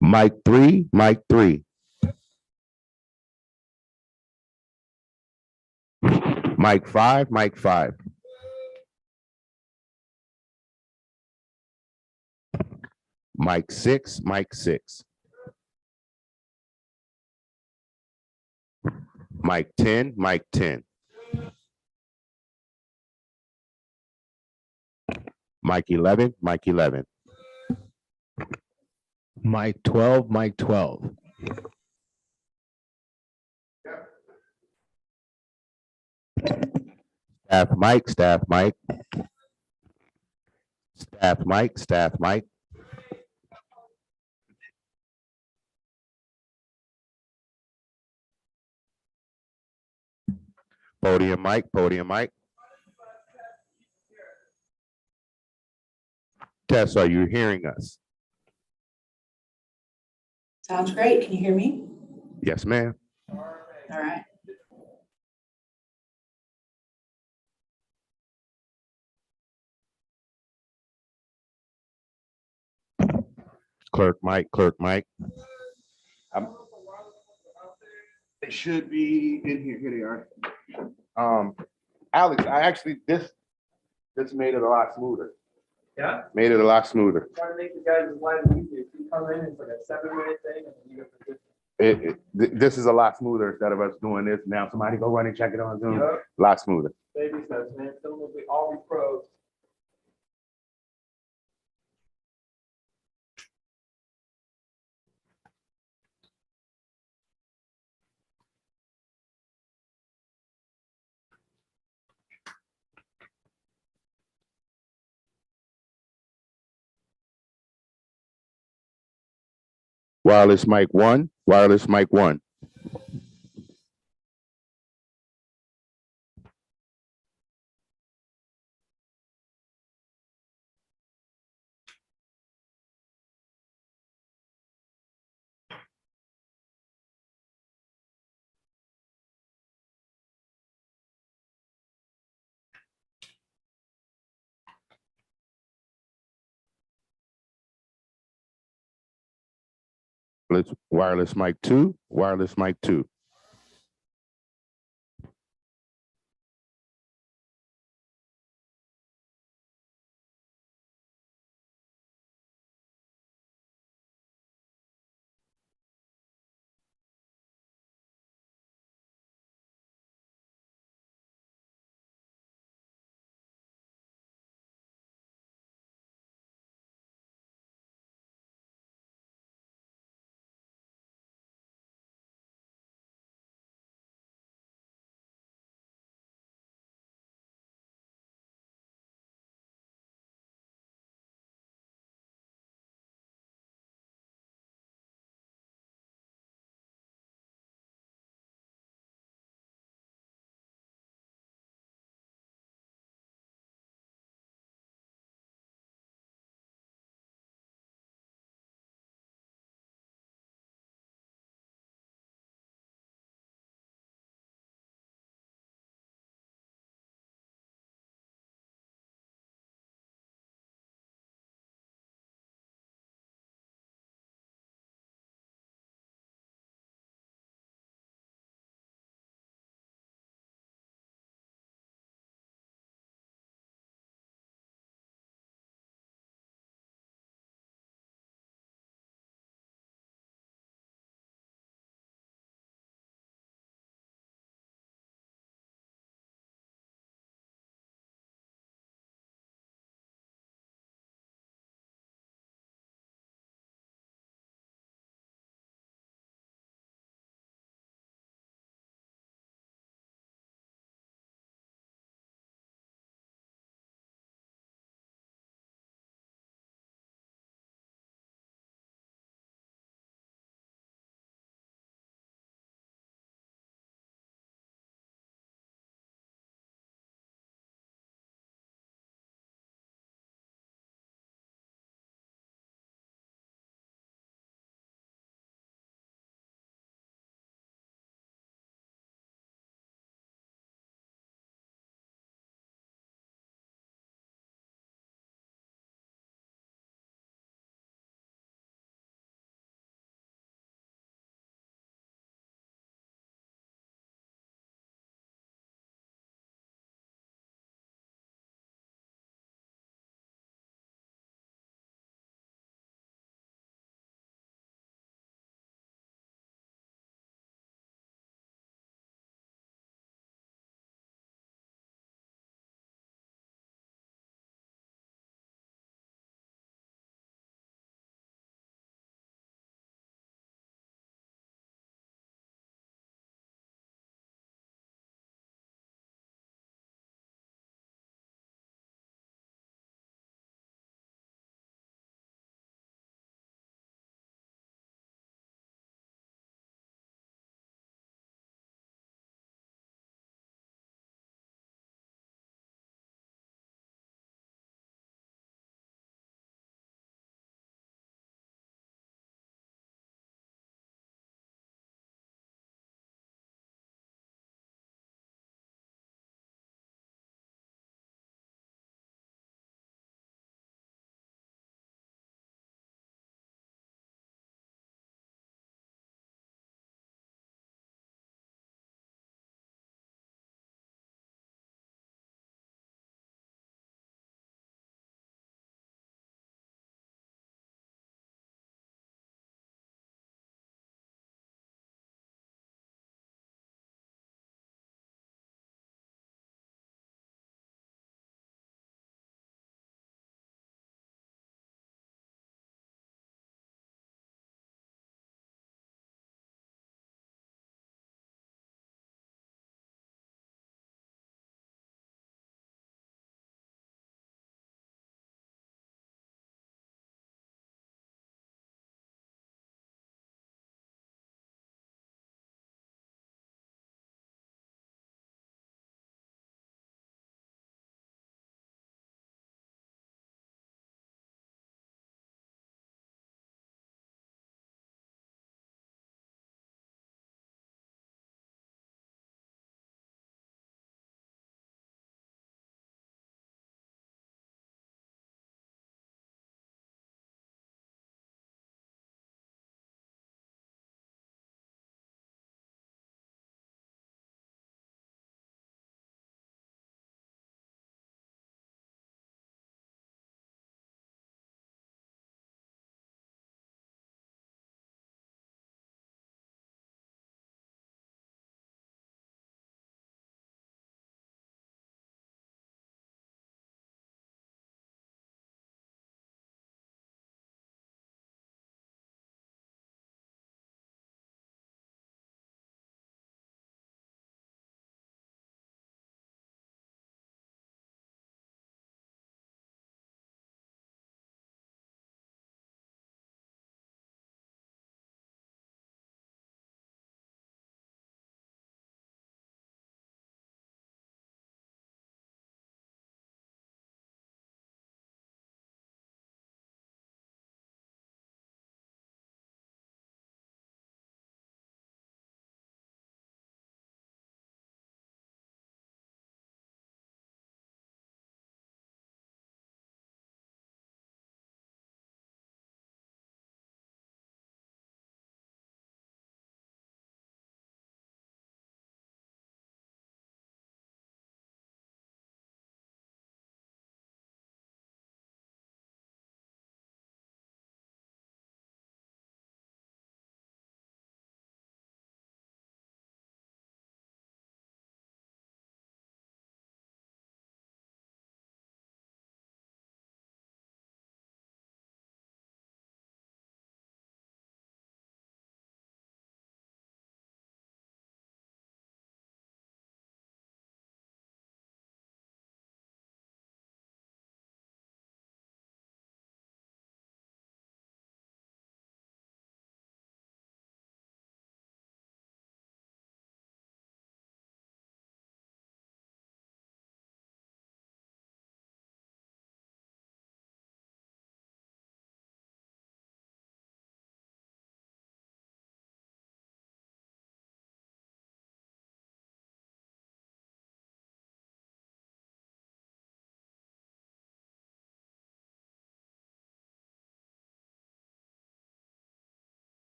Mic 3, mic 3. Mic 5, mic 5. Mic 6, mic 6. Mic 10, mic 10. Mic 11, mic 11. Mic 12, mic 12. Staff mic, staff mic. Staff mic, staff mic. Podium mic, podium mic. Tess, are you hearing us? Sounds great. Can you hear me? Yes, ma'am. All right. Clerk mic, clerk mic. They should be in here. Here they are. Alex, I actually this made it a lot smoother. Yeah. Made it a lot smoother. Try to make the guys' lives easier. If you come in, it's like a 7-minute thing, and then you get the This is a lot smoother instead of us doing this. Now somebody go run and check it on Zoom. Yep. A lot smoother. baby steps, man. Still will be all be pros. Wireless mic 1, wireless mic 1. Wireless mic 2, wireless mic 2.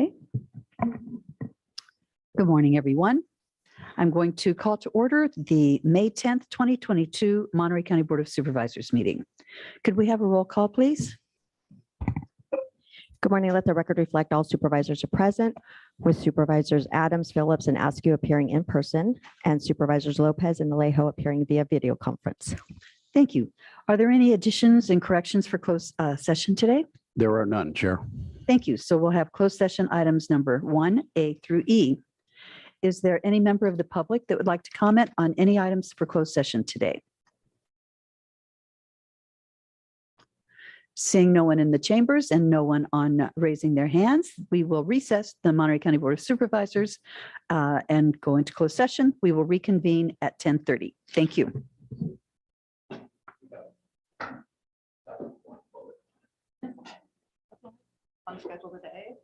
Okay. Good morning, everyone. I'm going to call to order the May 10th, 2022 Monterey County Board of Supervisors meeting. Could we have a roll call, please? Good morning. Let the record reflect all supervisors are present, with Supervisors Adams, Phillips, and Askew appearing in person, and Supervisors Lopez and Alejo appearing via video conference. Thank you. Are there any additions and corrections for closed session today? There are none, Chair. Thank you. So we'll have closed session items number 1A through E. Is there any member of the public that would like to comment on any items for closed session today? Seeing no one in the chambers and no one on raising their hands, we will recess the Monterey County Board of Supervisors and go into closed session. We will reconvene at 10:30. Thank you. On schedule today.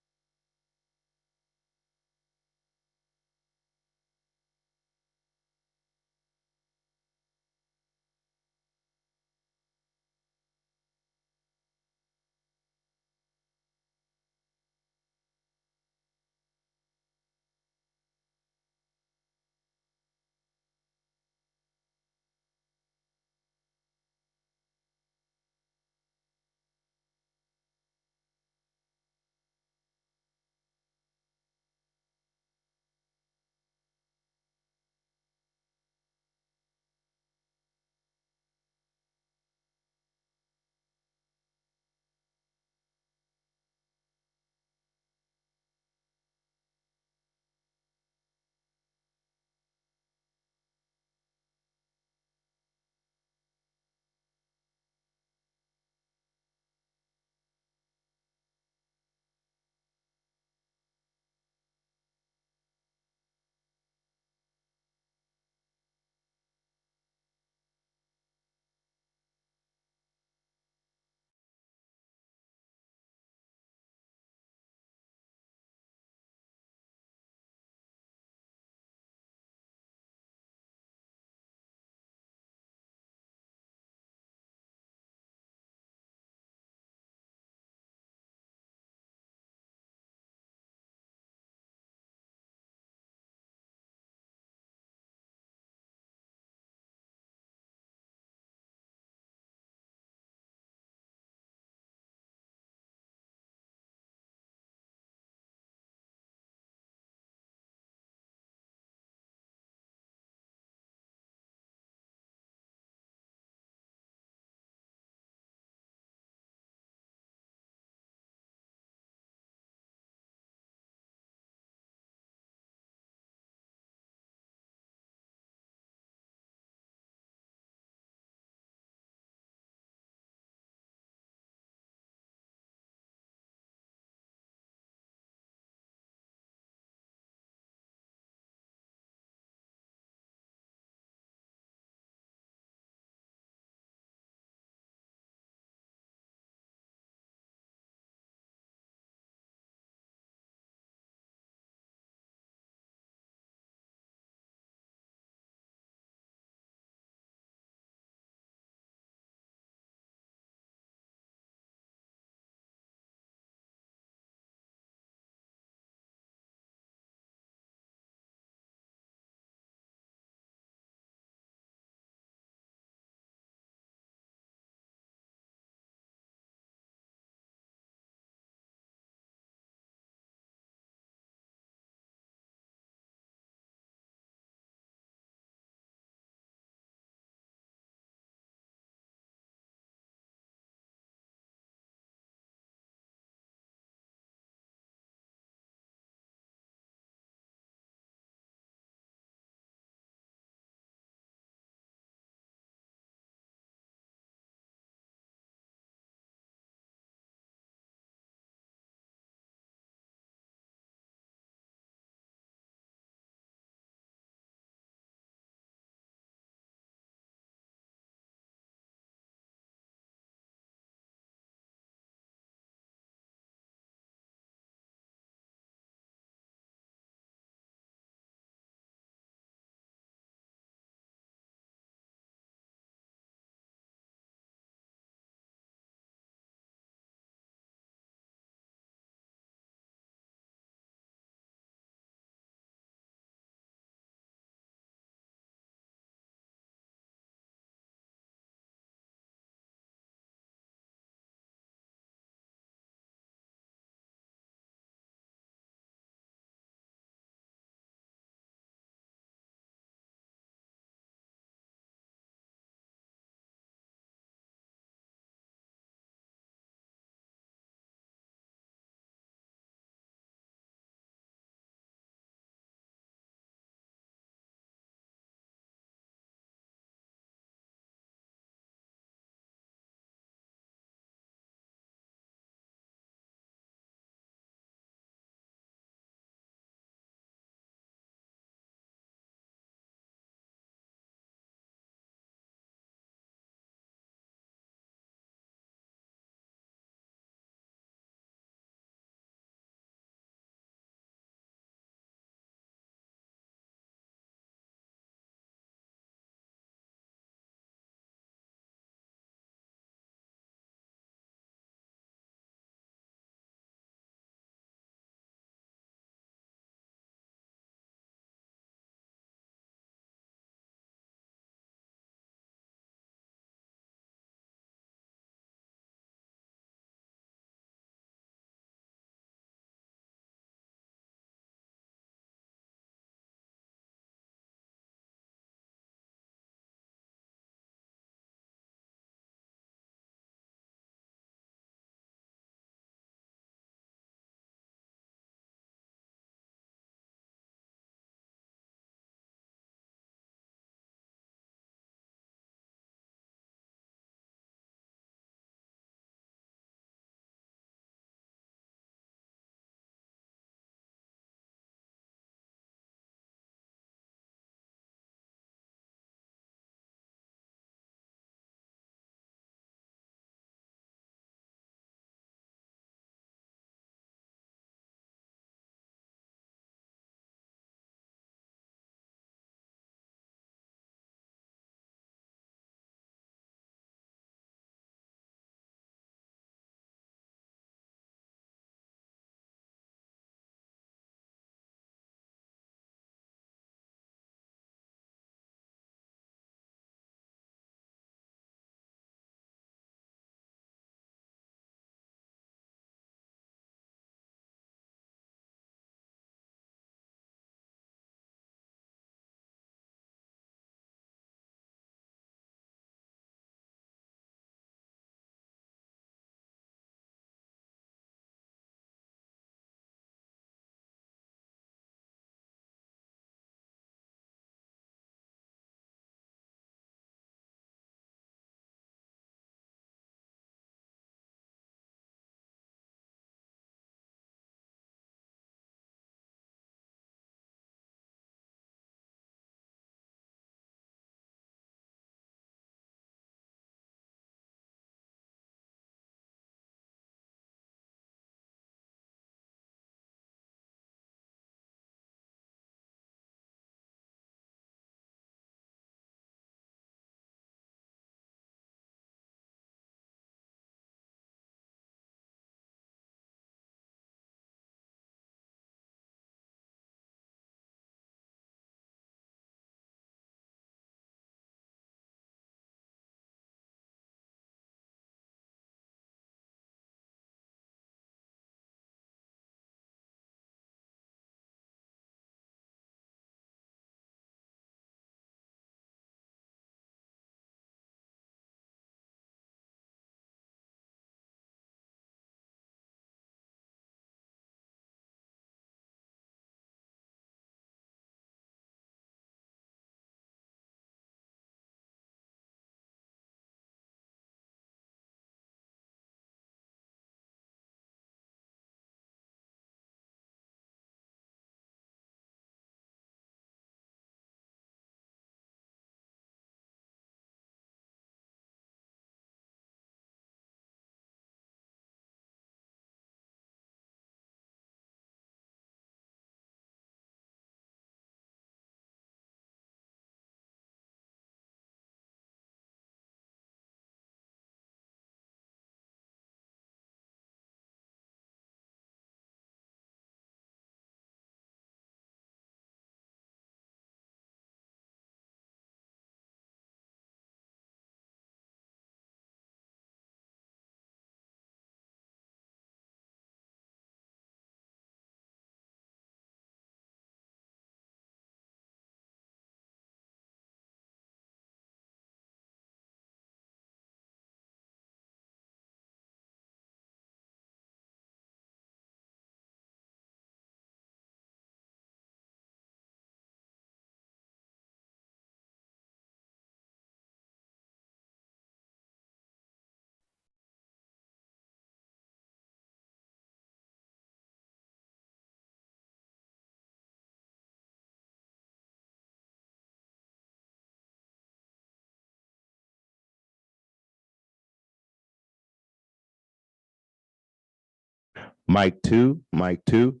Mic 2, mic 2.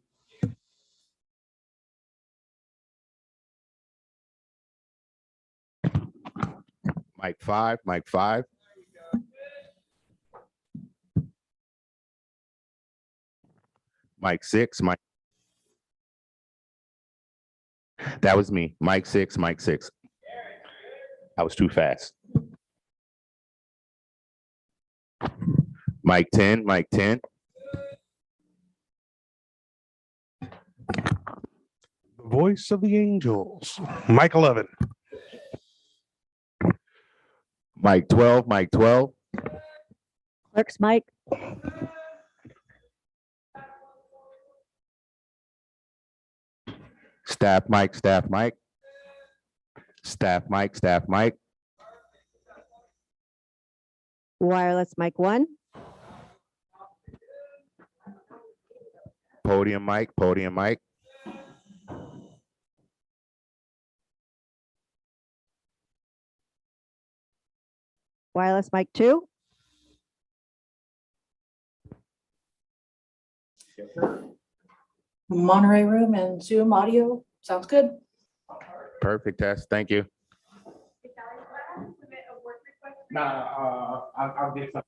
Mic 5, mic 5. Mic 6, mic. That was me. Mic 6, mic 6. I was too fast. Mic 10, mic 10. The voice of the angels. Mike 11. Mic 12, mic 12. Clerk's mic. Staff mic, staff mic. Staff mic, staff mic. Wireless mic 1. Podium mic, podium mic. Wireless mic 2. Monterey room and Zoom audio. Sounds good. Perfect test. Thank you. Nah, I'll get some.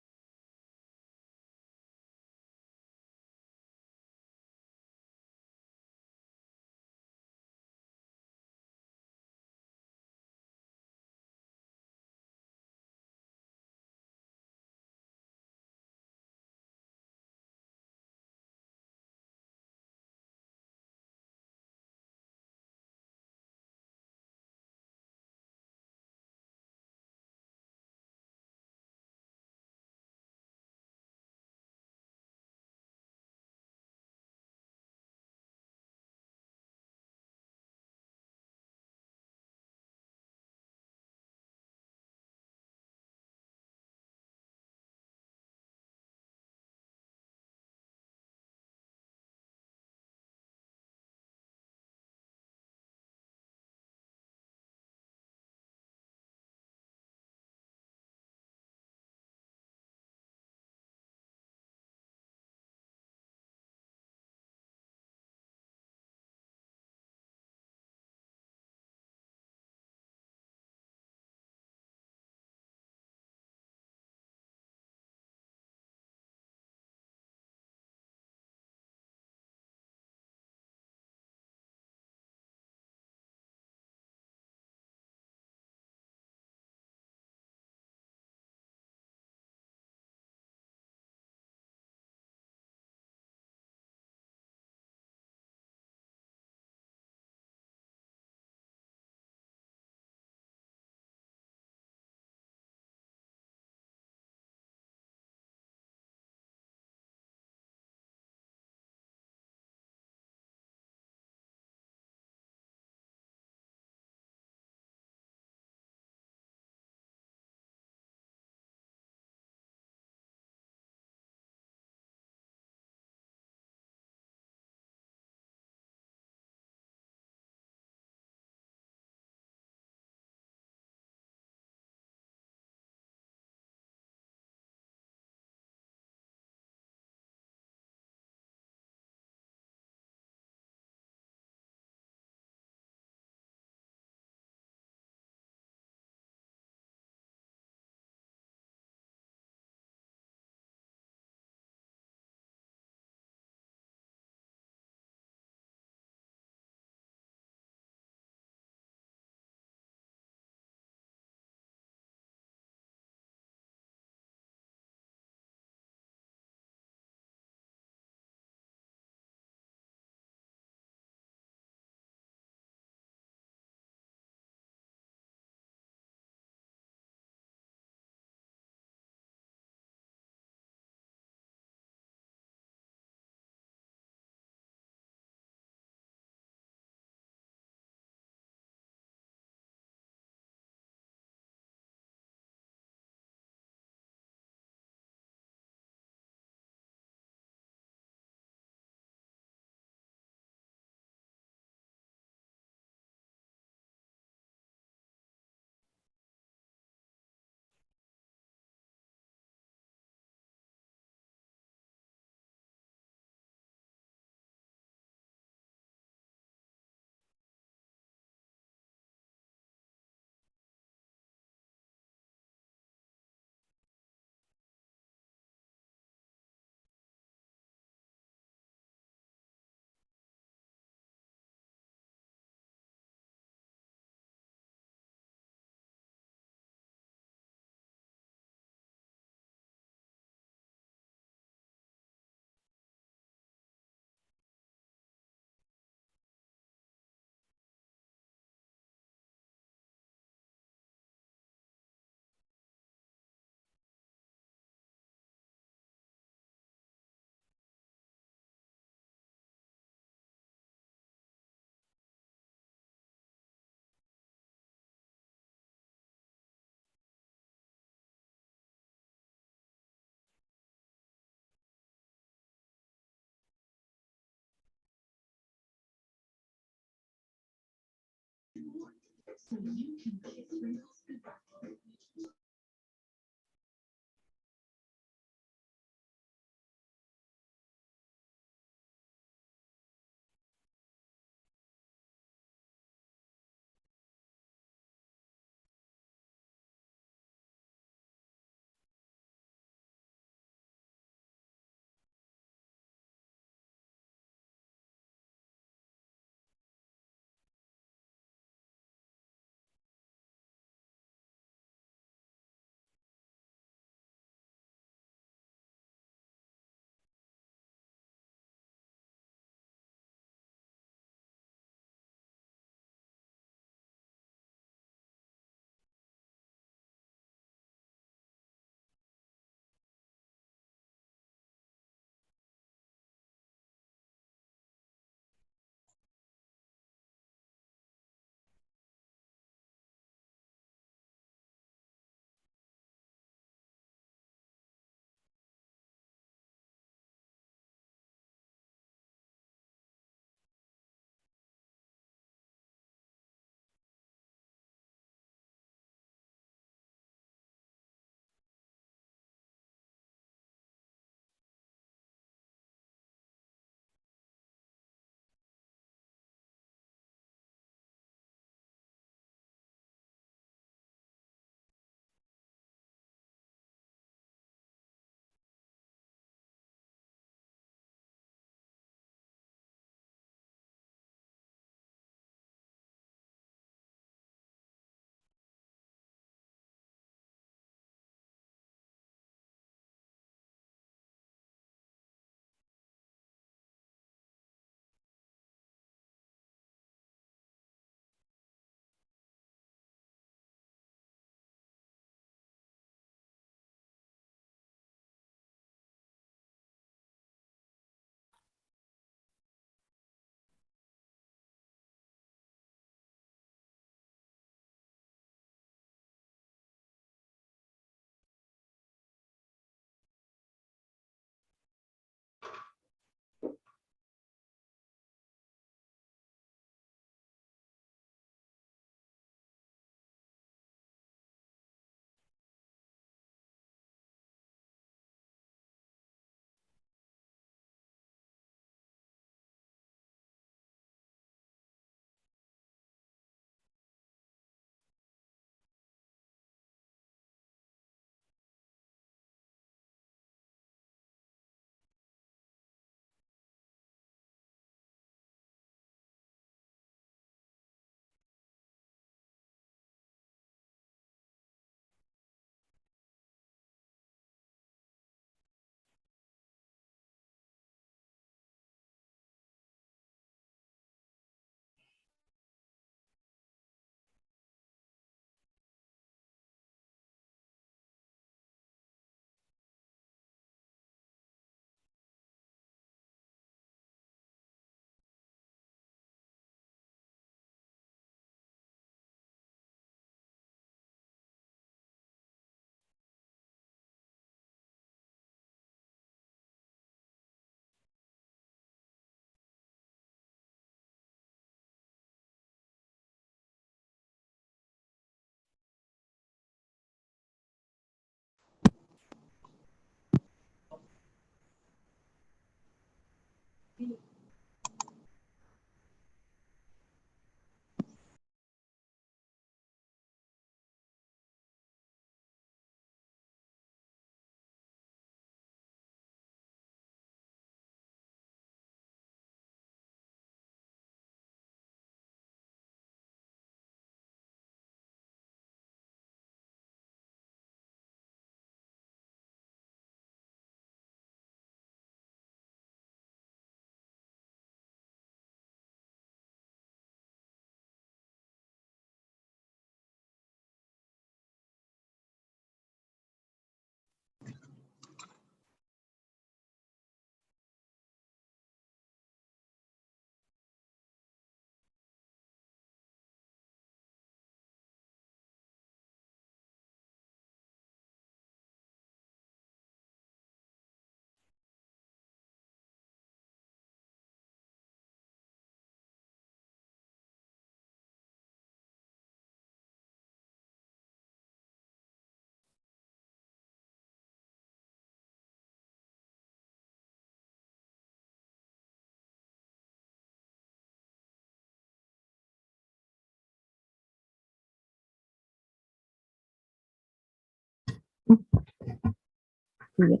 Good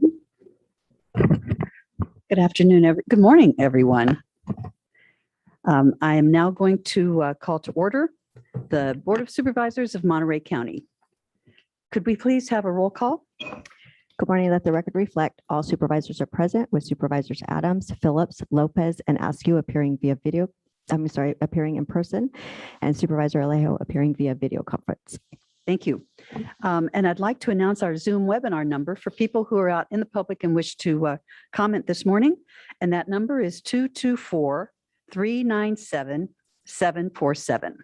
afternoon, good morning, everyone. I am now going to call to order the Board of Supervisors of Monterey County. Could we please have a roll call? Good morning. Let the record reflect all supervisors are present with Supervisors Adams, Phillips, Lopez, and Askew appearing appearing in person, and Supervisor Alejo appearing via video conference. Thank you. And I'd like to announce our Zoom webinar number for people who are out in the public and wish to comment this morning. And that number is 224-397-747.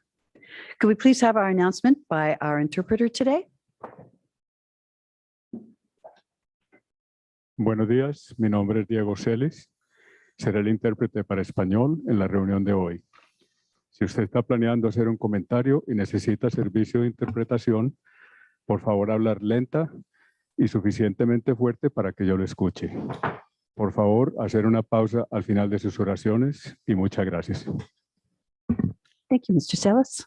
Could we please have our announcement by our interpreter today? Buenos días, mi nombre es Diego Celis. Seré el intérprete para español en la reunión de hoy. Si usted está planeando hacer un comentario y necesita servicio de interpretación, por favor hablar lenta y suficientemente fuerte para que yo lo escuche. Por favor, hacer una pausa al final de sus oraciones y muchas gracias. Thank you, Mr. Celis.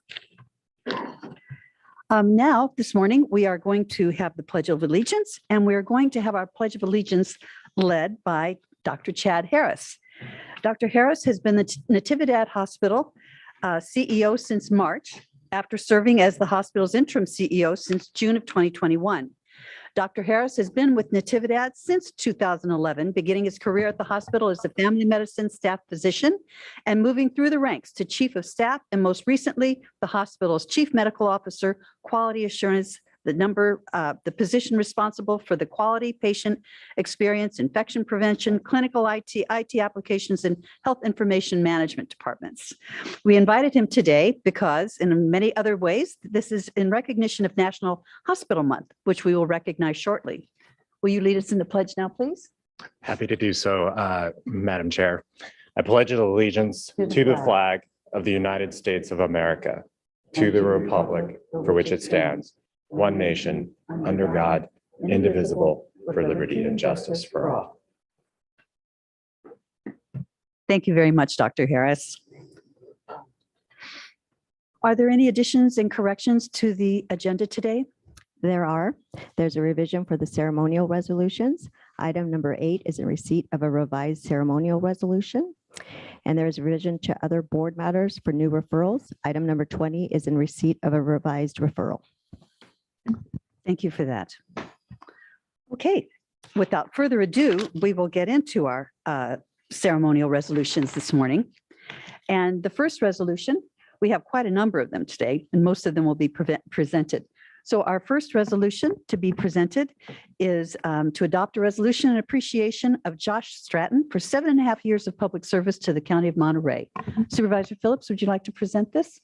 Now, this morning, we are going to have the Pledge of Allegiance, and we are going to have our Pledge of Allegiance led by Dr. Chad Harris. Dr. Harris has been the Natividad Hospital CEO since March, after serving as the hospital's interim CEO since June of 2021. Dr. Harris has been with Natividad since 2011, beginning his career at the hospital as a family medicine staff physician and moving through the ranks to chief of staff and most recently, the hospital's chief medical officer, quality assurance, the position responsible for the quality, patient experience, infection prevention, clinical IT applications, and health information management departments. We invited him today because in many other ways, this is in recognition of National Hospital Month, which we will recognize shortly. Will you lead us in the pledge now, please? Happy to do so, Madam Chair. I pledge allegiance to the flag of the United States of America, to the republic for which it stands, one nation, under God, indivisible, for liberty and justice for all. Thank you very much, Dr. Harris. Are there any additions and corrections to the agenda today? There's a revision for the ceremonial resolutions. Item number 8 is a receipt of a revised ceremonial resolution. And there is a revision to other board matters for new referrals. Item number 20 is in receipt of a revised referral. Thank you for that. Okay, without further ado, we will get into our ceremonial resolutions this morning. And the first resolution, we have quite a number of them today, and most of them will be presented. So our first resolution to be presented is to adopt a resolution in appreciation of Josh Stratton for 7.5 years of public service to the County of Monterey. Supervisor Phillips, would you like to present this?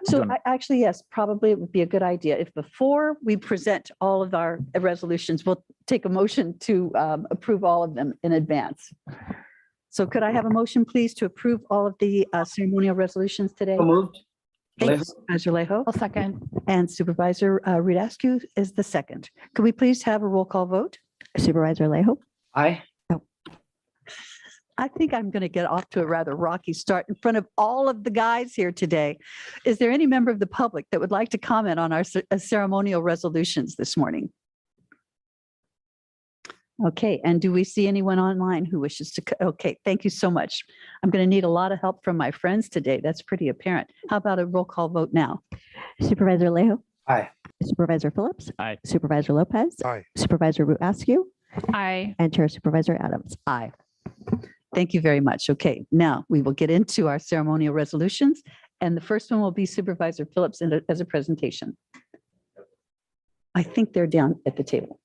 So actually, yes, probably it would be a good idea if before we present all of our resolutions, we'll take a motion to approve all of them in advance. So could I have a motion, please, to approve all of the ceremonial resolutions today? So moved. Thanks, Supervisor Alejo. I'll second. And Supervisor Reproductive is the second. Could we please have a roll call vote? Supervisor Alejo? Aye. I think I'm going to get off to a rather rocky start in front of all of the guys here today. Is there any member of the public that would like to comment on our ceremonial resolutions this morning? Okay, and do we see anyone online who wishes to? Okay, thank you so much. I'm going to need a lot of help from my friends today. That's pretty apparent. How about a roll call vote now? Supervisor Alejo? Aye. Supervisor Phillips? Aye. Supervisor Lopez? Aye. Supervisor Askew? Aye. And Chair Supervisor Adams? Aye. Thank you very much. Okay, now we will get into our ceremonial resolutions. And the first one will be Supervisor Phillips as a presentation. I think they're down at the table.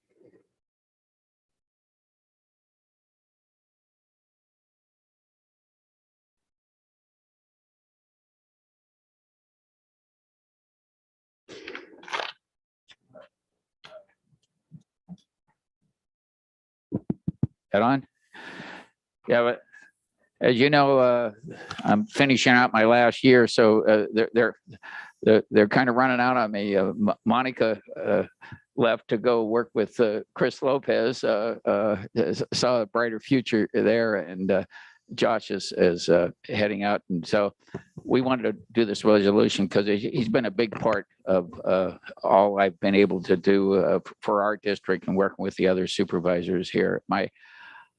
That on? Yeah, but as you know, I'm finishing out my last year, so they're kind of running out on me. Monica left to go work with Chris Lopez. Saw a brighter future there, and Josh is heading out. And so we wanted to do this resolution because he's been a big part of all I've been able to do for our district and working with the other supervisors here. My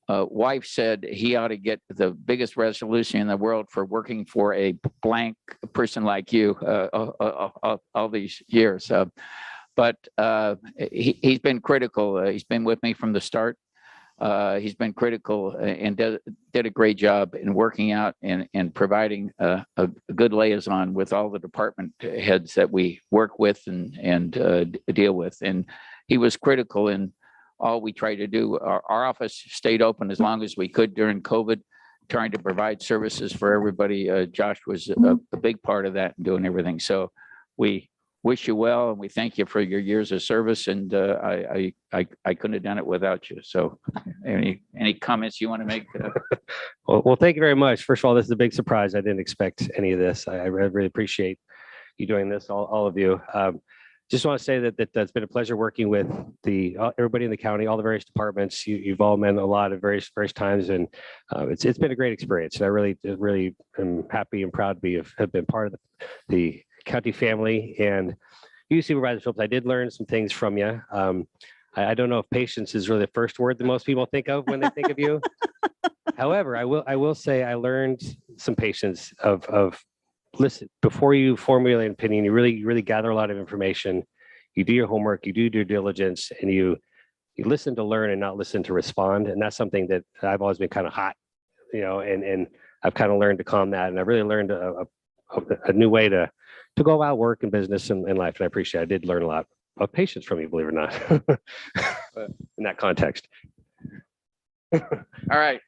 wife said he ought to get the biggest resolution in the world for working for a blank person like you all these years. But he's been critical. He's been with me from the start. He's been critical and did a great job in working out and providing a good liaison with all the department heads that we work with and deal with. And he was critical in all we tried to do. Our office stayed open as long as we could during COVID, trying to provide services for everybody. Josh was a big part of that and doing everything. So we wish you well, and we thank you for your years of service. And I couldn't have done it without you. So any comments you want to make? Well, thank you very much. First of all, this is a big surprise. I didn't expect any of this. I really appreciate you doing this, all of you. Just want to say that it's been a pleasure working with everybody in the county, all the various departments. You've all meant a lot at various times, and it's been a great experience. And I really am happy and proud to have been part of the county family. And you, Supervisor Phillips, I did learn some things from you. I don't know if patience is really the first word that most people think of when they think of you. However, I will say I learned some patience of listen, before you formulate an opinion, you really gather a lot of information. You do your homework, you do due diligence, and you listen to learn and not listen to respond. And that's something that I've always been kind of hot, and I've kind of learned to calm that. And I really learned a new way to go about work and business and life. And I appreciate it. I did learn a lot of patience from you, believe it or not, in that context. All right.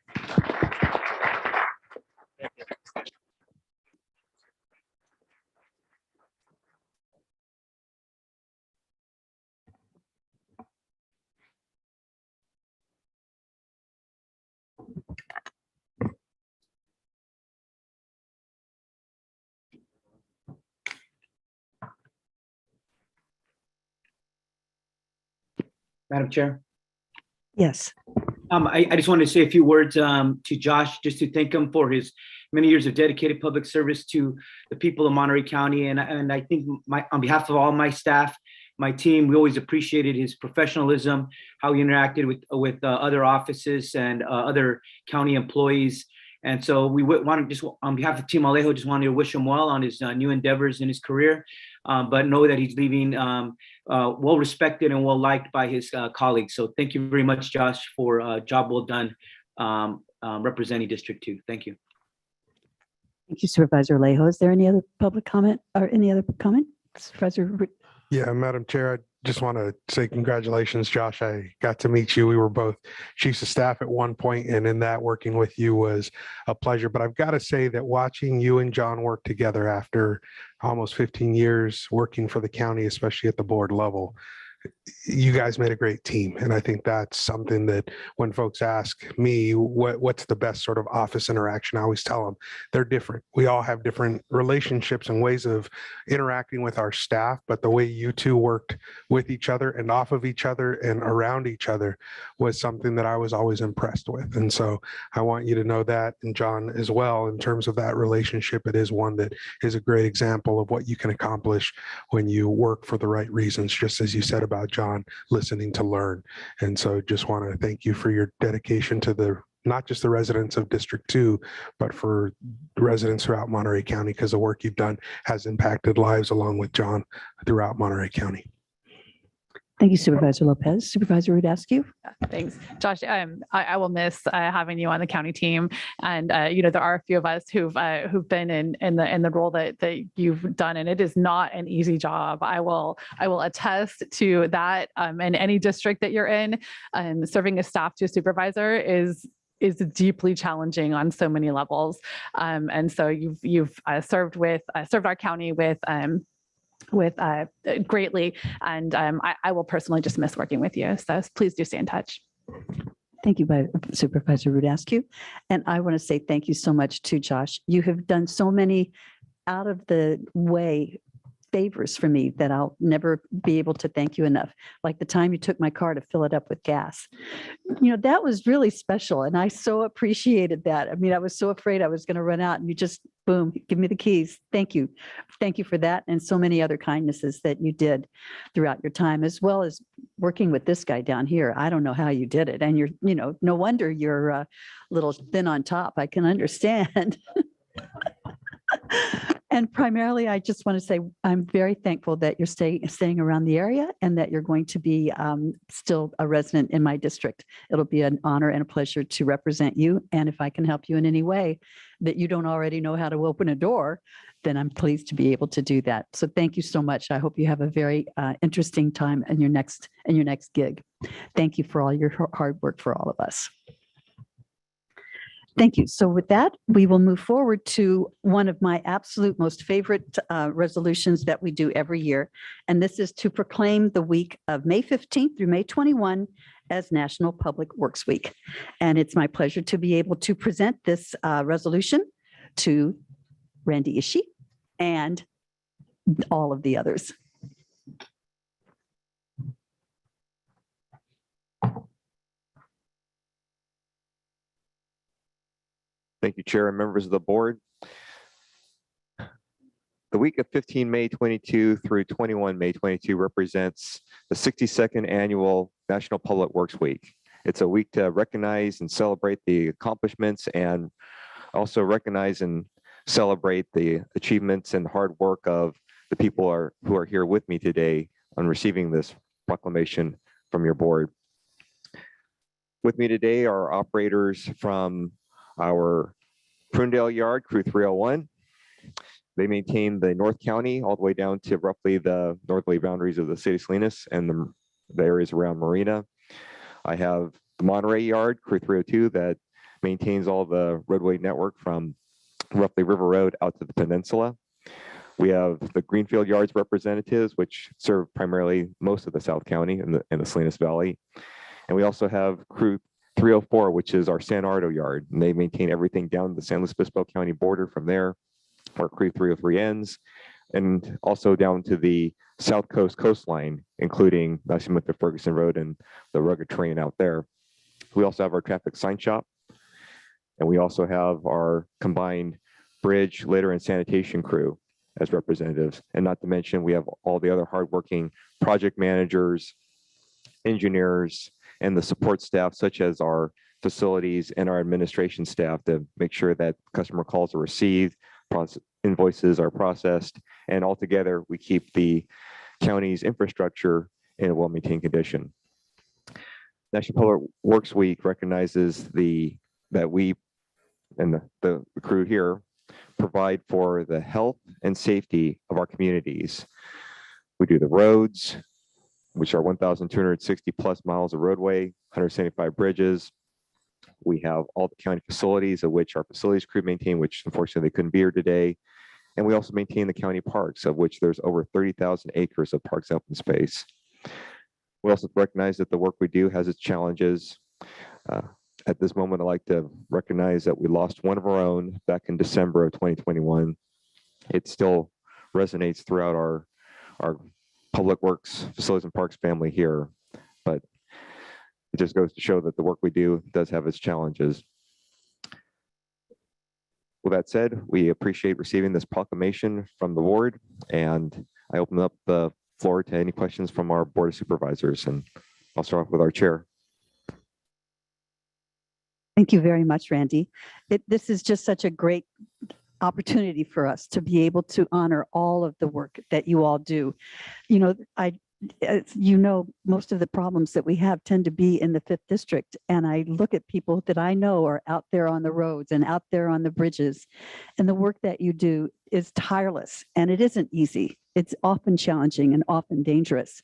Madam Chair. Yes. I just wanted to say a few words to Josh, just to thank him for his many years of dedicated public service to the people of Monterey County. And I think on behalf of all my staff, my team, we always appreciated his professionalism, how he interacted with other offices and other county employees. And so we want to just, on behalf of Team Alejo, just wanted to wish him well on his new endeavors in his career, but know that he's leaving well respected and well liked by his colleagues. So thank you very much, Josh, for a job well done representing District 2. Thank you. Thank you, Supervisor Alejo. Is there any other public comment or any other comment? Supervisor? Yeah, Madam Chair, I just want to say congratulations, Josh. I got to meet you. We were both chiefs of staff at one point, and in that, working with you was a pleasure. But I've got to say that watching you and John work together after almost 15 years working for the county, especially at the board level, you guys made a great team. And I think that's something that when folks ask me what's the best sort of office interaction, I always tell them they're different. We all have different relationships and ways of interacting with our staff, but the way you two worked with each other and off of each other and around each other was something that I was always impressed with. And so I want you to know that, and John as well, in terms of that relationship, it is one that is a great example of what you can accomplish when you work for the right reasons, just as you said about John, listening to learn. And so just want to thank you for your dedication to not just the residents of District 2, but for residents throughout Monterey County, because the work you've done has impacted lives along with John throughout Monterey County. Thank you, Supervisor Lopez. Supervisor Rudasky. Thanks, Josh. I will miss having you on the county team, and there are a few of us who've been in the role that you've done, and it is not an easy job. I will attest to that. In any district that you're in, serving as staff to a supervisor is deeply challenging on so many levels. And so you've served our county with greatly, and I will personally just miss working with you. So please do stay in touch. Thank you, Supervisor Rudasky. And I want to say thank you so much to Josh. You have done so many out of the way favors for me that I'll never be able to thank you enough. Like the time you took my car to fill it up with gas. That was really special. And I so appreciated that. I mean, I was so afraid I was going to run out and you just, boom, give me the keys. Thank you. Thank you for that. And so many other kindnesses that you did throughout your time, as well as working with this guy down here. I don't know how you did it. And you're, no wonder you're a little thin on top. I can understand. And primarily, I just want to say I'm very thankful that you're staying around the area and that you're going to be still a resident in my district. It'll be an honor and a pleasure to represent you. And if I can help you in any way that you don't already know how to open a door, then I'm pleased to be able to do that. So thank you so much. I hope you have a very interesting time in your next gig. Thank you for all your hard work for all of us. Thank you. So with that, we will move forward to one of my absolute most favorite resolutions that we do every year. And this is to proclaim the week of May 15th through May 21 as National Public Works Week. And it's my pleasure to be able to present this resolution to Randy Ishii and all of the others. Thank you, Chair and members of the board. The week of 15 May 22 through 21 May 22 represents the 62nd annual National Public Works Week. It's a week to recognize and celebrate the accomplishments and also recognize and celebrate the achievements and hard work of the people who are here with me today on receiving this proclamation from your board. With me today are operators from our Prunedale Yard, Crew 301. They maintain the North County all the way down to roughly the northerly boundaries of the city of Salinas and the areas around Marina. I have the Monterey Yard, Crew 302, that maintains all the roadway network from roughly River Road out to the peninsula. We have the Greenfield Yards representatives, which serve primarily most of the South County in the Salinas Valley. And we also have Crew 304, which is our San Ardo Yard, and they maintain everything down the San Luis Obispo County border from there, where Crew 303 ends, and also down to the South Coast coastline, including Nacimiento Ferguson Road and the rugged terrain out there. We also have our traffic sign shop, and we also have our combined bridge, litter, and sanitation crew as representatives. And not to mention, we have all the other hardworking project managers, engineers, and the support staff, such as our facilities and our administration staff, to make sure that customer calls are received, invoices are processed, and altogether we keep the county's infrastructure in a well-maintained condition. National Public Works Week recognizes that we and the crew here provide for the health and safety of our communities. We do the roads, which are 1,260 plus miles of roadway, 175 bridges. We have all the county facilities, of which our facilities crew maintain, which unfortunately they couldn't be here today. And we also maintain the county parks, of which there's over 30,000 acres of parks open space. We also recognize that the work we do has its challenges. At this moment, I'd like to recognize that we lost one of our own back in December of 2021. It still resonates throughout our Public Works, Facilities and Parks family here, but it just goes to show that the work we do does have its challenges. With that said, we appreciate receiving this proclamation from the board, and I open up the floor to any questions from our Board of Supervisors, and I'll start off with our chair. Thank you very much, Randy. This is just such a great opportunity for us to be able to honor all of the work that you all do. Most of the problems that we have tend to be in the 5th District. And I look at people that I know are out there on the roads and out there on the bridges. And the work that you do is tireless, and it isn't easy. It's often challenging and often dangerous.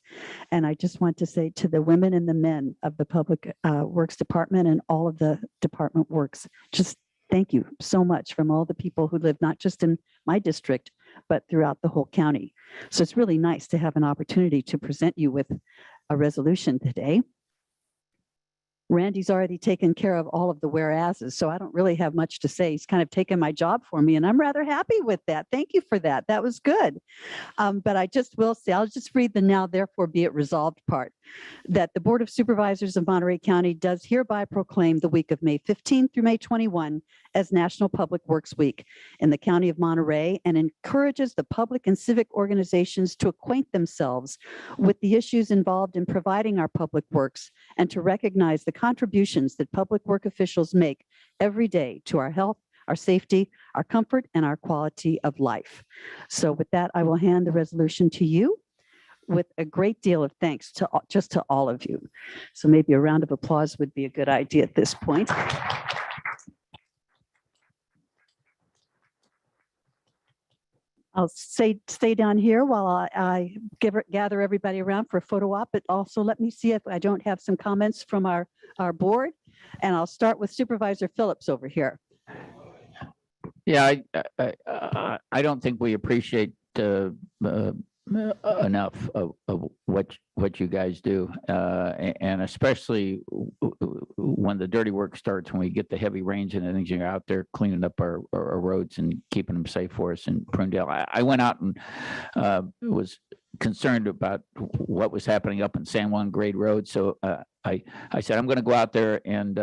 And I just want to say to the women and the men of the Public Works Department and all of the department works, just thank you so much from all the people who live not just in my district, but throughout the whole county. So it's really nice to have an opportunity to present you with a resolution today. Randy's already taken care of all of the whereases, so I don't really have much to say. He's kind of taken my job for me, and I'm rather happy with that. Thank you for that. That was good. But I just will say, I'll just read the now therefore be it resolved part, that the Board of Supervisors of Monterey County does hereby proclaim the week of May 15 through May 21 as National Public Works Week in the County of Monterey, and encourages the public and civic organizations to acquaint themselves with the issues involved in providing our public works and to recognize the contributions that public work officials make every day to our health, our safety, our comfort, and our quality of life. So with that, I will hand the resolution to you with a great deal of thanks to just to all of you. So maybe a round of applause would be a good idea at this point. I'll stay down here while I gather everybody around for a photo op, but also let me see if I don't have some comments from our board. And I'll start with Supervisor Phillips over here. Yeah, I don't think we appreciate enough of what you guys do, and especially when the dirty work starts, when we get the heavy rains and things, you're out there cleaning up our roads and keeping them safe for us in Prunedale. I went out and was concerned about what was happening up in San Juan Grade Road, so I said, I'm going to go out there and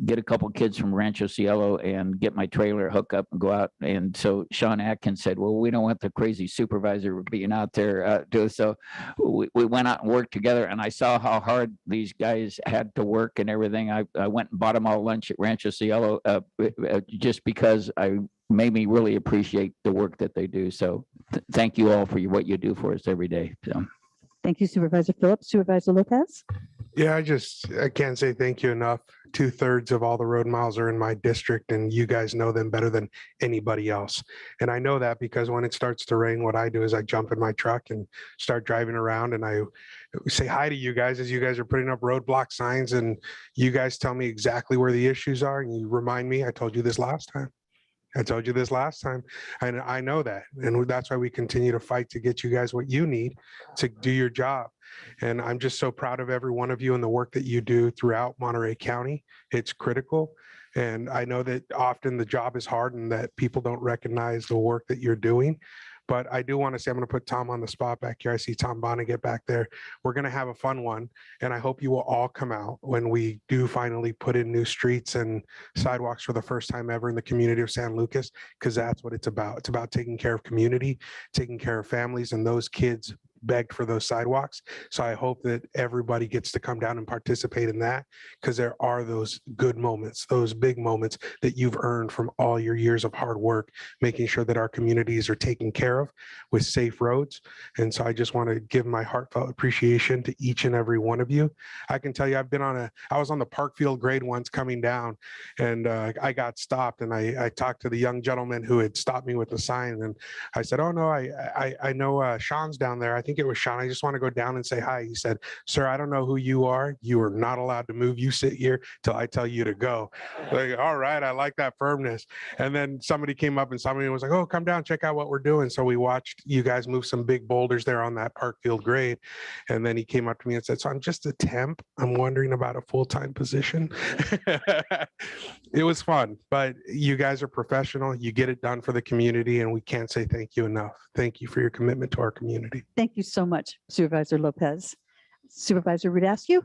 get a couple kids from Rancho Cielo and get my trailer, hook up and go out. And so Sean Atkins said, well, we don't want the crazy supervisor being out there. So we went out and worked together, and I saw how hard these guys had to work and everything. I went and bought them all lunch at Rancho Cielo just because made me really appreciate the work that they do. So thank you all for what you do for us every day. So. Thank you, Supervisor Phillips. Supervisor Lopez? Yeah, I can't say thank you enough. 2/3 of all the road miles are in my district, and you guys know them better than anybody else. And I know that because when it starts to rain, what I do is I jump in my truck and start driving around, and I say hi to you guys as you guys are putting up roadblock signs, and you guys tell me exactly where the issues are, and you remind me, I told you this last time. And I know that. And that's why we continue to fight to get you guys what you need to do your job. And I'm just so proud of every one of you and the work that you do throughout Monterey County. It's critical. And I know that often the job is hard and that people don't recognize the work that you're doing. But I do want to say, I'm going to put Tom on the spot back here. I see Tom Vonnegut back there. We're going to have a fun one. And I hope you will all come out when we do finally put in new streets and sidewalks for the first time ever in the community of San Lucas, because that's what it's about. It's about taking care of community, taking care of families, and those kids begged for those sidewalks. So I hope that everybody gets to come down and participate in that, because there are those good moments, those big moments that you've earned from all your years of hard work, making sure that our communities are taken care of with safe roads. And so I just want to give my heartfelt appreciation to each and every one of you. I can tell you, I was on the Parkfield grade once coming down, and I got stopped, and I talked to the young gentleman who had stopped me with the sign, and I said, oh no, I know Sean's down there. I think it was Sean. I just want to go down and say hi. He said, sir, I don't know who you are. You are not allowed to move. You sit here till I tell you to go. Like, all right, I like that firmness. And then somebody came up and somebody was like, oh, come down, check out what we're doing. So we watched you guys move some big boulders there on that Parkfield grade. And then he came up to me and said, so I'm just a temp. I'm wondering about a full-time position. It was fun, but you guys are professional. You get it done for the community, and we can't say thank you enough. Thank you for your commitment to our community. Thank you so much, Supervisor Lopez. Supervisor Rudascu?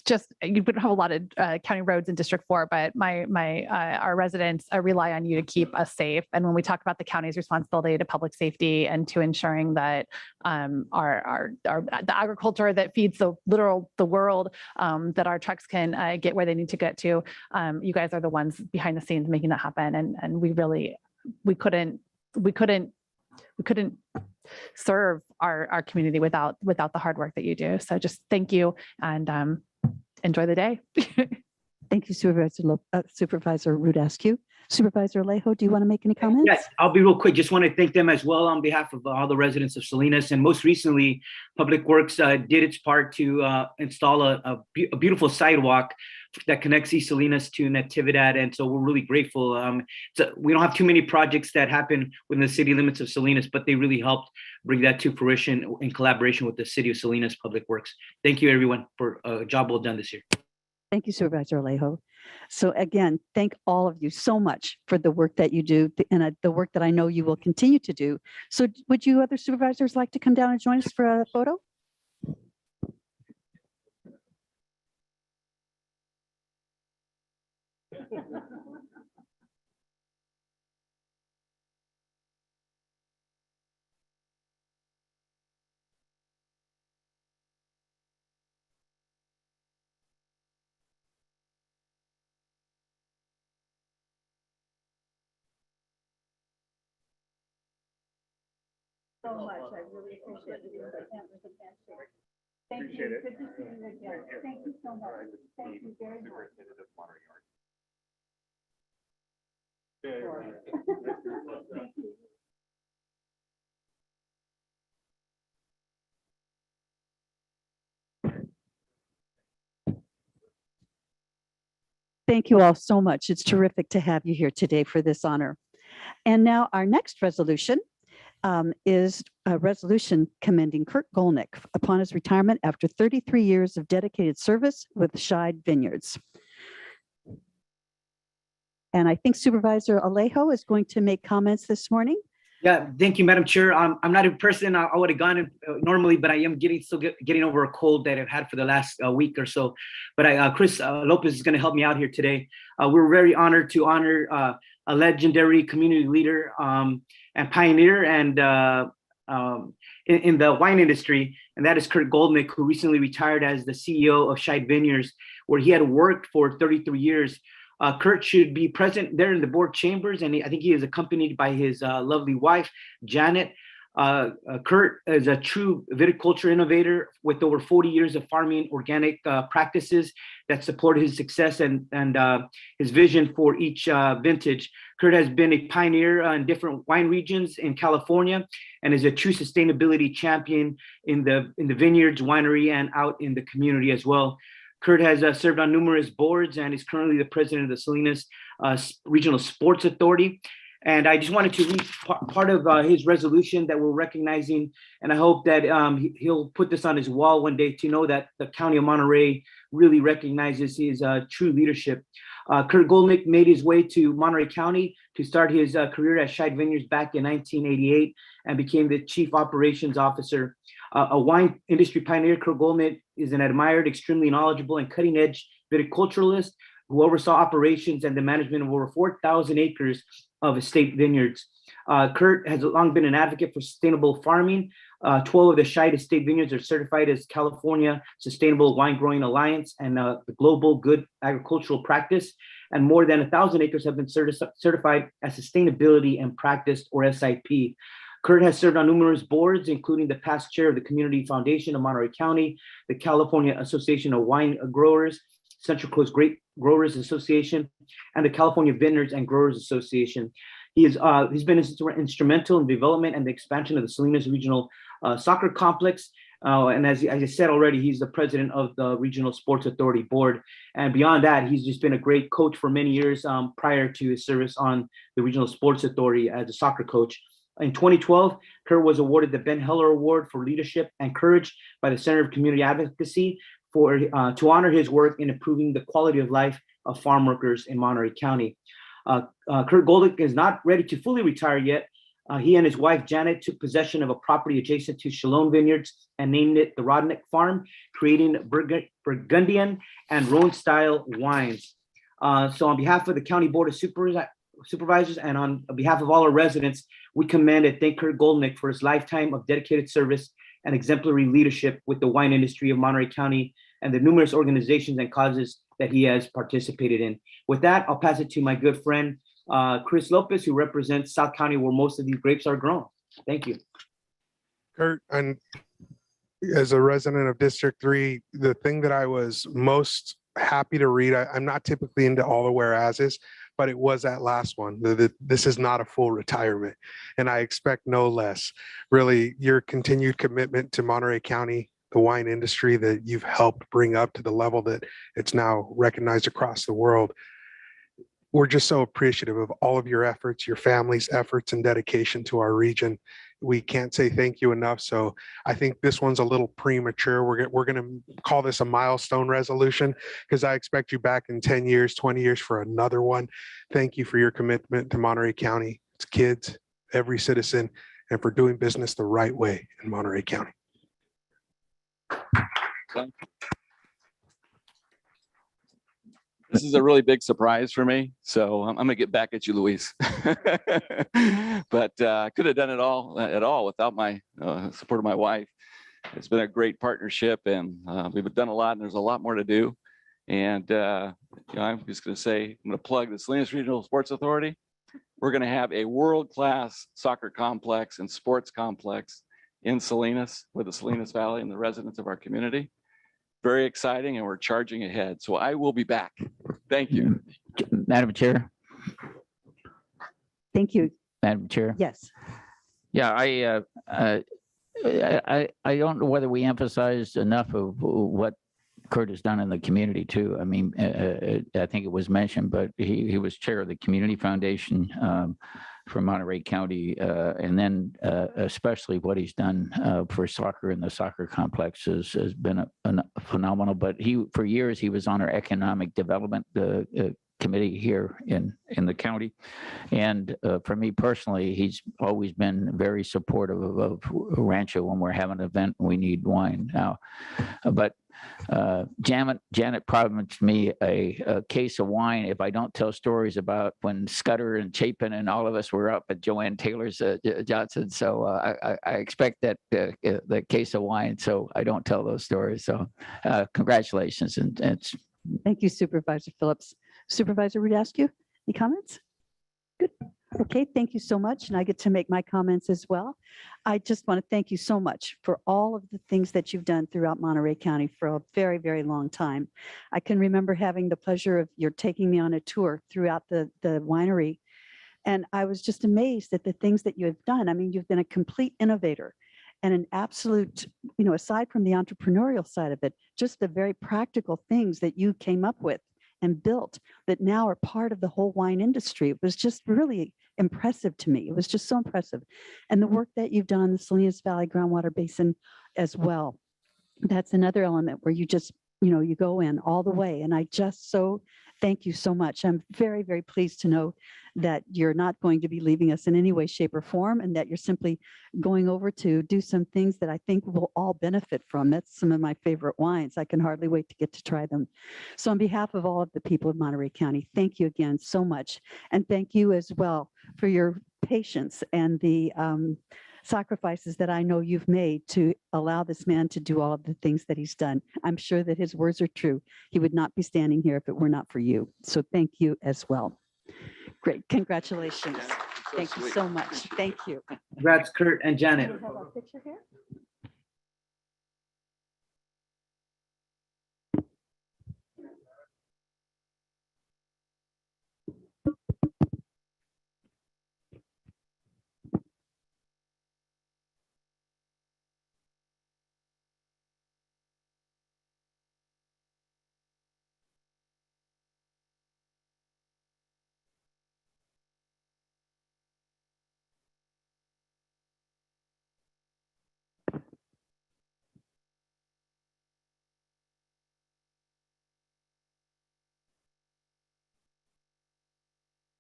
Just, you don't have a lot of county roads in District 4, but our residents rely on you to keep us safe. And when we talk about the county's responsibility to public safety and to ensuring that the agriculture that feeds the world, that our trucks can get where they need to get to, you guys are the ones behind the scenes making that happen. And we couldn't serve our community without the hard work that you do. So just thank you, and enjoy the day. Thank you, Supervisor Rudascu. Supervisor Alejo, do you want to make any comments? Yes, I'll be real quick. Just want to thank them as well on behalf of all the residents of Salinas. And most recently, Public Works did its part to install a beautiful sidewalk that connects East Salinas to Natividad. And so we're really grateful. So we don't have too many projects that happen within the city limits of Salinas, but they really helped bring that to fruition in collaboration with the City of Salinas Public Works. Thank you, everyone, for a job well done this year. Thank you, Supervisor Alejo. So again, thank all of you so much for the work that you do and the work that I know you will continue to do. So would you other supervisors like to come down and join us for a photo? So much. I really appreciate you doing that with the handshake. Thank you. Good to see you again. Thank you so much. Thank you very much. Thank you. Thank you all so much. It's terrific to have you here today for this honor. And now our next resolution is a resolution commending Kurt Golnick upon his retirement after 33 years of dedicated service with Scheid Vineyards. And I think Supervisor Alejo is going to make comments this morning. Yeah, thank you, Madam Chair. I'm not in person. I would have gone in normally, but I am getting over a cold that I've had for the last week or so. But Chris Lopez is going to help me out here today. We're very honored to honor a legendary community leader and pioneer and in the wine industry, and that is Kurt Golnick, who recently retired as the CEO of Scheid Vineyards, where he had worked for 33 years. Kurt should be present there in the board chambers, and I think he is accompanied by his lovely wife, Janet. Kurt is a true viticulture innovator with over 40 years of farming organic practices that support his success and his vision for each vintage. Kurt has been a pioneer in different wine regions in California and is a true sustainability champion in the vineyards, winery, and out in the community as well. Kurt has served on numerous boards and is currently the president of the Salinas Regional Sports Authority. And I just wanted to read part of his resolution that we're recognizing. And I hope that he'll put this on his wall one day to know that the County of Monterey really recognizes his true leadership. Kurt Golnick made his way to Monterey County to start his career at Scheid Vineyards back in 1988 and became the Chief Operations Officer. A wine industry pioneer, Kurt Goldman is an admired, extremely knowledgeable, and cutting-edge viticulturalist who oversaw operations and the management of over 4,000 acres of estate vineyards. Kurt has long been an advocate for sustainable farming. 12 of the Scheid estate vineyards are certified as California Sustainable Wine Growing Alliance and the Global Good Agricultural Practice, and more than 1,000 acres have been certified as Sustainability and Practice, or SIP. Kurt has served on numerous boards, including the past chair of the Community Foundation of Monterey County, the California Association of Wine Growers, Central Coast Grape Growers Association, and the California Vineyards and Growers Association. He's been instrumental in development and the expansion of the Salinas Regional Soccer Complex. And as I said already, he's the president of the Regional Sports Authority Board. And beyond that, he's just been a great coach for many years prior to his service on the Regional Sports Authority as a soccer coach. In 2012, Kurt was awarded the Ben Heller Award for Leadership and Courage by the Center of Community Advocacy to honor his work in improving the quality of life of farm workers in Monterey County. Kurt Golnick is not ready to fully retire yet. He and his wife, Janet, took possession of a property adjacent to Chalone Vineyards and named it the Rodnick Farm, creating Burgundian and Rhone-style wines. So on behalf of the County Board of Supervisors and on behalf of all our residents, we commend and thank Kurt Golnick for his lifetime of dedicated service and exemplary leadership with the wine industry of Monterey County and the numerous organizations and causes that he has participated in. With that, I'll pass it to my good friend, Chris Lopez, who represents South County, where most of these grapes are grown. Thank you. Kurt, and as a resident of District 3, the thing that I was most happy to read. I'm not typically into all the whereases, but it was that last one. This is not a full retirement, and I expect no less. Really, your continued commitment to Monterey County, the wine industry that you've helped bring up to the level that it's now recognized across the world. We're just so appreciative of all of your efforts, your family's efforts and dedication to our region. We can't say thank you enough. So I think this one's a little premature. We're going to call this a milestone resolution because I expect you back in 10 years, 20 years for another one. Thank you for your commitment to Monterey County, its kids, every citizen, and for doing business the right way in Monterey County. This is a really big surprise for me, so I'm gonna get back at you, Luis. But I could have done it all at all without my support of my wife. It's been a great partnership, and we've done a lot, and there's a lot more to do. And I'm just gonna say, I'm gonna plug the Salinas Regional Sports Authority. We're gonna have a world-class soccer complex and sports complex in Salinas with the Salinas Valley and the residents of our community. Very exciting, and we're charging ahead. So I will be back. Thank you. Madam Chair. Thank you. Madam Chair. Yes. Yeah, I don't know whether we emphasized enough of what Kurt has done in the community too. I mean, I think it was mentioned, but he was chair of the Community Foundation for Monterey County, and then especially what he's done for soccer and the soccer complex has been phenomenal. But for years he was on our economic development committee here in the county, and for me personally, he's always been very supportive of Rancho when we're having an event and we need wine now. But Janet promised me a case of wine if I don't tell stories about when Scudder and Chapin and all of us were up at Joanne Taylor's Johnson. So I expect that the case of wine, so I don't tell those stories. So congratulations, and it's. Thank you, Supervisor Phillips. Supervisor Rudascu, any comments? Good. Okay, thank you so much. And I get to make my comments as well. I just want to thank you so much for all of the things that you've done throughout Monterey County for a very, very long time. I can remember having the pleasure of your taking me on a tour throughout the winery. And I was just amazed at the things that you have done. I mean, you've been a complete innovator and an absolute, aside from the entrepreneurial side of it, just the very practical things that you came up with and built that now are part of the whole wine industry. It was just really impressive to me. It was just so impressive. And the work that you've done on the Salinas Valley Groundwater Basin as well. That's another element where you just, you go in all the way. And I just thank you so much. I'm very, very pleased to know that you're not going to be leaving us in any way, shape, or form, and that you're simply going over to do some things that I think we'll all benefit from. That's some of my favorite wines. I can hardly wait to get to try them. So on behalf of all of the people of Monterey County, thank you again so much. And thank you as well for your patience and the sacrifices that I know you've made to allow this man to do all of the things that he's done. I'm sure that his words are true. He would not be standing here if it were not for you. So thank you as well. Great. Congratulations. Thank you so much. Thank you. Congrats, Kurt and Janet. Do we have a picture here?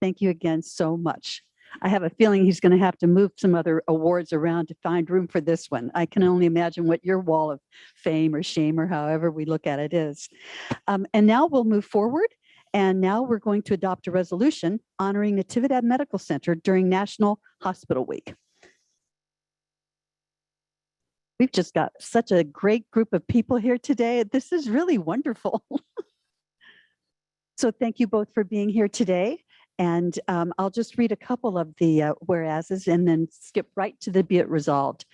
Thank you again so much. I have a feeling he's going to have to move some other awards around to find room for this one. I can only imagine what your wall of fame or shame or however we look at it is. And now we'll move forward. And now we're going to adopt a resolution honoring Natividad Medical Center during National Hospital Week. We've just got such a great group of people here today. This is really wonderful. So thank you both for being here today. And I'll just read a couple of the whereases and then skip right to the be it resolved.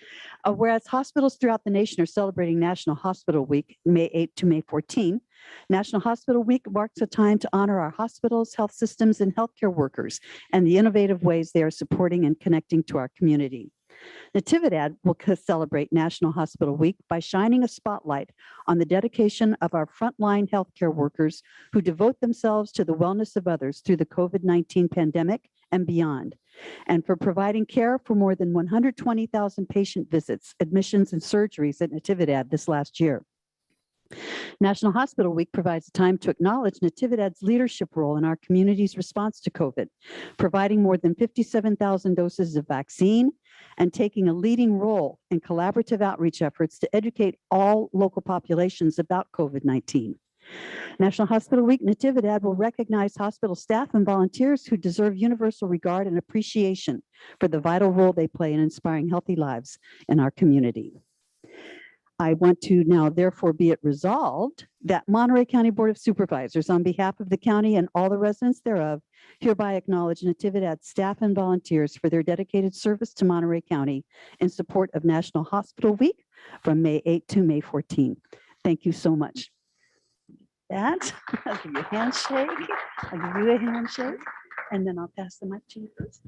Whereas hospitals throughout the nation are celebrating National Hospital Week, May 8 to May 14, National Hospital Week marks a time to honor our hospitals, health systems, and healthcare workers and the innovative ways they are supporting and connecting to our community. Natividad will celebrate National Hospital Week by shining a spotlight on the dedication of our frontline healthcare workers who devote themselves to the wellness of others through the COVID-19 pandemic and beyond, and for providing care for more than 120,000 patient visits, admissions, and surgeries at Natividad this last year. National Hospital Week provides a time to acknowledge Natividad's leadership role in our community's response to COVID, providing more than 57,000 doses of vaccine and taking a leading role in collaborative outreach efforts to educate all local populations about COVID-19. National Hospital Week Natividad will recognize hospital staff and volunteers who deserve universal regard and appreciation for the vital role they play in inspiring healthy lives in our community. I want to now therefore be it resolved that Monterey County Board of Supervisors, on behalf of the county and all the residents thereof, hereby acknowledge Natividad staff and volunteers for their dedicated service to Monterey County in support of National Hospital Week from May 8 to May 14. Thank you so much. That, I'll give you a handshake. I'll give you a handshake, and then I'll pass the mic to you first.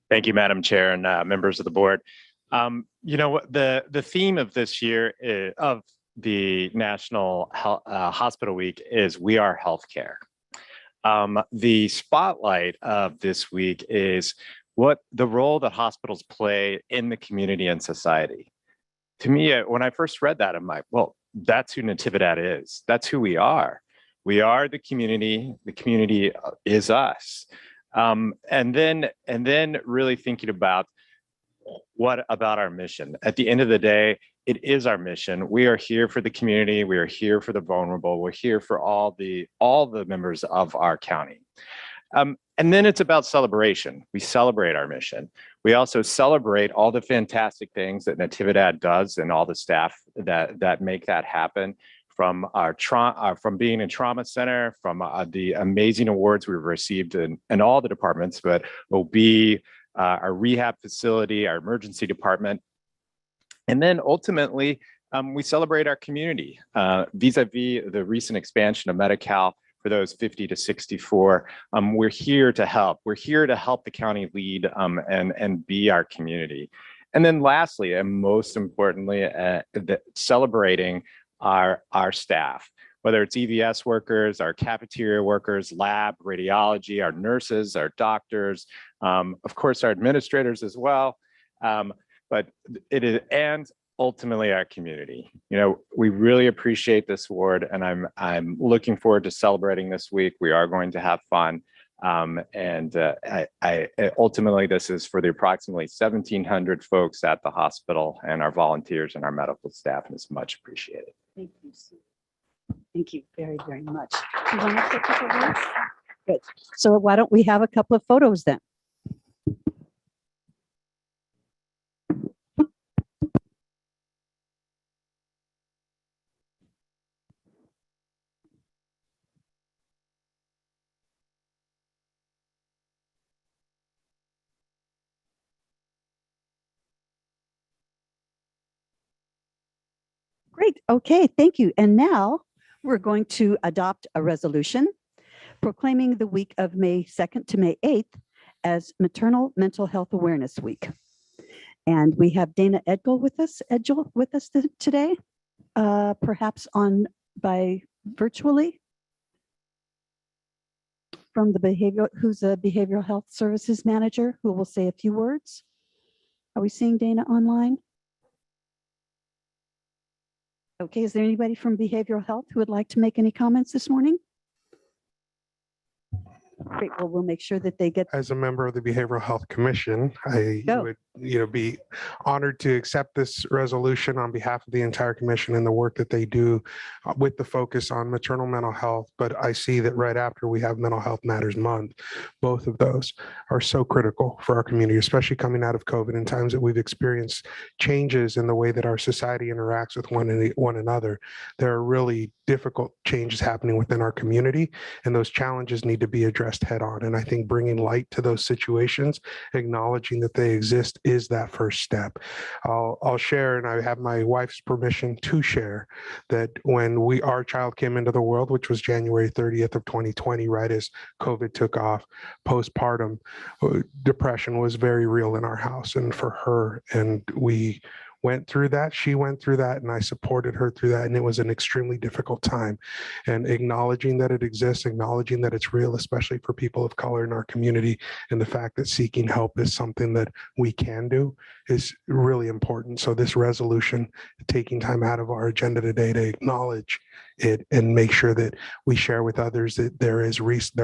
Thank you, Madam Chair and members of the board. You know, the theme of this year of the National Hospital Week is We Are Healthcare. The spotlight of this week is what the role that hospitals play in the community and society. To me, when I first read that, I'm like, well, that's who Natividad is. That's who we are. We are the community is us. And then really thinking about what about our mission? At the end of the day, it is our mission. We are here for the community. We are here for the vulnerable. We're here for all the members of our county. And then it's about celebration. We celebrate our mission. We also celebrate all the fantastic things that Natividad does and all the staff that make that happen. From from being a trauma center, from the amazing awards we've received in all the departments, but OB, our rehab facility, our emergency department. And then ultimately, we celebrate our community vis-a-vis the recent expansion of Medi-Cal for those 50 to 64. We're here to help. We're here to help the county lead and be our community. And then lastly, and most importantly, celebrating our staff, whether it's EVS workers, our cafeteria workers, lab, radiology, our nurses, our doctors, of course, our administrators as well. But it is, and ultimately our community. You know, we really appreciate this award, and I'm looking forward to celebrating this week. We are going to have fun. Ultimately, this is for the approximately 1,700 folks at the hospital and our volunteers and our medical staff, and it's much appreciated. Thank you, Sue. Thank you very, very much. You want to take a couple of words? Good. So why don't we have a couple of photos then? Great. Okay, thank you. And now we're going to adopt a resolution proclaiming the week of May 2nd to May 8th as Maternal Mental Health Awareness Week. And we have Dana Edgell with us, today, perhaps by virtually from the who's a behavioral health services manager who will say a few words. Are we seeing Dana online? Okay, is there anybody from behavioral health who would like to make any comments this morning? Great, well, we'll make sure that they get. As a member of the Behavioral Health Commission, I would be honored to accept this resolution on behalf of the entire commission and the work that they do with the focus on maternal mental health. But I see that right after we have Mental Health Matters Month, both of those are so critical for our community, especially coming out of COVID in times that we've experienced changes in the way that our society interacts with one another. There are really difficult changes happening within our community, and those challenges need to be addressed addressed head on. And I think bringing light to those situations, acknowledging that they exist, is that first step. I'll share, and I have my wife's permission to share, that when our child came into the world, which was January 30th of 2020, right as COVID took off, postpartum depression was very real in our house and for her. And we went through that. She went through that, and I supported her through that. And it was an extremely difficult time. And acknowledging that it exists, acknowledging that it's real, especially for people of color in our community, and the fact that seeking help is something that we can do is really important. So this resolution, taking time out of our agenda today to acknowledge it and make sure that we share with others that there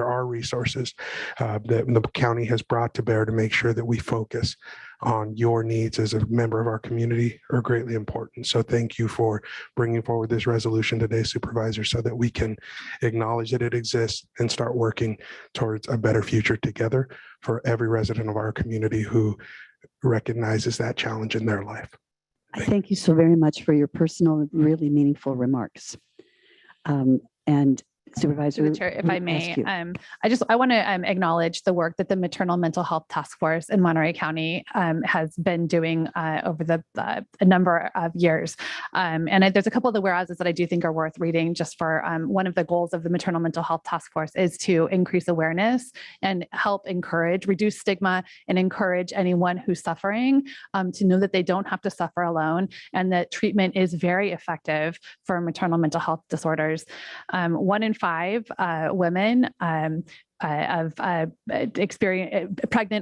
are resources that the county has brought to bear to make sure that we focus on your needs as a member of our community are greatly important. So thank you for bringing forward this resolution today, Supervisor, so that we can acknowledge that it exists and start working towards a better future together for every resident of our community who recognizes that challenge in their life. Thank you so very much for your personal, really meaningful remarks. And Supervisor, Through the chair, if I may, I want to acknowledge the work that the Maternal Mental Health Task Force in Monterey County has been doing over a number of years. There's a couple of the whereases that I do think are worth reading. Just for one of the goals of the Maternal Mental Health Task Force is to increase awareness and help reduce stigma, and encourage anyone who's suffering to know that they don't have to suffer alone, and that treatment is very effective for maternal mental health disorders. 1 in 5 women pregnant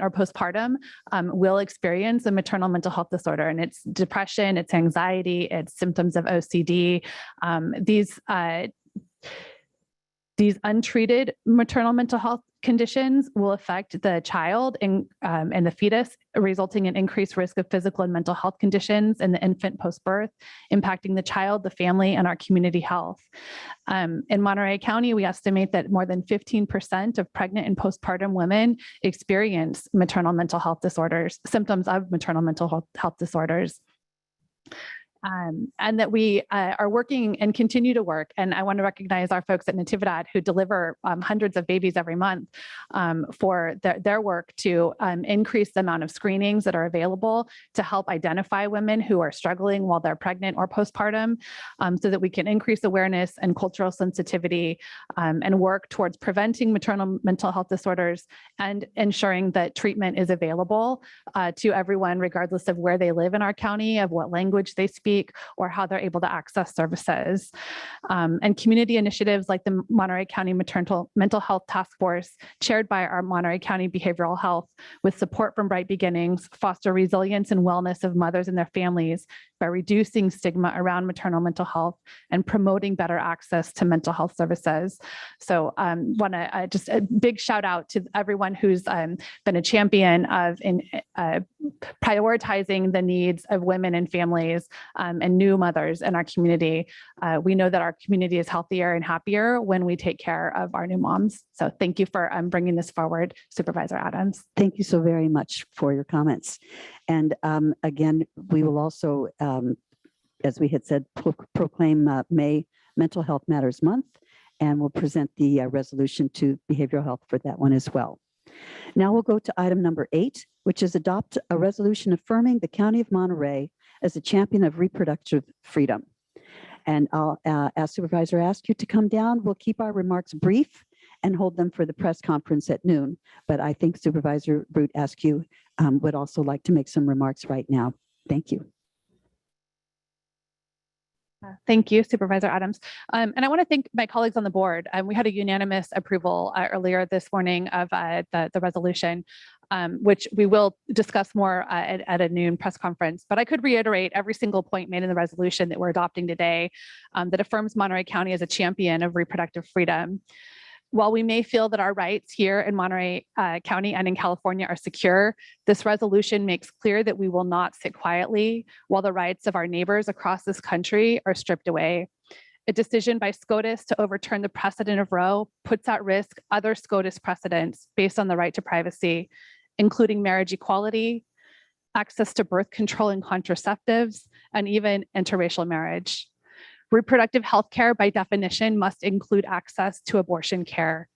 or postpartum will experience a maternal mental health disorder, and it's depression, it's anxiety, it's symptoms of OCD. These untreated maternal mental health conditions will affect the child and the fetus, resulting in increased risk of physical and mental health conditions in the infant post-birth, impacting the child, the family, and our community health. In Monterey County, we estimate that more than 15% of pregnant and postpartum women experience maternal mental health disorders, symptoms of maternal mental health disorders. And that we are working and continue to work. And I want to recognize our folks at Natividad who deliver hundreds of babies every month for their work to increase the amount of screenings that are available to help identify women who are struggling while they're pregnant or postpartum, so that we can increase awareness and cultural sensitivity and work towards preventing maternal mental health disorders and ensuring that treatment is available to everyone, regardless of where they live in our county, of what language they speak, or how they're able to access services. And community initiatives like the Monterey County Maternal Mental Health Task Force, chaired by our Monterey County Behavioral Health, with support from Bright Beginnings, foster resilience and wellness of mothers and their families by reducing stigma around maternal mental health and promoting better access to mental health services. So want to just a big shout out to everyone who's been a champion of prioritizing the needs of women and families and new mothers in our community. We know that our community is healthier and happier when we take care of our new moms. So thank you for bringing this forward, Supervisor Adams. Thank you so very much for your comments. And again, we will also, as we had said, proclaim May Mental Health Matters Month, and we'll present the resolution to behavioral health for that one as well. Now we'll go to item number 8, which is adopt a resolution affirming the County of Monterey as a champion of reproductive freedom. And I'll ask Supervisor Askew to come down. We'll keep our remarks brief and hold them for the press conference at noon. But I think Supervisor Root Askew would also like to make some remarks right now. Thank you. Thank you, Supervisor Adams. And I want to thank my colleagues on the board. We had a unanimous approval earlier this morning of the resolution, which we will discuss more at a noon press conference. But I could reiterate every single point made in the resolution that we're adopting today that affirms Monterey County as a champion of reproductive freedom. While we may feel that our rights here in Monterey County and in California are secure, this resolution makes clear that we will not sit quietly while the rights of our neighbors across this country are stripped away. A decision by SCOTUS to overturn the precedent of Roe puts at risk other SCOTUS precedents based on the right to privacy, including marriage equality, access to birth control and contraceptives, and even interracial marriage. Reproductive health care, by definition, must include access to abortion care.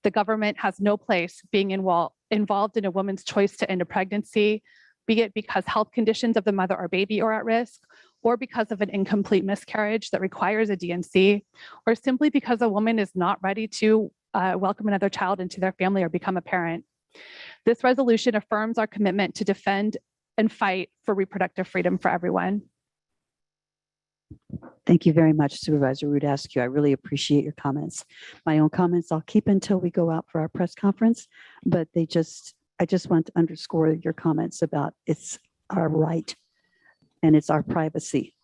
The government has no place being involved in a woman's choice to end a pregnancy, be it because health conditions of the mother or baby are at risk, or because of an incomplete miscarriage that requires a DNC, or simply because a woman is not ready to welcome another child into their family or become a parent. This resolution affirms our commitment to defend and fight for reproductive freedom for everyone. Thank you very much, Supervisor Rudascu. I really appreciate your comments. My own comments I'll keep until we go out for our press conference, but I just want to underscore your comments about it's our right and it's our privacy.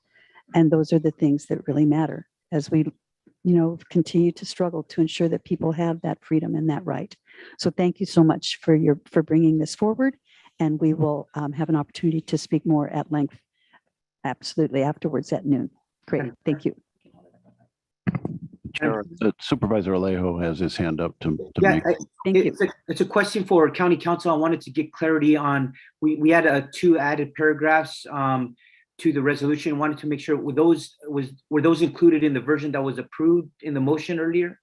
And those are the things that really matter as we, continue to struggle to ensure that people have that freedom and that right. So thank you so much for bringing this forward. And we will have an opportunity to speak more at length, absolutely, afterwards at noon. Great, thank you. Chair, Supervisor Alejo has his hand up to Yeah, make. it's a question for County Council. I wanted to get clarity on, we had 2 added paragraphs to the resolution. Wanted to make sure, were those included in the version that was approved in the motion earlier?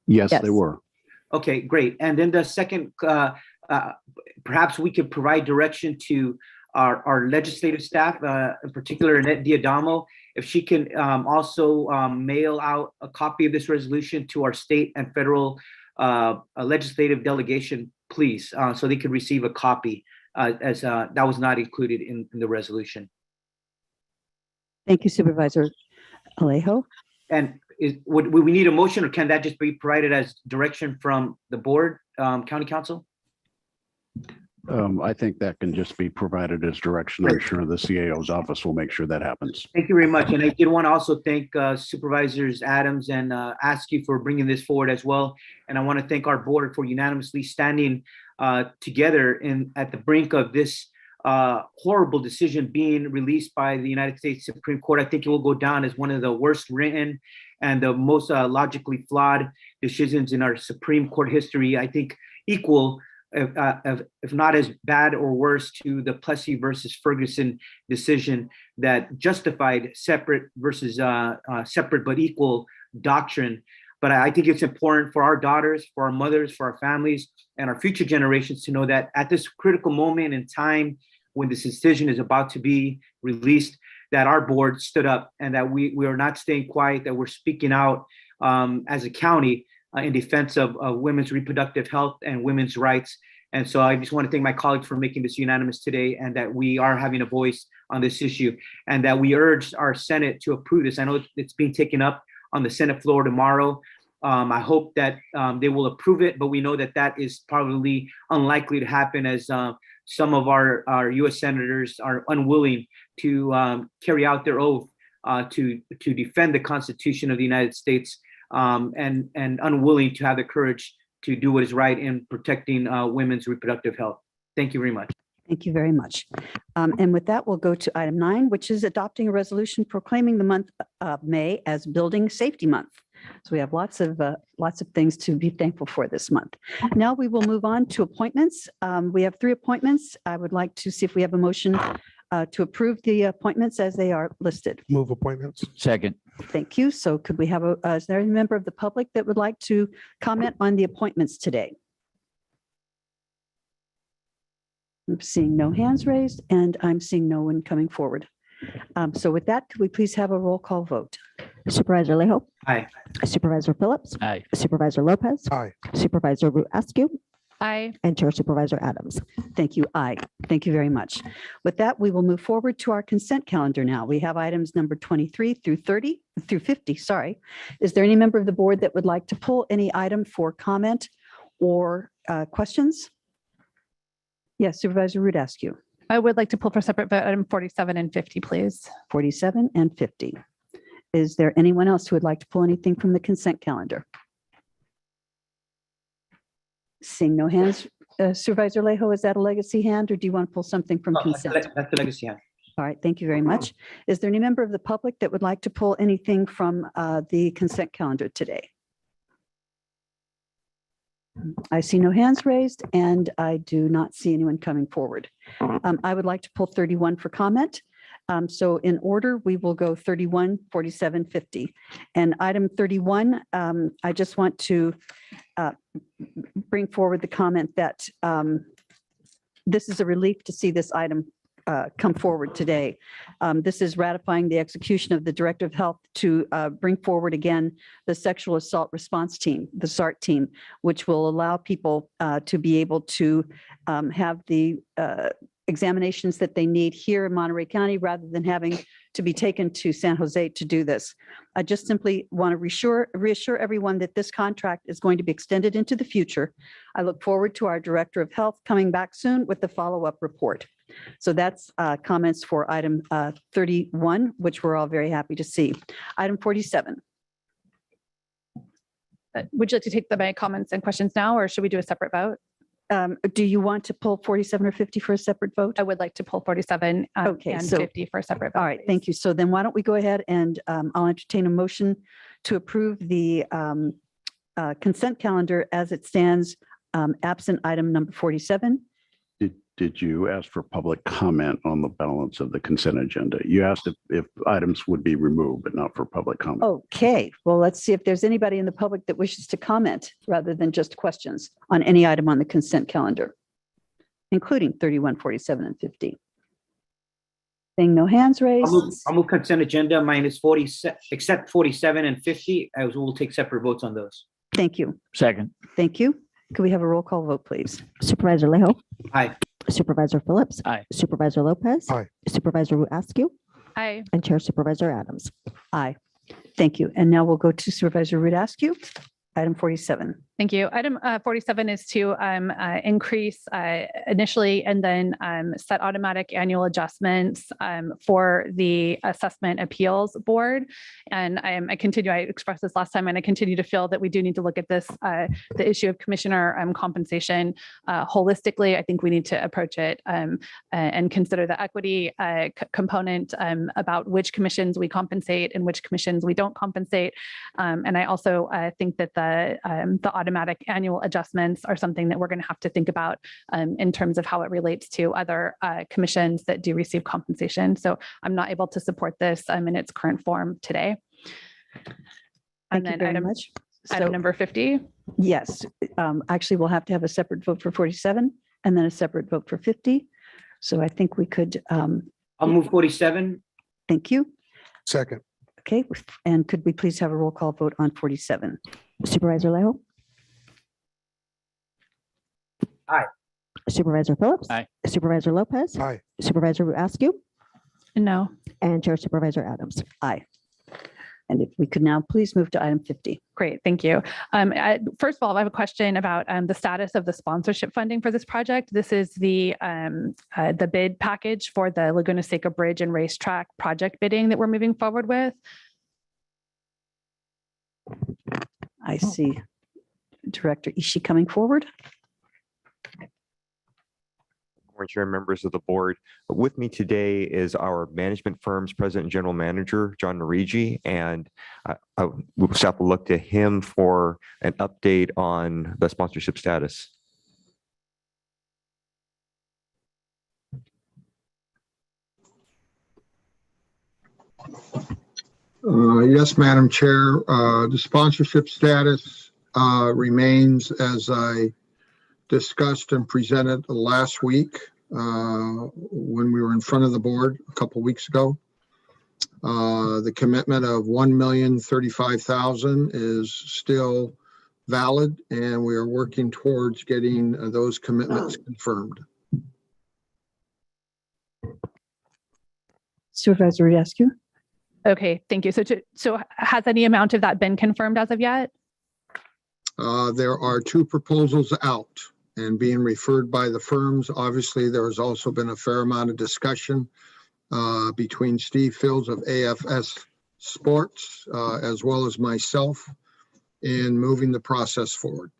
Yes, they were. Okay, great. And then the second, perhaps we could provide direction to our legislative staff, in particular Annette Diadamo, if she can also mail out a copy of this resolution to our state and federal legislative delegation, please, so they could receive a copy, as that was not included in the resolution. Thank you, Supervisor Alejo. And would we need a motion, or can that just be provided as direction from the board, County Council? I think that can just be provided as direction. I'm sure the CAO's office will make sure that happens. Thank you very much. And I did want to also thank Supervisors Adams and ask you for bringing this forward as well. And I want to thank our board for unanimously standing together at the brink of this horrible decision being released by the United States Supreme Court. I think it will go down as one of the worst written and the most logically flawed decisions in our Supreme Court history. I think equal, if not as bad or worse, to the Plessy versus Ferguson decision that justified separate versus separate but equal doctrine. But I think it's important for our daughters, for our mothers, for our families, and our future generations to know that at this critical moment in time, when this decision is about to be released, that our board stood up and that we are not staying quiet, that we're speaking out as a county in defense of women's reproductive health and women's rights. And so I just want to thank my colleagues for making this unanimous today, and that we are having a voice on this issue, and that we urge our Senate to approve this. I know it's being taken up on the Senate floor tomorrow. I hope that they will approve it, but we know that that is probably unlikely to happen, as some of our U.S. senators are unwilling to carry out their oath to defend the Constitution of the United States, and unwilling to have the courage to do what is right in protecting women's reproductive health. Thank you very much. Thank you very much. And with that, we'll go to item 9, which is adopting a resolution proclaiming the month of May as Building Safety Month. So we have lots of things to be thankful for this month. Now we will move on to appointments. We have 3 appointments. I would like to see if we have a motion to approve the appointments as they are listed. Move appointments. Second. Thank you. So could we have is there a member of the public that would like to comment on the appointments today? I'm seeing no hands raised, and I'm seeing no one coming forward. So with that, could we please have a roll call vote? Supervisor Alejo. Aye. Supervisor Phillips. Aye. Supervisor Lopez. Aye. Supervisor Askew. Aye. And Chair Supervisor Adams. Thank you. Aye. Thank you very much. With that, we will move forward to our consent calendar now. We have items number 23 through 50. Sorry. Is there any member of the board that would like to pull any item for comment or questions? Yes, Supervisor Rudascu. I would like to pull for separate vote item 47 and 50, please. 47 and 50. Is there anyone else who would like to pull anything from the consent calendar? Seeing no hands, Supervisor Alejo, is that a legacy hand, or do you want to pull something from consent? That's the legacy hand. All right, thank you very much. Is there any member of the public that would like to pull anything from the consent calendar today? I see no hands raised, and I do not see anyone coming forward. I would like to pull 31 for comment. So in order, we will go 31, 47, 50. And item 31, I just want to bring forward the comment that this is a relief to see this item come forward today. This is ratifying the execution of the Director of Health to bring forward again the Sexual Assault Response Team, the SART team, which will allow people to be able to have the examinations that they need here in Monterey County rather than having to be taken to San Jose to do this. I just simply want to reassure everyone that this contract is going to be extended into the future. I look forward to our Director of Health coming back soon with the follow-up report. So that's comments for item 31, which we're all very happy to see. Item 47. Would you like to take my comments and questions now, or should we do a separate vote? Do you want to pull 47 or 50 for a separate vote? I would like to pull 47 Okay, and so- 50 for a separate vote. All right, thank you. So then why don't we go ahead and I'll entertain a motion to approve the consent calendar as it stands, absent item number 47. Did you ask for public comment on the balance of the consent agenda? You asked if items would be removed, but not for public comment. Okay, well, let's see if there's anybody in the public that wishes to comment rather than just questions on any item on the consent calendar, including 31, 47, and 50. Seeing no hands raised. I'll move consent agenda minus 40, except 47 and 50, as we'll take separate votes on those. Thank you. Second. Thank you. Could we have a roll call vote, please? Supervisor Lejo. Aye. Supervisor Phillips. Aye. Supervisor Lopez. Aye. Supervisor Askew. Aye. And Chair Supervisor Adams. Aye. Thank you. And now we'll go to Supervisor Rudascu, item 47. Thank you. Item 47 is to increase initially and then set automatic annual adjustments for the Assessment Appeals Board. And I expressed this last time, and I continue to feel that we do need to look at this, the issue of commissioner compensation holistically. I think we need to approach it and consider the equity component about which commissions we compensate and which commissions we don't compensate. And I also think that the automatic annual adjustments are something that we're going to have to think about in terms of how it relates to other commissions that do receive compensation. So I'm not able to support this in its current form today. Thank you very much. Item number 50. Yes, actually, we'll have to have a separate vote for 47 and then a separate vote for 50. So I think we could. I'll move 47. Thank you. Second. Okay, and could we please have a roll call vote on 47? Supervisor Lejo. Aye. Supervisor Phillips. Aye. Supervisor Lopez. Aye. Supervisor Askew. No. And Chair Supervisor Adams. Aye. And if we could now please move to item 50. Great, thank you. First of all, I have a question about the status of the sponsorship funding for this project. This is the bid package for the Laguna Seca Bridge and Racetrack project bidding that we're moving forward with. I see Director Ishii coming forward. Board Chair, members of the board. With me today is our management firm's president and general manager, John Narigi, and we'll have to look to him for an update on the sponsorship status. Yes, Madam Chair. The sponsorship status remains as I discussed and presented last week when we were in front of the board a couple weeks ago. The commitment of $1,035,000 is still valid, and we are working towards getting those commitments confirmed. Supervisor Rudascu. Okay, thank you. So has any amount of that been confirmed as of yet? There are two proposals out and being referred by the firms. Obviously, there has also been a fair amount of discussion between Steve Fields of AFS Sports as well as myself in moving the process forward.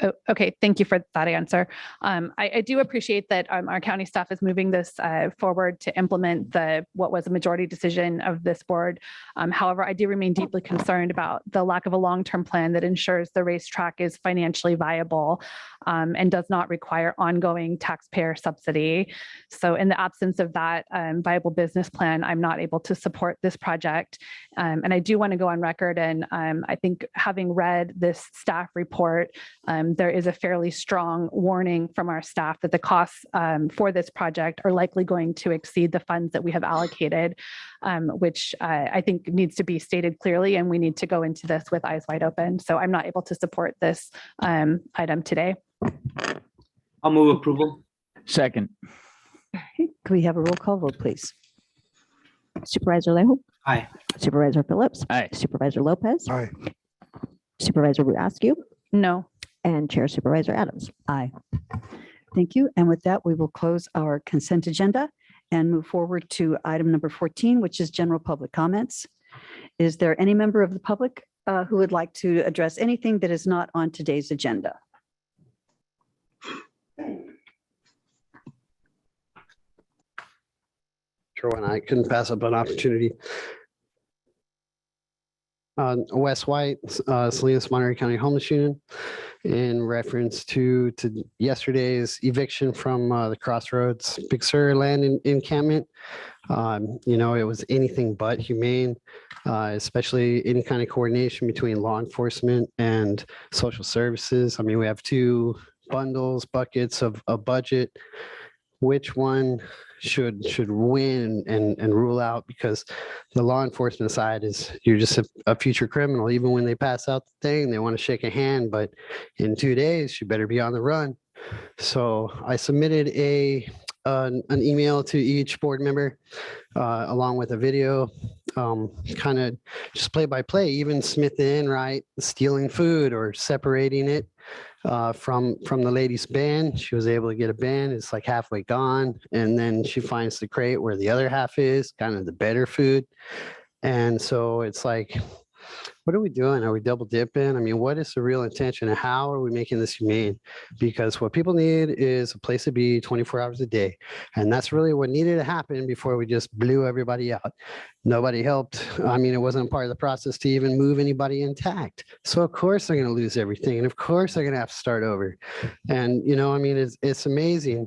Oh, okay, thank you for that answer. I do appreciate that our county staff is moving this forward to implement what was a majority decision of this board. However, I do remain deeply concerned about the lack of a long-term plan that ensures the racetrack is financially viable and does not require ongoing taxpayer subsidy. So in the absence of that viable business plan, I'm not able to support this project. And I do want to go on record, and I think having read this staff report, there is a fairly strong warning from our staff that the costs for this project are likely going to exceed the funds that we have allocated, which I think needs to be stated clearly, and we need to go into this with eyes wide open. So I'm not able to support this item today. I'll move approval. Second. Can we have a roll call vote, please? Supervisor Lejo. Aye. Supervisor Phillips. Aye. Supervisor Lopez. Aye. Supervisor Askew. No. And Chair Supervisor Adams. Aye. Thank you. And with that, we will close our consent agenda and move forward to item number 14, which is general public comments. Is there any member of the public who would like to address anything that is not on today's agenda? Sure, when I couldn't pass up an opportunity. Wes White, Salinas, Monterey County Homeless Union, in reference to yesterday's eviction from the Crossroads Big Sur land encampment. You know, it was anything but humane, especially any kind of coordination between law enforcement and social services. I mean, we have two buckets of a budget. Which one should win and rule out? Because the law enforcement side is you're just a future criminal. Even when they pass out the thing, they want to shake a hand, but in 2 days you better be on the run. So I submitted an email to each board member along with a video, kind of just play by play, even Smith and Enright stealing food or separating it from the lady's bin. She was able to get a bin. It's like halfway gone. And then she finds the crate where the other half is, kind of the better food. And so it's like, what are we doing? Are we double dipping? I mean, what is the real intention and how are we making this humane? Because what people need is a place to be 24 hours a day. And that's really what needed to happen before we just blew everybody out. Nobody helped. I mean, it wasn't part of the process to even move anybody intact. So of course they're going to lose everything. And of course they're going to have to start over. And, you know, I mean, it's amazing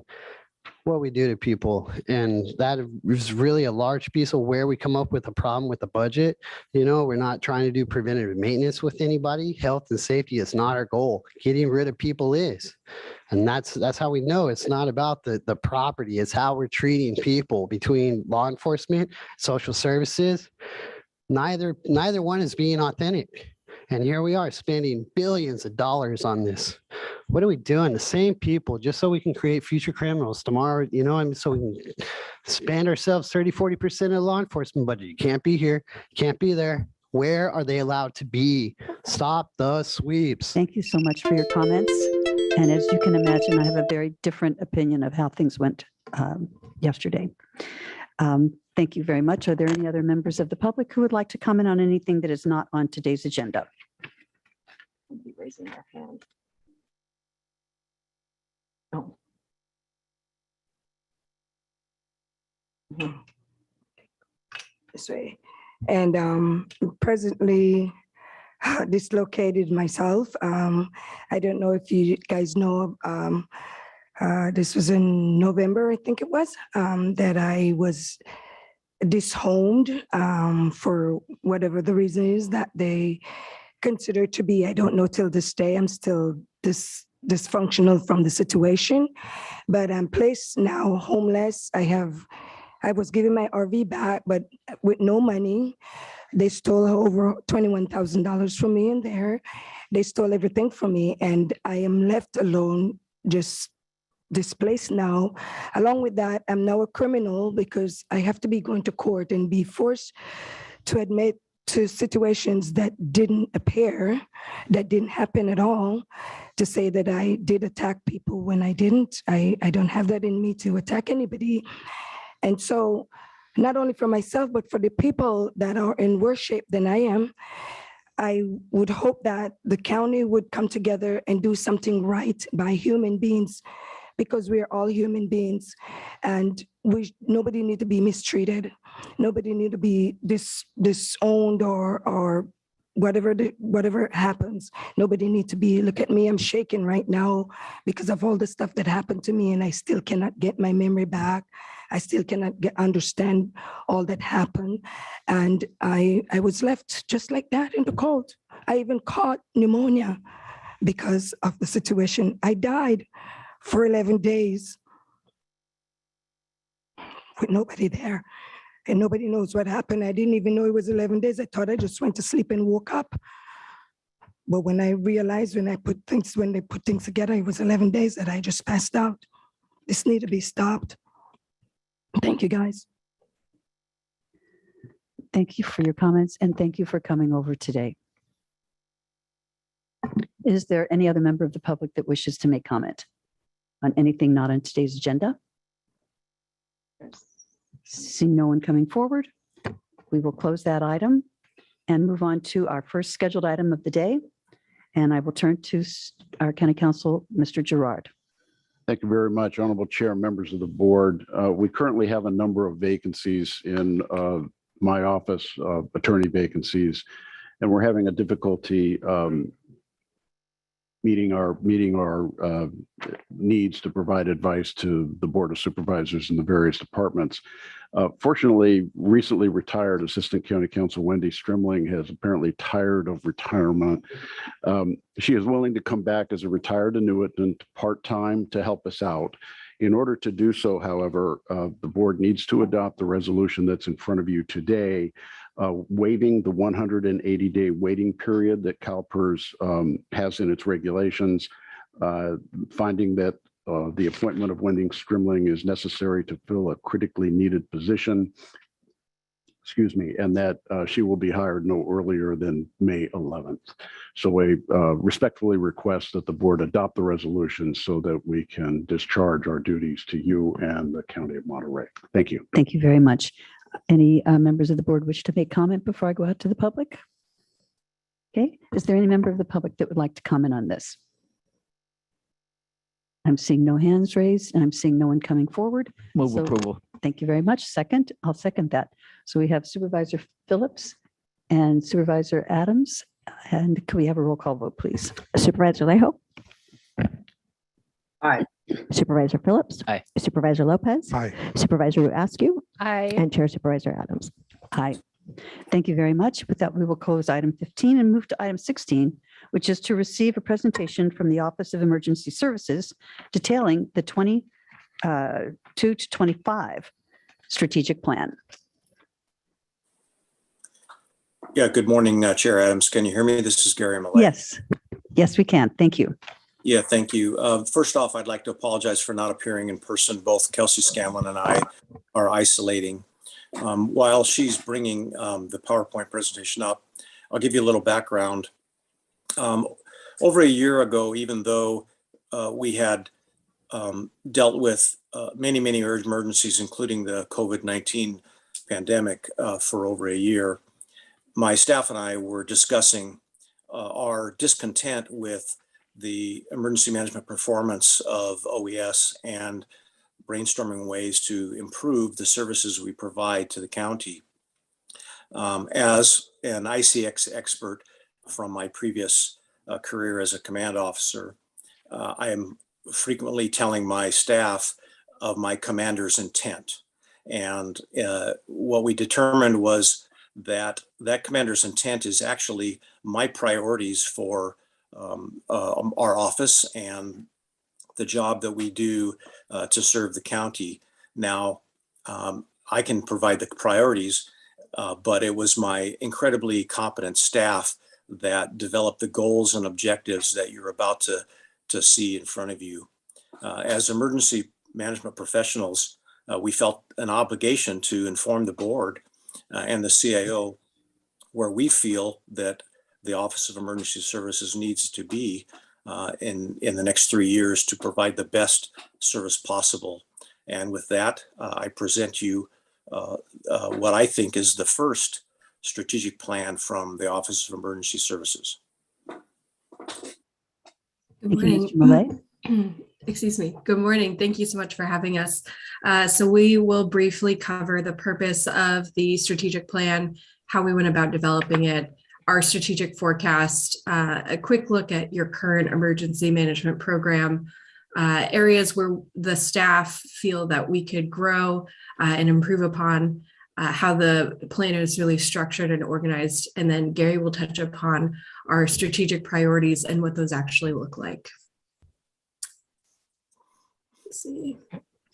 what we do to people. And that is really a large piece of where we come up with a problem with the budget. You know, we're not trying to do preventative maintenance with anybody. Health and safety is not our goal. Getting rid of people is. And that's how we know it's not about the property. It's how we're treating people between law enforcement, social services. Neither one is being authentic. And here we are spending billions of dollars on this. What are we doing? The same people, just so we can create future criminals tomorrow, you know, I mean, so we can spend ourselves 30-40% of the law enforcement budget. You can't be here, you can't be there. Where are they allowed to be? Stop the sweeps. Thank you so much for your comments. And as you can imagine, I have a very different opinion of how things went yesterday. Thank you very much. Are there any other members of the public who would like to comment on anything that is not on today's agenda? Raising their hand. Oh. This way. And presently dislocated myself. I don't know if you guys know, this was in November, I think it was, that I was dishomed for whatever the reason is that they consider to be. I don't know till this day. I'm still dysfunctional from the situation, but I'm placed now homeless. I was given my RV back, but with no money. They stole over $21,000 from me in there. They stole everything from me, and I am left alone, just displaced now. Along with that, I'm now a criminal because I have to be going to court and be forced to admit to situations that didn't appear, that didn't happen at all, to say that I did attack people when I didn't. I don't have that in me to attack anybody. And so not only for myself, but for the people that are in worse shape than I am, I would hope that the county would come together and do something right by human beings, because we are all human beings, and nobody need to be mistreated. Nobody need to be disowned or whatever happens. Nobody need to be, look at me, I'm shaking right now because of all the stuff that happened to me, and I still cannot get my memory back. I still cannot understand all that happened. And I was left just like that in the cold. I even caught pneumonia because of the situation. I died for 11 days with nobody there. And nobody knows what happened. I didn't even know it was 11 days. I thought I just went to sleep and woke up. But when I realized, when they put things together, it was 11 days that I just passed out. This need to be stopped. Thank you, guys. Thank you for your comments, and thank you for coming over today. Is there any other member of the public that wishes to make comment on anything not on today's agenda? Seeing no one coming forward, we will close that item and move on to our first scheduled item of the day. And I will turn to our County Council, Mr. Gerard. Thank you very much, Honorable Chair, members of the board. We currently have a number of vacancies in my office, attorney vacancies, and we're having a difficulty meeting our needs to provide advice to the Board of Supervisors in the various departments. Fortunately, recently retired Assistant County Counsel Wendy Strimling has apparently tired of retirement. She is willing to come back as a retired annuitant part-time to help us out. In order to do so, however, the board needs to adopt the resolution that's in front of you today, waiving the 180-day waiting period that CalPERS has in its regulations, finding that the appointment of Wendy Strimling is necessary to fill a critically needed position, and that she will be hired no earlier than May 11th. So I respectfully request that the board adopt the resolution so that we can discharge our duties to you and the County of Monterey. Thank you. Thank you very much. Any members of the board wish to make comment before I go out to the public? Okay, is there any member of the public that would like to comment on this? I'm seeing no hands raised and I'm seeing no one coming forward. Move So, approval. Thank you very much. Second, I'll second that. So we have Supervisor Phillips and Supervisor Adams. And can we have a roll call vote, please? Supervisor Lejo? Aye. Supervisor Phillips? Aye. Supervisor Lopez? Aye. Supervisor Askew? Aye. And Chair Supervisor Adams. Aye. Thank you very much. With that, we will close item 15 and move to item 16, which is to receive a presentation from the Office of Emergency Services detailing the 22 to 25 strategic plan. Yeah, good morning, Chair Adams. Can you hear me? This is Gary Millay. Yes. Yes, we can. Thank you. Yeah, thank you. First off, I'd like to apologize for not appearing in person. Both Kelsey Scanlon and I are isolating. While she's bringing the PowerPoint presentation up, I'll give you a little background. Over a year ago, even though we had dealt with many emergencies, including the COVID-19 pandemic for over a year, my staff and I were discussing our discontent with the emergency management performance of OES and brainstorming ways to improve the services we provide to the county. As an ICX expert from my previous career as a command officer, I am frequently telling my staff of my commander's intent. And what we determined was that commander's intent is actually my priorities for our office and the job that we do to serve the county. Now, I can provide the priorities, but it was my incredibly competent staff that developed the goals and objectives that you're about to see in front of you. As emergency management professionals, we felt an obligation to inform the board and the CAO where we feel that the Office of Emergency Services needs to be in the next 3 years to provide the best service possible. And with that, I present you what I think is the first strategic plan from the Office of Emergency Services. Thank Good you, morning. Mr. Millay. Excuse me. Good morning. Thank you so much for having us. So we will briefly cover the purpose of the strategic plan, how we went about developing it, our strategic forecast, a quick look at your current emergency management program, areas where the staff feel that we could grow and improve upon, how the plan is really structured and organized. And then Gary will touch upon our strategic priorities and what those actually look like. Let's see.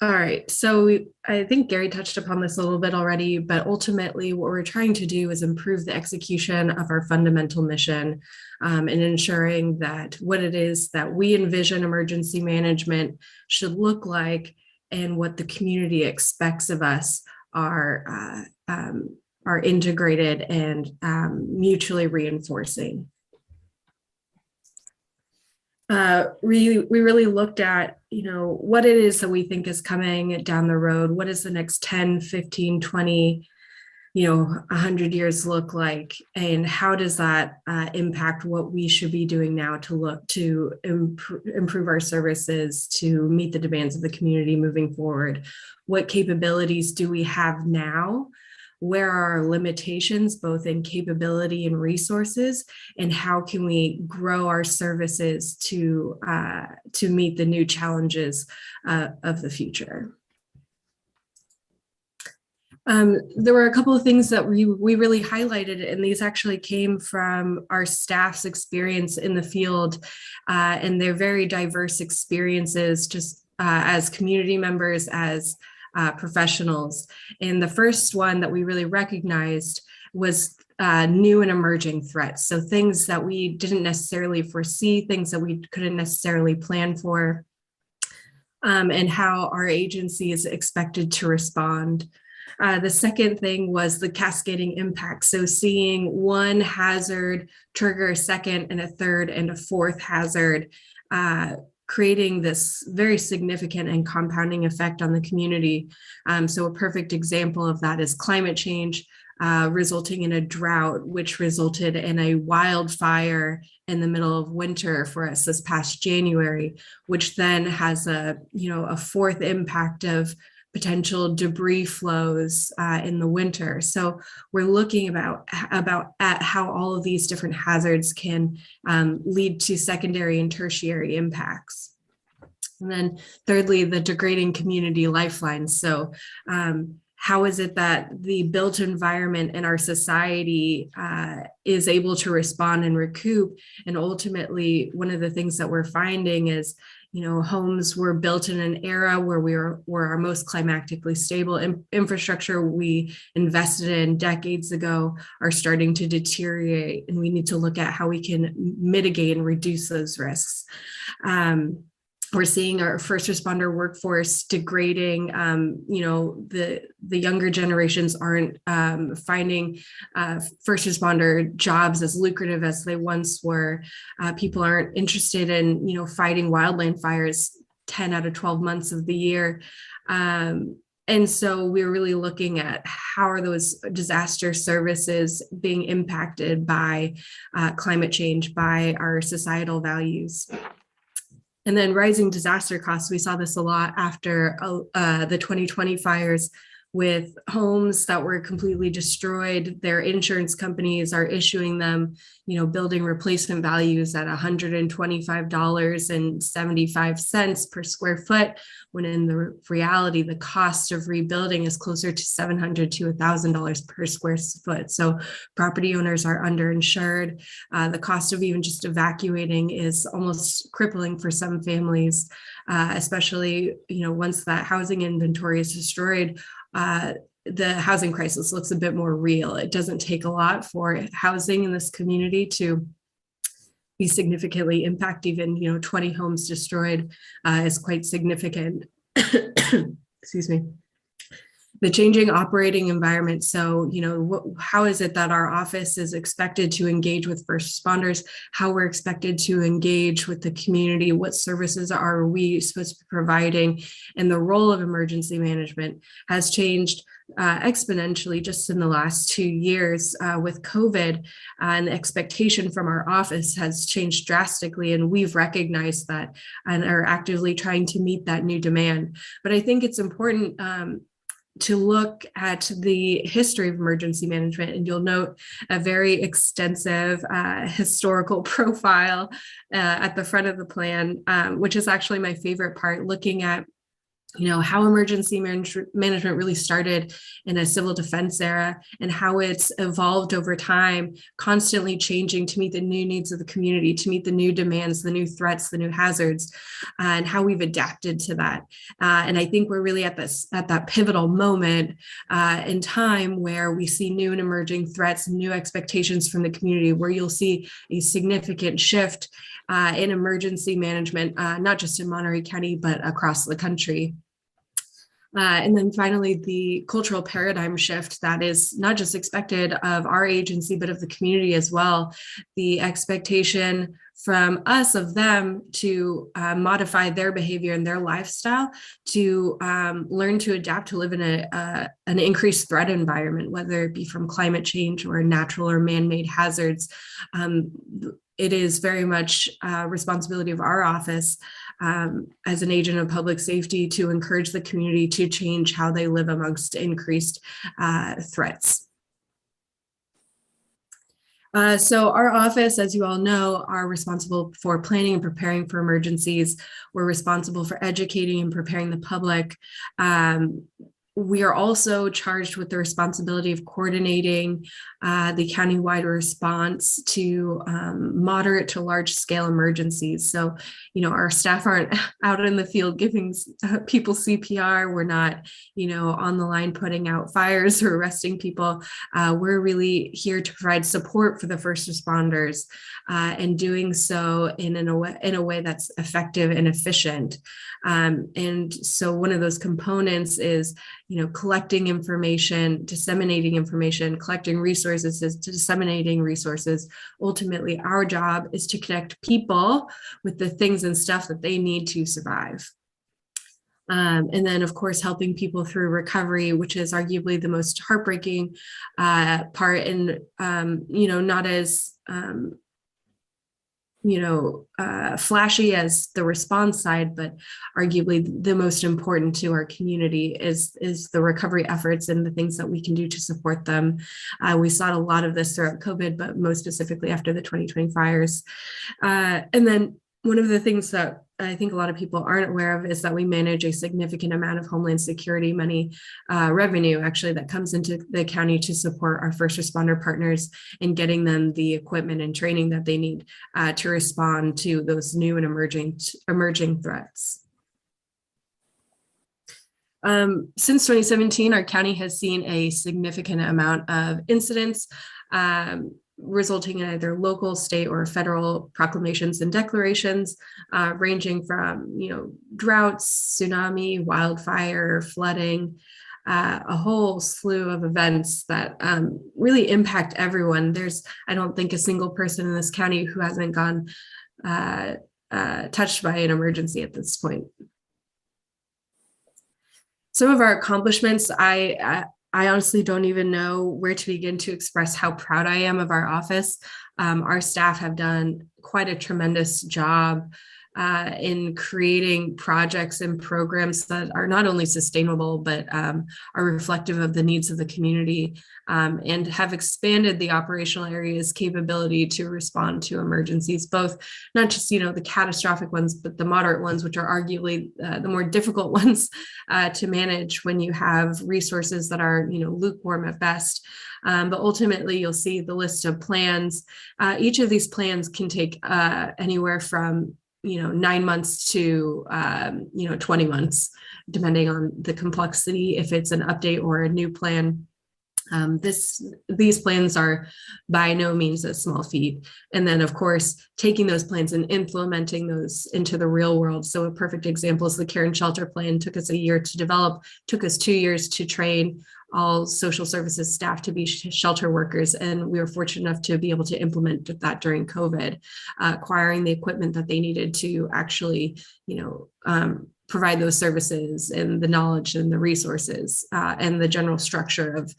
All right, so I think Gary touched upon this a little bit already, but ultimately what we're trying to do is improve the execution of our fundamental mission and ensuring that what it is that we envision emergency management should look like and what the community expects of us are integrated and mutually reinforcing. We really looked at, what it is that we think is coming down the road. What does the next 10, 15, 20, 100 years look like? And how does that impact what we should be doing now to look to improve our services to meet the demands of the community moving forward? What capabilities do we have now? Where are our limitations, both in capability and resources, and how can we grow our services to meet the new challenges of the future? There were a couple of things that we really highlighted, and these actually came from our staff's experience in the field and their very diverse experiences just as community members, as professionals. And the first one that we really recognized was new and emerging threats. So things that we didn't necessarily foresee, things that we couldn't necessarily plan for, and how our agency is expected to respond. The second thing was the cascading impact. So seeing one hazard trigger a second and a third and a fourth hazard, creating this very significant and compounding effect on the community. So a perfect example of that is climate change resulting in a drought, which resulted in a wildfire in the middle of winter for us this past January, which then has a fourth impact of potential debris flows in the winter. So we're looking at how all of these different hazards can lead to secondary and tertiary impacts. And then thirdly, the degrading community lifelines. So how is it that the built environment in our society is able to respond and recoup? And ultimately, one of the things that we're finding is homes were built in an era where we were our most climatically stable. Infrastructure we invested in decades ago are starting to deteriorate, and we need to look at how we can mitigate and reduce those risks. We're seeing our first responder workforce degrading. The younger generations aren't finding first responder jobs as lucrative as they once were. People aren't interested in, fighting wildland fires 10 out of 12 months of the year. And so we're really looking at how are those disaster services being impacted by climate change, by our societal values. And then rising disaster costs. We saw this a lot after the 2020 fires, with homes that were completely destroyed. Their insurance companies are issuing them, building replacement values at $125.75 per square foot, when in the reality, the cost of rebuilding is closer to $700 to $1,000 per square foot. So property owners are underinsured. The cost of even just evacuating is almost crippling for some families, especially, once that housing inventory is destroyed. The housing crisis looks a bit more real. It doesn't take a lot for housing in this community to be significantly impacted. Even 20 homes destroyed is quite significant. Excuse me. the changing operating environment. So, how is it that our office is expected to engage with first responders, how we're expected to engage with the community, what services are we supposed to be providing, and the role of emergency management has changed exponentially just in the last 2 years with COVID, and the expectation from our office has changed drastically, and we've recognized that and are actively trying to meet that new demand. But I think it's important to look at the history of emergency management, and you'll note a very extensive historical profile at the front of the plan, which is actually my favorite part, looking at how emergency management really started in a civil defense era and how it's evolved over time, constantly changing to meet the new needs of the community, to meet the new demands, the new threats, the new hazards, and how we've adapted to that. And I think we're really at that pivotal moment in time where we see new and emerging threats, new expectations from the community, where you'll see a significant shift in emergency management, not just in Monterey County, but across the country. And then finally, the cultural paradigm shift that is not just expected of our agency, but of the community as well. The expectation from us, of them, to modify their behavior and their lifestyle, to learn to adapt to live in an increased threat environment, whether it be from climate change or natural or man-made hazards. It is very much a responsibility of our office as an agent of public safety to encourage the community to change how they live amongst increased threats. So our office, as you all know, are responsible for planning and preparing for emergencies. We're responsible for educating and preparing the public. We are also charged with the responsibility of coordinating the countywide response to moderate to large scale emergencies. So, our staff aren't out in the field giving people CPR. We're not, on the line putting out fires or arresting people. We're really here to provide support for the first responders and doing so in a way that's effective and efficient. And so one of those components is, collecting information, disseminating information, collecting resources, disseminating resources. Ultimately, our job is to connect people with the things and stuff that they need to survive. And then, of course, helping people through recovery, which is arguably the most heartbreaking part, and, not as flashy as the response side, but arguably the most important to our community is the recovery efforts and the things that we can do to support them. We saw a lot of this throughout COVID, but most specifically after the 2020 fires. And then one of the things that I think a lot of people aren't aware of is that we manage a significant amount of Homeland Security money, revenue actually, that comes into the county to support our first responder partners in getting them the equipment and training that they need to respond to those new and emerging threats. Since 2017, our county has seen a significant amount of incidents resulting in either local, state, or federal proclamations and declarations, ranging from, droughts, tsunami, wildfire, flooding, a whole slew of events that really impact everyone. There's, I don't think, a single person in this county who hasn't gone touched by an emergency at this point. Some of our accomplishments, I honestly don't even know where to begin to express how proud I am of our office. Our staff have done quite a tremendous job in creating projects and programs that are not only sustainable, but are reflective of the needs of the community, and have expanded the operational area's capability to respond to emergencies, both not just, the catastrophic ones, but the moderate ones, which are arguably the more difficult ones to manage when you have resources that are, lukewarm at best. But ultimately, you'll see the list of plans. Each of these plans can take anywhere from 9 months to 20 months, depending on the complexity, if it's an update or a new plan. These plans are by no means a small feat. And then, of course, taking those plans and implementing those into the real world. So a perfect example is the Care and Shelter Plan. Took us a year to develop, took us 2 years to train all social services staff to be shelter workers. And we were fortunate enough to be able to implement that during COVID, acquiring the equipment that they needed to actually, provide those services and the knowledge and the resources and the general structure of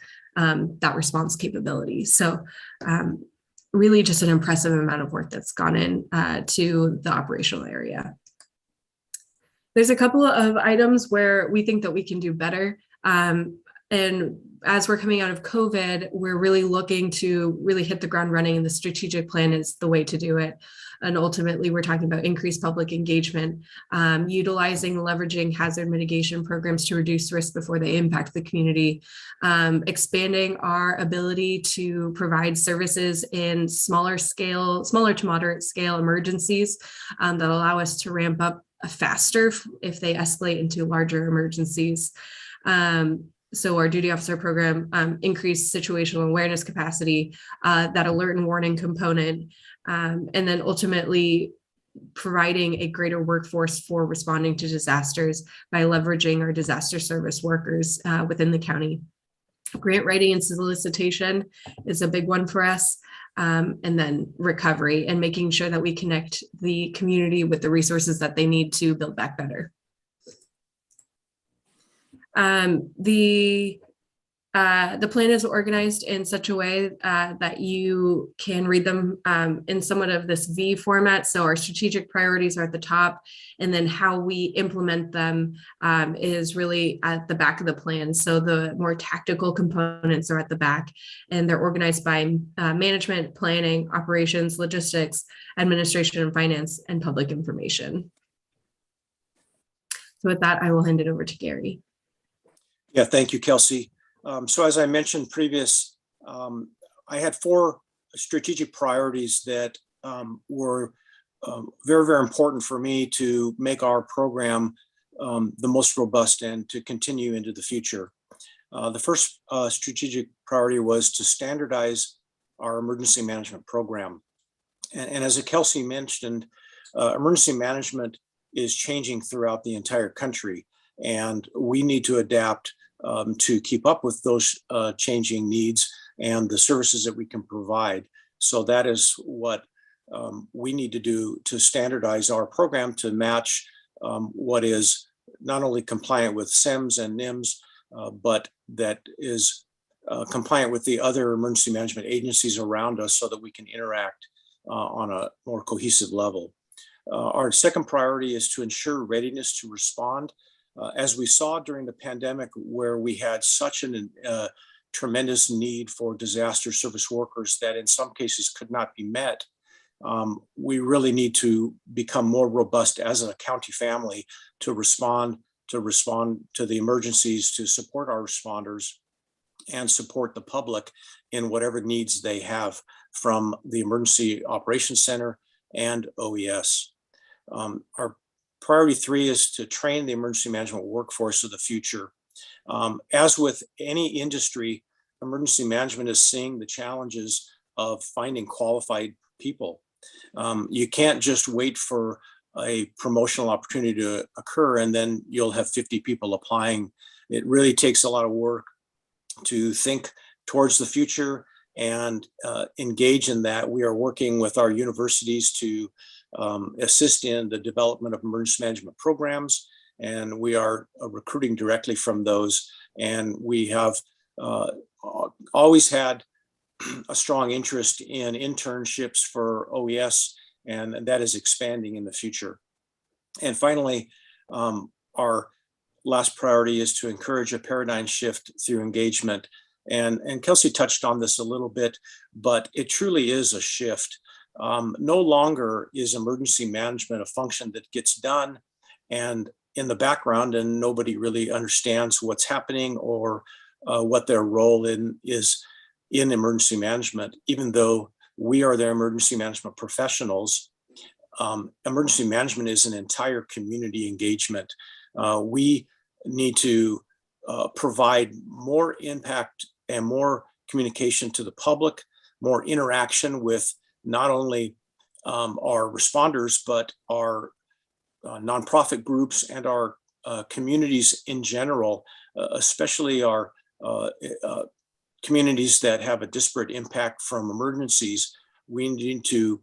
that response capability. So really just an impressive amount of work that's gone in to the operational area. There's a couple of items where we think that we can do better. And as we're coming out of COVID, we're really looking to really hit the ground running, and the strategic plan is the way to do it. And ultimately, we're talking about increased public engagement, utilizing, leveraging hazard mitigation programs to reduce risk before they impact the community, expanding our ability to provide services in smaller to moderate scale emergencies that allow us to ramp up faster if they escalate into larger emergencies. So our duty officer program increased situational awareness capacity, that alert and warning component, and then ultimately providing a greater workforce for responding to disasters by leveraging our disaster service workers within the county. Grant writing and solicitation is a big one for us. And then recovery and making sure that we connect the community with the resources that they need to build back better. The plan is organized in such a way that you can read them in somewhat of this V format. So our strategic priorities are at the top, and then how we implement them is really at the back of the plan. So the more tactical components are at the back, and they're organized by management, planning, operations, logistics, administration and finance, and public information. So with that, I will hand it over to Gary. Yeah, thank you, Kelsey. So as I mentioned previous, I had 4 strategic priorities that were very, very important for me to make our program the most robust and to continue into the future. The first strategic priority was to standardize our emergency management program. And as Kelsey mentioned, emergency management is changing throughout the entire country, and we need to adapt to keep up with those changing needs and the services that we can provide. So that is what we need to do to standardize our program to match what is not only compliant with SEMS and NIMS, but that is compliant with the other emergency management agencies around us so that we can interact on a more cohesive level. Our second priority is to ensure readiness to respond. As we saw during the pandemic, where we had such a tremendous need for disaster service workers that in some cases could not be met, we really need to become more robust as a county family to respond to the emergencies, to support our responders and support the public in whatever needs they have from the Emergency Operations Center and OES. Our Priority 3 is to train the emergency management workforce of the future. As with any industry, emergency management is seeing the challenges of finding qualified people. You can't just wait for a promotional opportunity to occur and then you'll have 50 people applying. It really takes a lot of work to think towards the future and engage in that. We are working with our universities to assist in the development of emergency management programs, and we are recruiting directly from those. And we have always had a strong interest in internships for OES, and that is expanding in the future. And finally, our last priority is to encourage a paradigm shift through engagement. And Kelsey touched on this a little bit, but it truly is a shift. No longer is emergency management a function that gets done and in the background and nobody really understands what's happening or what their role is in emergency management. Even though we are the emergency management professionals, emergency management is an entire community engagement. We need to provide more impact and more communication to the public, more interaction with not only our responders, but our nonprofit groups and our communities in general, especially our communities that have a disparate impact from emergencies. We need to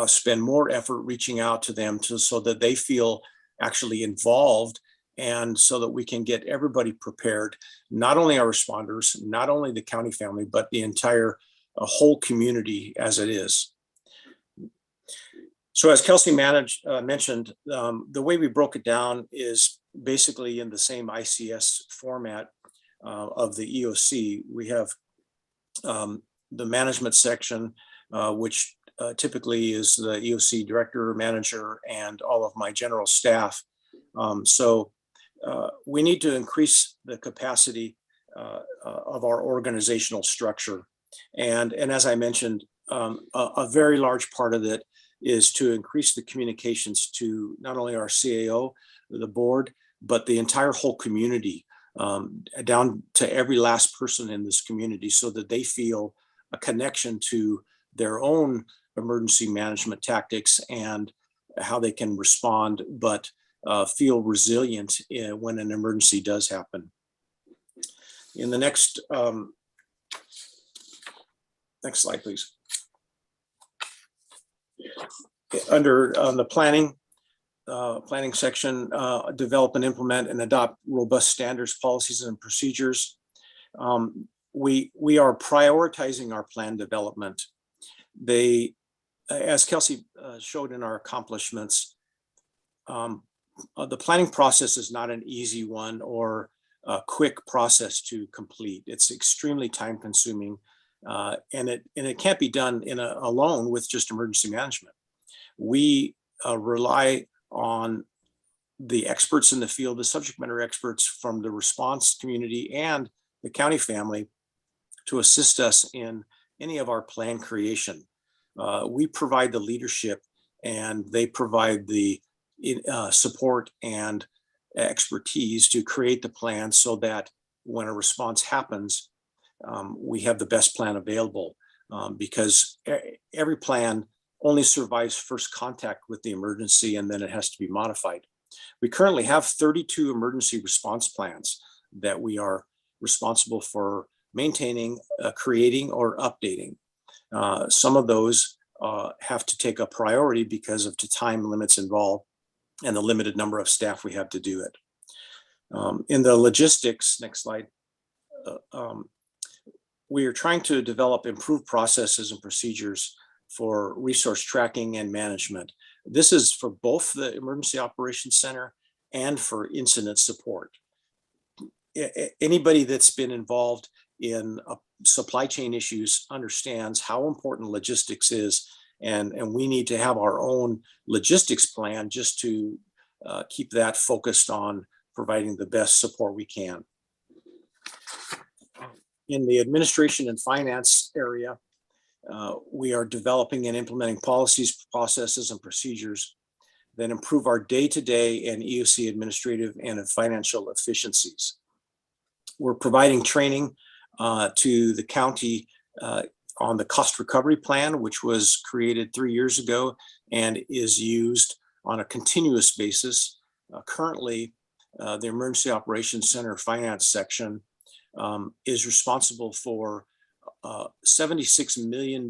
spend more effort reaching out to them so that they feel actually involved, and so that we can get everybody prepared, not only our responders, not only the county family, but the entire whole community as it is. So as Kelsey mentioned, the way we broke it down is basically in the same ICS format of the EOC. We have the management section, which typically is the EOC director, manager, and all of my general staff. So we need to increase the capacity of our organizational structure. And as I mentioned, a very large part of it is to increase the communications to not only our CAO, the board, but the entire whole community, down to every last person in this community, so that they feel a connection to their own emergency management tactics and how they can respond, but feel resilient when an emergency does happen. In the next slide, please. Under the planning section, develop and implement and adopt robust standards, policies, and procedures. We are prioritizing our plan development. As Kelsey showed in our accomplishments, the planning process is not an easy one or a quick process to complete. It's extremely time consuming, and it can't be done alone with just emergency management. We rely on the experts in the field, the subject matter experts from the response community and the county family to assist us in any of our plan creation. We provide the leadership and they provide the support and expertise to create the plan so that when a response happens, we have the best plan available, because every plan only survives first contact with the emergency and then it has to be modified. We currently have 32 emergency response plans that we are responsible for maintaining, creating, or updating. Some of those have to take a priority because of the time limits involved and the limited number of staff we have to do it. In the logistics, next slide, we are trying to develop improved processes and procedures for resource tracking and management. This is for both the Emergency Operations Center and for incident support. Anybody that's been involved in supply chain issues understands how important logistics is, and we need to have our own logistics plan just to keep that focused on providing the best support we can. In the administration and finance area, we are developing and implementing policies, processes, and procedures that improve our day-to-day and EOC administrative and financial efficiencies. We're providing training to the county on the cost recovery plan, which was created 3 years ago and is used on a continuous basis. Currently, the Emergency Operations Center Finance section is responsible for $76 million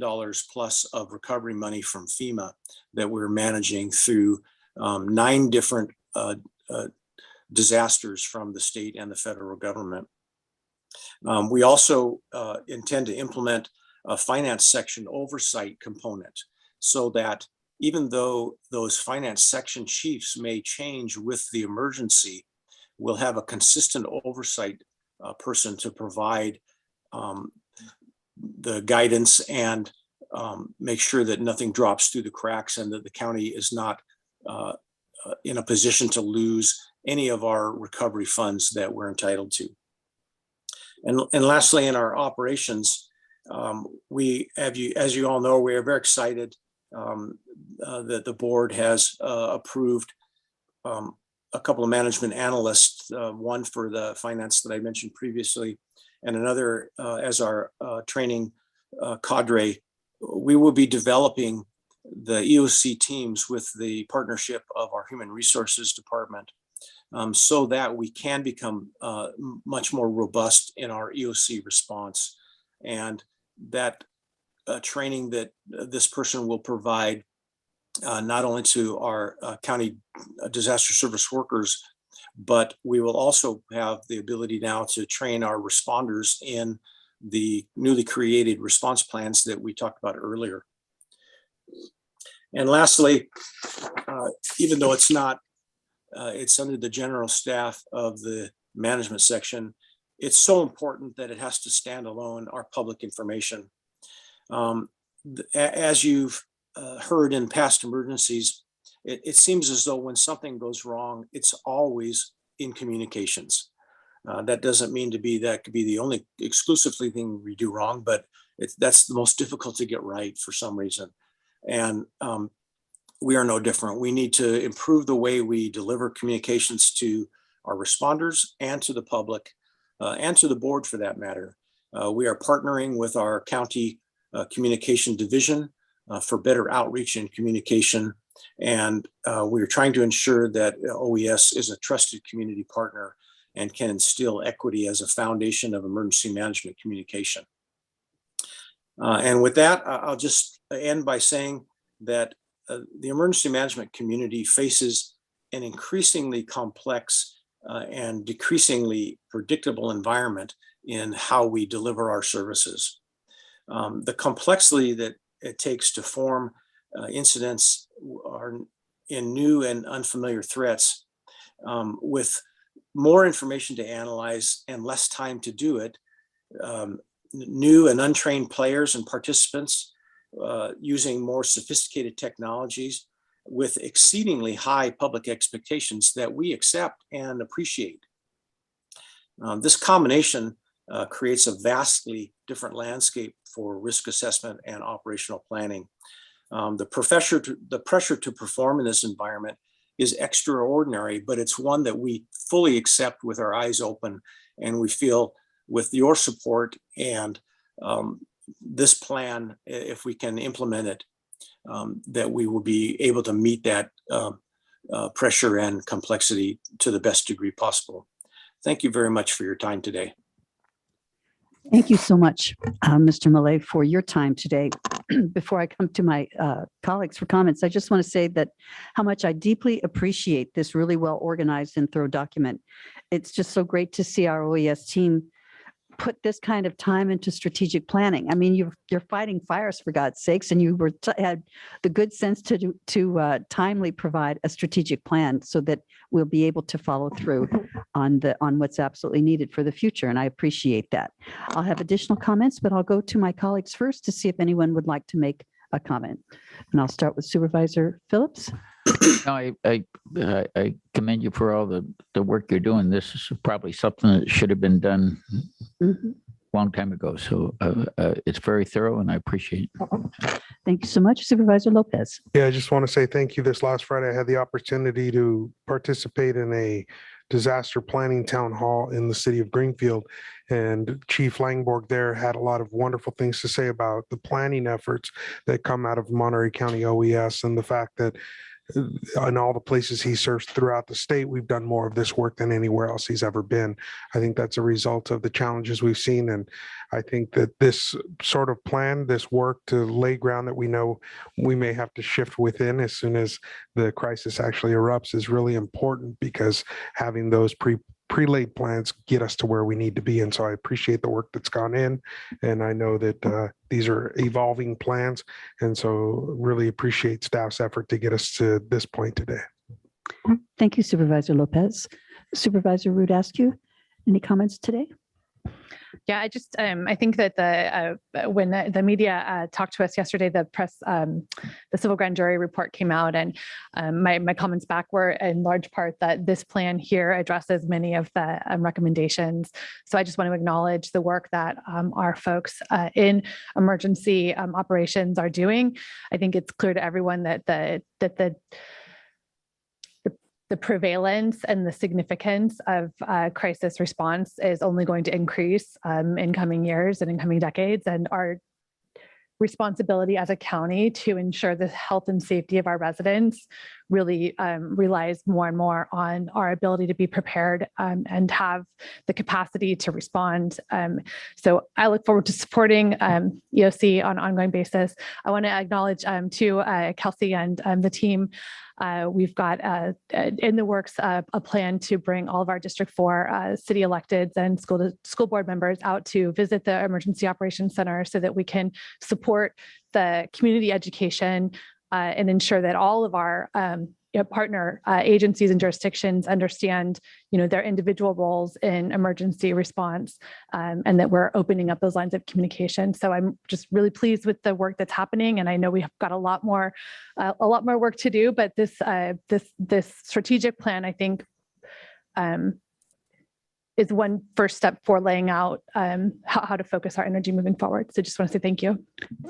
plus of recovery money from FEMA that we're managing through 9 different disasters from the state and the federal government. We also intend to implement a finance section oversight component so that even though those finance section chiefs may change with the emergency, we'll have a consistent oversight person to provide the guidance and make sure that nothing drops through the cracks and that the county is not in a position to lose any of our recovery funds that we're entitled to. And lastly, in our operations, we have as you all know, we are very excited that the board has approved a couple of management analysts, one for the finance that I mentioned previously, and another as our training cadre, we will be developing the EOC teams with the partnership of our Human Resources Department, so that we can become much more robust in our EOC response. And that training that this person will provide not only to our county disaster service workers, but we will also have the ability now to train our responders in the newly created response plans that we talked about earlier. And lastly, even though it's not, it's under the general staff of the management section, it's so important that it has to stand alone, our public information. As you've heard in past emergencies, it seems as though when something goes wrong, it's always in communications. That doesn't mean that could be the only exclusively thing we do wrong, but that's the most difficult to get right for some reason. And we are no different. We need to improve the way we deliver communications to our responders and to the public and to the board for that matter. We are partnering with our county communication division for better outreach and communication. And we are trying to ensure that OES is a trusted community partner and can instill equity as a foundation of emergency management communication. And with that, I'll just end by saying that the emergency management community faces an increasingly complex and decreasingly predictable environment in how we deliver our services. The complexity that it takes to form incidents are in new and unfamiliar threats with more information to analyze and less time to do it. New and untrained players and participants using more sophisticated technologies with exceedingly high public expectations that we accept and appreciate. This combination creates a vastly different landscape for risk assessment and operational planning. The pressure to perform in this environment is extraordinary, but it's one that we fully accept with our eyes open, and we feel with your support and this plan, if we can implement it, that we will be able to meet that pressure and complexity to the best degree possible. Thank you very much for your time today. Thank you so much, Mr. Millay, for your time today. Before I come to my colleagues for comments, I just want to say that how much I deeply appreciate this really well organized and thorough document. It's just so great to see our OES team put this kind of time into strategic planning. I mean, you're fighting fires for God's sakes, and you had the good sense to timely provide a strategic plan so that we'll be able to follow through on what's absolutely needed for the future. And I appreciate that. I'll have additional comments, but I'll go to my colleagues first to see if anyone would like to make a comment. And I'll start with Supervisor Phillips. No, I commend you for all the work you're doing. This is probably something that should have been done a long time ago. So it's very thorough, and I appreciate it. Thank you so much, Supervisor Lopez. Yeah, I just want to say thank you. This last Friday, I had the opportunity to participate in a disaster planning town hall in the city of Greenfield. And Chief Langborg there had a lot of wonderful things to say about the planning efforts that come out of Monterey County OES and the fact that in all the places he serves throughout the state, we've done more of this work than anywhere else he's ever been. I think that's a result of the challenges we've seen. And I think that this sort of plan, this work to lay ground that we know we may have to shift within as soon as the crisis actually erupts is really important, because having those pre-laid plans get us to where we need to be. And so I appreciate the work that's gone in. And I know that these are evolving plans. And so really appreciate staff's effort to get us to this point today. Thank you, Supervisor Lopez. Supervisor Root Askew, any comments today? Yeah, I just I think that when the media talked to us yesterday, the civil grand jury report came out, and my comments back were in large part that this plan here addresses many of the recommendations. So I just want to acknowledge the work that our folks in emergency operations are doing. I think it's clear to everyone that the the prevalence and the significance of crisis response is only going to increase in coming years and in coming decades. And our responsibility as a county to ensure the health and safety of our residents really relies more and more on our ability to be prepared and have the capacity to respond. So I look forward to supporting EOC on an ongoing basis. I want to acknowledge to Kelsey and the team. We've got in the works a plan to bring all of our District 4 city electeds and school board members out to visit the Emergency Operations Center so that we can support the community education and ensure that all of our partner agencies and jurisdictions understand, their individual roles in emergency response, and that we're opening up those lines of communication. So I'm just really pleased with the work that's happening, and I know we have got a lot more work to do. But this strategic plan, I think, is one first step for laying out how to focus our energy moving forward. So just want to say thank you.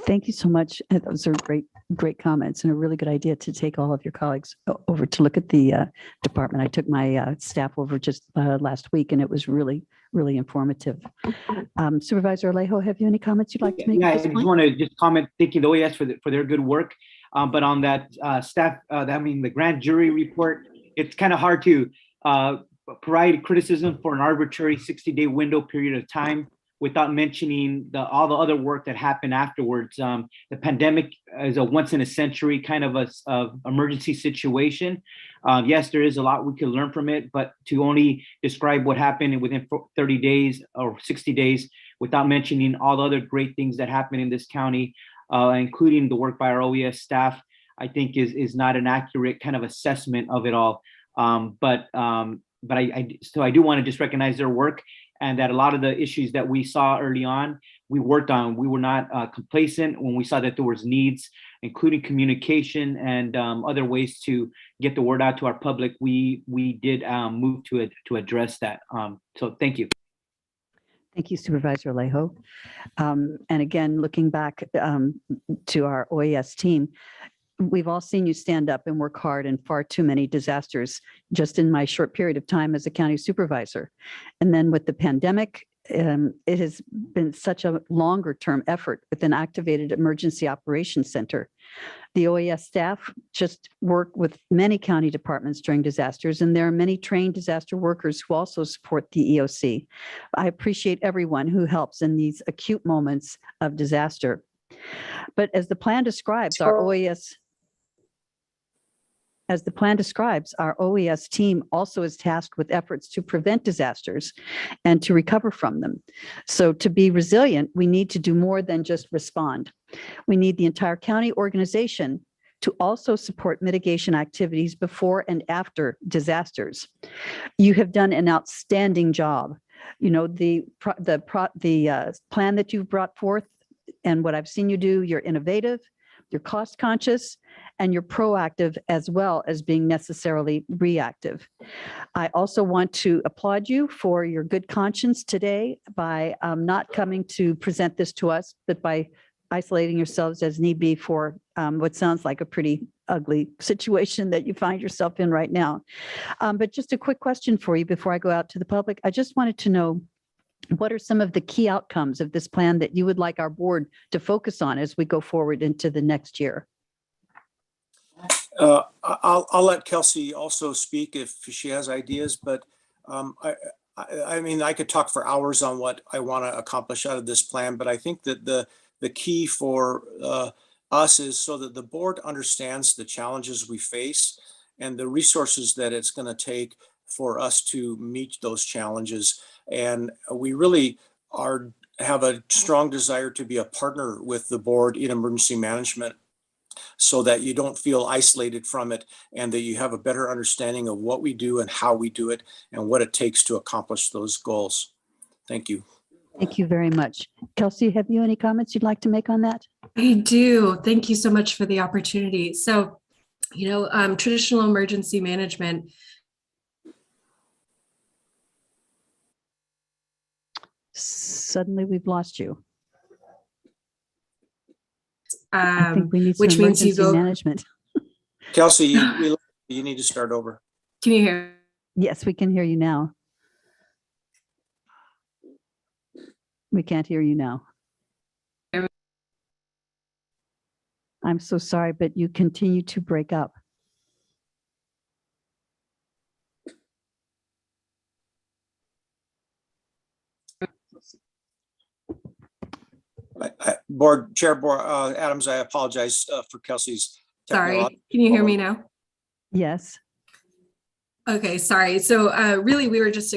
Thank you so much. Those are great comments and a really good idea to take all of your colleagues over to look at the department. I took my staff over just last week, and it was really, really informative. Supervisor Alejo, have you any comments you'd like to make? Yeah, I at this just point? want to comment, thanking the OES for their good work. But on that staff, the grand jury report, it's kind of hard to provide criticism for an arbitrary 60-day window period of time without mentioning all the other work that happened afterwards. The pandemic is a once in a century kind of a emergency situation. Yes, there is a lot we could learn from it, but to only describe what happened within 30 days or 60 days without mentioning all the other great things that happened in this county, including the work by our OES staff, I think is not an accurate kind of assessment of it all. But I do want to just recognize their work, and that a lot of the issues that we saw early on, we worked on. We were not complacent when we saw that there was needs, including communication and other ways to get the word out to our public. We did move to address that. So thank you. Thank you, Supervisor Alejo. And again, looking back to our OES team, we've all seen you stand up and work hard in far too many disasters just in my short period of time as a county supervisor. And then with the pandemic, it has been such a longer term effort with an activated emergency operations center. The OES staff just work with many county departments during disasters, and there are many trained disaster workers who also support the EOC. I appreciate everyone who helps in these acute moments of disaster. But as the plan describes, our OES team also is tasked with efforts to prevent disasters and to recover from them. So to be resilient, we need to do more than just respond. We need the entire county organization to also support mitigation activities before and after disasters. You have done an outstanding job. The plan that you've brought forth and what I've seen you do, you're innovative, you're cost conscious, and you're proactive as well as being necessarily reactive. I also want to applaud you for your good conscience today by not coming to present this to us, but by isolating yourselves as need be for what sounds like a pretty ugly situation that you find yourself in right now. But just a quick question for you before I go out to the public. I just wanted to know, what are some of the key outcomes of this plan that you would like our board to focus on as we go forward into the next year? I'll let Kelsey also speak if she has ideas, but I could talk for hours on what I want to accomplish out of this plan, but I think that the key for us is so that the board understands the challenges we face and the resources that it's going to take for us to meet those challenges. And we really have a strong desire to be a partner with the board in emergency management so that you don't feel isolated from it and that you have a better understanding of what we do and how we do it and what it takes to accomplish those goals. Thank you. Thank you very much. Kelsey, have you any comments you'd like to make on that? I do. Thank you so much for the opportunity. So, traditional emergency management. Suddenly we've lost you. I think we need some which means you emergency go management. Kelsey, you need to start over. Can you hear? Yes, we can hear you now. We can't hear you now. I'm so sorry, but you continue to break up. Chair Adams, I apologize for Kelsey's. Sorry, can you hear me now? Yes. Okay, sorry. So really, we were just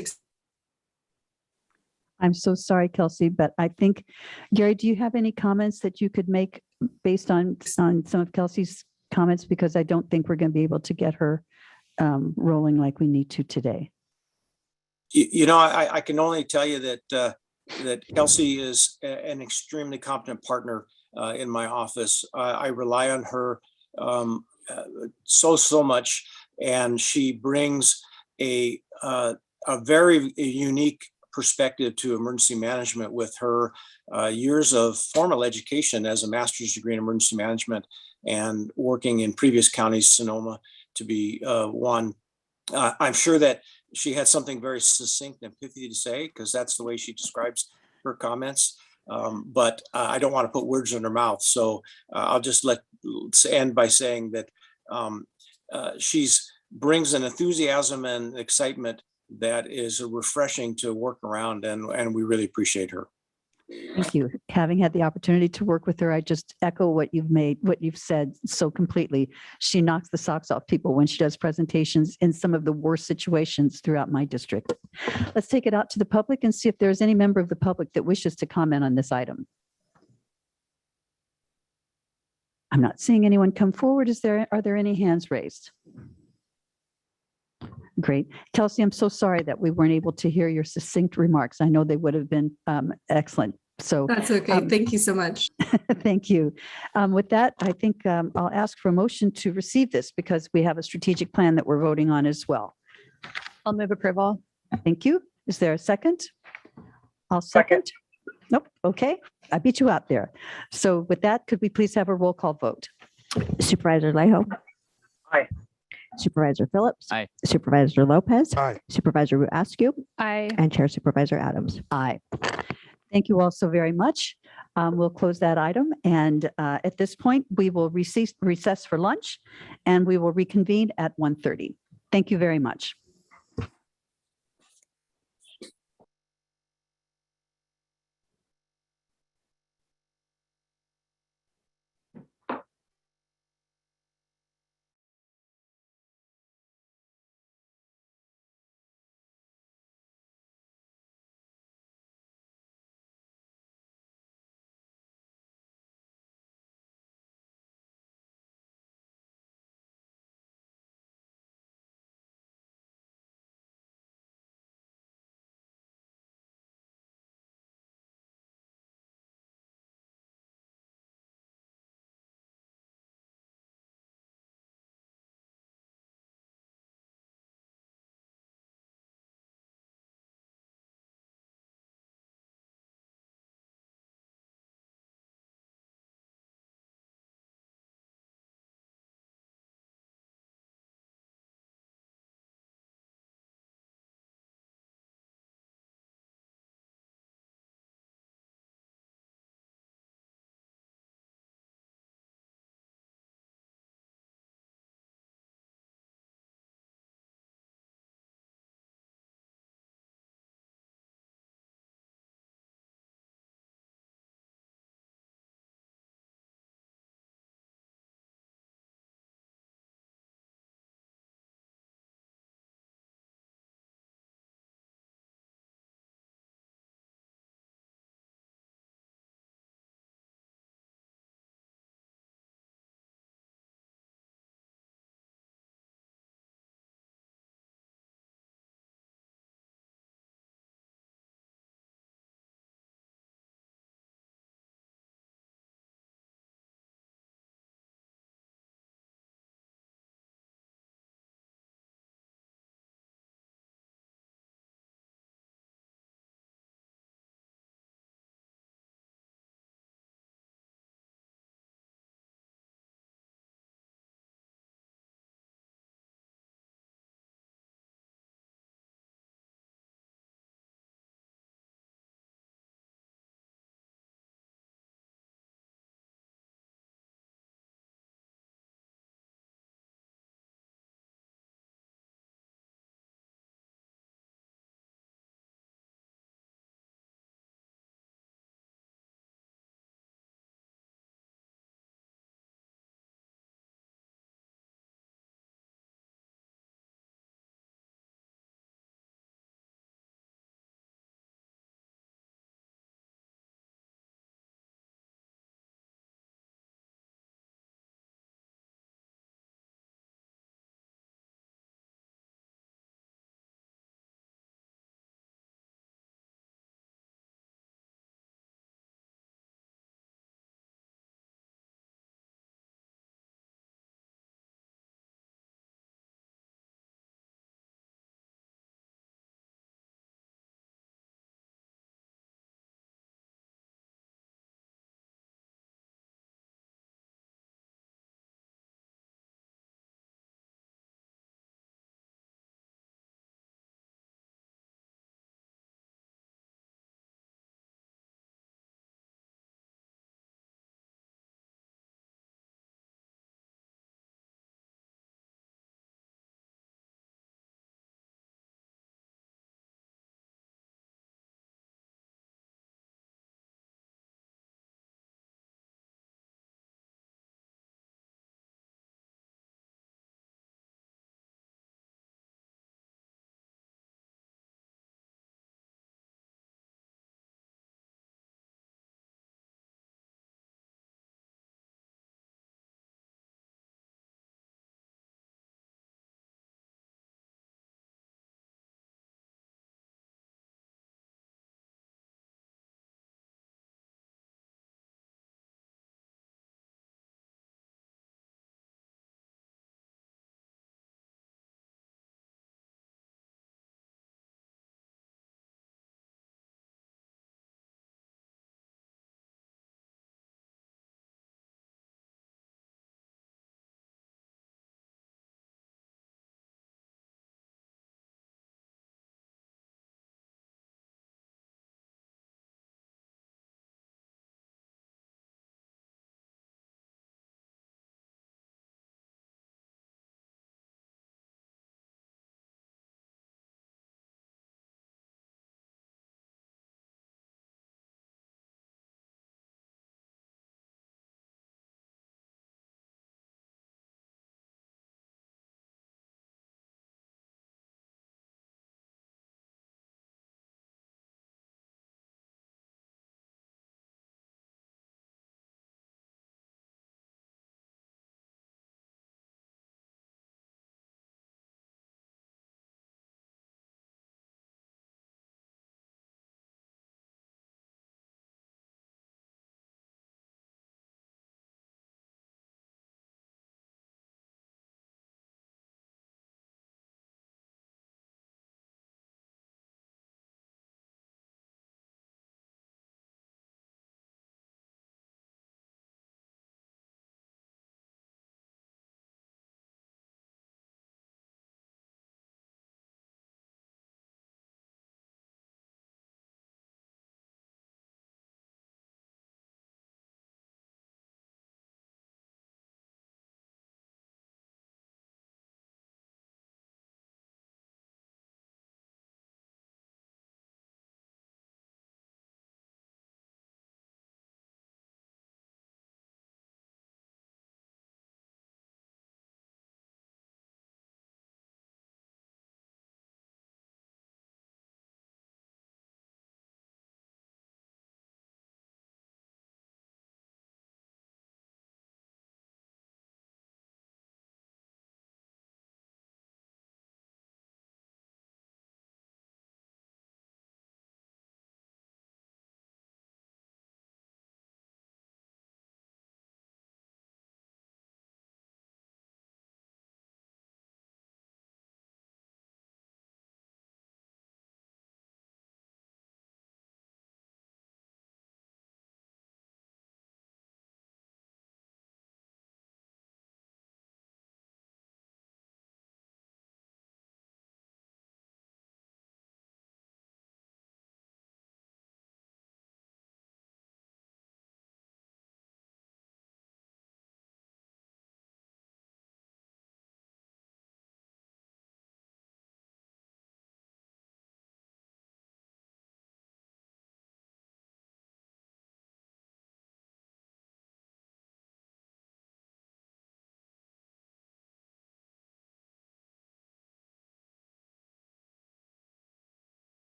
I'm so sorry, Kelsey, but I think, Gary, do you have any comments that you could make based on some of Kelsey's comments? Because I don't think we're going to be able to get her rolling like we need to today. I can only tell you that that Kelsey is an extremely competent partner in my office. I rely on her so much, and she brings a very unique perspective to emergency management with her years of formal education as a master's degree in emergency management and working in previous counties, Sonoma to be one. I'm sure that she had something very succinct and pithy to say, because that's the way she describes her comments. But I don't want to put words in her mouth. So I'll just end by saying that she's brings an enthusiasm and excitement that is refreshing to work around, and we really appreciate her. Thank you. Having had the opportunity to work with her, I just echo what you've said so completely. She knocks the socks off people when she does presentations in some of the worst situations throughout my district. Let's take it out to the public and see if there's any member of the public that wishes to comment on this item. I'm not seeing anyone come forward. Are there any hands raised? Great. Kelsey, I'm so sorry that we weren't able to hear your succinct remarks. I know they would have been excellent. So That's okay. Thank you so much. Thank you. With that, I think I'll ask for a motion to receive this because we have a strategic plan that we're voting on as well. I'll move approval. Thank you. Is there a second? I'll second. Nope. Okay. I beat you out there. So with that, could we please have a roll call vote? Supervisor Lejo. Aye. Supervisor Phillips. Aye. Supervisor Lopez. Aye. Supervisor Askew. Aye. And Chair Supervisor Adams. Aye. Thank you all so very much. We'll close that item. And at this point, we will recess for lunch and we will reconvene at 1:30. Thank you very much.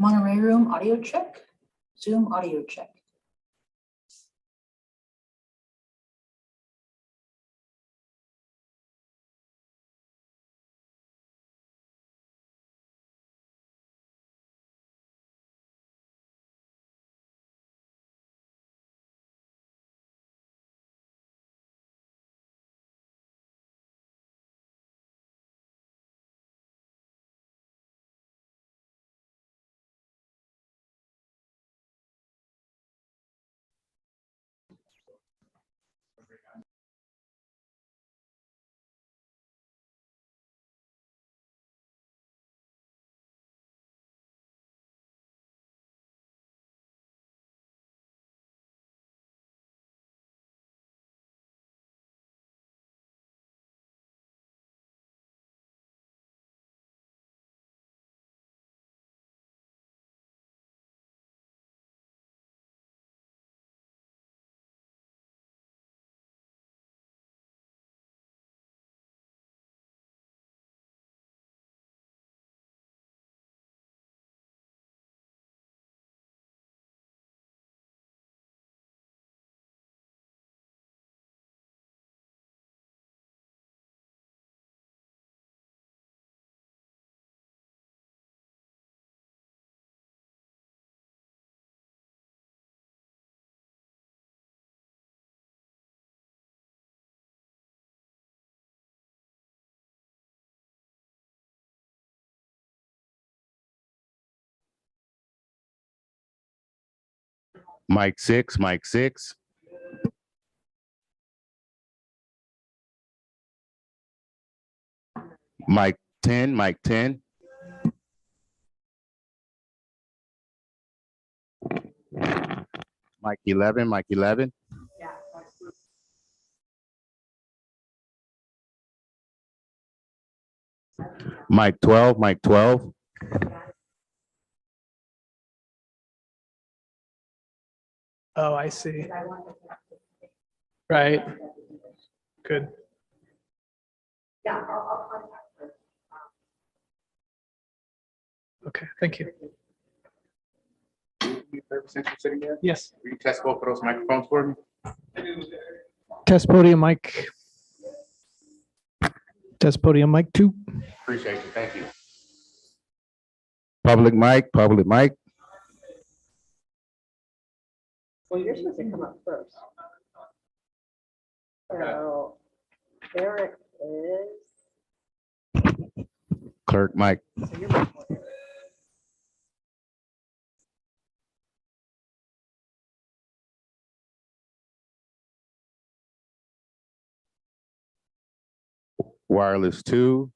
Monterey room audio check, Zoom audio check. Mic 6, mic 6. Mic 10, mic 10. Mic 11, mic 11. Mic 12, mic 12. Oh, I see. Right. Good. Yeah, I'll contact her. Okay, thank you. Since you're sitting there, Yes. will you test both of those microphones for me? Test podium mic. Test podium mic 2. Appreciate you. Thank you. Public mic, public mic. Well, you're supposed to come up first. So Eric is. Clerk mic. So you're recording. Wireless 2.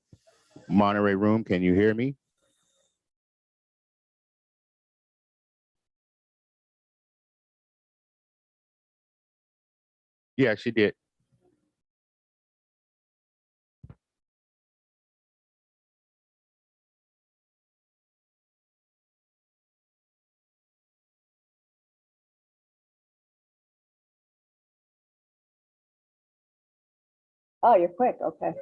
Monterey room, can you hear me? Yeah, she did. Oh, you're quick. Okay.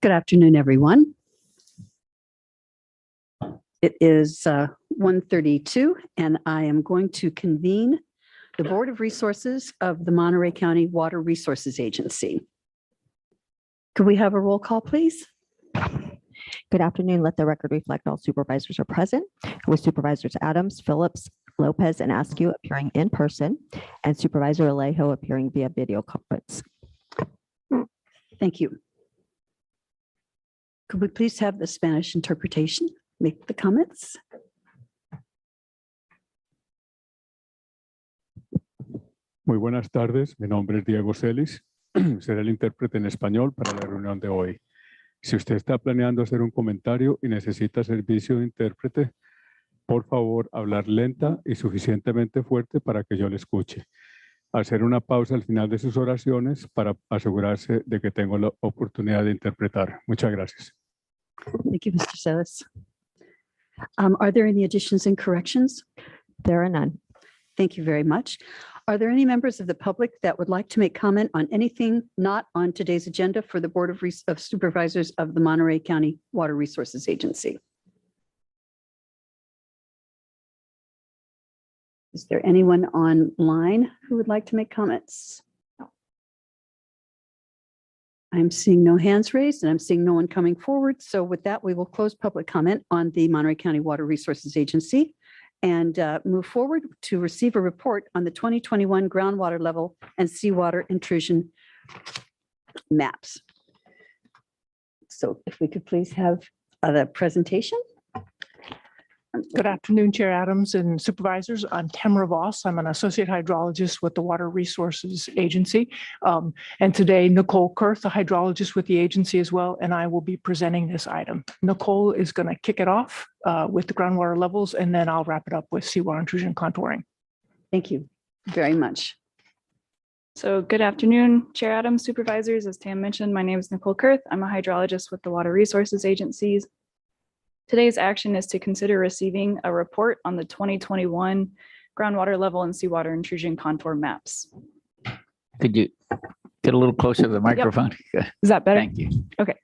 Good afternoon, everyone. It is 1:32, and I am going to convene the Board of Resources of the Monterey County Water Resources Agency. Could we have a roll call, please? Good afternoon. Let the record reflect all supervisors are present, with Supervisors Adams, Phillips, Lopez, and Askew appearing in person, and Supervisor Alejo appearing via video conference. Thank you. Could we please have the Spanish interpretation make the comments? Muy buenas tardes, mi nombre es Diego Celis, seré el intérprete en español para la reunión de hoy. Si usted está planeando hacer un comentario y necesita servicio de intérprete, por favor hablar lenta y suficientemente fuerte para que yo le escuche. Hacer una pausa al final de sus oraciones para asegurarse de que tengo la oportunidad de interpretar. Muchas gracias. Thank you, Mr. Celis. Are there any additions and corrections? There are none. Thank you very much. Are there any members of the public that would like to make comment on anything not on today's agenda for the Board of Supervisors of the Monterey County Water Resources Agency? Is there anyone online who would like to make comments? I'm seeing no hands raised and I'm seeing no one coming forward. So with that, we will close public comment on the Monterey County Water Resources Agency and move forward to receive a report on the 2021 groundwater level and seawater intrusion maps. So if we could please have the presentation. Good afternoon, Chair Adams and Supervisors. I'm Tamara Voss. I'm an associate hydrologist with the Water Resources Agency. And today, Nicole Kurth, a hydrologist with the agency as well, and I will be presenting this item. Nicole is going to kick it off with the groundwater levels, and then I'll wrap it up with seawater intrusion contouring. Thank you very much. So good afternoon, Chair Adams, Supervisors. As Tam mentioned, my name is Nicole Kurth. I'm a hydrologist with the Water Resources Agencies. Today's action is to consider receiving a report on the 2021 groundwater level and seawater intrusion contour maps. Could you get a little closer to the microphone? Yep. Is that better? Thank you. Okay.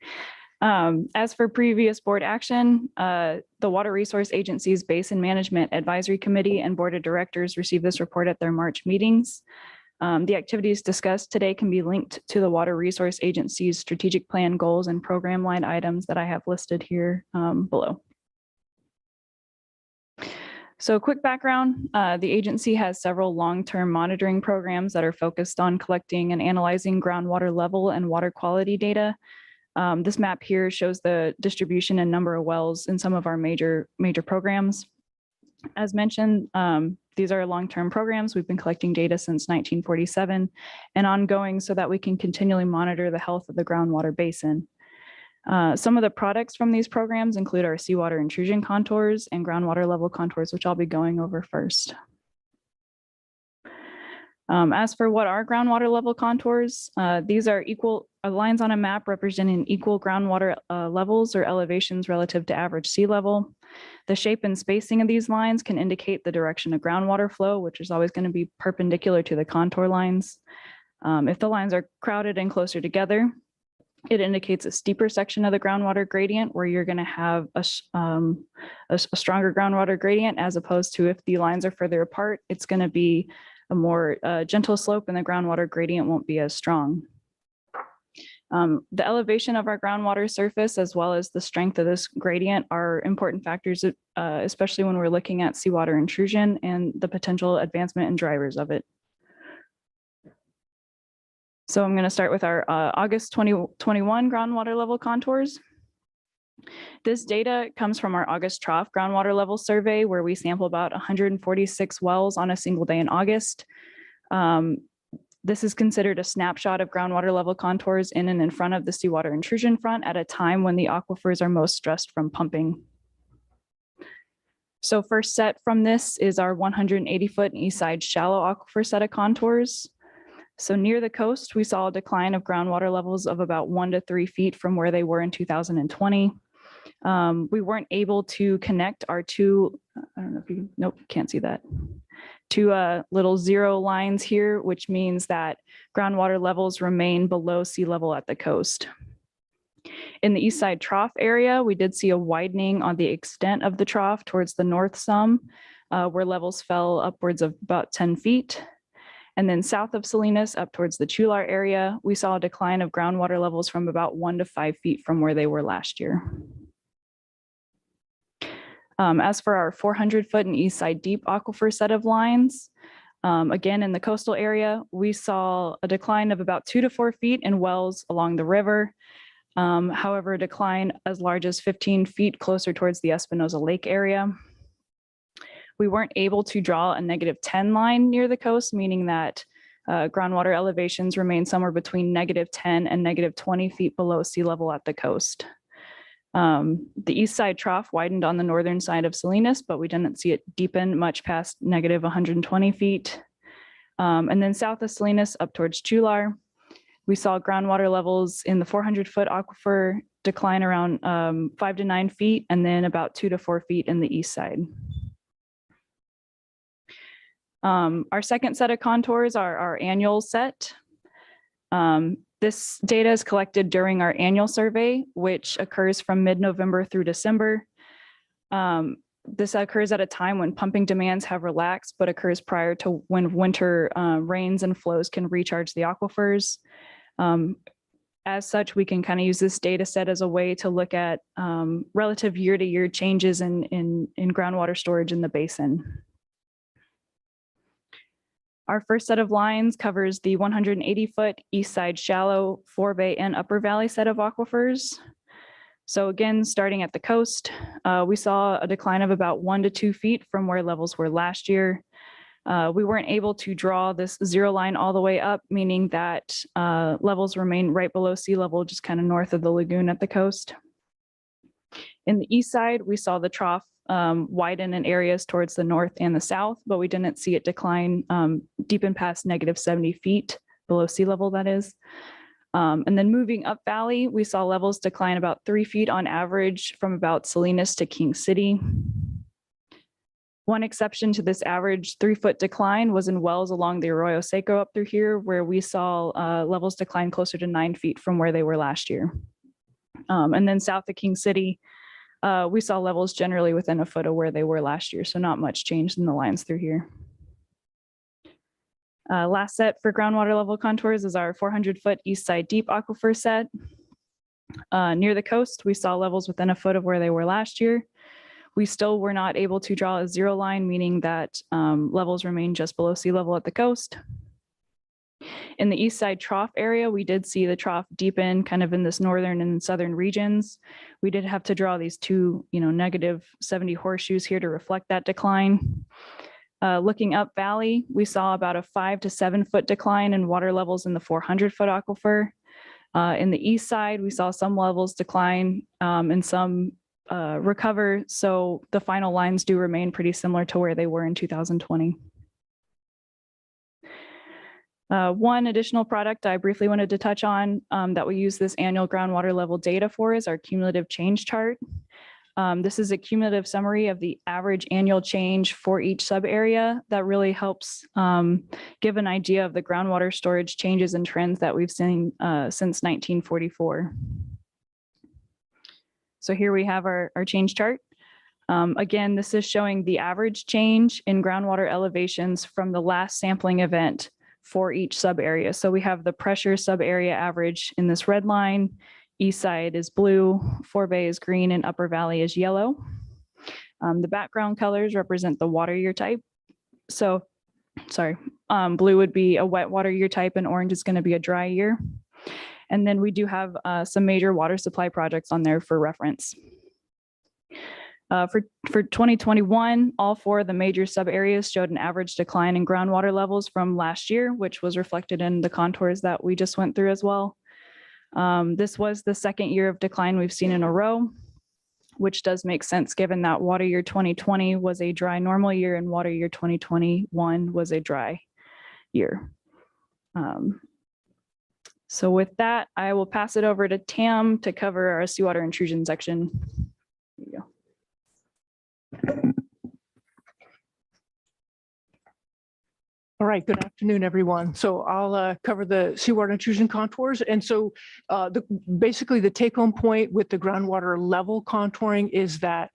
As for previous board action, the Water Resource Agency's Basin Management Advisory Committee and Board of Directors received this report at their March meetings. The activities discussed today can be linked to the Water Resource Agency's strategic plan goals and program line items that I have listed here below. So quick background, the agency has several long-term monitoring programs that are focused on collecting and analyzing groundwater level and water quality data. This map here shows the distribution and number of wells in some of our major programs. As mentioned, these are long-term programs. We've been collecting data since 1947 and ongoing so that we can continually monitor the health of the groundwater basin. Some of the products from these programs include our seawater intrusion contours and groundwater level contours, which I'll be going over first. As for what are groundwater level contours, these are equal lines on a map representing equal groundwater levels or elevations relative to average sea level. The shape and spacing of these lines can indicate the direction of groundwater flow, which is always going to be perpendicular to the contour lines. If the lines are crowded and closer together, it indicates a steeper section of the groundwater gradient where you're going to have a stronger groundwater gradient, as opposed to if the lines are further apart, it's going to be a more gentle slope and the groundwater gradient won't be as strong. The elevation of our groundwater surface, as well as the strength of this gradient, are important factors, especially when we're looking at seawater intrusion and the potential advancement and drivers of it. So I'm going to start with our August 2021 groundwater level contours. This data comes from our August trough groundwater level survey, where we sample about 146 wells on a single day in August. This is considered a snapshot of groundwater level contours in and in front of the seawater intrusion front at a time when the aquifers are most stressed from pumping. So first set from this is our 180-foot east side shallow aquifer set of contours. So near the coast, we saw a decline of groundwater levels of about 1 to 3 feet from where they were in 2020. We weren't able to connect our two, I don't know if you, nope, can't see that. Two little zero lines here, which means that groundwater levels remain below sea level at the coast. In the east side trough area, we did see a widening on the extent of the trough towards the north some, where levels fell upwards of about 10 feet. And then south of Salinas up towards the Chular area, we saw a decline of groundwater levels from about 1 to 5 feet from where they were last year. As for our 400-foot and east side deep aquifer set of lines, again, in the coastal area, we saw a decline of about 2 to 4 feet in wells along the river. However, a decline as large as 15 feet closer towards the Espinosa Lake area. We weren't able to draw a -10 line near the coast, meaning that groundwater elevations remain somewhere between -10 and -20 feet below sea level at the coast. The east side trough widened on the northern side of Salinas, but we didn't see it deepen much past -120 feet. And then south of Salinas up towards Chular, we saw groundwater levels in the 400-foot aquifer decline around 5 to 9 feet, and then about 2 to 4 feet in the east side. Our second set of contours are our annual set. This data is collected during our annual survey, which occurs from mid-November through December. This occurs at a time when pumping demands have relaxed, but occurs prior to when winter rains and flows can recharge the aquifers. As such, we can kind of use this data set as a way to look at relative year-to-year changes in groundwater storage in the basin. Our first set of lines covers the 180-foot east side shallow, forebay, and upper valley set of aquifers. So again, starting at the coast, we saw a decline of about 1 to 2 feet from where levels were last year. We weren't able to draw this zero line all the way up, meaning that levels remain right below sea level, just kind of north of the lagoon at the coast. In the east side, we saw the trough widen in areas towards the north and the south, but we didn't see it decline deepen past -70 feet below sea level, that is. And then moving up valley, we saw levels decline about 3 feet on average from about Salinas to King City. One exception to this average 3-foot decline was in wells along the Arroyo Seco up through here, where we saw levels decline closer to 9 feet from where they were last year. And then south of King City, we saw levels generally within a foot of where they were last year, so not much change in the lines through here. Last set for groundwater level contours is our 400-foot east side deep aquifer set. Near the coast, we saw levels within a foot of where they were last year. We still were not able to draw a zero line, meaning that levels remain just below sea level at the coast. In the east side trough area, we did see the trough deepen kind of in this northern and southern regions. We did have to draw these two, -70 horseshoes here to reflect that decline. Looking up valley, we saw about a 5 to 7 foot decline in water levels in the 400-foot aquifer. In the east side, we saw some levels decline and some recover. So the final lines do remain pretty similar to where they were in 2020. One additional product I briefly wanted to touch on that we use this annual groundwater level data for is our cumulative change chart. This is a cumulative summary of the average annual change for each sub area that really helps give an idea of the groundwater storage changes and trends that we've seen since 1944. So here we have our change chart. Again, this is showing the average change in groundwater elevations from the last sampling event for each sub area. So we have the pressure sub area average in this red line. East side is blue, forebay is green, and upper valley is yellow. The background colors represent the water year type. So, blue would be a wet water year type, and orange is going to be a dry year. And then we do have some major water supply projects on there for reference. For 2021, all 4 of the major sub areas showed an average decline in groundwater levels from last year, which was reflected in the contours that we just went through as well. This was the second year of decline we've seen in a row, which does make sense given that water year 2020 was a dry normal year and water year 2021 was a dry year. So with that, I will pass it over to Tam to cover our seawater intrusion section. There you go. All right, good afternoon, everyone. So I'll cover the seawater intrusion contours. And so basically the take-home point with the groundwater level contouring is that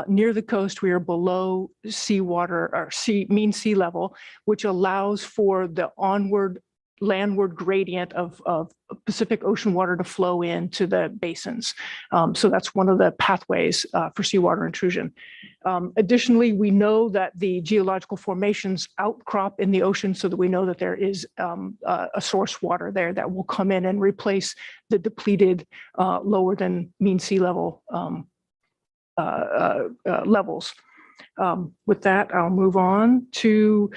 near the coast, we are below seawater or mean sea level, which allows for the landward gradient of Pacific Ocean water to flow into the basins. So that's one of the pathways for seawater intrusion. Additionally, we know that the geological formations outcrop in the ocean so that we know that there is a source water there that will come in and replace the depleted lower than mean sea level levels. With that, I'll move on to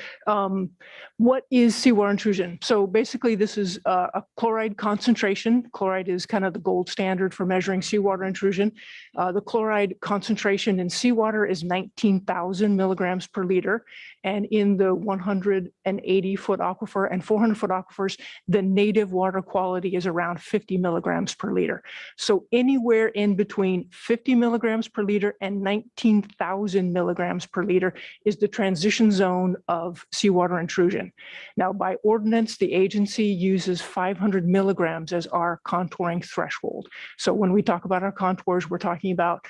what is seawater intrusion. So basically, this is a chloride concentration. Chloride is kind of the gold standard for measuring seawater intrusion. The chloride concentration in seawater is 19,000 milligrams per liter. And in the 180-foot aquifer and 400-foot aquifers, the native water quality is around 50 milligrams per liter. So anywhere in between 50 milligrams per liter and 19,000 milligrams per liter is the transition zone of seawater intrusion. Now, by ordinance, the agency uses 500 milligrams as our contouring threshold. So when we talk about our contours, we're talking about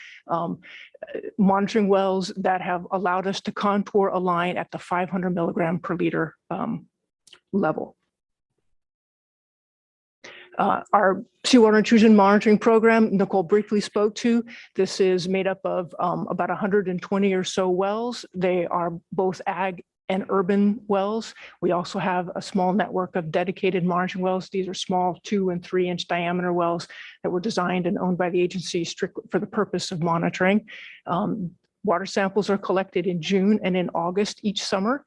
monitoring wells that have allowed us to contour a line at the 500 milligram per liter level. Our seawater intrusion monitoring program, Nicole briefly spoke to, this is made up of about 120 or so wells. They are both ag and urban wells. We also have a small network of dedicated monitoring wells. These are small 2 and 3 inch diameter wells that were designed and owned by the agency strictly for the purpose of monitoring. Water samples are collected in June and in August each summer.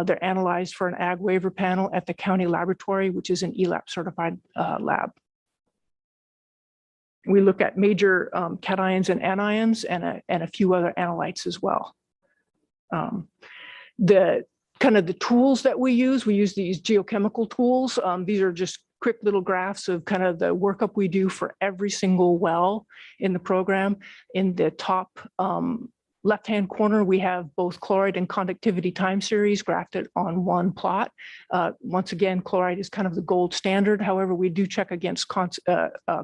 They're analyzed for an ag waiver panel at the county laboratory, which is an ELAP certified lab. We look at major cations and anions and a few other analytes as well. The tools that we use these geochemical tools. These are just quick little graphs of kind of the workup we do for every single well in the program. In the top left-hand corner, we have both chloride and conductivity time series graphed on one plot. Once again, chloride is kind of the gold standard. However, we do check against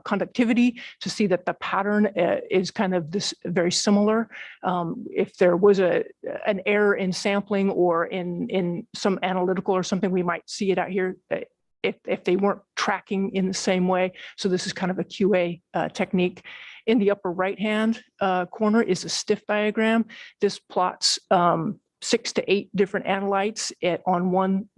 conductivity to see that the pattern is kind of this very similar. If there was an error in sampling or in some analytical or something, we might see it out here if they weren't tracking in the same way. So this is kind of a QA technique. In the upper right-hand corner is a stiff diagram. This plots 6 to 8 different analytes on one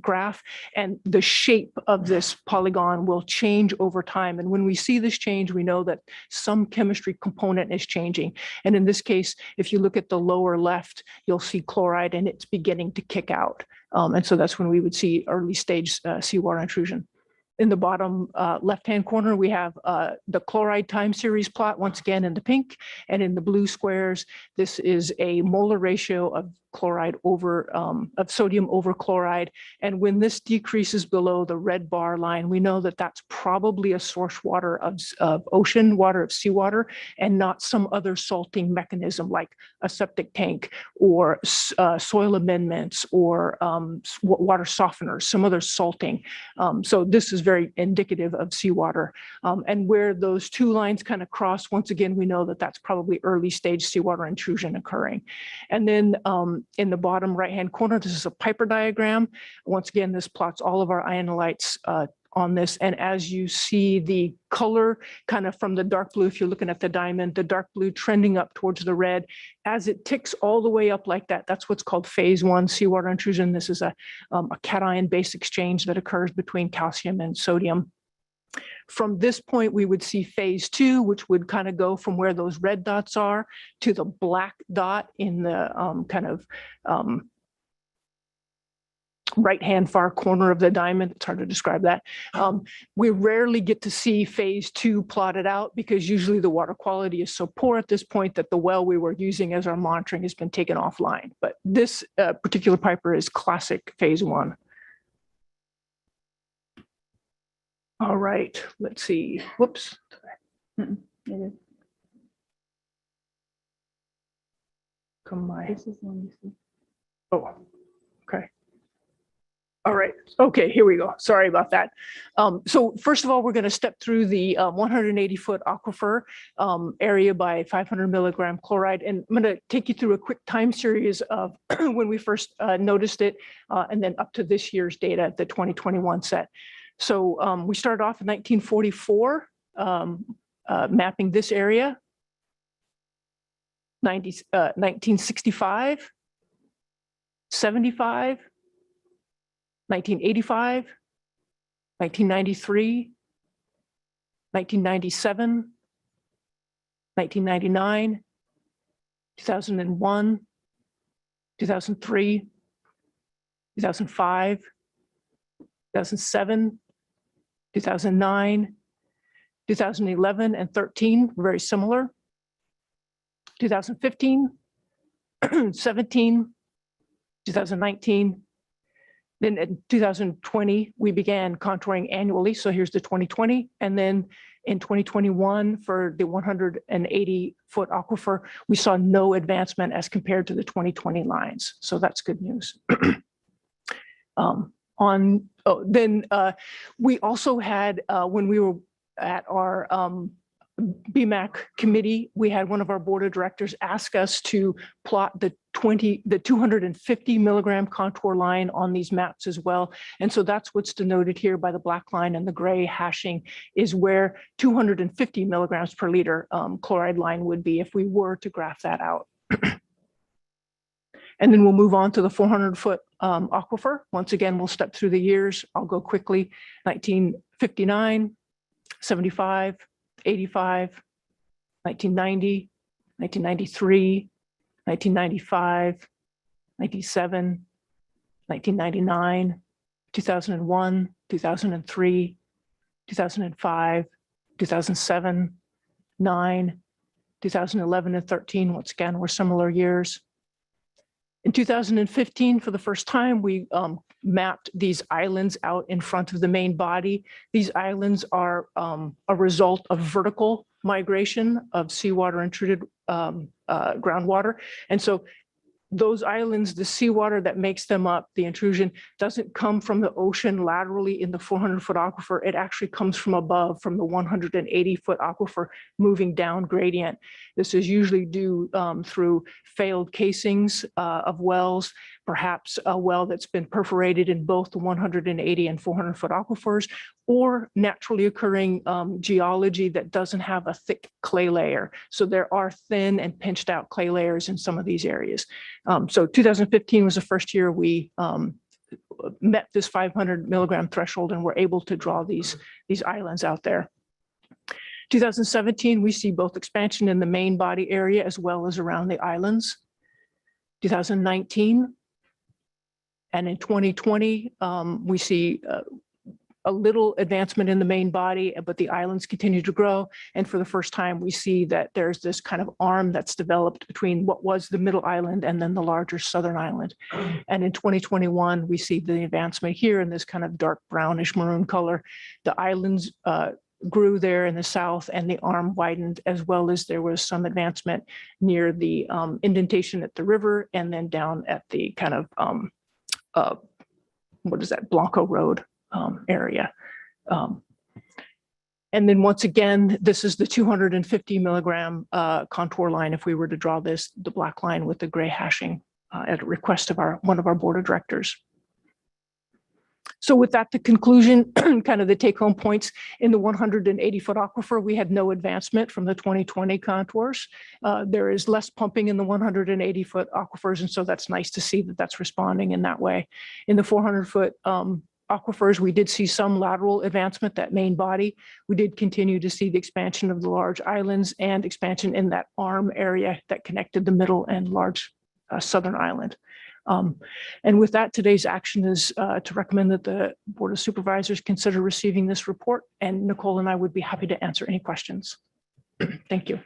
graph, and the shape of this polygon will change over time. And when we see this change, we know that some chemistry component is changing. And in this case, if you look at the lower left, you'll see chloride and it's beginning to kick out. And so that's when we would see early stage seawater intrusion. In the bottom left-hand corner, we have the chloride time series plot, once again in the pink, and in the blue squares, this is a molar ratio of chloride over of sodium over chloride. And when this decreases below the red bar line, we know that that's probably a source water of ocean water, of seawater, and not some other salting mechanism like a septic tank or soil amendments or water softeners, some other salting. So this is very indicative of seawater. And where those two lines kind of cross, once again, we know that that's probably early stage seawater intrusion occurring. And then in the bottom right-hand corner, this is a Piper diagram. Once again, this plots all of our ionolites on this. And as you see the color kind of from the dark blue, if you're looking at the diamond, the dark blue trending up towards the red, as it ticks all the way up like that, that's what's called phase 1 seawater intrusion. This is a cation base exchange that occurs between calcium and sodium. From this point, we would see phase 2, which would kind of go from where those red dots are to the black dot in the right-hand far corner of the diamond. It's hard to describe that. We rarely get to see phase 2 plotted out because usually the water quality is so poor at this point that the well we were using as our monitoring has been taken offline. But this particular Piper is classic phase 1. All right, let's see. Whoops. Come my. Oh, okay. All right. Okay, here we go. Sorry about that. So first of all, we're going to step through the 180-foot aquifer area by 500 milligram chloride. And I'm going to take you through a quick time series of when we first noticed it and then up to this year's data, the 2021 set. So we started off in 1944, mapping this area, 1965, 75, 1985, 1993, 1997, 1999, 2001, 2003, 2005, 2007, 2009, 2011, and 13 were very similar. 2015, 17, 2019. Then in 2020, we began contouring annually. So here's the 2020. And then in 2021, for the 180-foot aquifer, we saw no advancement as compared to the 2020 lines. So that's good news. We also had, when we were at our BMAC committee, we had one of our board of directors ask us to plot the 250 milligram contour line on these maps as well. And so that's what's denoted here by the black line, and the gray hashing is where 250 milligrams per liter chloride line would be if we were to graph that out. And then we'll move on to the 400-foot aquifer. Once again, we'll step through the years. I'll go quickly. 1959, 75, 85, 1990, 1993, 1995, 97, 1999, 2001, 2003, 2005, 2007, 9, 2011, and 13. Once again, were similar years. In 2015, for the first time, we mapped these islands out in front of the main body. These islands are a result of vertical migration of seawater and treated groundwater. And so those islands, the seawater that makes them up, the intrusion, doesn't come from the ocean laterally in the 400-foot aquifer. It actually comes from above, from the 180-foot aquifer, moving down gradient. This is usually due through failed casings of wells, perhaps a well that's been perforated in both the 180 and 400-foot aquifers, or naturally occurring geology that doesn't have a thick clay layer. So there are thin and pinched out clay layers in some of these areas. So 2015 was the first year we met this 500 milligram threshold and were able to draw these islands out there. 2017, we see both expansion in the main body area as well as around the islands. 2019, and in 2020, we see a little advancement in the main body, but the islands continue to grow. And for the first time, we see that there's this kind of arm that's developed between what was the middle island and then the larger southern island. And in 2021, we see the advancement here in this kind of dark brownish maroon color. The islands grew there in the south, and the arm widened, as well as there was some advancement near the indentation at the river, and then down at the kind of what is that, Blanco Road area. And then once again, this is the 250 milligram contour line. If we were to draw this, the black line with the gray hashing at a request of one of our board of directors. So with that, the conclusion, kind of the take home points: in the 180-foot aquifer, we had no advancement from the 2020 contours. There is less pumping in the 180-foot aquifers, and so that's nice to see that that's responding in that way. In the 400-foot aquifers, we did see some lateral advancement, that main body. We did continue to see the expansion of the large islands and expansion in that arm area that connected the middle and large southern island. And with that, today's action is to recommend that the Board of Supervisors consider receiving this report, and Nicole and I would be happy to answer any questions. Thank you.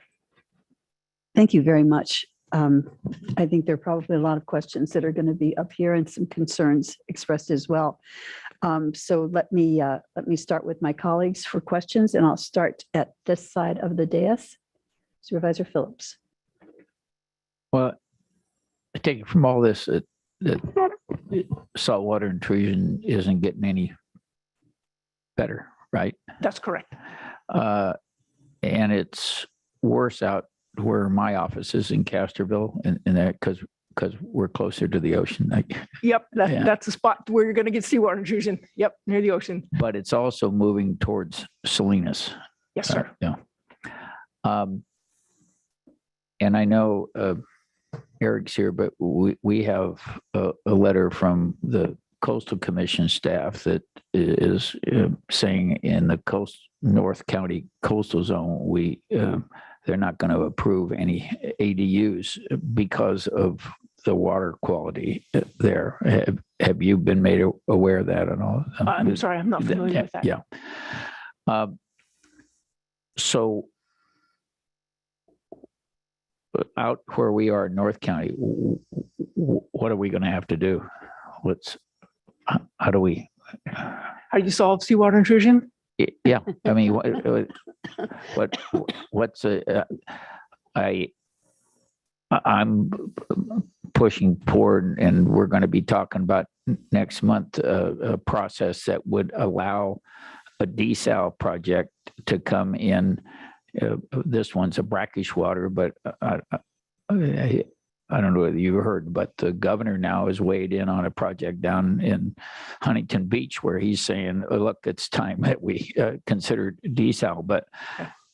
Thank you very much. I think there are probably a lot of questions that are going to be up here and some concerns expressed as well. So let me start with my colleagues for questions, and I'll start at this side of the dais. Supervisor Phillips. Well, I take it from all this that saltwater intrusion isn't getting any better, right? That's correct. And it's worse out where my office is in Casterville, and that because we're closer to the ocean. Yep, Yeah. that's the spot where you're going to get seawater intrusion. Yep, near the ocean. But it's also moving towards Salinas. Yes, sir. Yeah. And I know Eric's here, but we have a letter from the Coastal Commission staff that is saying in the North County coastal zone, they're not going to approve any ADUs because of the water quality there. Have you been made aware of that at all? I'm sorry, I'm not familiar with that. Yeah. So out where we are in North County, what are we going to have to do? How do we? How do you solve seawater intrusion? Yeah, I mean, I'm pushing forward, and we're going to be talking about next month a process that would allow a desal project to come in. This one's a brackish water, but I don't know whether you heard, but the governor now has weighed in on a project down in Huntington Beach where he's saying, oh, look, it's time that we consider desal, but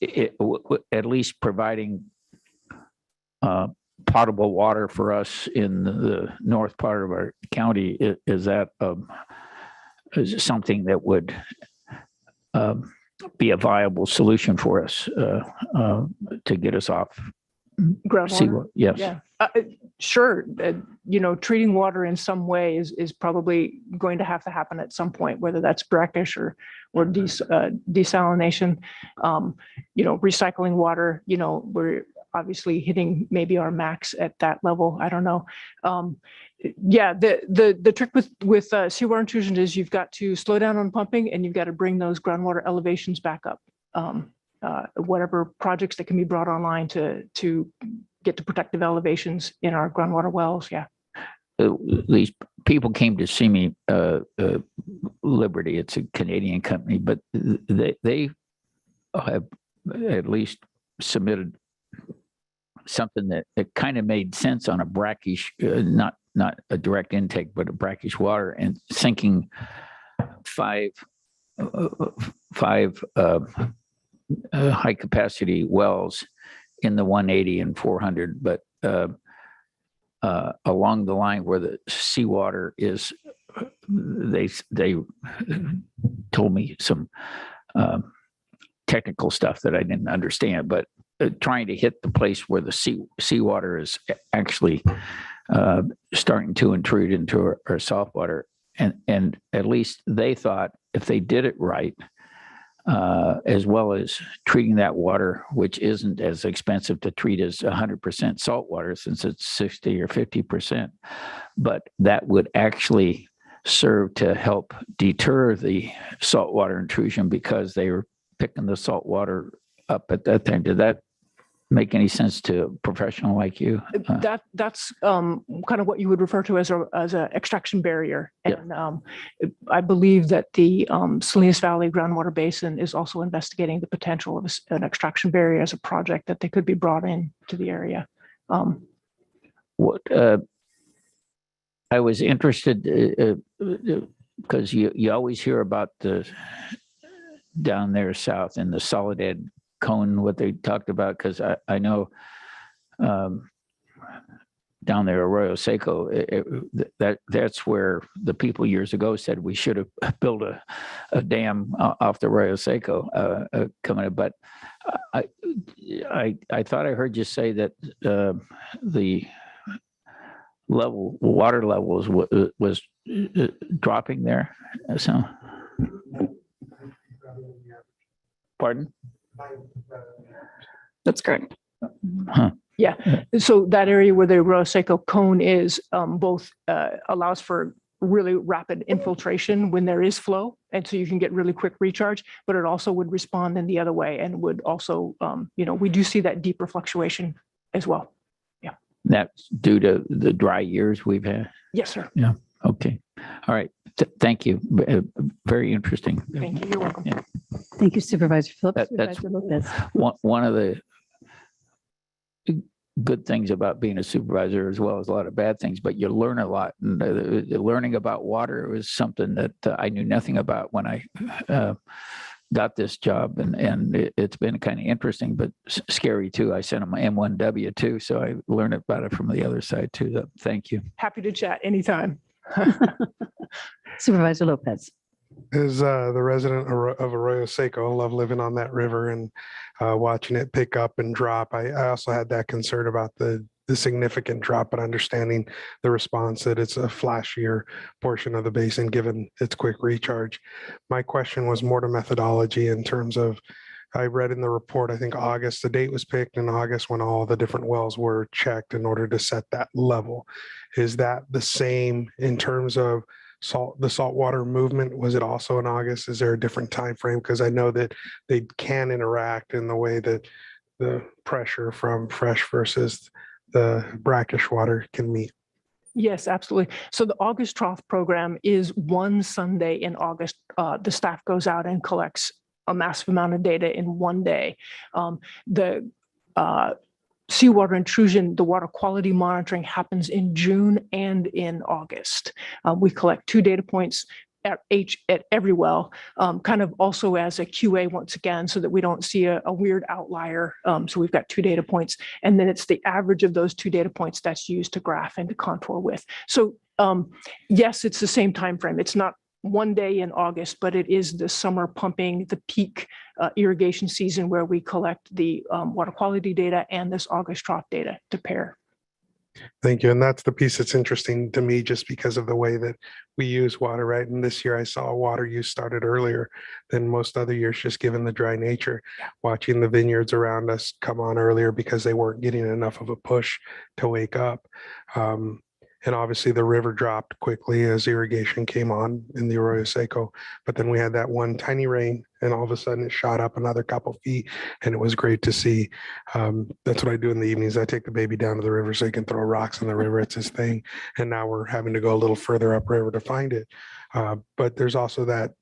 at least providing potable water for us in the north part of our county, is that is something that would be a viable solution for us to get us off Groundwater? Yes. Yeah. Sure. Treating water in some way is probably going to happen at some point, whether that's brackish or desalination. Recycling water, we're obviously hitting maybe our max at that level. I don't know. Yeah, the trick with seawater intrusion is you've got to slow down on pumping, and you've got to bring those groundwater elevations back up. Whatever projects that can be brought online to get to protective elevations in our groundwater wells. Yeah. These people came to see me, Liberty, it's a Canadian company, but they have at least submitted something that kind of made sense on a brackish, not a direct intake, but a brackish water, and sinking five high capacity wells in the 180 and 400, but along the line where the seawater is, they told me some technical stuff that I didn't understand, but trying to hit the place where the seawater is actually starting to intrude into our saltwater, and at least they thought if they did it right, as well as treating that water, which isn't as expensive to treat as 100% salt water, since it's 60 or 50%, but that would actually serve to help deter the saltwater intrusion because they were picking the salt water up at that time. Did that make any sense to a professional like you? That's kind of what you would refer to as a extraction barrier. And I believe that the Salinas Valley Groundwater Basin is also investigating the potential of an extraction barrier as a project that they could be brought in to the area. What I was interested because you always hear about the down there south in the Soledad Cone, what they talked about, because I know down there Arroyo Seco, that's where the people years ago said we should have built a dam off the Arroyo Seco coming up. But I thought I heard you say that the water levels was dropping there. So, pardon? That's correct. Huh. Yeah. So that area where the Arroyo Seco cone is both allows for really rapid infiltration when there is flow. And so you can get really quick recharge, but it also would respond in the other way and would also, we do see that deeper fluctuation as well. Yeah. That's due to the dry years we've had. Yes, sir. Yeah. Okay. All right. Thank you. Very interesting. Thank you. You're welcome. Yeah. Thank you, Supervisor Phillips. That's Supervisor Lopez. one of the good things about being a supervisor, as well as a lot of bad things, but you learn a lot. And learning about water was something that I knew nothing about when I got this job, and it's been kind of interesting, but scary too. I sent them my M1W too, so I learned about it from the other side too. So thank you. Happy to chat anytime. Supervisor Lopez. As the resident of Arroyo Seco, I love living on that river and watching it pick up and drop. I also had that concern about the significant drop, but understanding the response that it's a flashier portion of the basin given its quick recharge. My question was more to methodology in terms of, I read in the report, I think August, the date was picked in August when all the different wells were checked in order to set that level. Is that the same in terms of the saltwater movement? Was it also in August? Is there a different time frame? Because I know that they can interact in the way that the pressure from fresh versus the brackish water can meet. Yes, absolutely. So the August trough program is one Sunday in August. The staff goes out and collects a massive amount of data in one day. The seawater intrusion, the water quality monitoring happens in June and in August. We collect 2 data points at every well, kind of also as a QA once again, so that we don't see a weird outlier. So we've got 2 data points, and then it's the average of those 2 data points that's used to graph and to contour with. So yes, it's the same time frame. It's not one day in August, but it is the summer pumping, the peak irrigation season where we collect the water quality data and this August trough data to pair. Thank you. And that's the piece that's interesting to me just because of the way that we use water, right? And this year I saw water use started earlier than most other years, just given the dry nature, watching the vineyards around us come on earlier because they weren't getting enough of a push to wake up. And obviously the river dropped quickly as irrigation came on in the Arroyo Seco, but then we had that one tiny rain and all of a sudden it shot up another couple feet and it was great to see. That's what I do in the evenings. I take the baby down to the river so he can throw rocks in the river. It's his thing. And now we're having to go a little further upriver to find it. But there's also that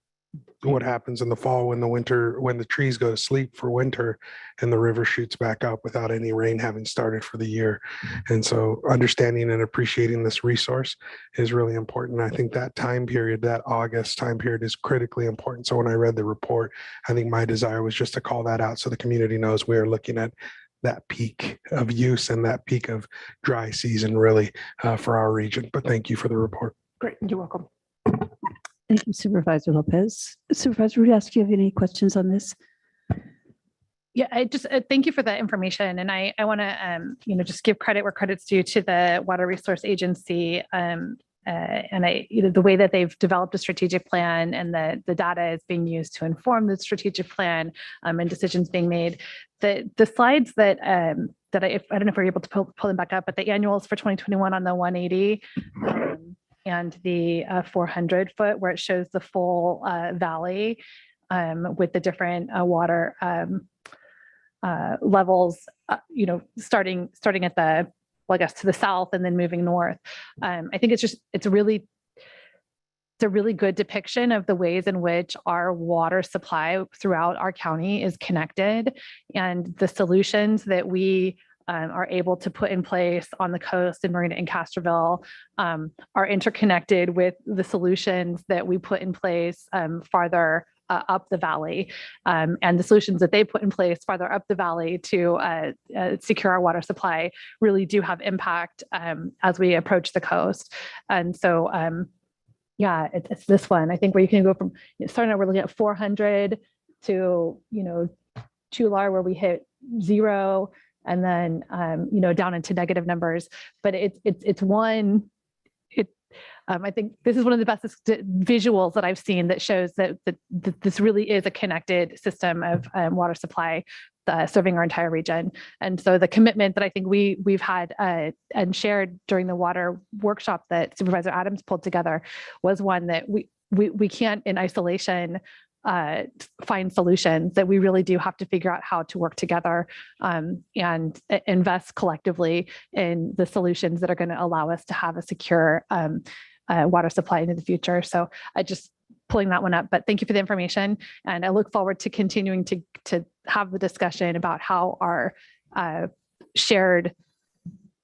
what happens in the fall when the trees go to sleep for winter and the river shoots back up without any rain having started for the year. And so understanding and appreciating this resource is really important. I think that time period, that August time period, is critically important. So when I read the report, I think my desire was just to call that out so the community knows we are looking at that peak of use and that peak of dry season really for our region. But thank you for the report. Great, you're welcome. Thank you, Supervisor Lopez. Supervisor Rudas, do you have any questions on this? Yeah, I just thank you for that information, and I want to just give credit where credit's due to the Water Resource Agency, and the way that they've developed a strategic plan and the data is being used to inform the strategic plan and decisions being made. The slides that I don't know if we're able to pull them back up, but the annuals for 2021 on the 180. And the 400 foot where it shows the full valley with the different water levels, starting at the, well, I guess to the south and then moving north. I think it's a really good depiction of the ways in which our water supply throughout our county is connected and the solutions that we are able to put in place on the coast in Marina and Castroville are interconnected with the solutions that we put in place farther up the valley, and the solutions that they put in place farther up the valley to secure our water supply really do have impact as we approach the coast. And so, yeah, it's this one, I think, where you can go from starting out, we're looking at 400 to, Chular, where we hit 0. And then, down into negative numbers, but it's one. I think this is one of the best visuals that I've seen that shows that this really is a connected system of water supply serving our entire region. And so the commitment that I think we've had and shared during the water workshop that Supervisor Adams pulled together was one that we can't in isolation find solutions, that we really do have to figure out how to work together and invest collectively in the solutions that are going to allow us to have a secure water supply into the future. So I just pulling that one up, but thank you for the information. And I look forward to continuing to have the discussion about how our shared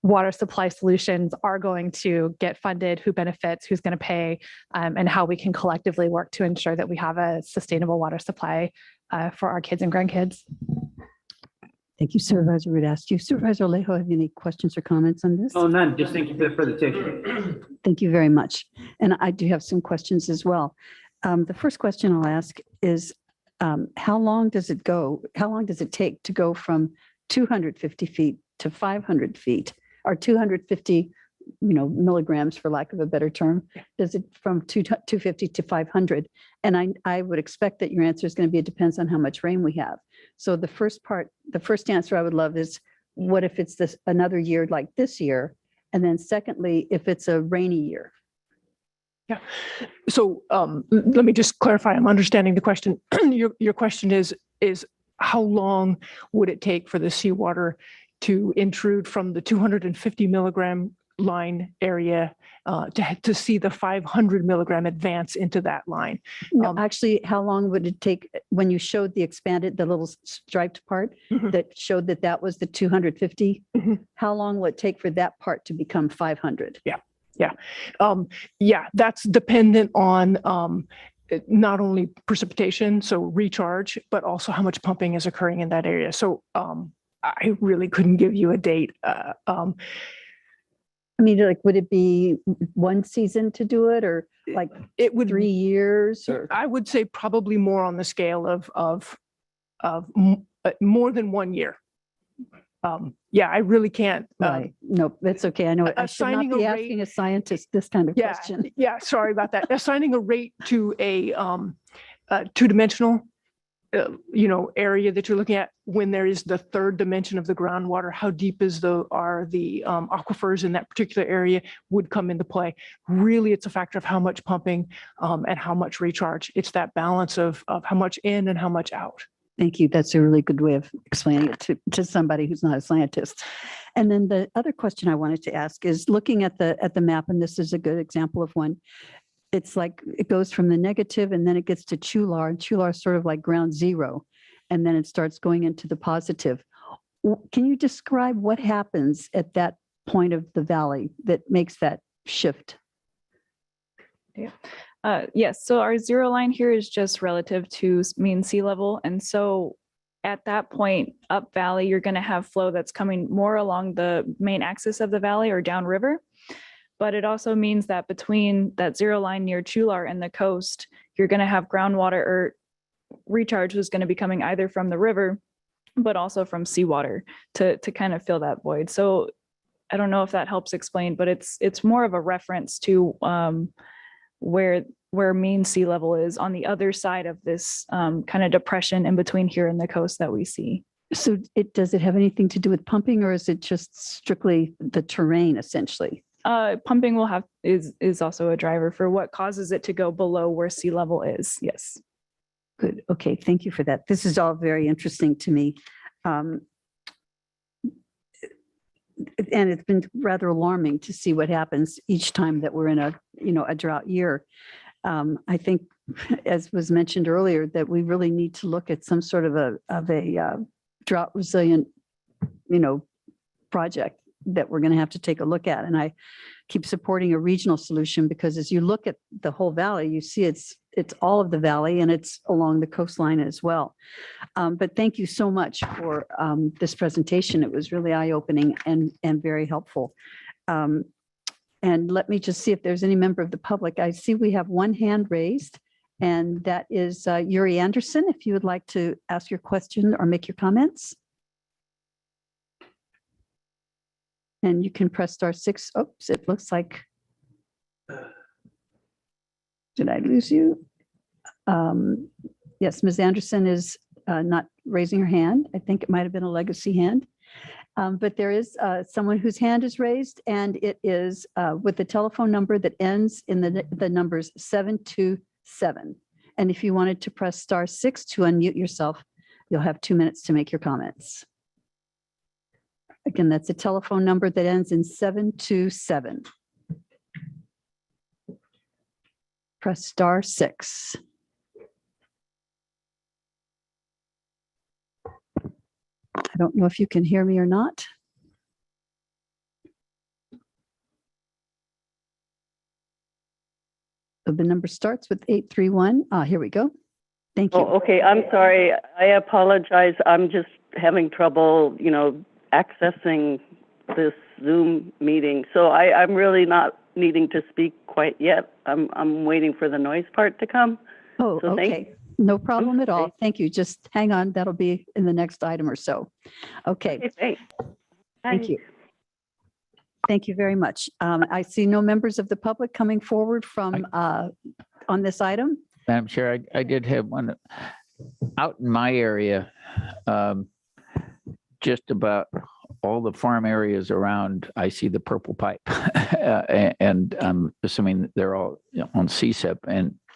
water supply solutions are going to get funded, who benefits, who's going to pay, and how we can collectively work to ensure that we have a sustainable water supply for our kids and grandkids. Thank you, Supervisor. Would ask you, Supervisor Alejo, have you any questions or comments on this? Oh, none. Just thank you for the presentation. Thank you very much. And I do have some questions as well. The first question I'll ask is, how long does it go? How long does it take to go from 250 feet to 500 feet, or 250, milligrams, for lack of a better term? Does it from 250 to 500? And I would expect that your answer is going to be, it depends on how much rain we have. So the first answer I would love is, what if it's another year like this year? And then secondly, if it's a rainy year? Yeah. So let me just clarify. I'm understanding the question. Your question is how long would it take for the seawater to intrude from the 250 milligram line area to see the 500 milligram advance into that line? No, actually, how long would it take when you showed the expanded, the little striped part that showed that was the 250? How long will it take for that part to become 500? Yeah, that's dependent on not only precipitation, so recharge, but also how much pumping is occurring in that area. So I really couldn't give you a date. I mean, like, would it be one season to do it, or like it would 3 years? Or I would say probably more on the scale of more than 1 year. Yeah, I really can't. Right. No, that's okay. I know I should not be asking a scientist this kind of question. Yeah, sorry about that. Assigning a rate to a two-dimensional area that you're looking at, when there is the third dimension of the groundwater, how deep are the aquifers in that particular area, would come into play. Really, it's a factor of how much pumping and how much recharge. It's that balance of how much in and how much out. Thank you. That's a really good way of explaining it to somebody who's not a scientist. And then the other question I wanted to ask is, looking at the map, and this is a good example of one. It's like it goes from the negative and then it gets to Chular, and Chular is sort of like ground zero, and then it starts going into the positive. Can you describe what happens at that point of the valley that makes that shift? Yes, so our zero line here is just relative to mean sea level. And so at that point up valley, you're going to have flow that's coming more along the main axis of the valley or downriver. But it also means that between that zero line near Chular and the coast, you're going to have groundwater or recharge was going to be coming either from the river, but also from seawater to kind of fill that void. So I don't know if that helps explain, but it's more of a reference to where mean sea level is on the other side of this kind of depression in between here and the coast that we see. So does it have anything to do with pumping, or is it just strictly the terrain essentially? Pumping is also a driver for what causes it to go below where sea level is. Yes. Good. Okay. Thank you for that. This is all very interesting to me. And it's been rather alarming to see what happens each time that we're in a drought year. I think, as was mentioned earlier, that we really need to look at some sort of a drought resilient, project that we're going to have to take a look at. And I keep supporting a regional solution, because as you look at the whole valley, you see it's all of the valley, and it's along the coastline as well. But thank you so much for this presentation. It was really eye-opening and very helpful. And let me just see if there's any member of the public. I see we have one hand raised, and that is Yuri Anderson. If you would like to ask your question or make your comments. And you can press *6. Oops, it looks like, did I lose you? Yes, Ms. Anderson is not raising her hand. I think it might have been a legacy hand. But there is someone whose hand is raised, and it is with the telephone number that ends in the numbers 727. And if you wanted to press *6 to unmute yourself, you'll have 2 minutes to make your comments. Again, that's a telephone number that ends in 727. press *6. I don't know if you can hear me or not. So the number starts with 831. Here we go. Thank you. Oh, okay. I'm sorry. I apologize. I'm just having trouble, accessing this Zoom meeting. So I'm really not needing to speak quite yet. I'm waiting for the noise part to come. Oh, So okay. No problem at all. Thank you. Just hang on. That'll be in the next item or so. Okay. Okay, thanks. Thank you. Thank you very much. I see no members of the public coming forward from on this item. Madam Chair, I did have one out in my area. Just about all the farm areas around, I see the purple pipe. And I'm assuming they're all on CSIP,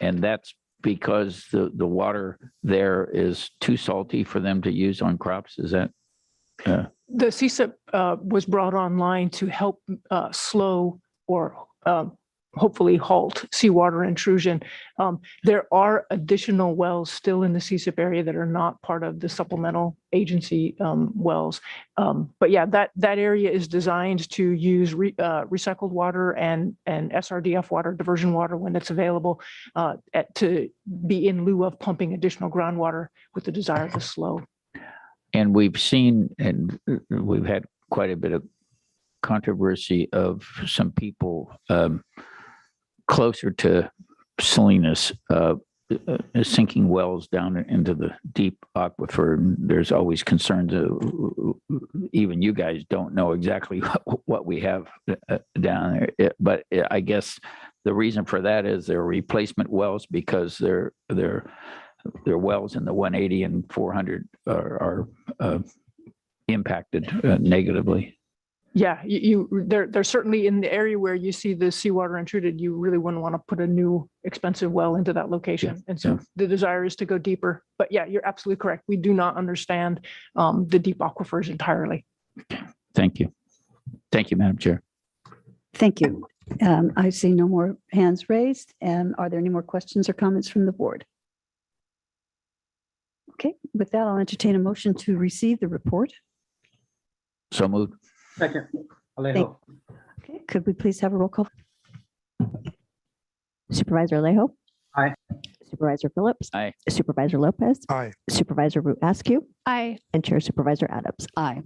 and that's because the water there is too salty for them to use on crops. Is that? The CSIP was brought online to help slow or hopefully halt seawater intrusion. There are additional wells still in the CSIP area that are not part of the supplemental agency wells. But yeah, that area is designed to use recycled water and SRDF water, diversion water when it's available, to be in lieu of pumping additional groundwater with the desire to slow. And we've seen, and we've had quite a bit of controversy of some people closer to Salinas sinking wells down into the deep aquifer. And there's always concerns. Even you guys don't know exactly what we have down there. But I guess the reason for that is they're replacement wells because they're wells in the 180 and 400 are impacted negatively. Yeah, they're certainly in the area where you see the seawater intruded. You really wouldn't want to put a new expensive well into that location. And so the desire is to go deeper. But yeah, you're absolutely correct. We do not understand the deep aquifers entirely. Thank you. Thank you, Madam Chair. Thank you. I see no more hands raised. And are there any more questions or comments from the board? Okay, with that, I'll entertain a motion to receive the report. So moved. Second, Alejo. Okay, could we please have a roll call? Supervisor Alejo? Aye. Supervisor Phillips? Aye. Supervisor Lopez? Aye. Supervisor Root Askew? Aye. And Chair Supervisor Adams? Aye.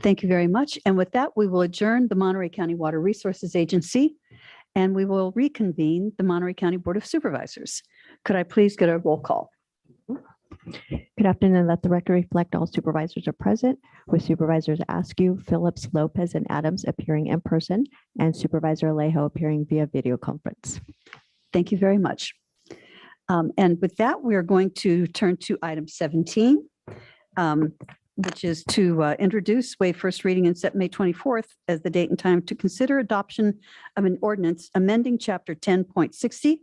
Thank you very much. And with that, we will adjourn the Monterey County Water Resources Agency, and we will reconvene the Monterey County Board of Supervisors. Could I please get a roll call? Good afternoon. Let the record reflect all supervisors are present, with Supervisors Askew, Phillips, Lopez, and Adams appearing in person, and Supervisor Alejo appearing via video conference. Thank you very much. And with that, we are going to turn to item 17, which is to introduce, waive first reading, and set May 24th as the date and time to consider adoption of an ordinance amending Chapter 10.60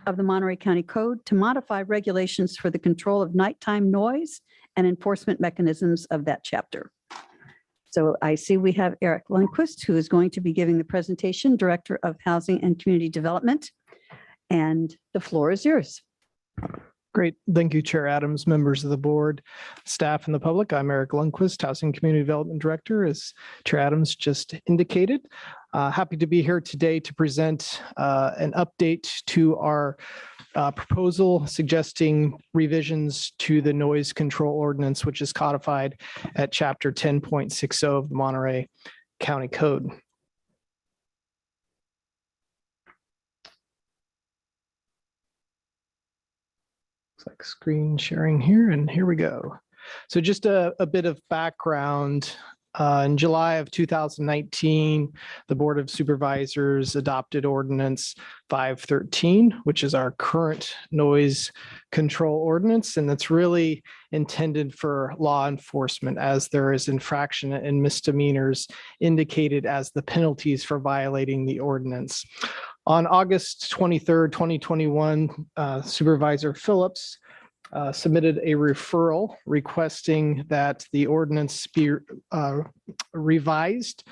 of the Monterey County Code to modify regulations for the control of nighttime noise and enforcement mechanisms of that chapter. So I see we have Eric Lundquist, who is going to be giving the presentation, Director of Housing and Community Development. And the floor is yours. Great. Thank you, Chair Adams, members of the board, staff, and the public. I'm Eric Lundquist, Housing and Community Development Director, as Chair Adams just indicated. Happy to be here today to present an update to our proposal suggesting revisions to the noise control ordinance, which is codified at Chapter 10.60 of the Monterey County Code. Like screen sharing here, and here we go. So just a bit of background. In July of 2019, the Board of Supervisors adopted Ordinance 513, which is our current noise control ordinance, and that's really intended for law enforcement, as there is infraction and misdemeanors indicated as the penalties for violating the ordinance. On August 23rd, 2021, Supervisor Phillips submitted a referral requesting that the ordinance be revised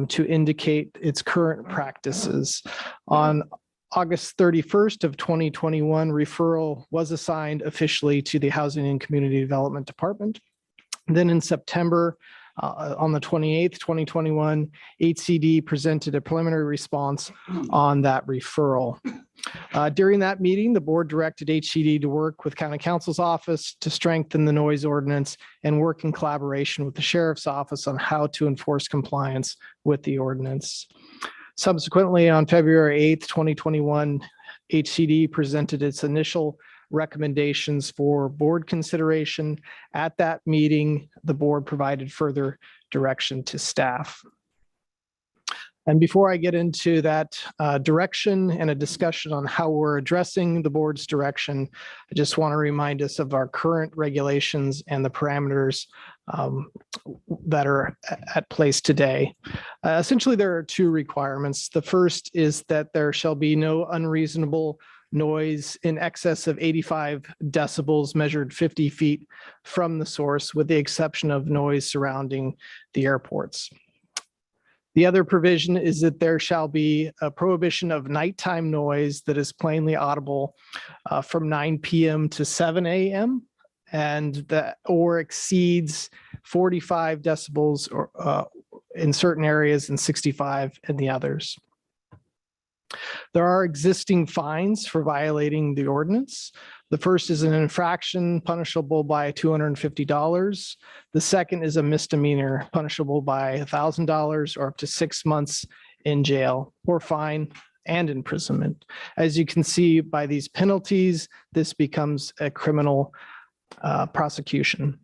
to indicate its current practices. On August 31st of 2021, referral was assigned officially to the Housing and Community Development Department. Then in September, on the 28th, 2021, HCD presented a preliminary response on that referral. During that meeting, the board directed HCD to work with County Counsel's office to strengthen the noise ordinance and work in collaboration with the Sheriff's office on how to enforce compliance with the ordinance. Subsequently, on February 8th, 2021, HCD presented its initial recommendations for board consideration. At that meeting, the board provided further direction to staff. And before I get into that direction and a discussion on how we're addressing the board's direction, I just want to remind us of our current regulations and the parameters that are at place today. Essentially, there are two requirements. The first is that there shall be no unreasonable noise in excess of 85 decibels measured 50 feet from the source, with the exception of noise surrounding the airports. The other provision is that there shall be a prohibition of nighttime noise that is plainly audible from 9 p.m. to 7 a.m. and that or exceeds 45 decibels or in certain areas and 65 in the others. There are existing fines for violating the ordinance. The first is an infraction punishable by $250. The second is a misdemeanor punishable by $1,000 or up to 6 months in jail or fine and imprisonment. As you can see by these penalties, this becomes a criminal prosecution.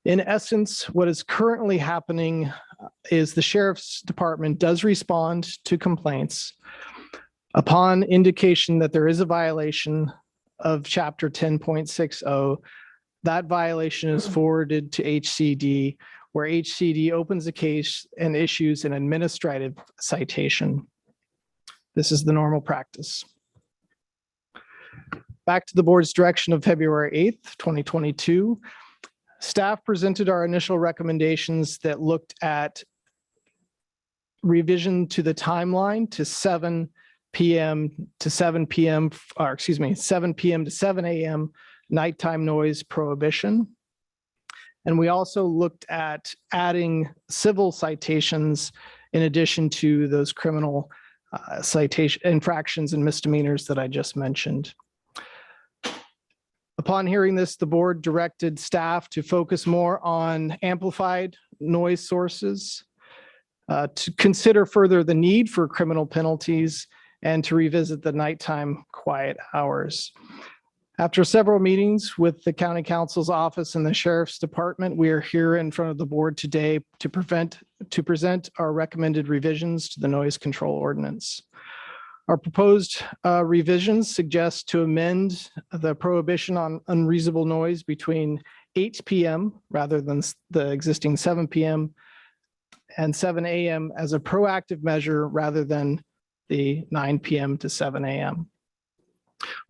In essence, what is currently happening is the Sheriff's Department does respond to complaints. Upon indication that there is a violation of Chapter 10.60, that violation is forwarded to HCD, where HCD opens a case and issues an administrative citation. This is the normal practice. Back to the board's direction of February 8th, 2022. Staff presented our initial recommendations that looked at revision to the timeline to 7 p.m. to 7 p.m. or excuse me, 7 p.m. to 7 a.m. nighttime noise prohibition. And we also looked at adding civil citations in addition to those criminal citation infractions and misdemeanors that I just mentioned. Upon hearing this, the board directed staff to focus more on amplified noise sources, to consider further the need for criminal penalties, and to revisit the nighttime quiet hours. After several meetings with the County Counsel's office and the Sheriff's Department, we are here in front of the board today to present our recommended revisions to the noise control ordinance. Our proposed revisions suggest to amend the prohibition on unreasonable noise between 8 p.m. rather than the existing 7 p.m. and 7 a.m. as a proactive measure rather than the 9 p.m. to 7 a.m.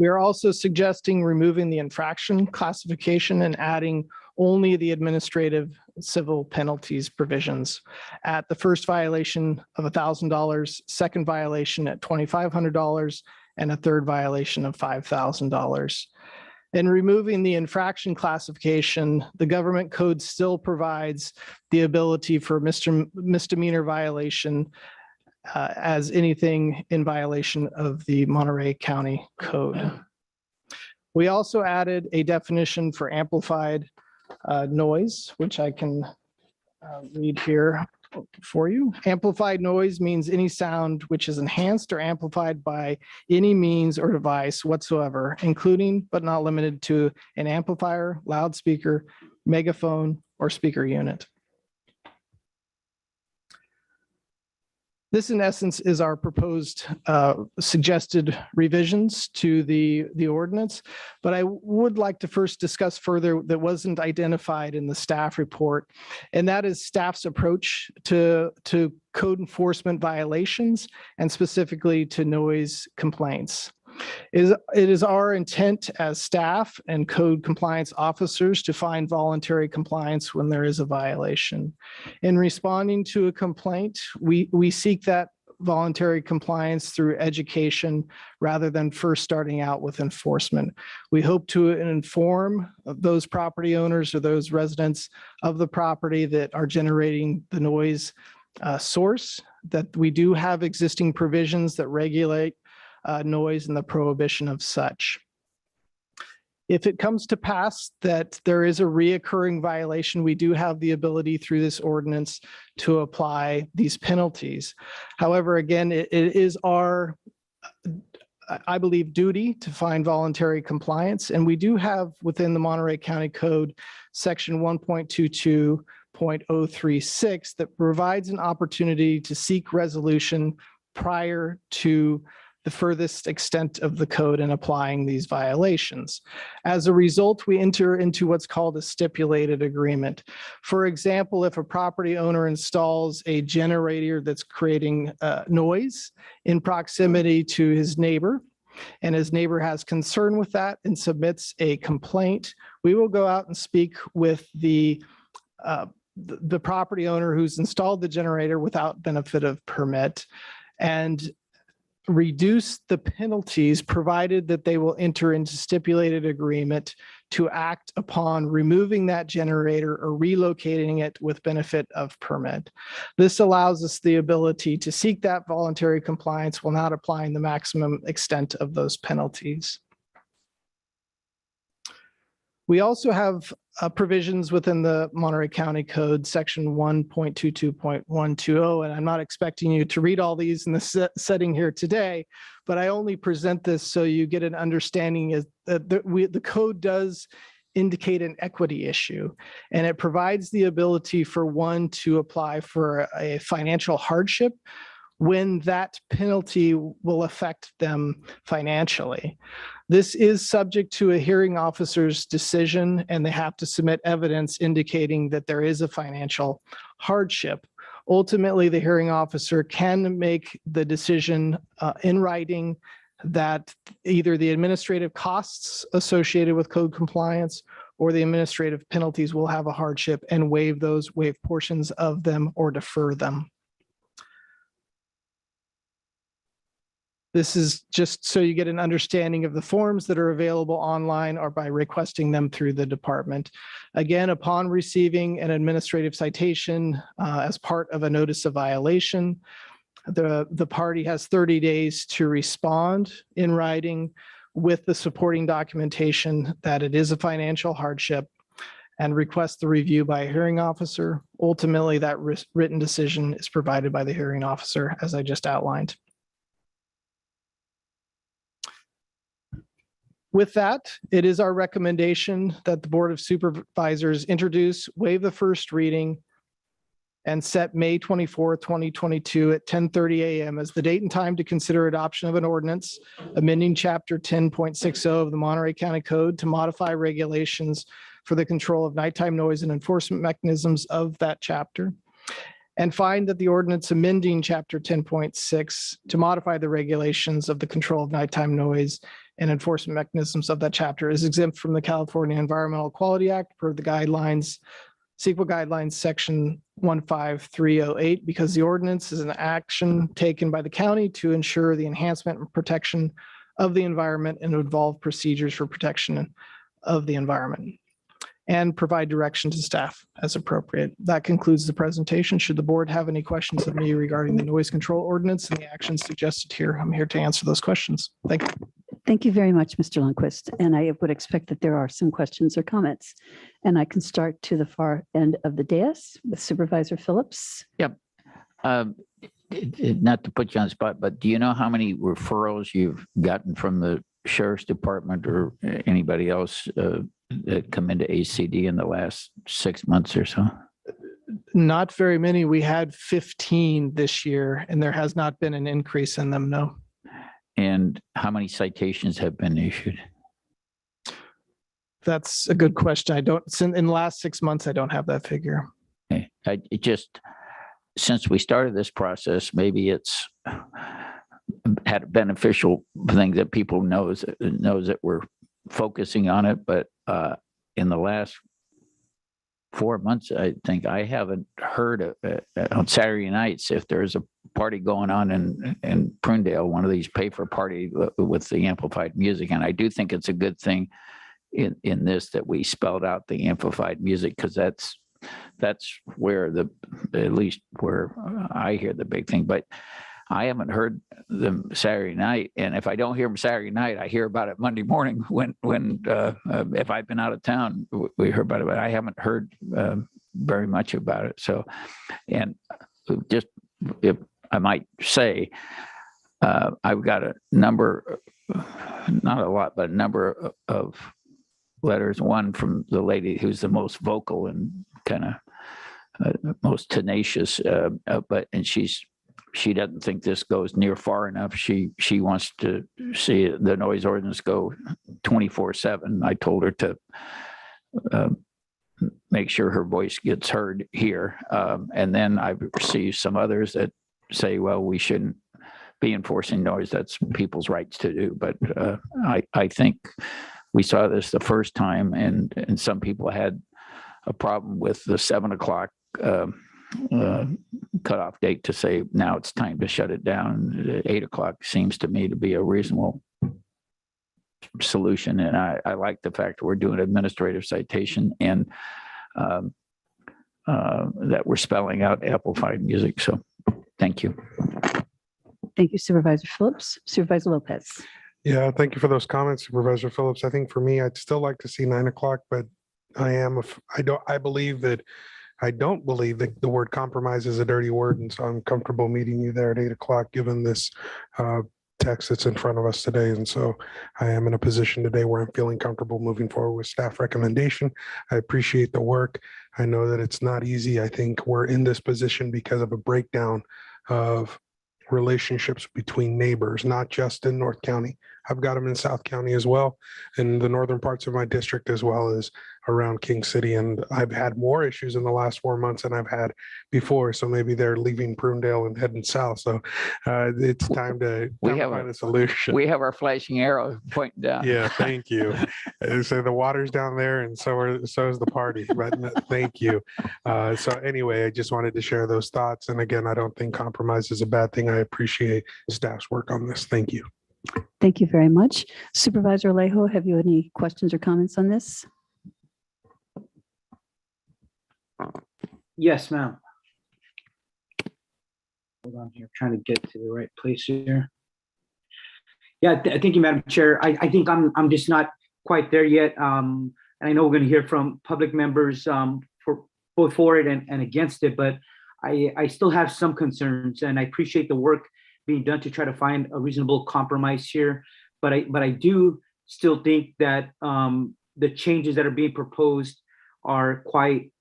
We are also suggesting removing the infraction classification and adding only the administrative civil penalties provisions at the first violation of $1,000, second violation at $2,500, and a third violation of $5,000. In removing the infraction classification, the government code still provides the ability for misdemeanor violation as anything in violation of the Monterey County Code. We also added a definition for amplified noise, which I can read here for you. Amplified noise means any sound which is enhanced or amplified by any means or device whatsoever, including but not limited to an amplifier, loudspeaker, megaphone, or speaker unit. This, in essence, is our proposed suggested revisions to the ordinance. But I would like to first discuss further that wasn't identified in the staff report, and that is staff's approach to code enforcement violations and specifically to noise complaints. It is our intent as staff and code compliance officers to find voluntary compliance when there is a violation. In responding to a complaint, we seek that voluntary compliance through education rather than first starting out with enforcement. We hope to inform those property owners or those residents of the property that are generating the noise source, that we do have existing provisions that regulate noise and the prohibition of such. If it comes to pass that there is a reoccurring violation, we do have the ability through this ordinance to apply these penalties. However, again, it is our, I believe, duty to find voluntary compliance. And we do have within the Monterey County Code, section 1.22.036 that provides an opportunity to seek resolution prior to the furthest extent of the code in applying these violations. As a result, we enter into what's called a stipulated agreement. For example, if a property owner installs a generator that's creating noise in proximity to his neighbor, and his neighbor has concern with that and submits a complaint, we will go out and speak with the property owner who's installed the generator without benefit of permit and reduce the penalties, provided that they will enter into stipulated agreement to act upon removing that generator or relocating it with benefit of permit. This allows us the ability to seek that voluntary compliance while not applying the maximum extent of those penalties. We also have provisions within the Monterey County Code, section 1.22.120, and I'm not expecting you to read all these in the setting here today, but I only present this so you get an understanding is that the code does indicate an equity issue, and it provides the ability for one to apply for a financial hardship when that penalty will affect them financially. This is subject to a hearing officer's decision, and they have to submit evidence indicating that there is a financial hardship. Ultimately, the hearing officer can make the decision in writing that either the administrative costs associated with code compliance or the administrative penalties will have a hardship and waive portions of them or defer them. This is just so you get an understanding of the forms that are available online or by requesting them through the department. Again, upon receiving an administrative citation as part of a notice of violation, the party has 30 days to respond in writing with the supporting documentation that it is a financial hardship and request the review by a hearing officer. Ultimately, that written decision is provided by the hearing officer, as I just outlined. With that, it is our recommendation that the Board of Supervisors introduce, waive the first reading, and set May 24, 2022 at 10:30 a.m. as the date and time to consider adoption of an ordinance amending Chapter 10.60 of the Monterey County Code to modify regulations for the control of nighttime noise and enforcement mechanisms of that chapter, and find that the ordinance amending Chapter 10.6 to modify the regulations of the control of nighttime noise and enforcement mechanisms of that chapter is exempt from the California Environmental Quality Act per the guidelines, CEQA guidelines, section 15308, because the ordinance is an action taken by the county to ensure the enhancement and protection of the environment and involve procedures for protection of the environment, and provide direction to staff as appropriate. That concludes the presentation. Should the board have any questions of me regarding the noise control ordinance and the actions suggested here, I'm here to answer those questions. Thank you. Thank you very much, Mr. Lundquist. And I would expect that there are some questions or comments. And I can start to the far end of the dais with Supervisor Phillips. Yep. Not to put you on the spot, but do you know how many referrals you've gotten from the Sheriff's Department or anybody else that come into ACD in the last 6 months or so? Not very many. We had 15 this year, and there has not been an increase in them, no. And how many citations have been issued? That's a good question. I don't, in the last 6 months, I don't have that figure. Okay. It just, since we started this process, maybe it's had a beneficial thing that people knows that we're focusing on it. But in the last 4 months, I think I haven't heard on Saturday nights if there's a party going on in Prunedale, one of these pay-for party with the amplified music. And I do think it's a good thing in this that we spelled out the amplified music, because that's where at least where I hear the big thing. But I haven't heard them Saturday night, and if I don't hear them Saturday night, I hear about it Monday morning when if I've been out of town, we heard about it. But I haven't heard very much about it. So, and just if I might say, I've got a number, not a lot, but a number of letters. One from the lady who's the most vocal and kind of most tenacious, and she doesn't think this goes near far enough. She wants to see the noise ordinance go 24/7. I told her to make sure her voice gets heard here. And then I've received some others that say, well, we shouldn't be enforcing noise. That's people's rights to do. But I think we saw this the first time, and some people had a problem with the 7 o'clock cutoff date to say now it's time to shut it down. 8 o'clock seems to me to be a reasonable solution, and I like the fact that we're doing administrative citation and that we're spelling out amplified music. So thank you. Thank you, Supervisor Phillips. Supervisor Lopez. Yeah, thank you for those comments, Supervisor Phillips. I think for me, I'd still like to see 9 o'clock, but I don't believe that the word compromise is a dirty word. And so I'm comfortable meeting you there at 8 o'clock, given this text that's in front of us today. And so I am in a position today where I'm feeling comfortable moving forward with staff recommendation. I appreciate the work. I know that it's not easy. I think we're in this position because of a breakdown of relationships between neighbors, not just in North County. I've got them in South County as well, in the northern parts of my district, as well as around King City. And I've had more issues in the last 4 months than I've had before. So maybe they're leaving Prunedale and heading south. So it's time to find a solution. We have our flashing arrow pointing down. Yeah, thank you. So the water's down there, and so is the party. But thank you. So anyway, I just wanted to share those thoughts. And again, I don't think compromise is a bad thing. I appreciate staff's work on this. Thank you. Thank you very much. Supervisor Alejo, have you any questions or comments on this? Yes, ma'am. Hold on here, trying to get to the right place here. Yeah, thank you, Madam Chair. I think I'm just not quite there yet. And I know we're going to hear from public members for both for it and against it, but I still have some concerns, and I appreciate the work being done to try to find a reasonable compromise here. But I do still think that the changes that are being proposed are quite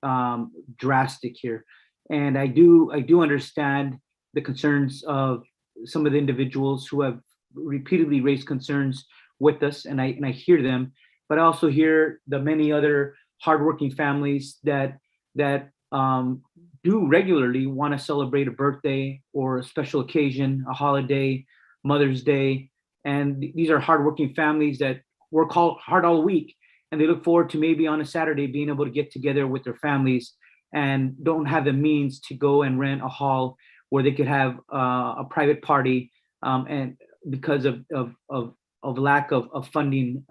drastic here. And I do understand the concerns of some of the individuals who have repeatedly raised concerns with us, and I hear them, but I also hear the many other hardworking families that do regularly want to celebrate a birthday or a special occasion, a holiday, Mother's Day. And these are hardworking families that work hard all week, and they look forward to maybe on a Saturday being able to get together with their families and don't have the means to go and rent a hall where they could have a private party, and because of lack of funding.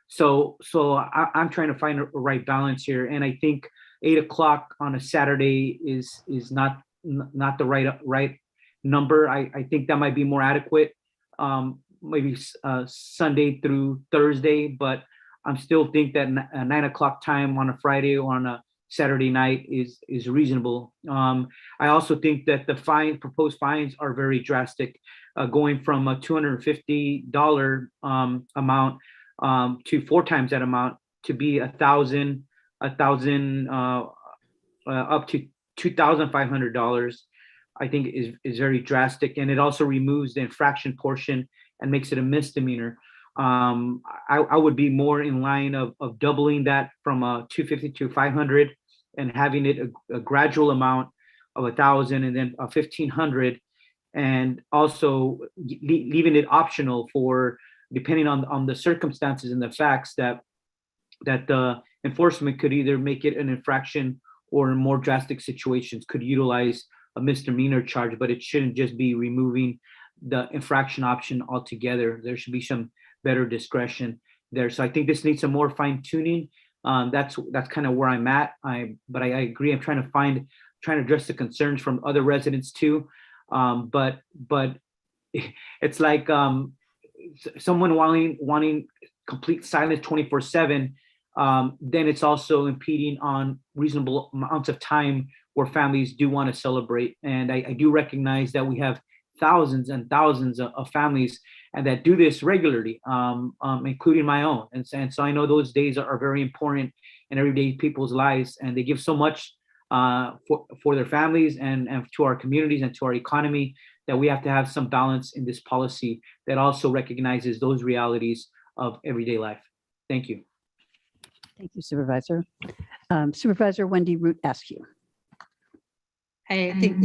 So I'm trying to find a right balance here, and I think 8 o'clock on a Saturday is not the right number. I think that might be more adequate, maybe Sunday through Thursday, but I'm still think that a 9 o'clock time on a Friday or on a Saturday night is reasonable. I also think that the proposed fines are very drastic, going from a $250 amount to 4 times that amount to be $1,000 up to $2,500. I think is very drastic, and it also removes the infraction portion and makes it a misdemeanor. I would be more in line of doubling that from $250 to $500 and having it a gradual amount of $1,000 and then $1,500, and also leaving it optional for depending on the circumstances and the facts that the enforcement could either make it an infraction or in more drastic situations could utilize a misdemeanor charge, but it shouldn't just be removing the infraction option altogether. There should be some better discretion there. So I think this needs some more fine tuning. That's kind of where I'm at. But I agree. I'm trying to address the concerns from other residents too. But it's like someone wanting complete silence 24/7. Then it's also impeding on reasonable amounts of time where families do want to celebrate. And I do recognize that we have thousands and thousands of families and that do this regularly, including my own. And so I know those days are very important in everyday people's lives, and they give so much for their families and to our communities and to our economy, that we have to have some balance in this policy that also recognizes those realities of everyday life. Thank you. Thank you, Supervisor. Supervisor Wendy Root Askew. I think.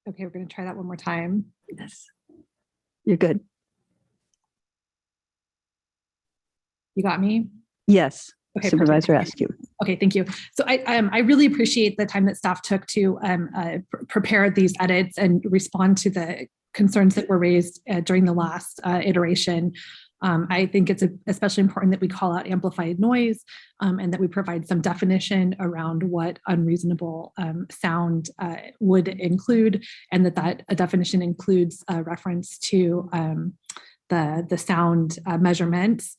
Okay, we're going to try that one more time. Yes. You're good. You got me? Yes. Okay, Supervisor Askew. Okay, thank you. So I really appreciate the time that staff took to prepare these edits and respond to the concerns that were raised during the last iteration. I think it's especially important that we call out amplified noise and that we provide some definition around what unreasonable sound would include, and that a definition includes a reference to the sound measurements.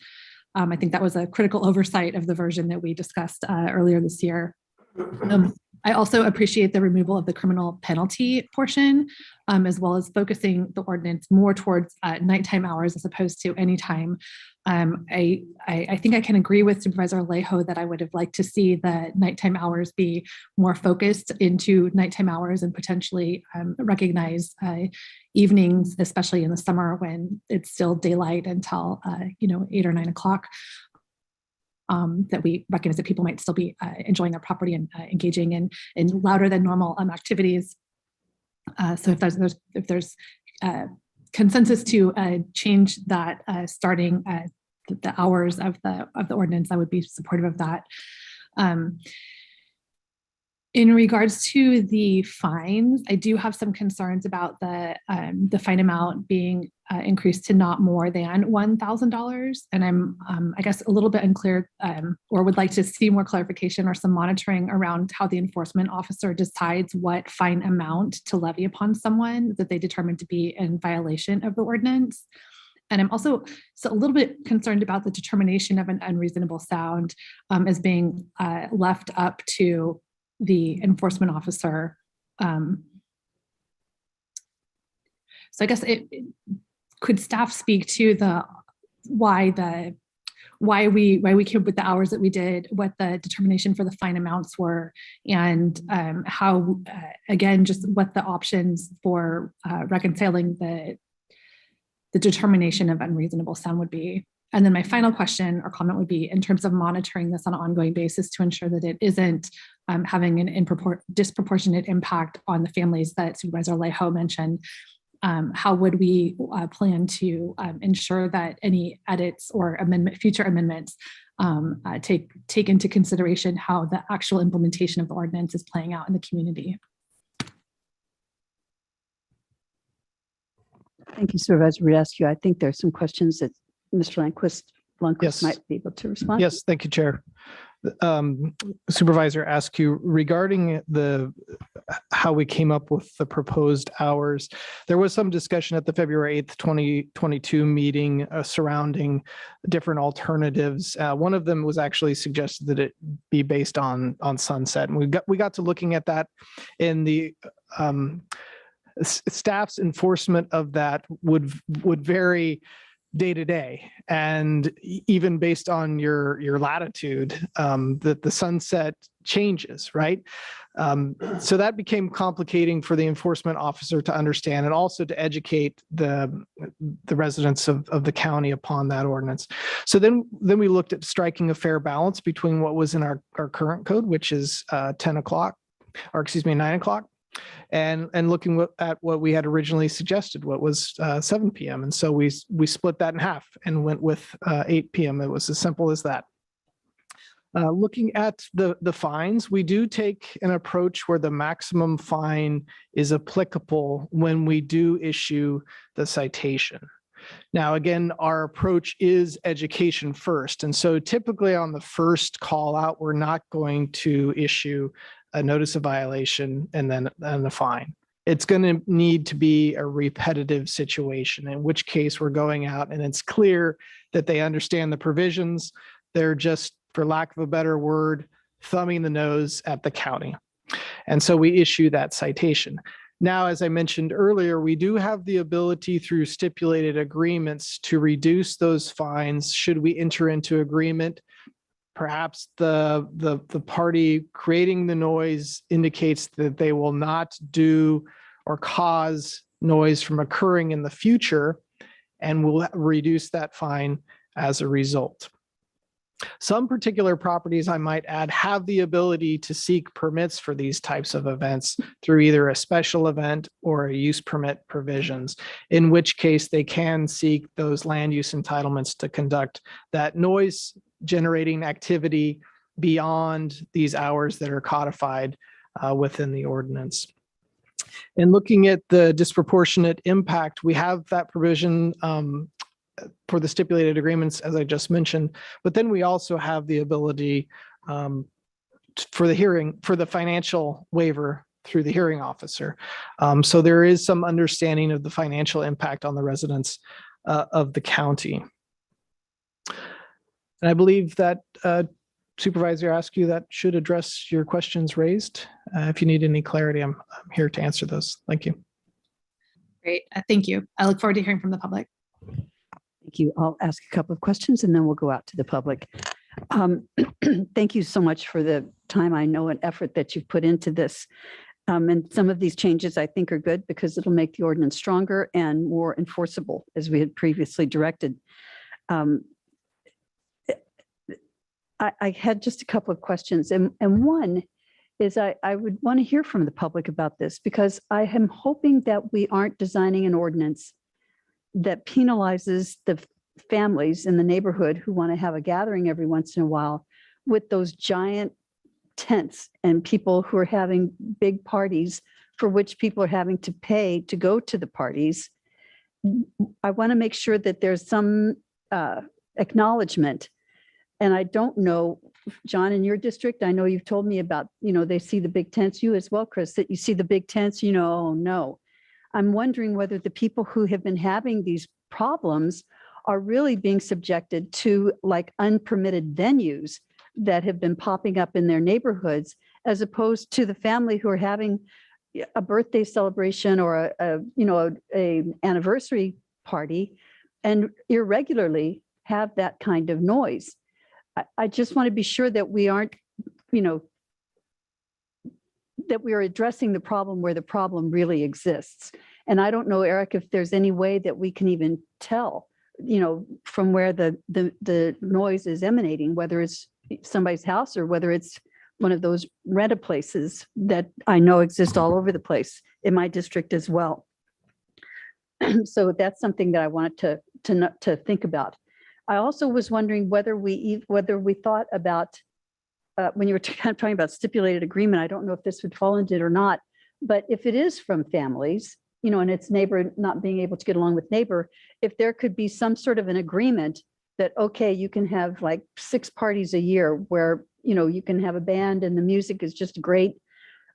I think that was a critical oversight of the version that we discussed earlier this year. I also appreciate the removal of the criminal penalty portion, as well as focusing the ordinance more towards nighttime hours as opposed to any time. I think I can agree with Supervisor Alejo that I would have liked to see the nighttime hours be more focused into nighttime hours and potentially recognize evenings, especially in the summer when it's still daylight until 8 or 9 o'clock. That we recognize that people might still be enjoying their property and engaging in louder than normal activities. So if there's consensus to change that starting the hours of the ordinance, I would be supportive of that. In regards to the fines, I do have some concerns about the fine amount being increased to not more than $1,000. And I'm, I guess, a little bit unclear or would like to see more clarification or some monitoring around how the enforcement officer decides what fine amount to levy upon someone that they determine to be in violation of the ordinance. And I'm also a little bit concerned about the determination of an unreasonable sound as being left up to the enforcement officer. So I guess could staff speak to why we came up with the hours that we did, what the determination for the fine amounts were, and how again just what the options for reconciling the determination of unreasonable sound would be. And then my final question or comment would be in terms of monitoring this on an ongoing basis to ensure that it isn't having an disproportionate impact on the families that Supervisor Alejo mentioned. How would we plan to ensure that any edits or future amendments take into consideration how the actual implementation of the ordinance is playing out in the community? Thank you, Supervisor Radescu. I think there's some questions that Mr. Lundquist might be able to respond. Yes, thank you, Chair. Supervisor Askew, regarding how we came up with the proposed hours, there was some discussion at the February 8th, 2022 meeting surrounding different alternatives. One of them was actually suggested that it be based on sunset. And we got to looking at that, in the staff's enforcement of that would vary day to day. And even based on your latitude, that the sunset changes, right? So that became complicating for the enforcement officer to understand and also to educate the residents of the county upon that ordinance. So then we looked at striking a fair balance between what was in our current code, which is 9 o'clock, and looking at what we had originally suggested, what was 7 p.m. And so we split that in half and went with 8 p.m. It was as simple as that. Looking at the fines, we do take an approach where the maximum fine is applicable when we do issue the citation. Now, again, our approach is education first. And so typically on the first call out, we're not going to issue a notice of violation and then a fine. It's going to need to be a repetitive situation, in which case we're going out and it's clear that they understand the provisions. They're just, for lack of a better word, thumbing the nose at the county. And so we issue that citation. Now, as I mentioned earlier, we do have the ability through stipulated agreements to reduce those fines should we enter into agreement. Perhaps the party creating the noise indicates that they will not do or cause noise from occurring in the future, and will reduce that fine as a result. Some particular properties, I might add, have the ability to seek permits for these types of events through either a special event or a use permit provisions, in which case they can seek those land use entitlements to conduct that noise generating activity beyond these hours that are codified within the ordinance. And looking at the disproportionate impact, we have that provision for the stipulated agreements, as I just mentioned, but then we also have the ability for the financial waiver through the hearing officer. So there is some understanding of the financial impact on the residents of the county. And I believe that Supervisor Askew, that should address your questions raised. If you need any clarity, I'm here to answer those. Thank you. Great. Thank you. I look forward to hearing from the public. Thank you. I'll ask a couple of questions and then we'll go out to the public. Thank you so much for the time, I know, and effort that you've put into this. And some of these changes I think are good because it'll make the ordinance stronger and more enforceable, as we had previously directed. I had just a couple of questions, and one is I would want to hear from the public about this, because I am hoping that we aren't designing an ordinance that penalizes the families in the neighborhood who want to have a gathering every once in a while with those giant tents and people who are having big parties for which people are having to pay to go to the parties. I want to make sure that there's some acknowledgement. And I don't know, John, in your district, I know you've told me about, they see the big tents, you as well, Chris, that you see the big tents, oh no. I'm wondering whether the people who have been having these problems are really being subjected to like unpermitted venues that have been popping up in their neighborhoods, as opposed to the family who are having a birthday celebration or a anniversary party and irregularly have that kind of noise. I just want to be sure that we aren't, that we are addressing the problem where the problem really exists. And I don't know, Eric, if there's any way that we can even tell, from where the noise is emanating, whether it's somebody's house or whether it's one of those rent places that I know exist all over the place in my district as well. So that's something that I wanted to think about. I also was wondering whether we thought about, when you were kind of talking about stipulated agreement, I don't know if this would fall into it or not, but if it is from families, and it's neighbor not being able to get along with neighbor, if there could be some sort of an agreement that, okay, you can have like 6 parties a year where, you can have a band and the music is just great.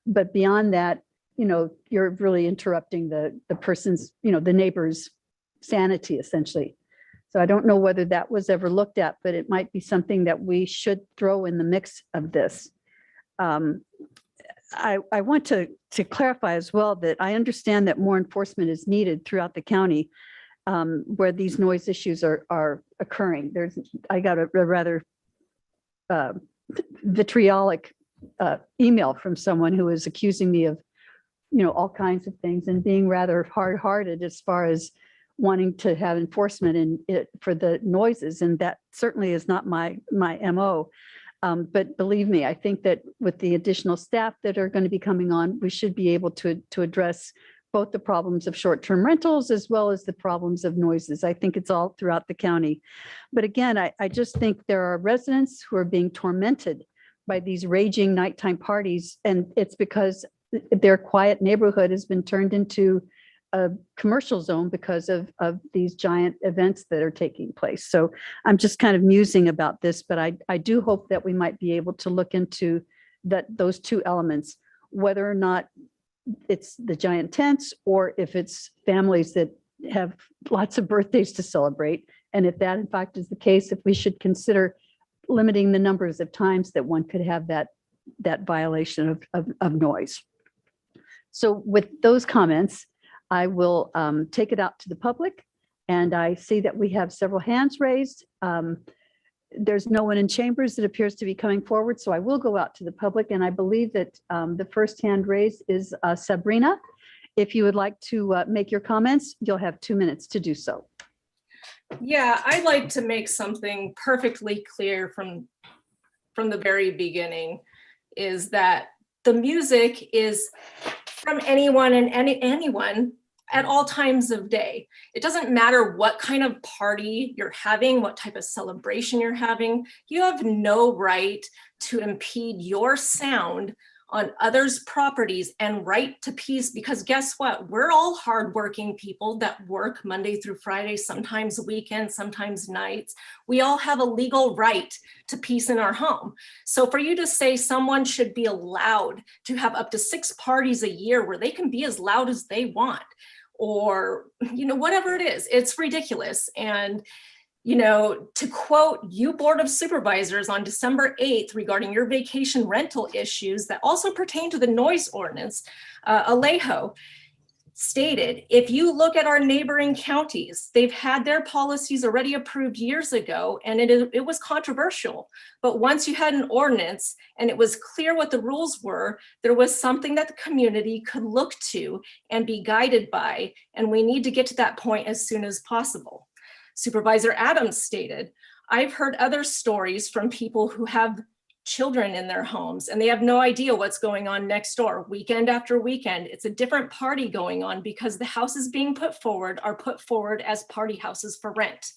But beyond that, you're really interrupting the person's, the neighbor's sanity, essentially. So I don't know whether that was ever looked at, but it might be something that we should throw in the mix of this. I want to clarify as well that I understand that more enforcement is needed throughout the county. where these noise issues are occurring. I got a rather vitriolic email from someone who was accusing me of, all kinds of things and being rather hard-hearted as far as wanting to have enforcement for the noises. And that certainly is not my MO. But believe me, I think that with the additional staff that are going to be coming on, we should be able to address both the problems of short-term rentals as well as the problems of noises. I think it's all throughout the county. But again, I just think there are residents who are being tormented by these raging nighttime parties. And it's because their quiet neighborhood has been turned into a commercial zone because of these giant events that are taking place. So I'm just kind of musing about this, but I do hope that we might be able to look into those two elements, whether or not it's the giant tents or if it's families that have lots of birthdays to celebrate. And if that in fact is the case, if we should consider limiting the numbers of times that one could have that violation of noise. So with those comments, I will take it out to the public, and I see that we have several hands raised. There's no one in chambers that appears to be coming forward, so I will go out to the public, and I believe that the first hand raised is Sabrina. If you would like to make your comments, you'll have 2 minutes to do so. Yeah, I'd like to make something perfectly clear from the very beginning, is that the music is from anyone and anyone at all times of day. It doesn't matter what kind of party you're having, what type of celebration you're having. You have no right to impede your sound on others' properties and right to peace, because guess what? We're all hardworking people that work Monday through Friday, sometimes weekends, sometimes nights. We all have a legal right to peace in our home. So for you to say someone should be allowed to have up to 6 parties a year where they can be as loud as they want, or whatever it is, it's ridiculous. And to quote you Board of Supervisors on December 8th regarding your vacation rental issues that also pertain to the noise ordinance, Alejo stated, if you look at our neighboring counties, they've had their policies already approved years ago, and it was controversial. But once you had an ordinance and it was clear what the rules were, there was something that the community could look to and be guided by, and we need to get to that point as soon as possible. Supervisor Adams stated, I've heard other stories from people who have children in their homes and they have no idea what's going on next door. Weekend after weekend, it's a different party going on because the houses being put forward are put forward as party houses for rent.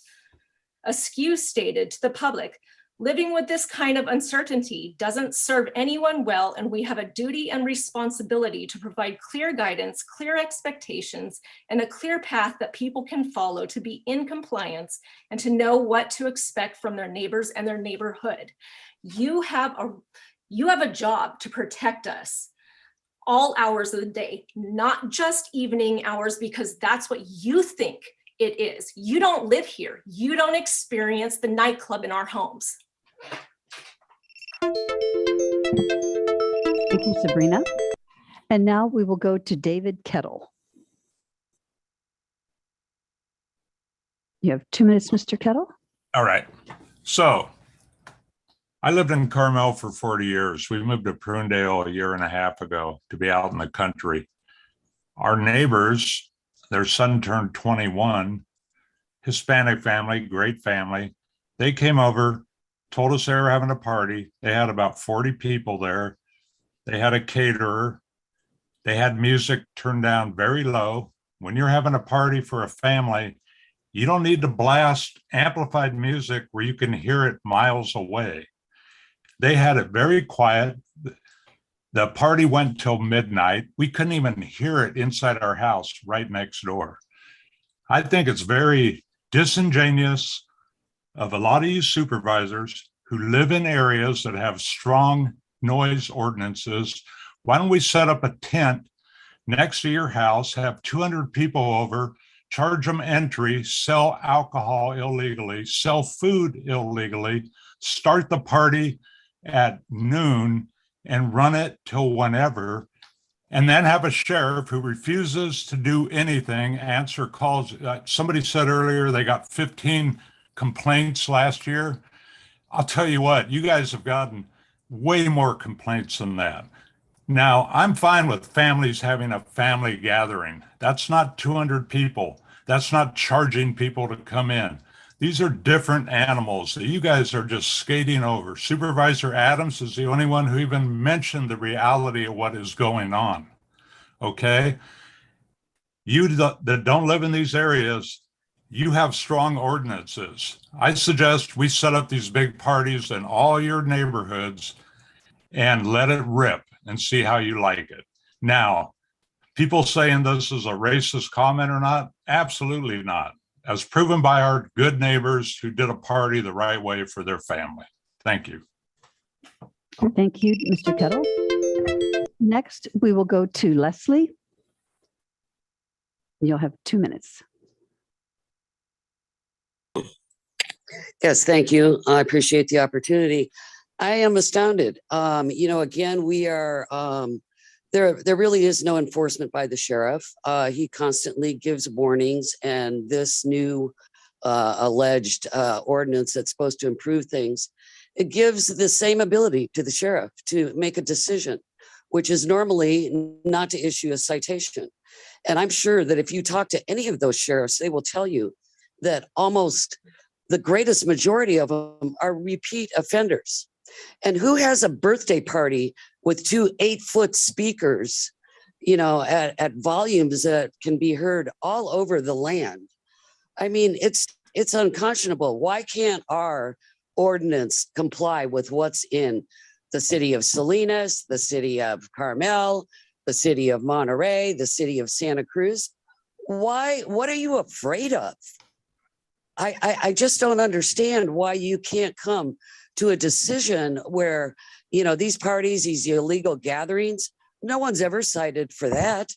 Askew stated to the public, living with this kind of uncertainty doesn't serve anyone well, and we have a duty and responsibility to provide clear guidance, clear expectations, and a clear path that people can follow to be in compliance and to know what to expect from their neighbors and their neighborhood. You have a job to protect us all hours of the day, not just evening hours, because that's what you think it is. You don't live here. You don't experience the nightclub in our homes. Thank you, Sabrina. And now we will go to David Kettle. You have 2 minutes, Mr. Kettle. All right. So I lived in Carmel for 40 years. We moved to Prunedale a year and a half ago to be out in the country. Our neighbors, their son turned 21, Hispanic family, great family. They came over, told us they were having a party. They had about 40 people there. They had a caterer. They had music turned down very low. When you're having a party for a family, you don't need to blast amplified music where you can hear it miles away. They had it very quiet. The party went till midnight. We couldn't even hear it inside our house right next door. I think it's very disingenuous of a lot of you supervisors who live in areas that have strong noise ordinances. Why don't we set up a tent next to your house, have 200 people over, charge them entry, sell alcohol illegally, sell food illegally, start the party at noon and run it till whenever, and then have a sheriff who refuses to do anything, answer calls. Somebody said earlier they got 15 complaints last year. I'll tell you what, you guys have gotten way more complaints than that. Now, I'm fine with families having a family gathering. That's not 200 people. That's not charging people to come in. These are different animals that you guys are just skating over. Supervisor Adams is the only one who even mentioned the reality of what is going on. Okay? You that don't live in these areas, you have strong ordinances. I suggest we set up these big parties in all your neighborhoods and let it rip and see how you like it. Now, people saying this is a racist comment or not, absolutely not. As proven by our good neighbors who did a party the right way for their family. Thank you. Thank you, Mr. Kettle. Next, we will go to Leslie. You'll have 2 minutes. Yes, thank you. I appreciate the opportunity. I am astounded. Again, we are, there really is no enforcement by the sheriff. He constantly gives warnings, and this new alleged ordinance that's supposed to improve things, it gives the same ability to the sheriff to make a decision, which is normally not to issue a citation. And I'm sure that if you talk to any of those sheriffs, they will tell you that almost the greatest majority of them are repeat offenders. And who has a birthday party with 2 8-foot speakers, at volumes that can be heard all over the land? I mean, it's unconscionable. Why can't our ordinance comply with what's in the city of Salinas, the city of Carmel, the city of Monterey, the city of Santa Cruz? Why? What are you afraid of? I just don't understand why you can't come to a decision where, these parties, these illegal gatherings, no one's ever cited for that.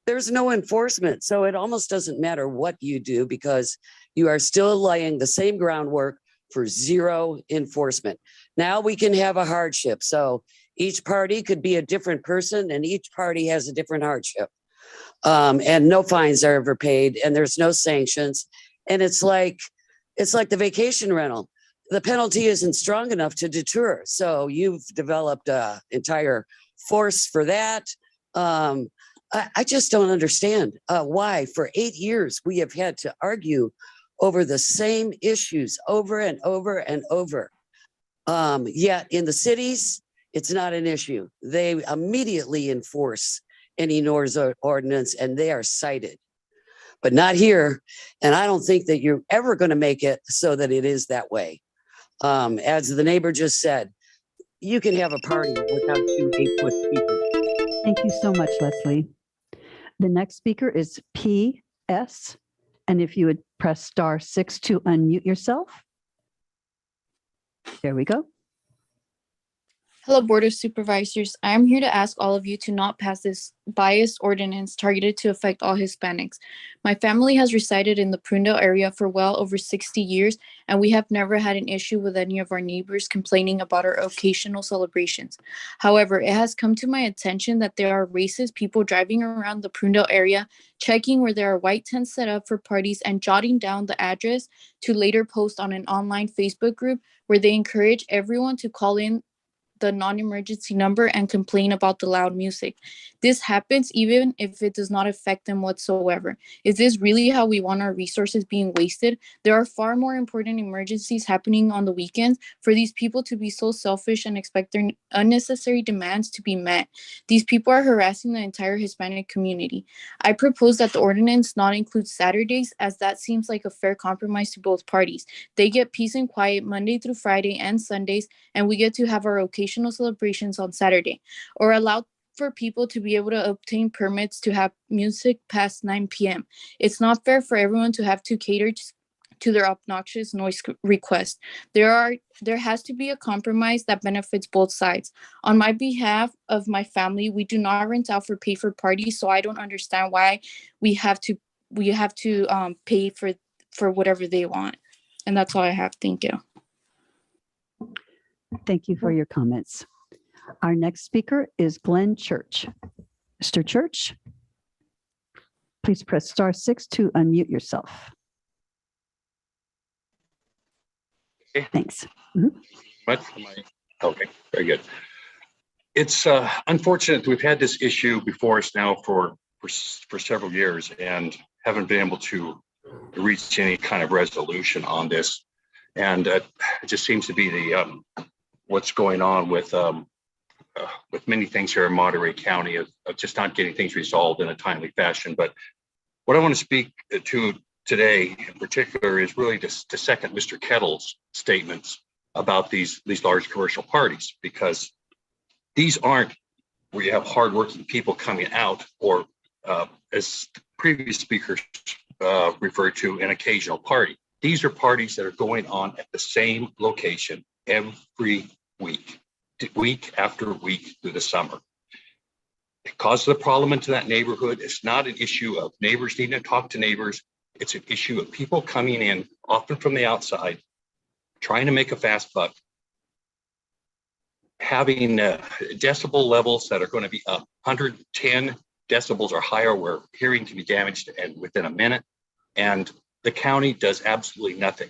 There's no enforcement. So it almost doesn't matter what you do because you are still laying the same groundwork for zero enforcement. Now we can have a hardship. So each party could be a different person and each party has a different hardship. And no fines are ever paid and there's no sanctions. And it's like the vacation rental. The penalty isn't strong enough to deter. So you've developed an entire force for that. I just don't understand why for 8 years we have had to argue over the same issues over and over and over. Yet in the cities, it's not an issue. They immediately enforce any noise ordinance and they are cited. But not here. And I don't think that you're ever going to make it so that it is that way. As the neighbor just said, you can have a party without 2 8-foot speakers. Thank you so much, Leslie. The next speaker is PS. And if you would press *6 to unmute yourself. There we go. Hello, Board of Supervisors. I am here to ask all of you to not pass this biased ordinance targeted to affect all Hispanics. My family has resided in the Prundale area for well over 60 years, and we have never had an issue with any of our neighbors complaining about our occasional celebrations. However, it has come to my attention that there are racist people driving around the Prundale area, checking where there are white tents set up for parties and jotting down the address to later post on an online Facebook group where they encourage everyone to call in the non-emergency number and complain about the loud music. This happens even if it does not affect them whatsoever. Is this really how we want our resources being wasted? There are far more important emergencies happening on the weekends for these people to be so selfish and expect their unnecessary demands to be met. These people are harassing the entire Hispanic community. I propose that the ordinance not include Saturdays, as that seems like a fair compromise to both parties. They get peace and quiet Monday through Friday and Sundays, and we get to have our occasional celebrations on Saturday, or allow for people to be able to obtain permits to have music past 9 p.m. It's not fair for everyone to have to cater to their obnoxious noise requests. There has to be a compromise that benefits both sides. On my behalf of my family, we do not rent out for pay for parties, so I don't understand why we have to pay for whatever they want. And that's all I have. Thank you. Thank you for your comments. Our next speaker is Glenn Church. Mr. Church, please press *6 to unmute yourself. Thanks. Much. Okay, very good. It's unfortunate we've had this issue before us now for several years and haven't been able to reach any kind of resolution on this. And it just seems to be the what's going on with many things here in Monterey County of just not getting things resolved in a timely fashion. But what I want to speak to today in particular is really to second Mr. Kettle's statements about these large commercial parties, because these aren't where you have hardworking people coming out, or as previous speakers referred to, an occasional party. These are parties that are going on at the same location every week after week through the summer. It causes a problem into that neighborhood. It's not an issue of neighbors needing to talk to neighbors. It's an issue of people coming in, often from the outside, trying to make a fast buck, having decibel levels that are going to be up 110 decibels or higher, where hearing can be damaged and within a minute. And the county does absolutely nothing.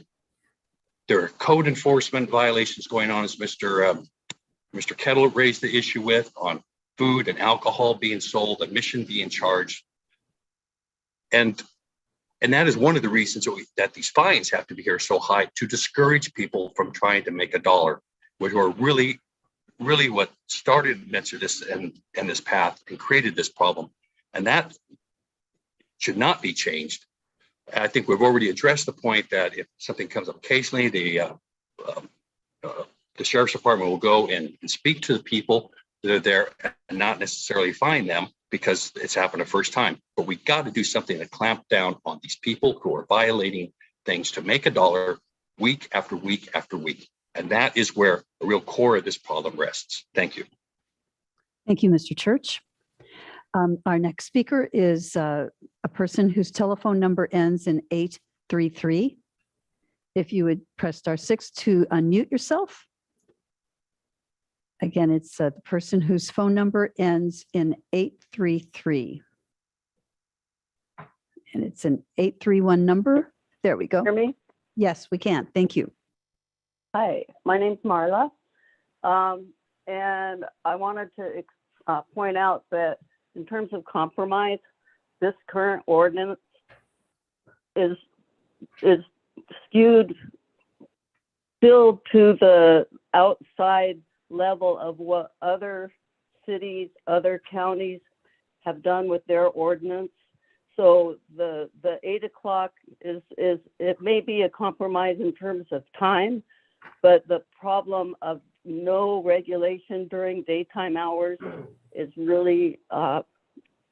There are code enforcement violations going on, as Mr. Kettle raised the issue with, on food and alcohol being sold, admission being charged. And that is one of the reasons that these fines have to be here so high, to discourage people from trying to make a dollar, which are really what started Methodist and this path and created this problem. And that should not be changed. I think we've already addressed the point that if something comes up occasionally, the sheriff's department will go and speak to the people that are there and not necessarily fine them because it's happened the first time. But we got to do something to clamp down on these people who are violating things to make a dollar week after week after week. And that is where the real core of this problem rests. Thank you. Thank you, Mr. Church. Our next speaker is a person whose telephone number ends in 833. If you would press *6 to unmute yourself. Again, it's the person whose phone number ends in 833. And it's an 831 number. There we go. Hear me? Yes, we can. Thank you. Hi, my name's Marla. And I wanted to point out that in terms of compromise, this current ordinance is skewed still to the outside level of what other cities, other counties have done with their ordinance. So the 8 o'clock is it may be a compromise in terms of time, but the problem of no regulation during daytime hours is really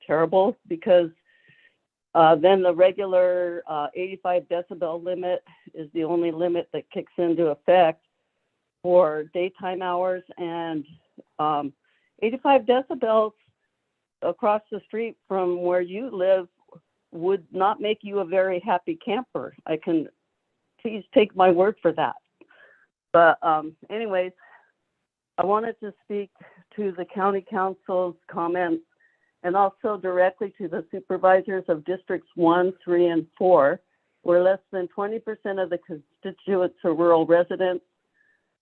terrible, because then the regular 85 decibel limit is the only limit that kicks into effect for daytime hours, and 85 decibels across the street from where you live would not make you a very happy camper. Please take my word for that. But anyways, I wanted to speak to the county council's comments and also directly to the supervisors of districts 1, 3, and 4, where less than 20% of the constituents are rural residents.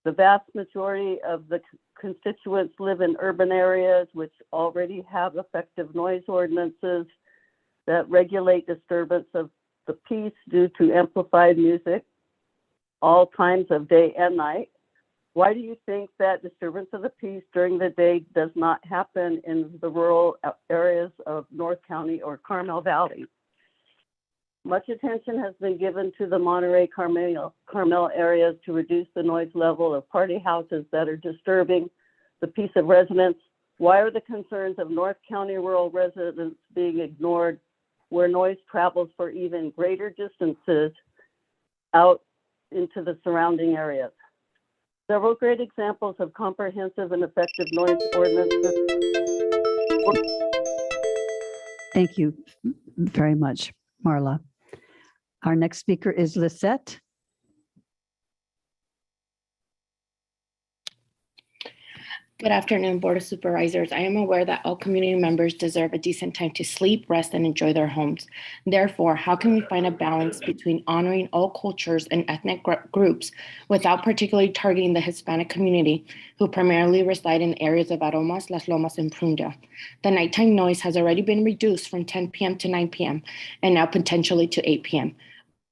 The vast majority of the constituents live in urban areas which already have effective noise ordinances that regulate disturbance of the peace due to amplified music all times of day and night. Why do you think that disturbance of the peace during the day does not happen in the rural areas of North County or Carmel Valley? Much attention has been given to the Monterey Carmel areas to reduce the noise level of party houses that are disturbing the peace of residents. Why are the concerns of North County rural residents being ignored, where noise travels for even greater distances out into the surrounding areas? Several great examples of comprehensive and effective noise ordinances. Thank you very much, Marla. Our next speaker is Lisette. Good afternoon, Board of Supervisors. I am aware that all community members deserve a decent time to sleep, rest, and enjoy their homes. Therefore, how can we find a balance between honoring all cultures and ethnic groups without particularly targeting the Hispanic community, who primarily reside in areas of Aromas, Las Lomas, and Prunda? The nighttime noise has already been reduced from 10 p.m. to 9 p.m. and now potentially to 8 p.m.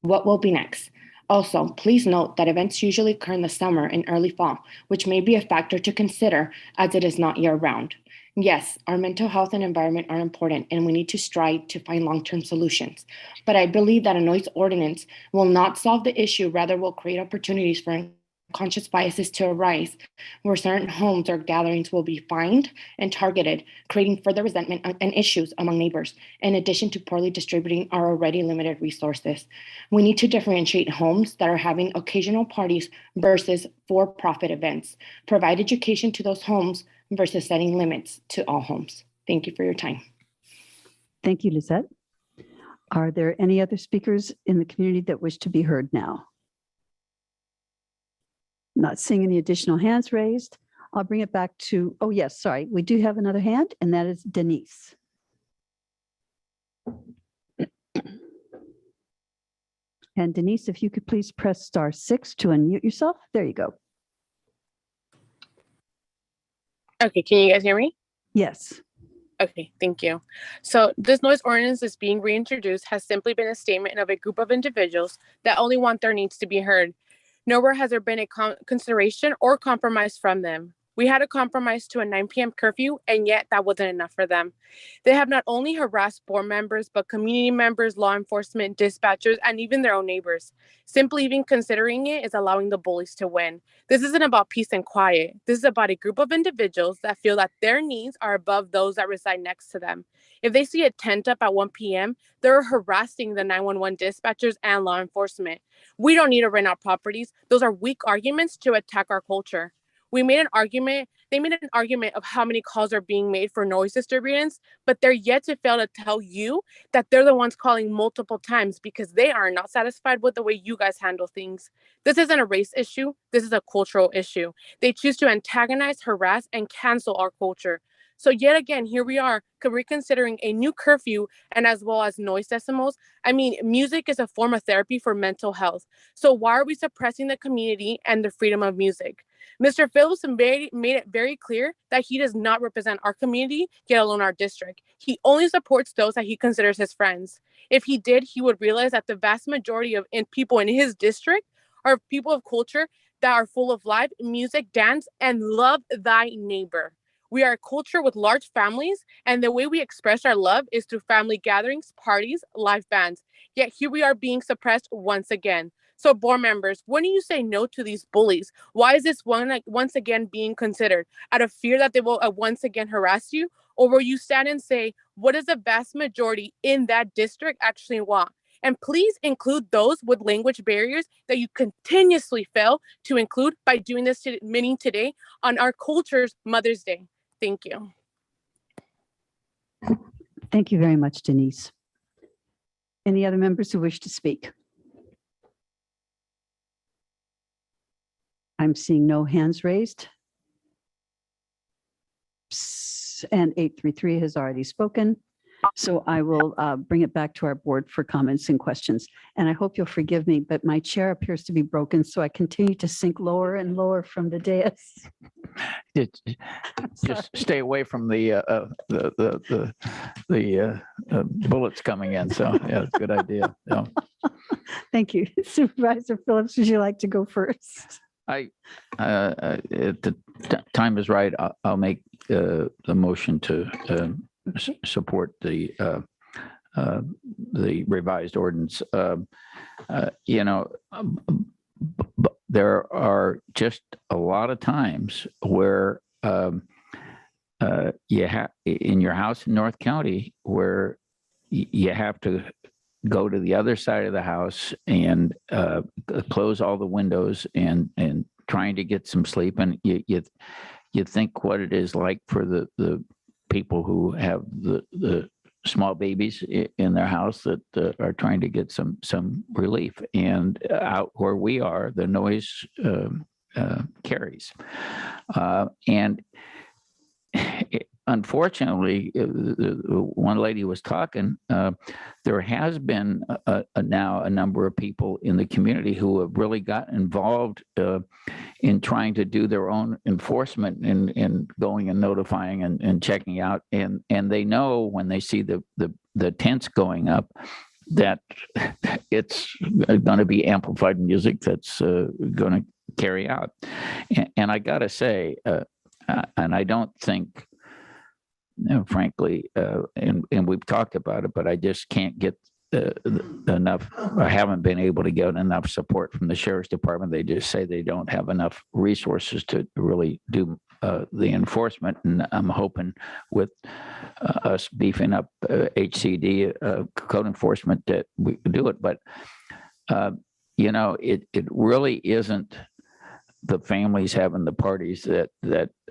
What will be next? Also, please note that events usually occur in the summer and early fall, which may be a factor to consider as it is not year-round. Yes, our mental health and environment are important, and we need to strive to find long-term solutions. But I believe that a noise ordinance will not solve the issue, rather will create opportunities for unconscious biases to arise, where certain homes or gatherings will be fined and targeted, creating further resentment and issues among neighbors, in addition to poorly distributing our already limited resources. We need to differentiate homes that are having occasional parties versus for-profit events, provide education to those homes versus setting limits to all homes. Thank you for your time. Thank you, Lizette. Are there any other speakers in the community that wish to be heard now? Not seeing any additional hands raised. I'll bring it back to, oh yes, sorry. We do have another hand, and that is Denise. And Denise, if you could please press *6 to unmute yourself. There you go. Okay, can you guys hear me? Yes. Okay, thank you. So this noise ordinance is being reintroduced has simply been a statement of a group of individuals that only want their needs to be heard. Nowhere has there been a consideration or compromise from them. We had a compromise to a 9 p.m. curfew, and yet that wasn't enough for them. They have not only harassed board members, but community members, law enforcement, dispatchers, and even their own neighbors. Simply even considering it is allowing the bullies to win. This isn't about peace and quiet. This is about a group of individuals that feel that their needs are above those that reside next to them. If they see a tent up at 1 p.m., they're harassing the 911 dispatchers and law enforcement. We don't need to rent out properties. Those are weak arguments to attack our culture. They made an argument of how many calls are being made for noise disturbance, but they're yet to fail to tell you that they're the ones calling multiple times because they are not satisfied with the way you guys handle things. This isn't a race issue. This is a cultural issue. They choose to antagonize, harass, and cancel our culture. So yet again, here we are reconsidering a new curfew and as well as noise decimals. I mean, music is a form of therapy for mental health. So why are we suppressing the community and the freedom of music? Mr. Phillips made it very clear that he does not represent our community, yet alone our district. He only supports those that he considers his friends. If he did, he would realize that the vast majority of people in his district are people of culture that are full of life, music, dance, and love thy neighbor. We are a culture with large families, and the way we express our love is through family gatherings, parties, live bands. Yet here we are being suppressed once again. So board members, when do you say no to these bullies? Why is this once again being considered? Out of fear that they will once again harass you? Or will you stand and say, what does the vast majority in that district actually want? And please include those with language barriers that you continuously fail to include by doing this meeting today on our culture's Mother's Day. Thank you. Thank you very much, Denise. Any other members who wish to speak? I'm seeing no hands raised. And 833 has already spoken. So I will bring it back to our board for comments and questions. And I hope you'll forgive me, but my chair appears to be broken, so I continue to sink lower and lower from the dais. Just stay away from the bullets coming in. So yeah, it's a good idea. Yeah. Thank you. Supervisor Phillips, would you like to go first? If the time is right, I'll make the motion to support the revised ordinance. There are just a lot of times where you have in your house in North County where you have to go to the other side of the house and close all the windows and trying to get some sleep. And you think what it is like for the people who have the small babies in their house that are trying to get some relief. And out where we are, the noise carries. And unfortunately, one lady was talking, there has been now a number of people in the community who have really got involved in trying to do their own enforcement and going and notifying and checking out. And they know when they see the tents going up that it's going to be amplified music that's going to carry out. And I got to say, and I don't think, frankly, and we've talked about it, but I just can't get enough. I haven't been able to get enough support from the sheriff's department. They just say they don't have enough resources to really do the enforcement. And I'm hoping with us beefing up HCD code enforcement that we can do it. But it really isn't the families having the parties that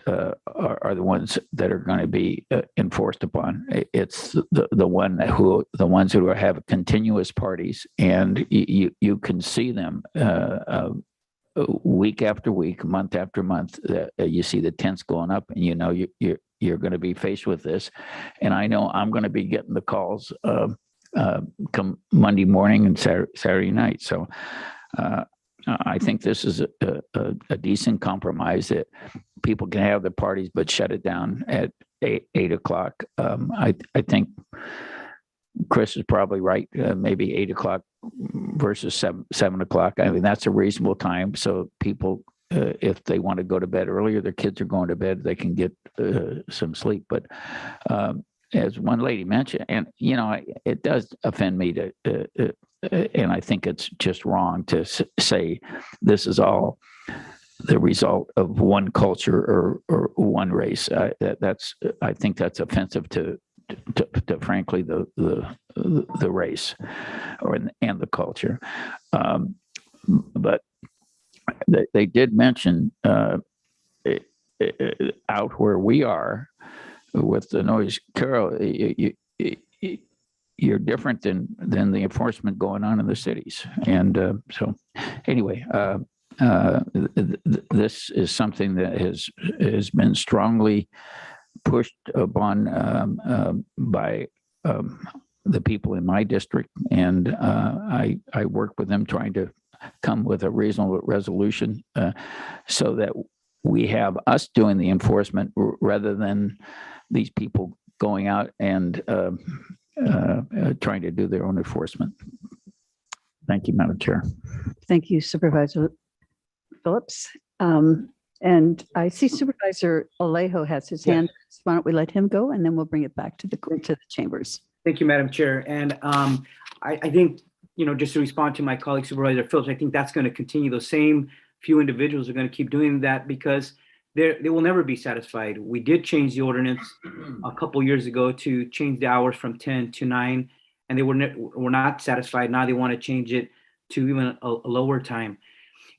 are the ones that are going to be enforced upon. It's the ones who have continuous parties, and you can see them week after week, month after month. You see the tents going up, and you're going to be faced with this. And I know I'm going to be getting the calls come Monday morning and Saturday night. So. I think this is a decent compromise that people can have their parties, but shut it down at 8 o'clock. I think Chris is probably right. Maybe 8 o'clock versus 7 o'clock. I mean, that's a reasonable time. So people, if they want to go to bed earlier, their kids are going to bed, they can get some sleep. But as one lady mentioned, and it does offend me to. And I think it's just wrong to say this is all the result of one culture or one race. I think that's offensive to frankly the race and the culture. But they did mention out where we are with the noise, Carol. You're different than the enforcement going on in the cities. And so anyway, this is something that has been strongly pushed upon by the people in my district. And I work with them trying to come with a reasonable resolution so that we have us doing the enforcement rather than these people going out and trying to do their own enforcement. Thank you, Madam Chair. Thank you, Supervisor Phillips. And I see Supervisor Alejo has his hand. Why don't we let him go, and then we'll bring it back to the chambers. Thank you, Madam Chair. And I think, just to respond to my colleague Supervisor Phillips, I think that's going to continue. Those same few individuals are going to keep doing that because they will never be satisfied. We did change the ordinance a couple years ago to change the hours from 10 to 9, and they were not satisfied. Now they want to change it to even a lower time.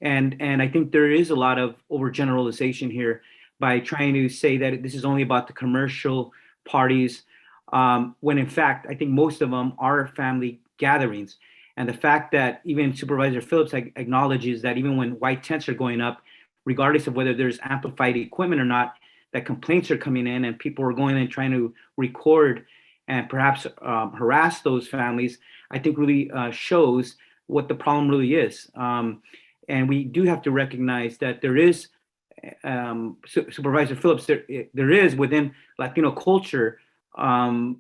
And I think there is a lot of overgeneralization here by trying to say that this is only about the commercial parties, when in fact, I think most of them are family gatherings. And the fact that even Supervisor Phillips acknowledges that even when white tents are going up, regardless of whether there's amplified equipment or not, that complaints are coming in and people are going and trying to record and perhaps harass those families, I think really shows what the problem really is. And we do have to recognize that there is, Supervisor Phillips, there is within Latino culture a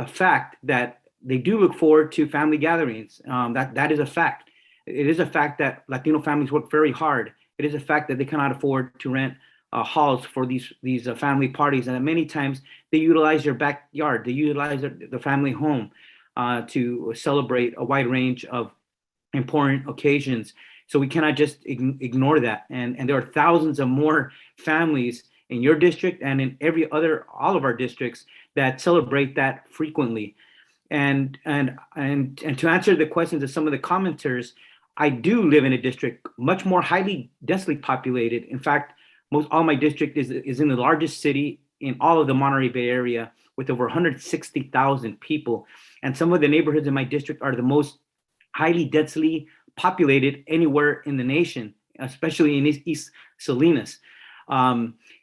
fact that they do look forward to family gatherings. That is a fact. It is a fact that Latino families work very hard. It is a fact that they cannot afford to rent halls for these family parties, and that many times they utilize their backyard, they utilize the family home to celebrate a wide range of important occasions. So we cannot just ignore that. And there are thousands of more families in your district and in all of our districts that celebrate that frequently. And to answer the questions of some of the commenters, I do live in a district much more highly densely populated. In fact, all my district is in the largest city in all of the Monterey Bay Area with over 160,000 people. And some of the neighborhoods in my district are the most highly densely populated anywhere in the nation, especially in East Salinas.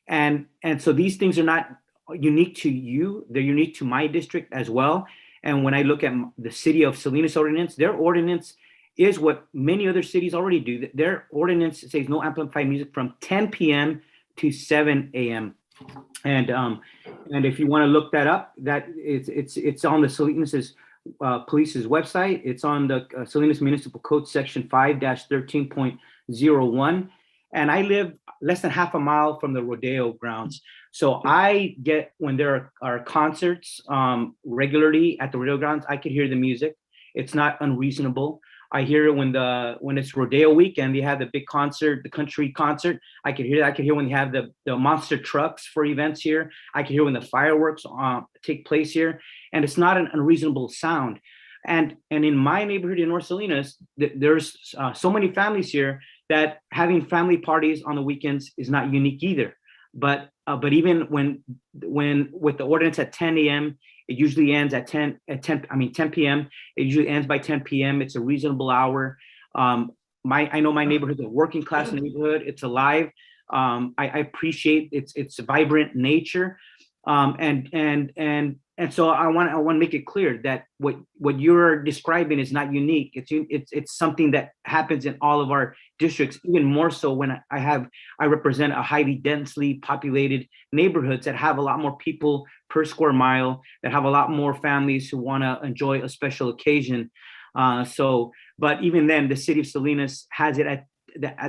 And so these things are not unique to you, they're unique to my district as well. And when I look at the city of Salinas ordinance, their ordinance is what many other cities already do. Their ordinance says no amplified music from 10 p.m. to 7 a.m. And if you want to look that up, that it's on the Salinas police's website. It's on the Salinas Municipal Code section 5-13.01. And I live less than half a mile from the rodeo grounds. So I get, when there are concerts regularly at the rodeo grounds, I can hear the music. It's not unreasonable. I hear it when it's rodeo week and they have the big concert, the country concert. I can hear that. I can hear when they have the monster trucks for events here. I can hear when the fireworks take place here, and it's not an unreasonable sound. And in my neighborhood in North Salinas, there's so many families here that having family parties on the weekends is not unique either. But even when with the ordinance at 10 a.m., it usually ends at 10 p.m. It usually ends by 10 p.m. It's a reasonable hour. I know my neighborhood is a working class neighborhood. It's alive. I appreciate its vibrant nature. And so I want to make it clear that what you're describing is not unique. It's something that happens in all of our districts, even more so when I represent a highly densely populated neighborhoods that have a lot more people per square mile, that have a lot more families who want to enjoy a special occasion. But even then, the city of Salinas has it at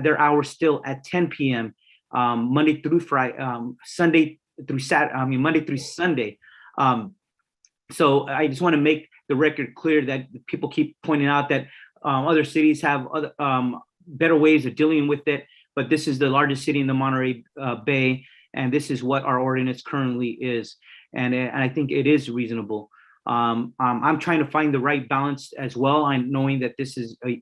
their hours still at 10 p.m. Monday through Friday, Sunday through Saturday. Monday through Sunday. So I just want to make the record clear that people keep pointing out that other cities have other better ways of dealing with it, but this is the largest city in the Monterey Bay, and this is what our ordinance currently is, and I think it is reasonable. I'm trying to find the right balance as well. I'm knowing that this is the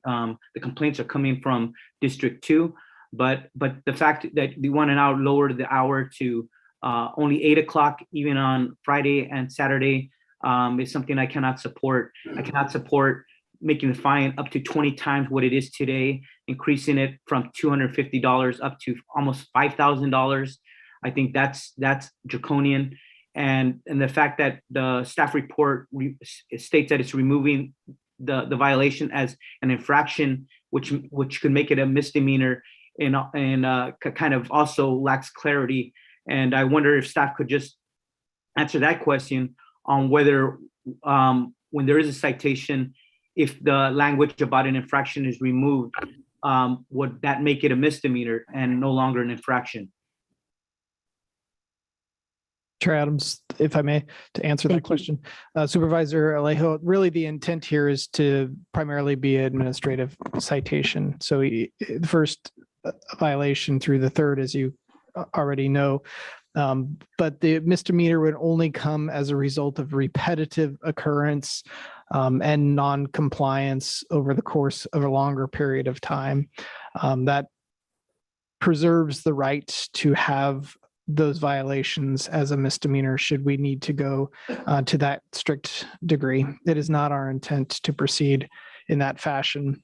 complaints are coming from District 2, but the fact that we want to now lower the hour to only 8 o'clock, even on Friday and Saturday, is something I cannot support. I cannot support making the fine up to 20 times what it is today, increasing it from $250 up to almost $5,000. I think that's draconian. And the fact that the staff report states that it's removing the violation as an infraction, which could make it a misdemeanor, and kind of also lacks clarity. And I wonder if staff could just answer that question on whether when there is a citation, if the language about an infraction is removed, would that make it a misdemeanor and no longer an infraction? Chair Adams, if I may, to answer that question. Supervisor Alejo, really the intent here is to primarily be an administrative citation. So the first violation through the third, as you already know, but the misdemeanor would only come as a result of repetitive occurrence and non-compliance over the course of a longer period of time. That preserves the right to have those violations as a misdemeanor should we need to go to that strict degree. It is not our intent to proceed in that fashion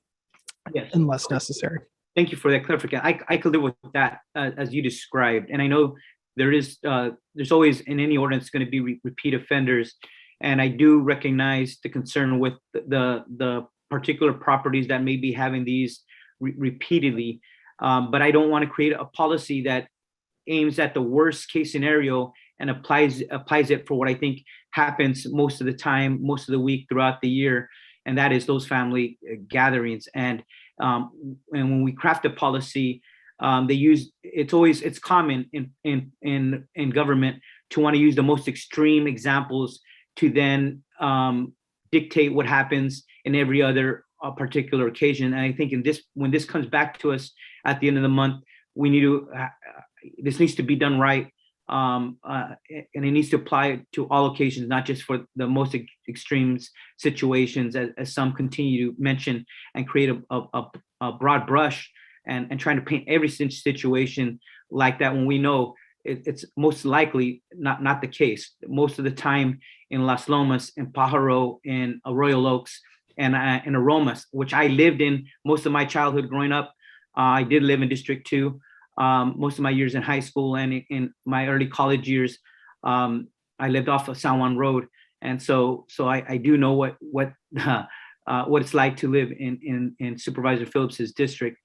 unless necessary. Thank you for that clarification. I could live with that as you described. And I know there's always in any ordinance going to be repeat offenders. And I do recognize the concern with the particular properties that may be having these repeatedly. But I don't want to create a policy that aims at the worst case scenario and applies it for what I think happens most of the time, most of the week throughout the year. And that is those family gatherings. And when we craft a policy, it's common in government to want to use the most extreme examples to then dictate what happens in every other particular occasion. And I think when this comes back to us at the end of the month, we need to this needs to be done right, and it needs to apply to all occasions, not just for the most extreme situations, as some continue to mention and create a broad brush and trying to paint every situation like that when we know it's most likely not the case. Most of the time in Las Lomas, in Pajaro, in Arroyo Oaks, and in Aromas, which I lived in most of my childhood growing up. I did live in District 2. most of my years in high school and in my early college years. I lived off of San Juan Road, and so I do know what it's like to live in Supervisor Phillips's district.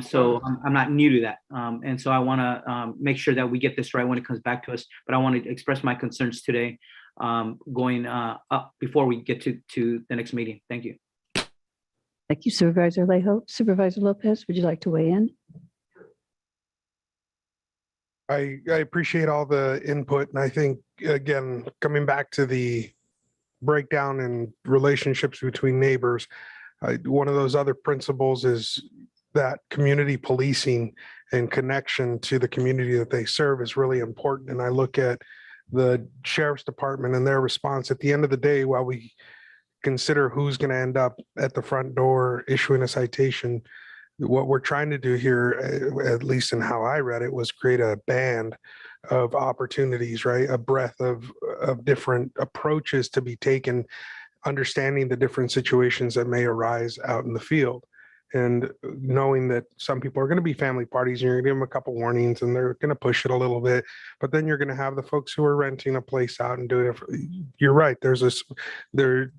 So I'm not new to that, and so I want to make sure that we get this right when it comes back to us. But I want to express my concerns today, going up before we get to the next meeting. Thank you. Thank you, Supervisor Alejo. Supervisor Lopez, would you like to weigh in? I appreciate all the input. And I think, again, coming back to the breakdown in relationships between neighbors, one of those other principles is that community policing and connection to the community that they serve is really important. And I look at the sheriff's department and their response at the end of the day, while we consider who's going to end up at the front door issuing a citation, what we're trying to do here, at least in how I read it, was create a band of opportunities, right? A breadth of different approaches to be taken, understanding the different situations that may arise out in the field. And knowing that some people are going to be family parties, and you're going to give them a couple warnings and they're going to push it a little bit, but then you're going to have the folks who are renting a place out and doing it. You're right. There's the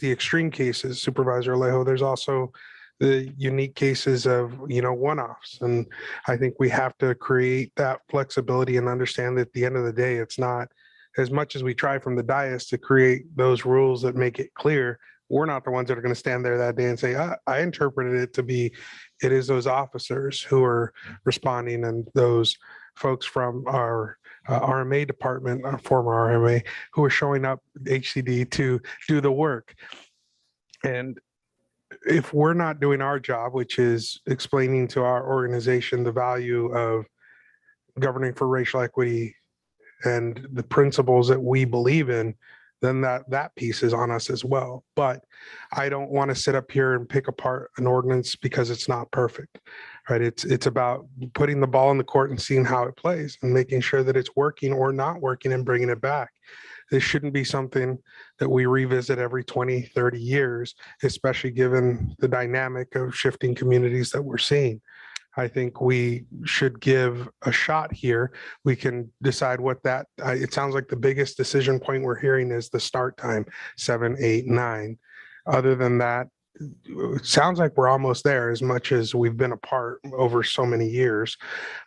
extreme cases, Supervisor Alejo. There's also the unique cases of, one-offs. And I think we have to create that flexibility and understand that at the end of the day, it's not, as much as we try from the dais to create those rules that make it clear, we're not the ones that are going to stand there that day and say, I interpreted it to be, it is those officers who are responding and those folks from our RMA department, our former RMA, who are showing up HCD to do the work. And if we're not doing our job, which is explaining to our organization the value of governing for racial equity and the principles that we believe in, then that piece is on us as well. But I don't want to sit up here and pick apart an ordinance because it's not perfect, right? It's about putting the ball in the court and seeing how it plays and making sure that it's working or not working and bringing it back. This shouldn't be something that we revisit every 20, 30 years, especially given the dynamic of shifting communities that we're seeing. I think we should give a shot here. We can decide what that, it sounds like the biggest decision point we're hearing is the start time, 7, 8, 9. Other than that, it sounds like we're almost there as much as we've been apart over so many years.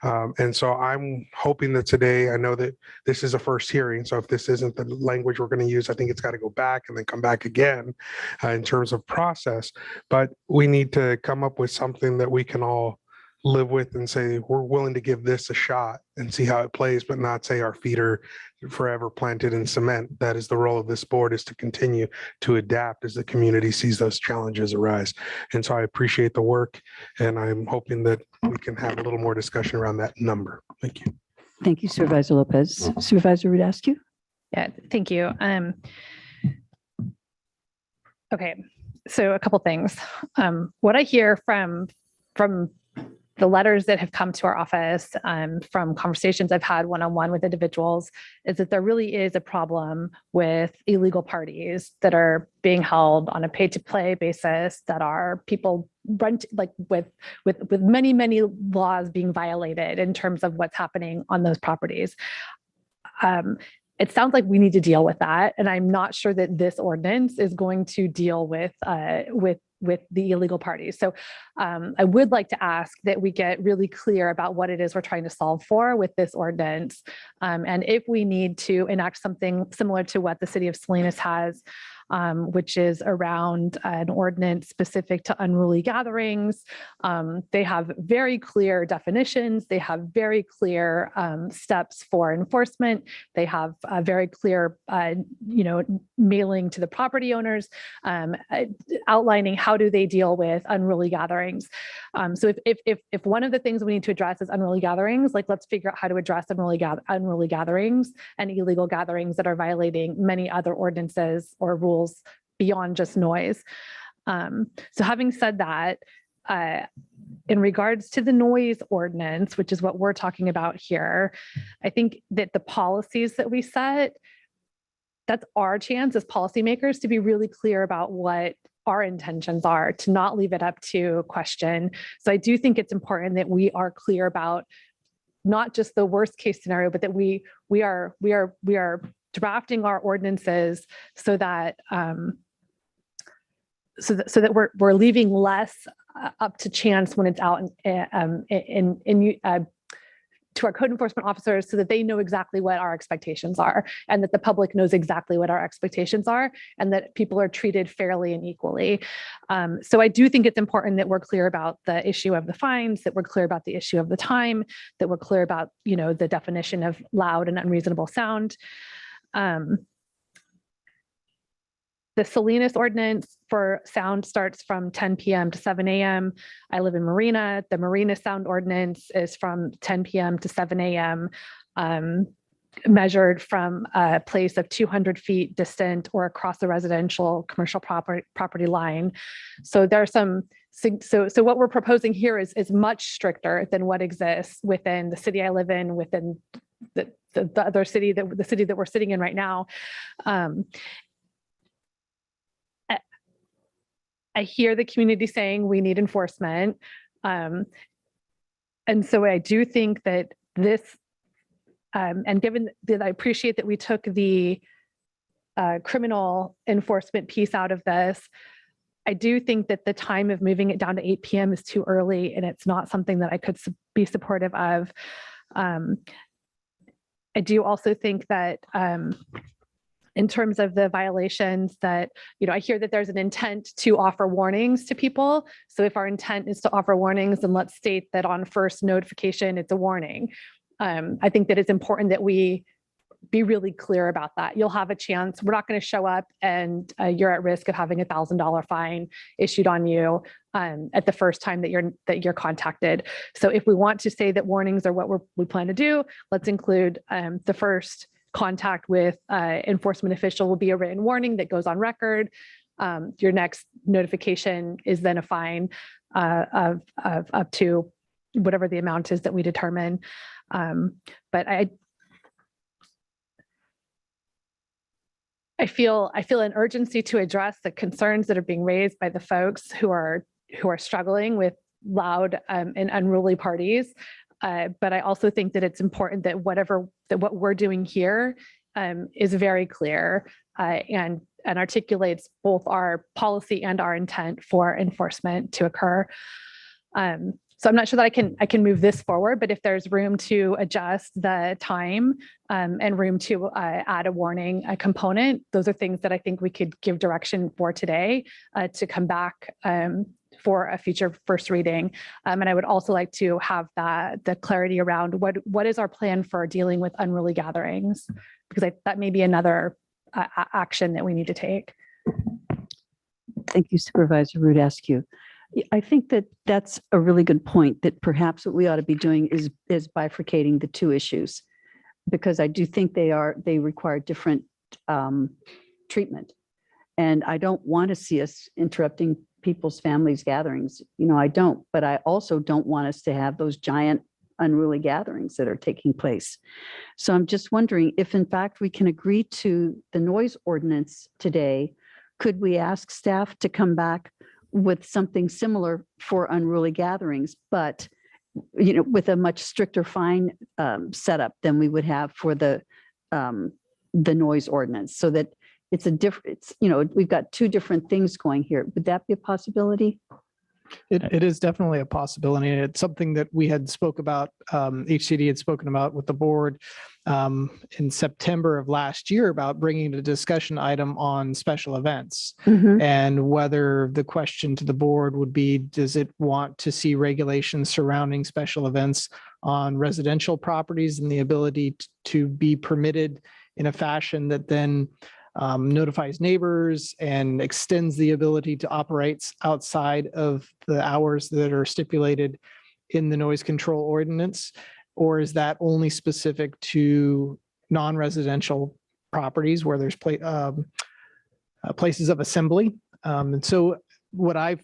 And so I'm hoping that today, I know that this is a first hearing. So if this isn't the language we're going to use, I think it's got to go back and then come back again in terms of process. But we need to come up with something that we can all live with and say, we're willing to give this a shot and see how it plays, but not say our feet are forever planted in cement. That is the role of this board, is to continue to adapt as the community sees those challenges arise. And so I appreciate the work, and I'm hoping that we can have a little more discussion around that number. Thank you. Thank you, Supervisor Lopez. Supervisor Rudascu? Yeah, thank you. Okay, so a couple things. What I hear from the letters that have come to our office, from conversations I've had one-on-one with individuals, is that there really is a problem with illegal parties that are being held on a pay-to-play basis, that are people with many, many laws being violated in terms of what's happening on those properties. It sounds like we need to deal with that, and I'm not sure that this ordinance is going to deal with the illegal parties. So I would like to ask that we get really clear about what it is we're trying to solve for with this ordinance. And if we need to enact something similar to what the city of Salinas has, which is around an ordinance specific to unruly gatherings. They have very clear definitions. They have very clear steps for enforcement. They have a very clear, mailing to the property owners, outlining how do they deal with unruly gatherings. So if one of the things we need to address is unruly gatherings, let's figure out how to address unruly gatherings and illegal gatherings that are violating many other ordinances or rules beyond just noise. So having said that, in regards to the noise ordinance, which is what we're talking about here, I think that the policies that we set, that's our chance as policymakers to be really clear about what our intentions are, to not leave it up to question. So I do think it's important that we are clear about not just the worst case scenario, but that we are drafting our ordinances so that so that we're leaving less up to chance when it's out to our code enforcement officers, so that they know exactly what our expectations are, and that the public knows exactly what our expectations are, and that people are treated fairly and equally. So I do think it's important that we're clear about the issue of the fines, that we're clear about the issue of the time, that we're clear about, the definition of loud and unreasonable sound. The Salinas ordinance for sound starts from 10 p.m. to 7 a.m. I live in Marina. The Marina sound ordinance is from 10 p.m. to 7 a.m. Measured from a place of 200 feet distant or across the residential commercial property line. So there are some. So what we're proposing here is much stricter than what exists within the city I live in, within the other city the city that we're sitting in right now. I hear the community saying we need enforcement. And so I do think that this, and given that I appreciate that we took the criminal enforcement piece out of this, I do think that the time of moving it down to 8 p.m. is too early, and it's not something that I could be supportive of. I do also think that in terms of the violations that, I hear that there's an intent to offer warnings to people. So if our intent is to offer warnings, then let's state that on first notification, it's a warning. I think that it's important that we be really clear about that. You'll have a chance. We're not going to show up and you're at risk of having $1,000 fine issued on you at the first time that you're contacted. So if we want to say that warnings are what we plan to do, let's include the first contact with enforcement official will be a written warning that goes on record. Your next notification is then a fine of up to whatever the amount is that we determine. But I feel an urgency to address the concerns that are being raised by the folks who are struggling with loud and unruly parties. But I also think that it's important that what we're doing here is very clear and articulates both our policy and our intent for enforcement to occur. So I'm not sure that I can move this forward, but if there's room to adjust the time and room to add a warning, a component, those are things that I think we could give direction for today to come back for a future first reading. And I would also like to have the clarity around what is our plan for dealing with unruly gatherings, because that may be another action that we need to take. Thank you, Supervisor Rudescu. I think that that's a really good point, that perhaps what we ought to be doing is bifurcating the two issues, because I do think they require different treatment. And I don't want to see us interrupting people's families' gatherings. I don't, but I also don't want us to have those giant unruly gatherings that are taking place. So I'm just wondering if in fact we can agree to the noise ordinance today. Could we ask staff to come back with something similar for unruly gatherings, but with a much stricter fine setup than we would have for the noise ordinance, so that we've got two different things going here. Would that be a possibility? It is definitely a possibility. And it's something that we had spoke about, HCD had spoken about with the board in September of last year, about bringing a discussion item on special events. Mm-hmm. And whether the question to the board would be, does it want to see regulations surrounding special events on residential properties and the ability to be permitted in a fashion that then notifies neighbors and extends the ability to operate outside of the hours that are stipulated in the noise control ordinance? Or is that only specific to non-residential properties where there's places of assembly? And so what I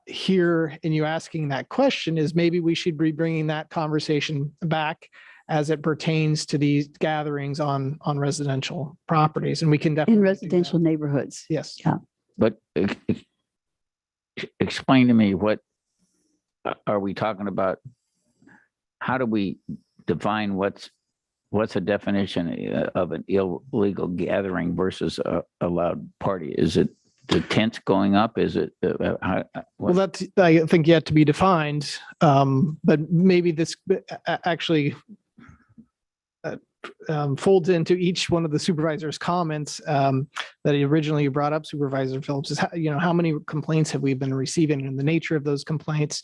hear in you asking that question is maybe we should be bringing that conversation back as it pertains to these gatherings on residential properties. And we can definitely in residential neighborhoods. Yes. Yeah. But explain to me what are we talking about? How do we define what's a definition of an illegal gathering versus a loud party? Is it the tents going up? Is it? Well, that's, I think, yet to be defined. But maybe this actually folds into each one of the supervisor's comments that he originally brought up, Supervisor Phillips, is how many complaints have we been receiving and the nature of those complaints.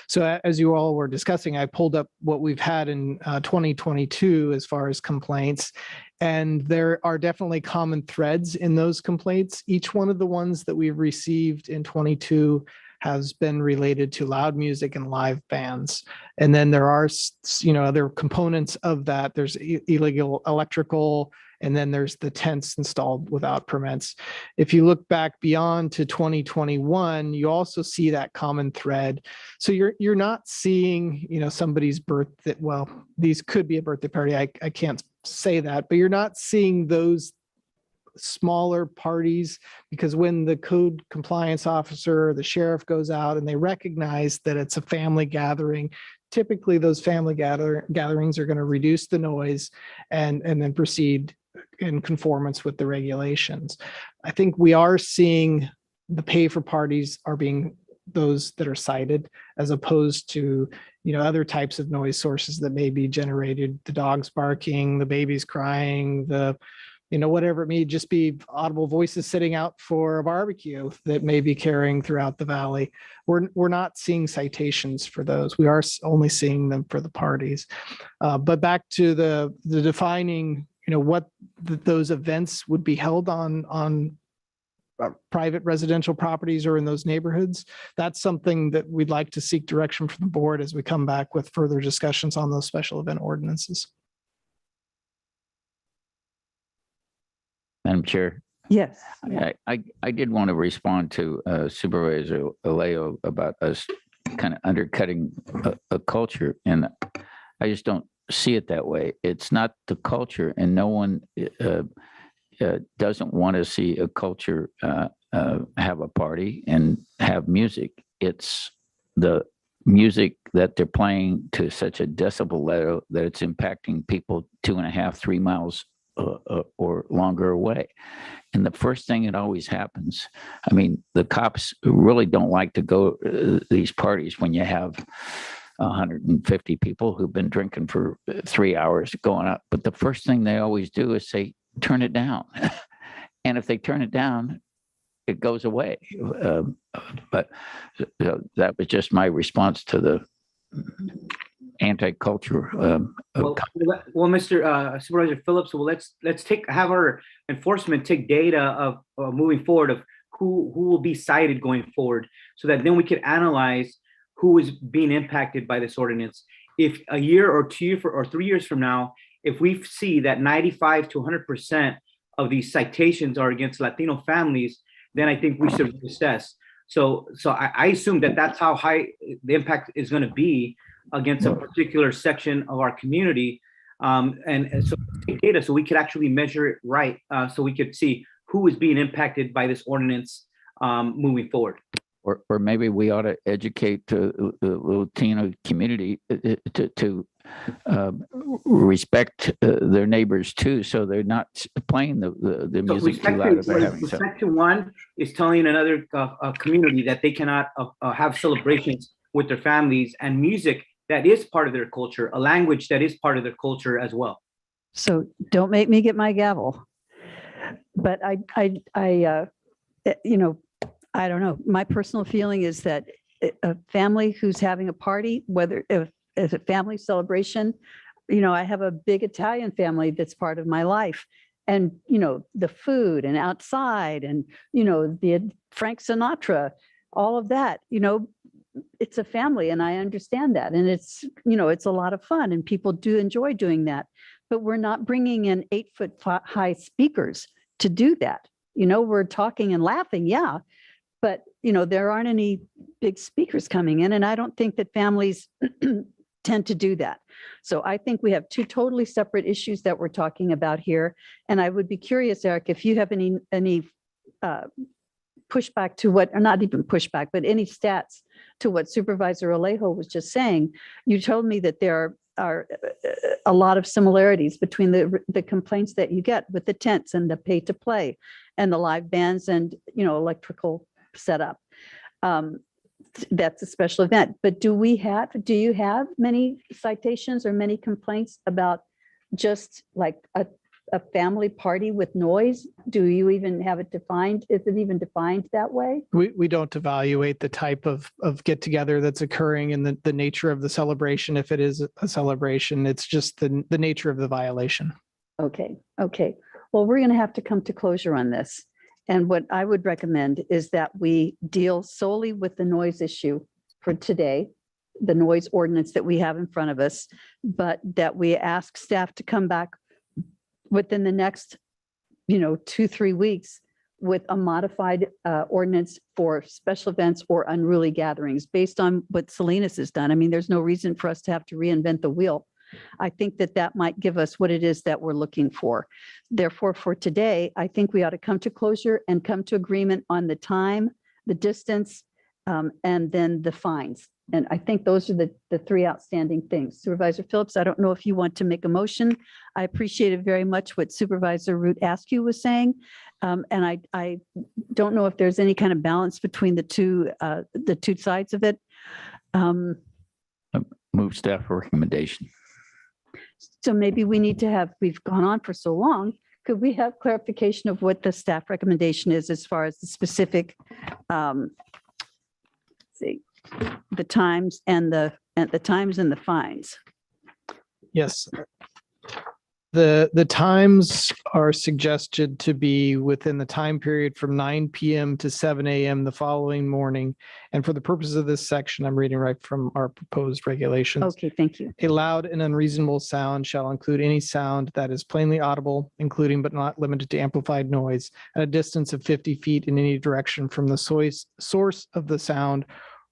So as you all were discussing, I pulled up what we've had in 2022 as far as complaints, and there are definitely common threads in those complaints. Each one of the ones that we've received in 22 has been related to loud music and live bands. And then there are, other components of that. There's illegal electrical, and then there's the tents installed without permits. If you look back beyond to 2021, you also see that common thread. So you're not seeing, somebody's birthday. Well, these could be a birthday party. I can't say that, but you're not seeing those smaller parties, because when the code compliance officer or the sheriff goes out and they recognize that it's a family gathering, typically those family gatherings are going to reduce the noise and then proceed in conformance with the regulations. I think we are seeing the pay for parties are being those that are cited, as opposed to other types of noise sources that may be generated, the dogs barking, the babies crying, the whatever it may just be, audible voices sitting out for a barbecue that may be carrying throughout the valley. We're not seeing citations for those. We are only seeing them for the parties. But back to the defining, what those events would be held on private residential properties or in those neighborhoods. That's something that we'd like to seek direction from the board as we come back with further discussions on those special event ordinances. Madam Chair. Yes. I did want to respond to Supervisor Aleo about us kind of undercutting a culture, and I just don't see it that way. It's not the culture, and no one doesn't want to see a culture have a party and have music. It's the music that they're playing to such a decibel level that it's impacting people 2.5, 3 miles or longer away. And the first thing that always happens, the cops really don't like to go to these parties when you have 150 people who've been drinking for 3 hours going up. But the first thing they always do is say, turn it down. And if they turn it down, it goes away. But that was just my response to the anti-culture. Well, Mr. Supervisor Phillips, well, let's have our enforcement take data of moving forward of who will be cited going forward, so that then we can analyze who is being impacted by this ordinance. If a year or 2 or 3 years from now, if we see that 95 to 100% of these citations are against Latino families, then I think we should assess. So I assume that that's how high the impact is going to be against a particular section of our community, and so data, so we could actually measure it right, so we could see who is being impacted by this ordinance moving forward. Or maybe we ought to educate the Latino community to respect their neighbors too, so they're not playing the music too loud if they're having sex. Section 1 is telling another community that they cannot have celebrations with their families, and music that is part of their culture, a language that is part of their culture as well. So don't make me get my gavel. But I don't know. My personal feeling is that a family who's having a party, whether if it's a family celebration, I have a big Italian family that's part of my life, and the food and outside and the Frank Sinatra, all of that, it's a family, and I understand that, and it's it's a lot of fun, and people do enjoy doing that. But we're not bringing in 8-foot high speakers to do that. We're talking and laughing, yeah, but there aren't any big speakers coming in, and I don't think that families tend to do that. So I think we have two totally separate issues that we're talking about here, and I would be curious, Eric, if you have any pushback to what, or not even pushback, but any stats to what Supervisor Alejo was just saying. You told me that there are a lot of similarities between the complaints that you get with the tents and the pay to play and the live bands and, electrical setup. That's a special event. But do you have many citations or many complaints about just like a family party with noise? Do you even have it defined? Is it even defined that way? We don't evaluate the type of get together that's occurring and the nature of the celebration. If it is a celebration, it's just the nature of the violation. Okay. Well, we're going to have to come to closure on this. And what I would recommend is that we deal solely with the noise issue for today, the noise ordinance that we have in front of us, but that we ask staff to come back within the next, 2-3 weeks with a modified ordinance for special events or unruly gatherings based on what Salinas has done. I mean, there's no reason for us to have to reinvent the wheel. I think that might give us what it is that we're looking for. Therefore, for today, I think we ought to come to closure and come to agreement on the time, the distance, and then the fines. And I think those are the three outstanding things. Supervisor Phillips, I don't know if you want to make a motion. I appreciated very much what Supervisor Root Askew was saying. And I don't know if there's any kind of balance between the two sides of it. Move staff recommendation. So maybe we need to have, we've gone on for so long, could we have clarification of what the staff recommendation is as far as the specific, the times and the fines? Yes. The times are suggested to be within the time period from 9 p.m. to 7 a.m. the following morning. And for the purpose of this section, I'm reading right from our proposed regulations. Okay, thank you. A loud and unreasonable sound shall include any sound that is plainly audible, including but not limited to amplified noise, at a distance of 50 feet in any direction from the source of the sound,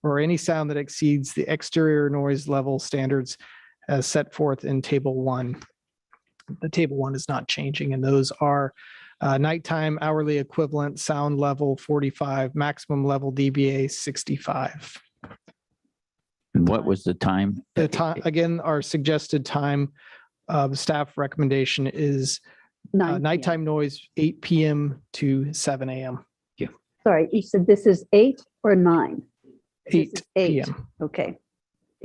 or any sound that exceeds the exterior noise level standards as set forth in Table 1. The Table 1 is not changing, and those are nighttime hourly equivalent sound level 45, maximum level dBA 65. And what was the time? The time, again, our suggested time, staff recommendation is nighttime noise 8 p.m. to 7 a.m. Yeah. Sorry, you said this is 8 or 9? 8 p.m. Okay.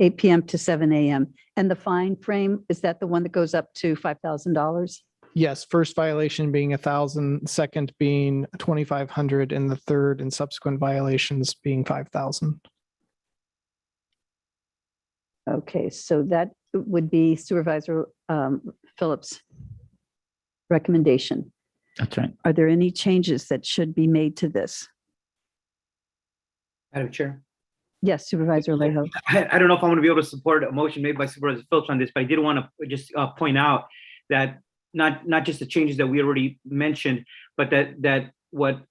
8 p.m. to 7 a.m. And the fine frame, is that the one that goes up to $5,000? Yes, first violation being 1,000, second being 2,500, and the third and subsequent violations being 5,000. Okay, so that would be Supervisor Phillips' recommendation. That's right. Are there any changes that should be made to this? Madam Chair. Yes, Supervisor Alejo. I don't know if I'm going to be able to support a motion made by Supervisor Phillips on this, but I did want to just point out that not just the changes that we already mentioned, but that what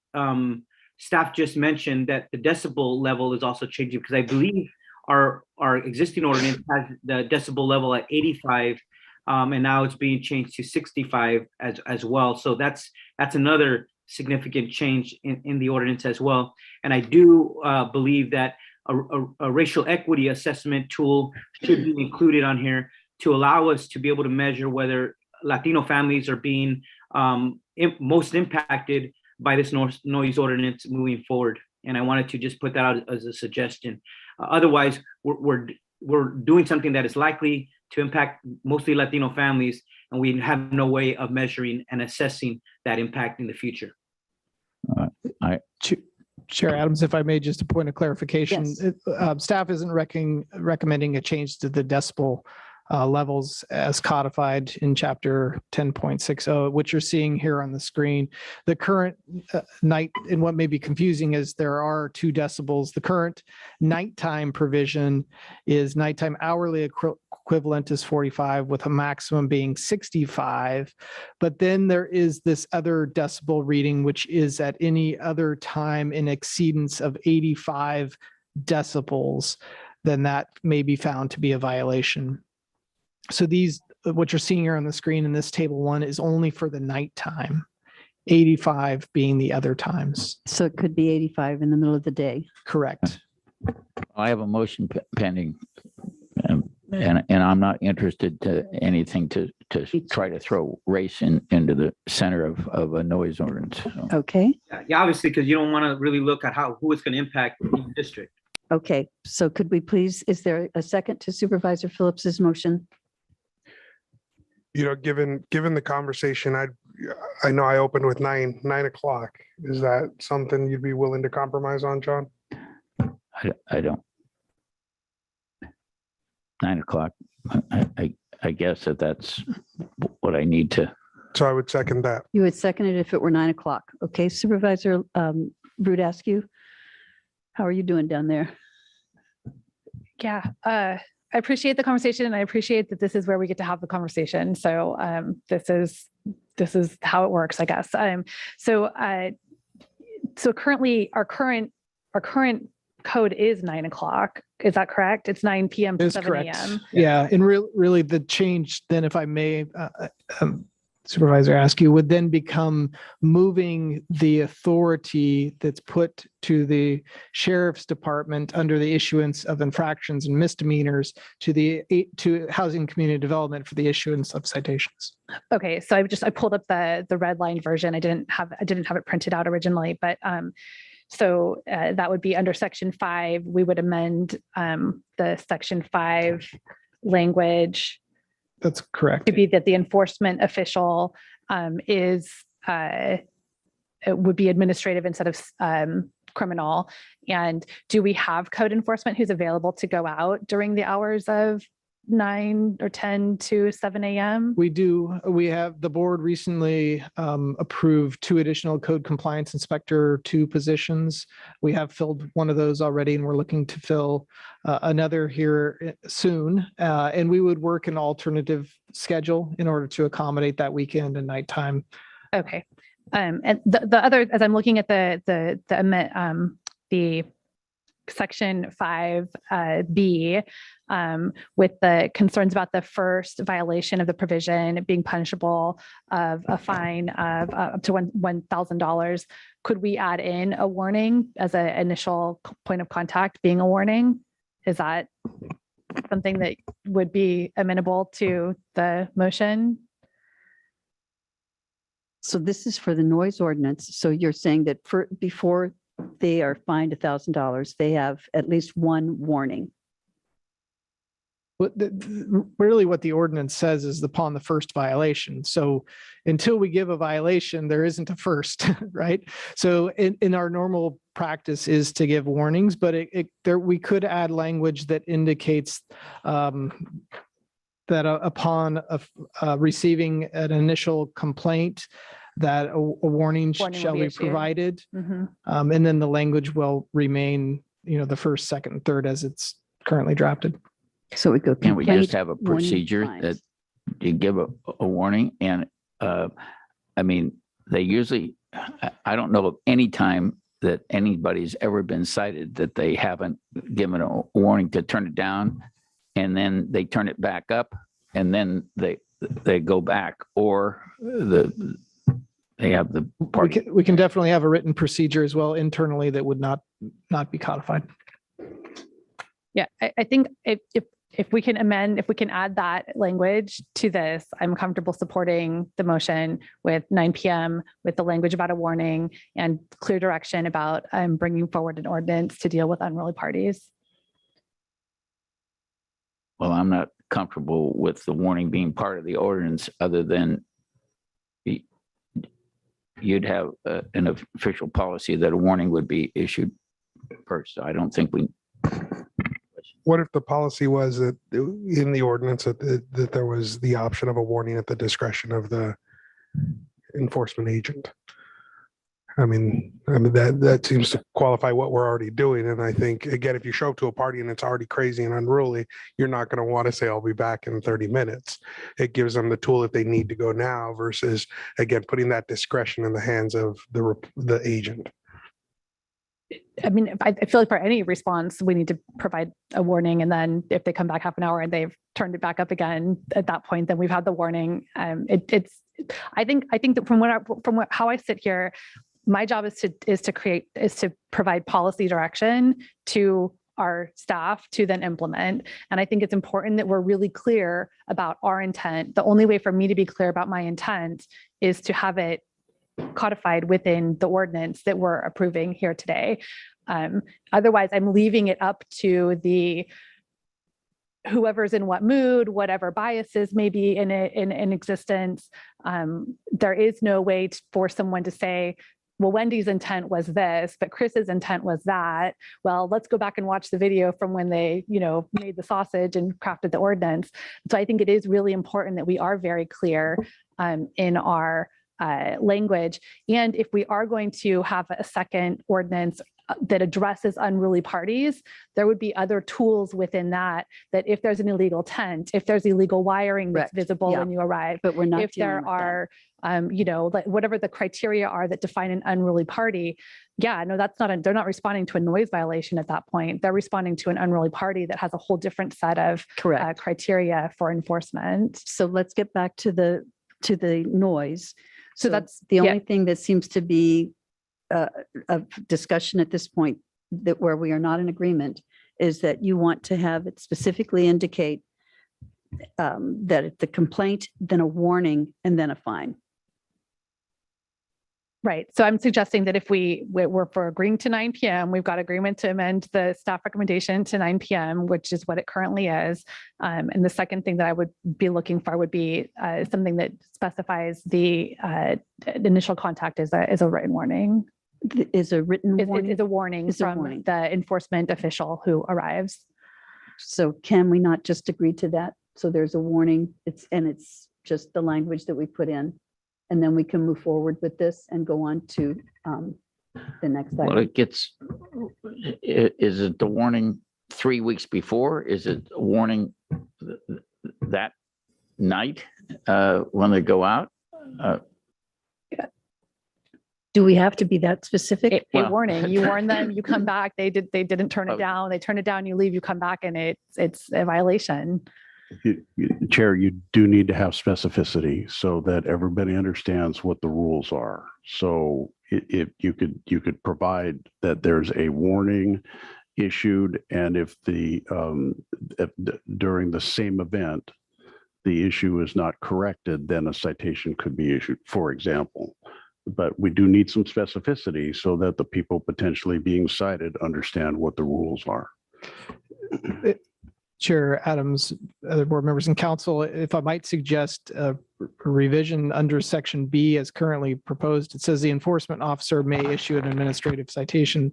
staff just mentioned, that the decibel level is also changing, because I believe our existing ordinance has the decibel level at 85, and now it's being changed to 65 as well. So that's another significant change in the ordinance as well. And I do believe that a racial equity assessment tool should be included on here to allow us to be able to measure whether Latino families are being most impacted by this noise ordinance moving forward. And I wanted to just put that out as a suggestion. Otherwise, we're doing something that is likely to impact mostly Latino families, and we have no way of measuring and assessing that impact in the future. Chair Adams, if I may, just a point of clarification. Yes. Staff isn't recommending a change to the decibel levels as codified in chapter 10.60, which you're seeing here on the screen. The current night, and what may be confusing is there are 2 decibels. The current nighttime provision is nighttime hourly equivalent is 45 with a maximum being 65. But then there is this other decibel reading, which is at any other time in exceedance of 85 decibels, then that may be found to be a violation. So what you're seeing here on the screen in this Table 1 is only for the nighttime. 85 being the other times. So it could be 85 in the middle of the day. Correct. I have a motion pending. And I'm not interested to anything to try to throw race into the center of a noise ordinance. So. Okay. Yeah, obviously, because you don't want to really look at who it's going to impact in the district. Okay. So could we please, is there a second to Supervisor Phillips's motion? Given the conversation, I know I opened with 9 o'clock. Is that something you'd be willing to compromise on, John? I don't. 9 o'clock. I guess that's what I need to. So I would second that. You would second it if it were 9 o'clock. Okay. Supervisor Rudascu, how are you doing down there? Yeah, I appreciate the conversation, and I appreciate that this is where we get to have the conversation. So this is how it works, I guess. So currently our current code is 9 o'clock. Is that correct? It's 9 p.m. to 7 a.m. Yeah, and really the change then, if I may, Supervisor Askew, would then become moving the authority that's put to the sheriff's department under the issuance of infractions and misdemeanors to Housing and Community Development for the issuance of citations. Okay, so I pulled up the red line version. I didn't have it printed out originally, but so that would be under section 5. We would amend the section 5 language. That's correct. To be that the enforcement official it would be administrative instead of criminal. And do we have code enforcement who's available to go out during the hours of 9 or 10 to 7 a.m.? We do. We have, the board recently approved 2 additional code compliance inspector 2 positions. We have filled one of those already, and we're looking to fill another here soon. And we would work an alternative schedule in order to accommodate that weekend and nighttime. Okay. And the other, as I'm looking at the section 5B, with the concerns about the first violation of the provision being punishable of a fine of up to $1,000, could we add in a warning as an initial point of contact being a warning? Is that something that would be amenable to the motion? So this is for the noise ordinance. So you're saying that before they are fined $1,000, they have at least one warning. Really what the ordinance says is upon the first violation. So until we give a violation, there isn't a first, right? So in our normal practice is to give warnings, but we could add language that indicates that upon receiving an initial complaint, that a warning shall be provided. Mm-hmm. And then the language will remain, the first, second, and third as it's currently drafted. So we go. Can we just have a procedure that you give a warning? And I mean, they usually, I don't know of any time that anybody's ever been cited that they haven't given a warning to turn it down, and then they turn it back up, and then they go back, or they have the party. We can definitely have a written procedure as well internally that would not be codified. Yeah, I think if we can add that language to this, I'm comfortable supporting the motion with 9 p.m. with the language about a warning and clear direction about bringing forward an ordinance to deal with unruly parties. Well, I'm not comfortable with the warning being part of the ordinance, other than you'd have an official policy that a warning would be issued first. So I don't think we. What if the policy was that in the ordinance that there was the option of a warning at the discretion of the enforcement agent? I mean that seems to qualify what we're already doing. And I think, again, if you show up to a party and it's already crazy and unruly, you're not going to want to say, I'll be back in 30 minutes. It gives them the tool if they need to go now, versus, again, putting that discretion in the hands of the agent. I mean, I feel like for any response, we need to provide a warning. And then if they come back half an hour and they've turned it back up again, at that point, then we've had the warning. I think that how I sit here, my job is to provide policy direction to our staff to then implement. And I think it's important that we're really clear about our intent. The only way for me to be clear about my intent is to have it codified within the ordinance that we're approving here today. Otherwise, I'm leaving it up to whoever's in what mood, whatever biases may be in existence. There is no way for someone to say, well, Wendy's intent was this, but Chris's intent was that. Well, let's go back and watch the video from when they, made the sausage and crafted the ordinance. So I think it is really important that we are very clear in our language. And if we are going to have a second ordinance that addresses unruly parties, there would be other tools within that if there's an illegal tent, if there's illegal wiring that's visible when you arrive, but we're not if there are, whatever the criteria are that define an unruly party. Yeah, no, they're not responding to a noise violation at that point. They're responding to an unruly party that has a whole different set of criteria for enforcement. So let's get back to the noise. So that's the only thing that seems to be of discussion at this point where we are not in agreement is that you want to have it specifically indicate that it's the complaint, then a warning, and then a fine. Right. So I'm suggesting that if we're for agreeing to 9 p.m., we've got agreement to amend the staff recommendation to 9 p.m., which is what it currently is. And the second thing that I would be looking for would be something that specifies the initial contact is a written warning. Is a written warning? Is a warning from the enforcement official who arrives. So can we not just agree to that? So there's a warning, it's just the language that we put in, and then we can move forward with this and go on to the next item. Well, is it the warning 3 weeks before? Is it a warning that night when they go out? Do we have to be that specific? A warning. You warn them, you come back, they didn't turn it down, they turn it down, you leave, you come back, and it's a violation. Chair, you do need to have specificity so that everybody understands what the rules are. So if you could provide that there's a warning issued, and if during the same event the issue is not corrected, then a citation could be issued, for example. But we do need some specificity so that the people potentially being cited understand what the rules are. Chair Adams, other board members and council, if I might suggest a revision under section B as currently proposed, it says the enforcement officer may issue an administrative citation.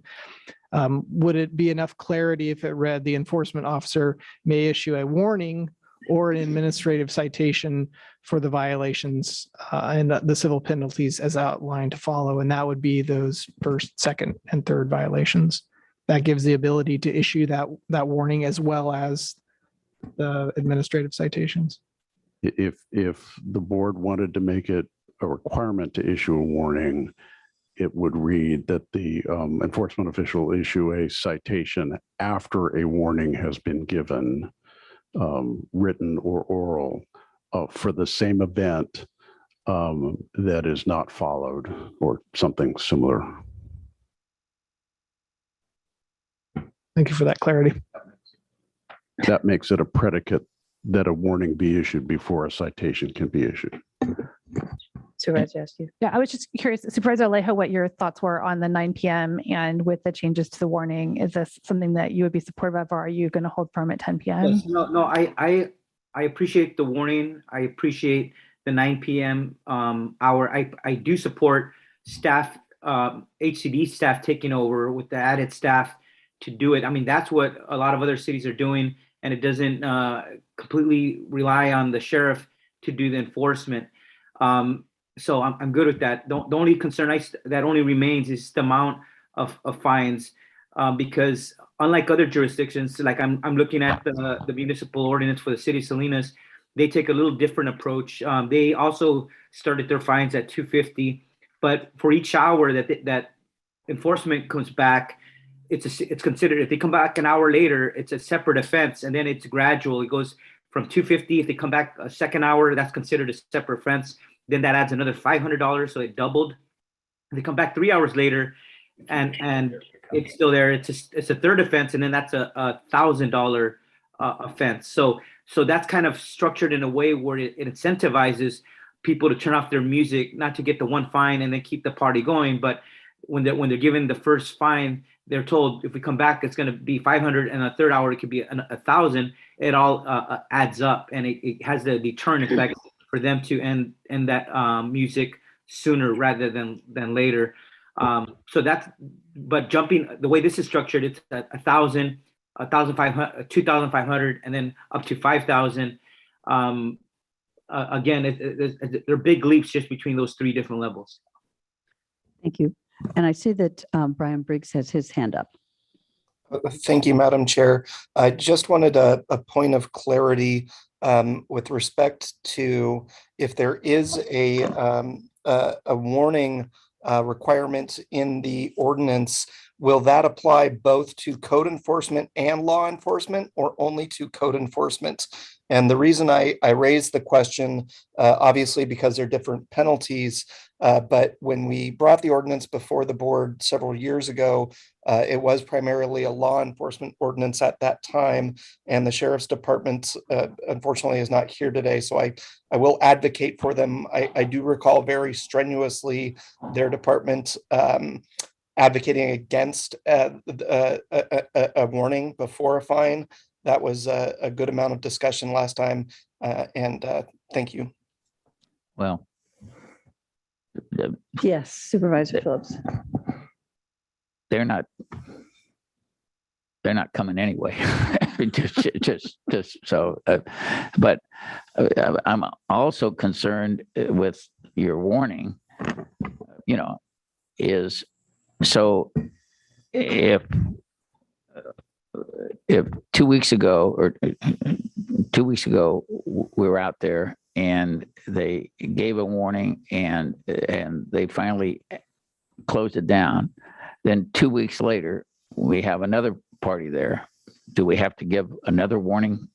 Would it be enough clarity if it read the enforcement officer may issue a warning or an administrative citation for the violations and the civil penalties as outlined to follow? And that would be those first, second, and third violations. That gives the ability to issue that warning as well as the administrative citations. If the board wanted to make it a requirement to issue a warning, it would read that the enforcement official issue a citation after a warning has been given, written or oral, for the same event that is not followed, or something similar. Thank you for that clarity. That makes it a predicate that a warning be issued before a citation can be issued. Supervisor, ask you. Yeah, I was just curious, Supervisor Alejo, what your thoughts were on the 9 p.m. and with the changes to the warning. Is this something that you would be supportive of, or are you going to hold firm at 10 p.m.? Yes, no, I appreciate the warning. I appreciate the 9 p.m. Hour. I do support staff, HCD staff taking over with the added staff to do it. I mean, that's what a lot of other cities are doing, and it doesn't completely rely on the sheriff to do the enforcement. So I'm good with that. The only concern that only remains is the amount of fines, because unlike other jurisdictions, like I'm looking at the municipal ordinance for the city of Salinas, they take a little different approach. They also started their fines at $250, but for each hour that enforcement comes back, it's considered, if they come back an hour later, it's a separate offense, and then it's gradual. It goes from $250. If they come back a second hour, that's considered a separate offense. then that adds another $500. So it doubled. And they come back 3 hours later and it's still there. It's a third offense. And then that's a $1,000 offense. So that's kind of structured in a way where it incentivizes people to turn off their music, not to get the one fine and then keep the party going. But when they're given the first fine, they're told if we come back, it's going to be 500, and a third hour it could be 1,000. It all adds up, and it has the deterrent effect for them to end that music sooner rather than later. So that's, but jumping the way this is structured, it's 1,000, 1,500, 2,500, and then up to 5,000. Again, there are big leaps just between those three different levels. Thank you. And I see that Brian Briggs has his hand up. Thank you, Madam Chair. I just wanted a point of clarity with respect to if there is a warning requirement in the ordinance. Will that apply both to code enforcement and law enforcement, or only to code enforcement? And the reason I raised the question, obviously because they're different penalties, but when we brought the ordinance before the board several years ago, it was primarily a law enforcement ordinance at that time, and the Sheriff's Department unfortunately is not here today, so I will advocate for them. I do recall very strenuously their department advocating against a warning before a fine. That was a good amount of discussion last time, and thank you. Well, yes, Supervisor Phillips. They're not coming anyway. just so, but I'm also concerned with your warning, is so if 2 weeks ago we were out there and they gave a warning and they finally closed it down, then 2 weeks later we have another party there. Do we have to give another warning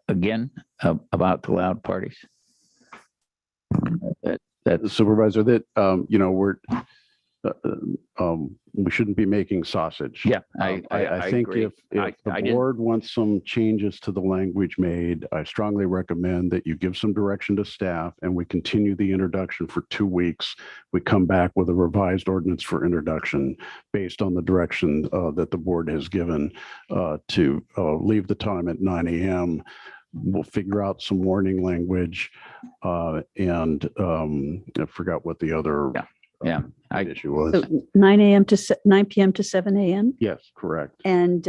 again about the loud parties? That Supervisor, that we shouldn't be making sausage. Yeah, I think agree. if the board wants some changes to the language made, I strongly recommend that you give some direction to staff and we continue the introduction for 2 weeks. We come back with a revised ordinance for introduction based on the direction that the board has given to leave the time at 9 a.m. We'll figure out some warning language and I forgot what the other issue was. So 9 a.m. to 9 p.m. to 7 a.m. Yes, correct. And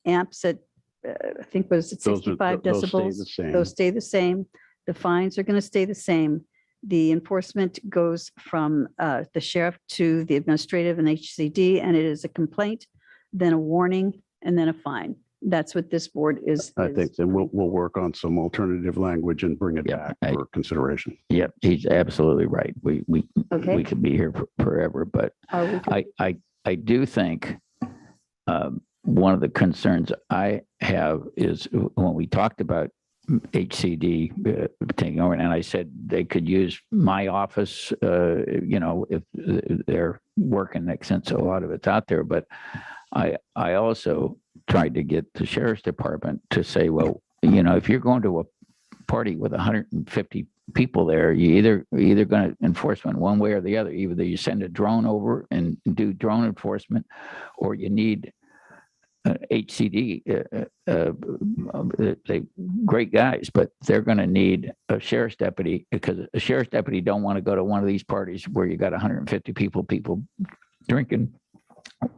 amps at I think was it 65 decibels. Those stay the same. The fines are going to stay the same. The enforcement goes from the sheriff to the administrative and HCD, and it is a complaint, then a warning, and then a fine. That's what this board is. I think then we'll work on some alternative language and bring it back for consideration. Yep, he's absolutely right. We could be here forever, but I do think one of the concerns I have is when we talked about HCD taking over, and I said they could use my office, if they're working, since a lot of it's out there, but I also tried to get the sheriff's department to say, well, if you're going to a party with 150 people there, you're either going to enforcement one way or the other. Either you send a drone over and do drone enforcement, or you need HCD. They great guys, but they're going to need a sheriff's deputy, because a sheriff's deputy don't want to go to one of these parties where you got 150 people drinking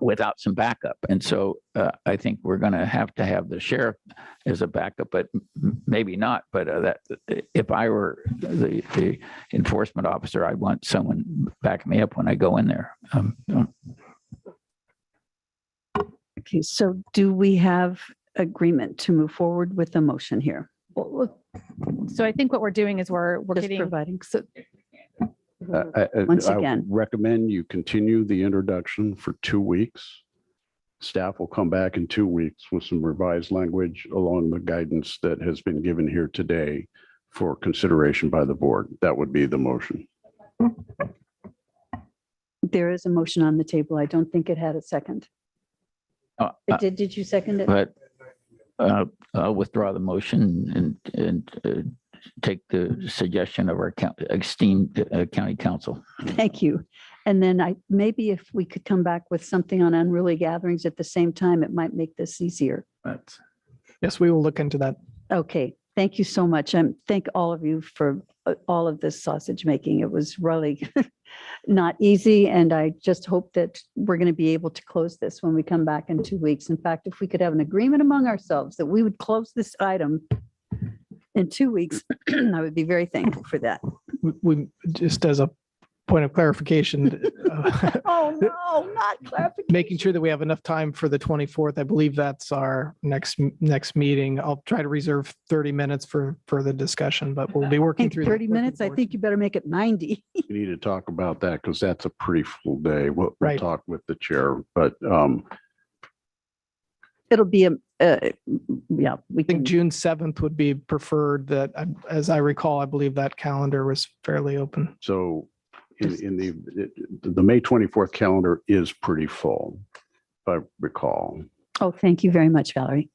without some backup. And so I think we're going to have the sheriff as a backup, but maybe not. But that if I were the enforcement officer, I'd want someone backing me up when I go in there. Okay, so do we have agreement to move forward with the motion here? So I think what we're doing is we're Just getting providing. So Once again, I recommend you continue the introduction for 2 weeks. Staff will come back in 2 weeks with some revised language along the guidance that has been given here today for consideration by the board. That would be the motion. There is a motion on the table. I don't think it had a second. Did you second it? But I'll withdraw the motion and take the suggestion of our esteemed county council. Thank you. And then maybe if we could come back with something on unruly gatherings at the same time, it might make this easier. Yes, we will look into that. Okay, thank you so much. Thank all of you for all of this sausage making. It was really not easy. And I just hope that we're going to be able to close this when we come back in 2 weeks. In fact, if we could have an agreement among ourselves that we would close this item in 2 weeks, I would be very thankful for that. We just as a point of clarification. Oh, no, not clarification. Making sure that we have enough time for the 24th. I believe that's our next meeting. I'll try to reserve 30 minutes for further discussion, but we'll be working through 30 minutes. I think you better make it 90. We need to talk about that because that's a pretty full day. We'll Right. talk with the chair, but It'll be yeah, we I think June 7th would be preferred. That, as I recall, I believe that calendar was fairly open. so in the May 24th calendar is pretty full, if I recall. Oh, thank you very much, Valerie.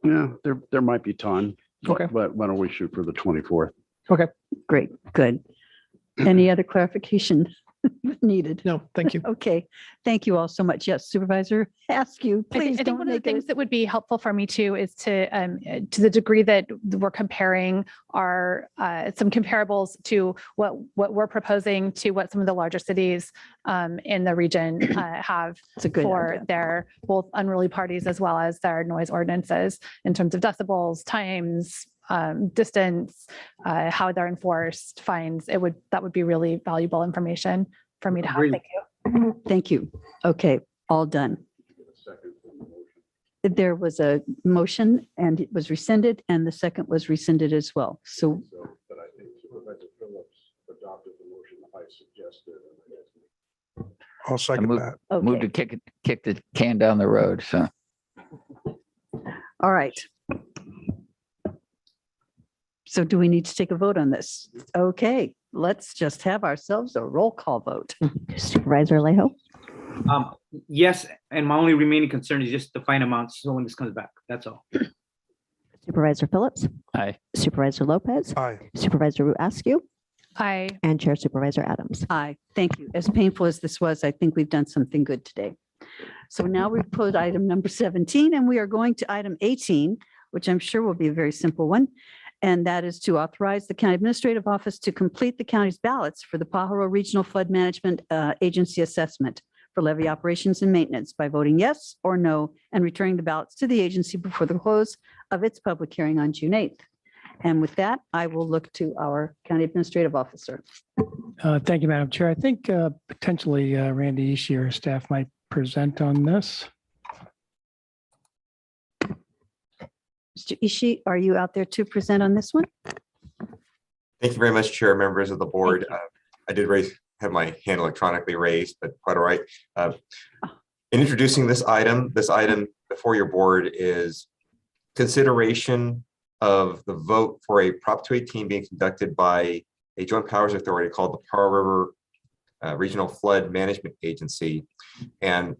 Yeah, there might be time. Okay. But why don't we shoot for the 24th? Okay. Great, good. Any other clarification needed? No, thank you. Okay, thank you all so much. Yes, Supervisor, ask you, I please think don't one of the make things it. that would be helpful for me too is to the degree that we're comparing our some comparables to what we're proposing to what some of the larger cities in the region have It's a good for idea. their both unruly parties as well as their noise ordinances in terms of decibels, times, distance, how they're enforced, fines. That would be really valuable information for me to have. Agreed. Thank you. Thank you. Okay, all done. There was a motion and it was rescinded and the second was rescinded as well. So But I think Supervisor Phillips adopted the motion I suggested. I'll second move- that. Move to kick the can down the road. So all right. So do we need to take a vote on this? Okay, let's just have ourselves a roll call vote. Supervisor Alejo, Yes, and my only remaining concern is just the fine amounts. So when this comes back, that's all. Supervisor Phillips, aye. Supervisor Lopez, Aye. Supervisor Askew, I and Chair Supervisor Adams. Aye, thank you. As painful as this was, I think we've done something good today. So now we've put item number 17 and we are going to item 18, which I'm sure will be a very simple one. And that is to authorize the county administrative office to complete the county's ballots for the Pajaro Regional Flood Management Agency assessment for levee operations and maintenance by voting yes or no and returning the ballots to the agency before the close of its public hearing on June 8th. And with that, I will look to our county administrative officer. Thank you, Madam Chair. I think potentially Randy Ishii or staff might present on this. Mr. Ishii, are you out there to present on this one? Thank you very much, Chair, members of the board. I did have my hand electronically raised, but quite all right. In introducing this item before your board is consideration of the vote for a Prop 218 being conducted by a joint powers authority called the Pajaro River Regional Flood Management Agency. And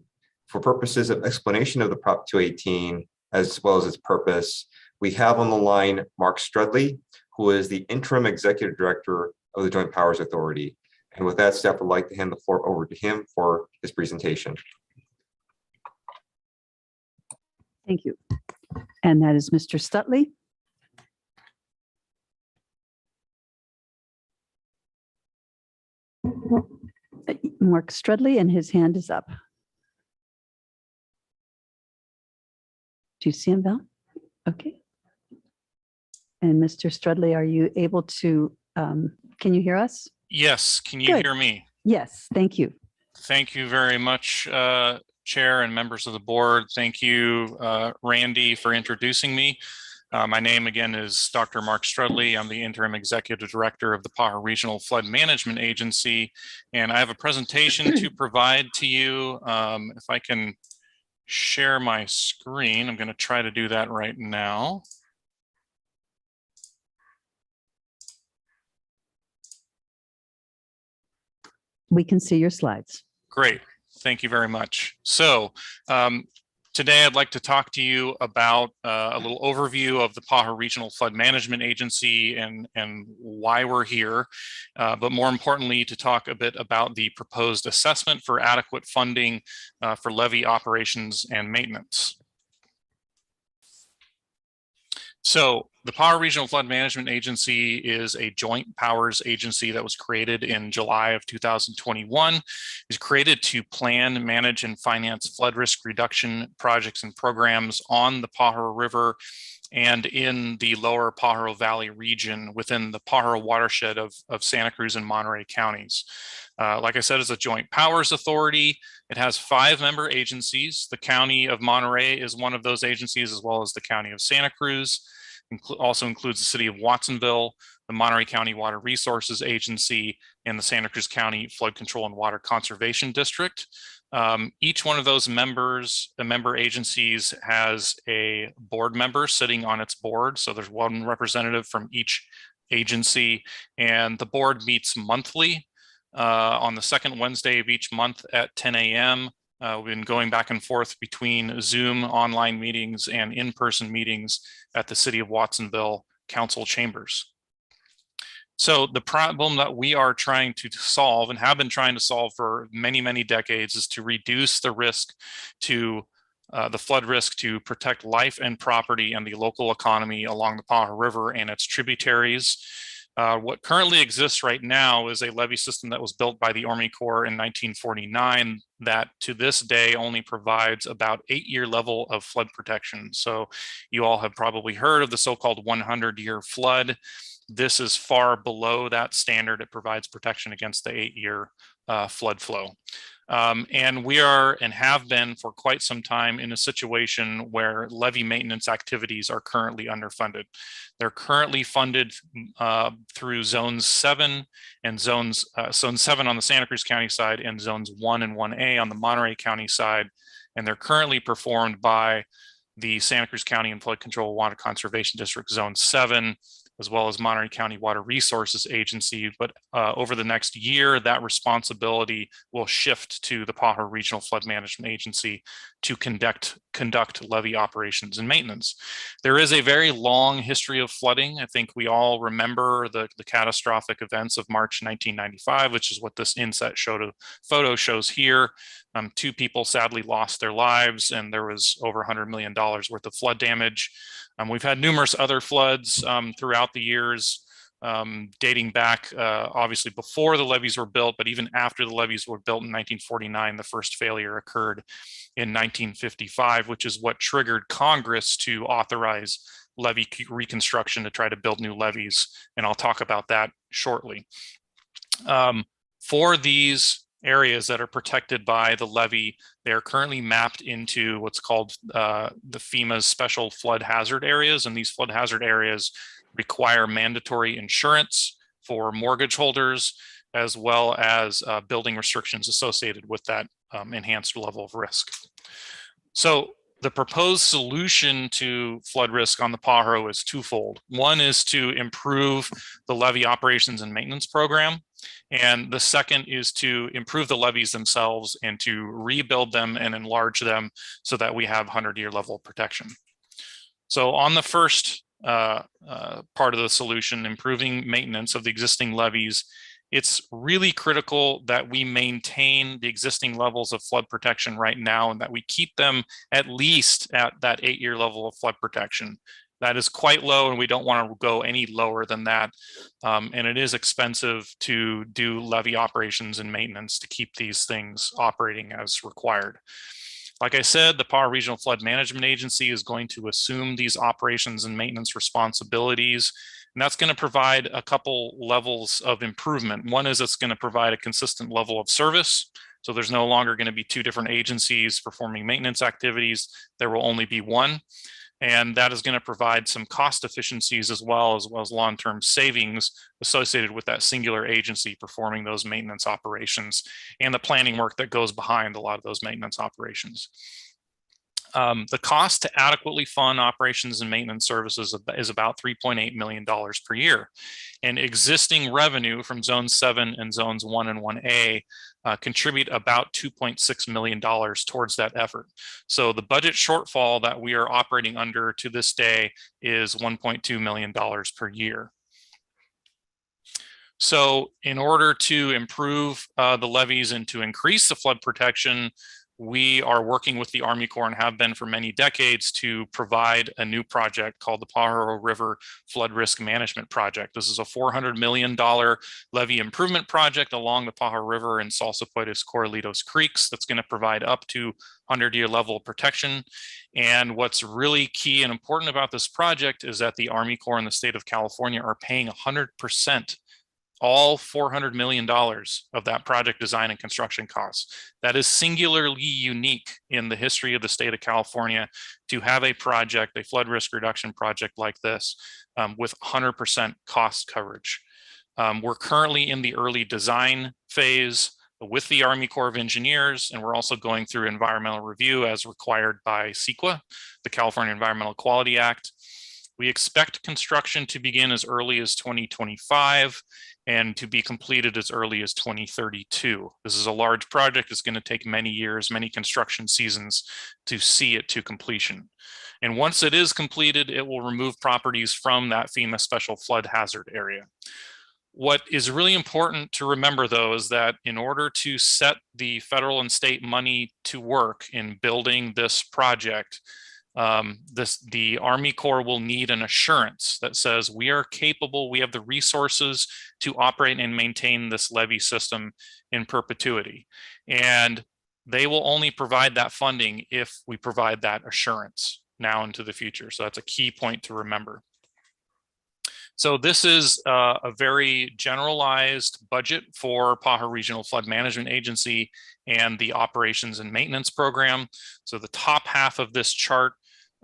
for purposes of explanation of the Prop 218, as well as its purpose, we have on the line Mark Strudley, who is the interim executive director of the Joint Powers Authority. And with that, staff would like to hand the floor over to him for his presentation. Thank you. And that is Mr. Studley. Mark Strudley, and his hand is up. Do you see him, Val? Okay. And Mr. Strudley, are you able to, can you hear us? Yes, can you Good. hear me? Yes, thank you. Thank you very much, Chair and members of the board. Thank you, Randy, for introducing me. My name again is Dr. Mark Strudley. I'm the Interim Executive Director of the Pajaro Regional Flood Management Agency, and I have a presentation to provide to you. If I can share my screen. I'm going to try to do that right now. We can see your slides. Great. Thank you very much. So today I'd like to talk to you about a little overview of the Pajaro Regional Flood Management Agency and why we're here, but more importantly, to talk a bit about the proposed assessment for adequate funding for levee operations and maintenance. So the Pajaro Regional Flood Management Agency is a joint powers agency that was created in July of 2021. It was created to plan, manage, and finance flood risk reduction projects and programs on the Pajaro River and in the lower Pajaro Valley region within the Pajaro watershed of Santa Cruz and Monterey counties. Like I said, it's a joint powers authority. It has 5 member agencies. The County of Monterey is one of those agencies, as well as the County of Santa Cruz. Also includes the City of Watsonville, the Monterey County Water Resources Agency, and the Santa Cruz County Flood Control and Water Conservation District. Each one of those members, the member agencies, has a board member sitting on its board. So there's one representative from each agency, and the board meets monthly on the second Wednesday of each month at 10 a.m. We've been going back and forth between Zoom online meetings and in-person meetings at the City of Watsonville Council chambers. So the problem that we are trying to solve and have been trying to solve for many, many decades is to reduce the risk to the flood risk to protect life and property and the local economy along the Pajaro River and its tributaries. What currently exists right now is a levee system that was built by the Army Corps in 1949 that to this day only provides about 8-year level of flood protection. So you all have probably heard of the so-called 100-year flood. This is far below that standard. It provides protection against the 8-year flood flow. And we are and have been for quite some time in a situation where levee maintenance activities are currently underfunded. They're currently funded through zones 7 and zone 7 on the Santa Cruz County side and zones 1 and 1A on the Monterey County side. And they're currently performed by the Santa Cruz County and Flood Control Water Conservation District Zone 7, as well as Monterey County Water Resources Agency. But over the next year, that responsibility will shift to the Pajaro Regional Flood Management Agency to conduct levee operations and maintenance. There is a very long history of flooding. I think we all remember the catastrophic events of March 1995, which is what this inset photo shows here. 2 people sadly lost their lives, and there was over $100 million worth of flood damage. We've had numerous other floods throughout the years, dating back obviously before the levees were built, but even after the levees were built in 1949, the first failure occurred in 1955, which is what triggered Congress to authorize levee reconstruction to try to build new levees. And I'll talk about that shortly. For these areas that are protected by the levee, they are currently mapped into what's called the FEMA's special flood hazard areas. And these flood hazard areas require mandatory insurance for mortgage holders, as well as building restrictions associated with that enhanced level of risk. So the proposed solution to flood risk on the Pajaro is twofold. One is to improve the levee operations and maintenance program. And the second is to improve the levees themselves and to rebuild them and enlarge them so that we have 100-year level protection. So on the first part of the solution, improving maintenance of the existing levees, it's really critical that we maintain the existing levels of flood protection right now and that we keep them at least at that 8-year level of flood protection. That is quite low, and we don't want to go any lower than that. And it is expensive to do levee operations and maintenance to keep these things operating as required. Like I said, the Pajaro Regional Flood Management Agency is going to assume these operations and maintenance responsibilities, and that's going to provide a couple levels of improvement. One is it's going to provide a consistent level of service. So there's no longer going to be 2 different agencies performing maintenance activities. There will only be one. And that is going to provide some cost efficiencies as well as long-term savings associated with that singular agency performing those maintenance operations and the planning work that goes behind a lot of those maintenance operations. The cost to adequately fund operations and maintenance services is about $3.8 million per year. And existing revenue from Zone 7 and Zones 1 and 1A contribute about $2.6 million towards that effort. So the budget shortfall that we are operating under to this day is $1.2 million per year. So in order to improve the levees and to increase the flood protection, we are working with the Army Corps and have been for many decades to provide a new project called the Pajaro River Flood Risk Management Project. This is a $400 million levee improvement project along the Pajaro River and Salsapoides Corralitos Creeks that's going to provide up to 100-year level of protection. And what's really key and important about this project is that the Army Corps and the state of California are paying 100%, all $400 million of that project design and construction costs. That is singularly unique in the history of the state of California to have a project, a flood risk reduction project like this, with 100% cost coverage. We're currently in the early design phase with the Army Corps of Engineers, and we're also going through environmental review as required by CEQA, the California Environmental Quality Act. We expect construction to begin as early as 2025 and to be completed as early as 2032. This is a large project. It's going to take many years, many construction seasons to see it to completion. And once it is completed, it will remove properties from that FEMA special flood hazard area. What is really important to remember, though, is that in order to set the federal and state money to work in building this project, the Army Corps will need an assurance that says we are capable, we have the resources to operate and maintain this levee system in perpetuity. And they will only provide that funding if we provide that assurance now into the future. So that's a key point to remember. So this is a very generalized budget for Pajaro Regional Flood Management Agency and the operations and maintenance program. So the top half of this chart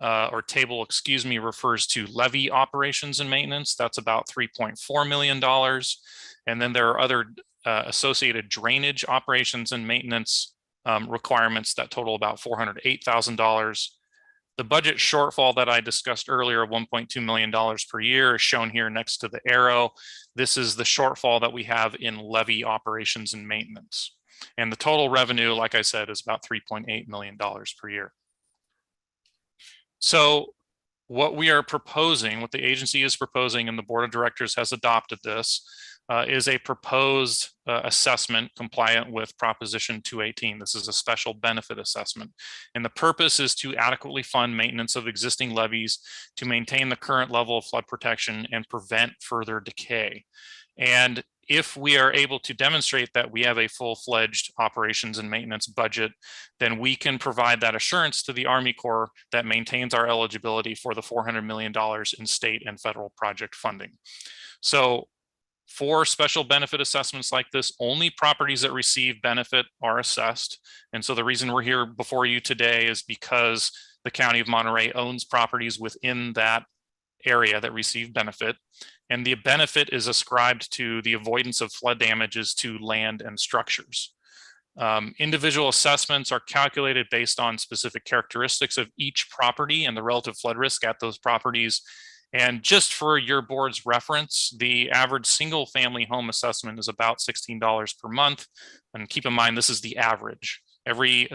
or table, excuse me, refers to levee operations and maintenance. That's about $3.4 million. And then there are other associated drainage operations and maintenance requirements that total about $408,000. The budget shortfall that I discussed earlier, $1.2 million per year, is shown here next to the arrow. This is the shortfall that we have in levee operations and maintenance. And the total revenue, like I said, is about $3.8 million per year. So what we are proposing, what the agency is proposing, and the board of directors has adopted this, is a proposed assessment compliant with Proposition 218. This is a special benefit assessment. And the purpose is to adequately fund maintenance of existing levees to maintain the current level of flood protection and prevent further decay. And if we are able to demonstrate that we have a full-fledged operations and maintenance budget, then we can provide that assurance to the Army Corps that maintains our eligibility for the $400 million in state and federal project funding. So for special benefit assessments like this, only properties that receive benefit are assessed. And so the reason we're here before you today is because the County of Monterey owns properties within that area that receive benefit. And the benefit is ascribed to the avoidance of flood damages to land and structures. Individual assessments are calculated based on specific characteristics of each property and the relative flood risk at those properties. And just for your board's reference, the average single family home assessment is about $16 per month. And keep in mind, this is the average. Every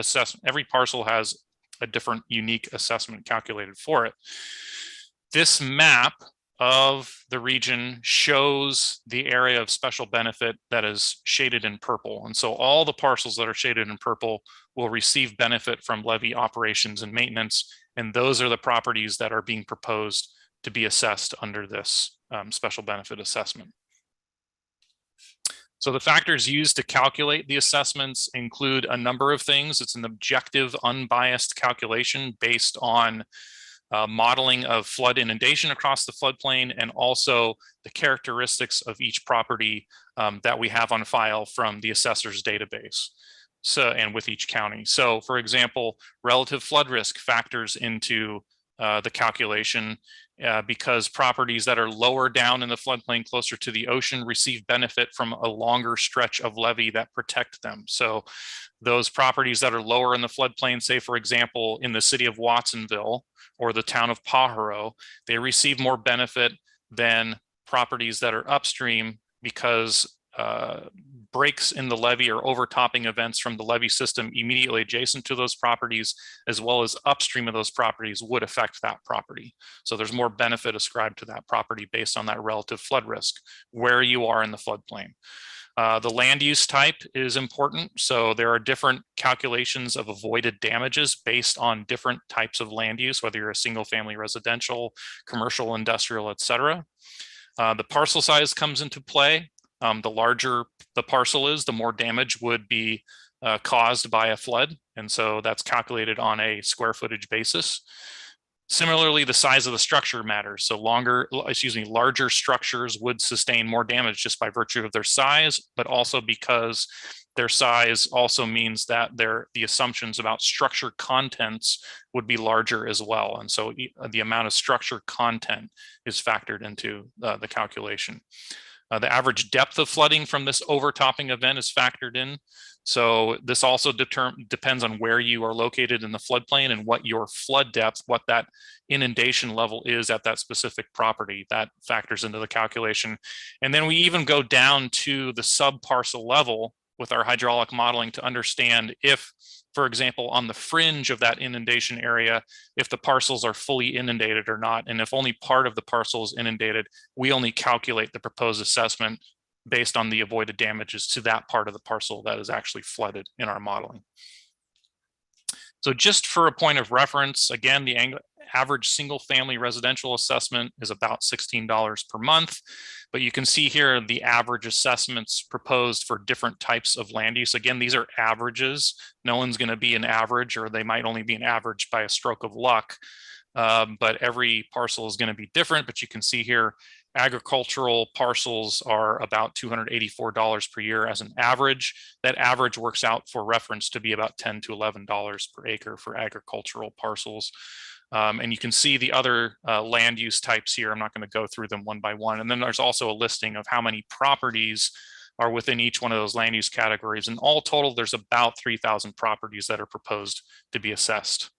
parcel has a different unique assessment calculated for it. This map of the region shows the area of special benefit that is shaded in purple. And so all the parcels that are shaded in purple will receive benefit from levee operations and maintenance. And those are the properties that are being proposed to be assessed under this special benefit assessment. So the factors used to calculate the assessments include a number of things. It's an objective, unbiased calculation based on modeling of flood inundation across the floodplain, and also the characteristics of each property that we have on file from the assessor's database. So, and with each county. So for example, relative flood risk factors into the calculation, because properties that are lower down in the floodplain closer to the ocean receive benefit from a longer stretch of levee that protect them. So those properties that are lower in the floodplain, say for example, in the city of Watsonville or the town of Pajaro, they receive more benefit than properties that are upstream because breaks in the levee or overtopping events from the levee system immediately adjacent to those properties, as well as upstream of those properties, would affect that property. So there's more benefit ascribed to that property based on that relative flood risk, where you are in the floodplain. The land use type is important. So there are different calculations of avoided damages based on different types of land use, whether you're a single family residential, commercial, industrial, et cetera. The parcel size comes into play. The larger the parcel is, the more damage would be caused by a flood. And so that's calculated on a square footage basis. Similarly, the size of the structure matters. So larger structures would sustain more damage just by virtue of their size, but also because their size also means that the assumptions about structure contents would be larger as well. And so the amount of structure content is factored into the calculation. The average depth of flooding from this overtopping event is factored in. So this also depends on where you are located in the floodplain and what your flood depth, what that inundation level is at that specific property. That factors into the calculation. And then we even go down to the sub-parcel level with our hydraulic modeling to understand if, for example, on the fringe of that inundation area, if the parcels are fully inundated or not. And if only part of the parcel is inundated, we only calculate the proposed assessment based on the avoided damages to that part of the parcel that is actually flooded in our modeling. So just for a point of reference, again, the average single family residential assessment is about $16 per month, but you can see here the average assessments proposed for different types of land use. Again, these are averages. No one's going to be an average, or they might only be an average by a stroke of luck. But every parcel is going to be different. But you can see here, agricultural parcels are about $284 per year as an average. That average works out for reference to be about $10 to $11 per acre for agricultural parcels. And you can see the other land use types here. I'm not going to go through them one by one. And then there's also a listing of how many properties are within each one of those land use categories. And all total, there's about 3,000 properties that are proposed to be assessed.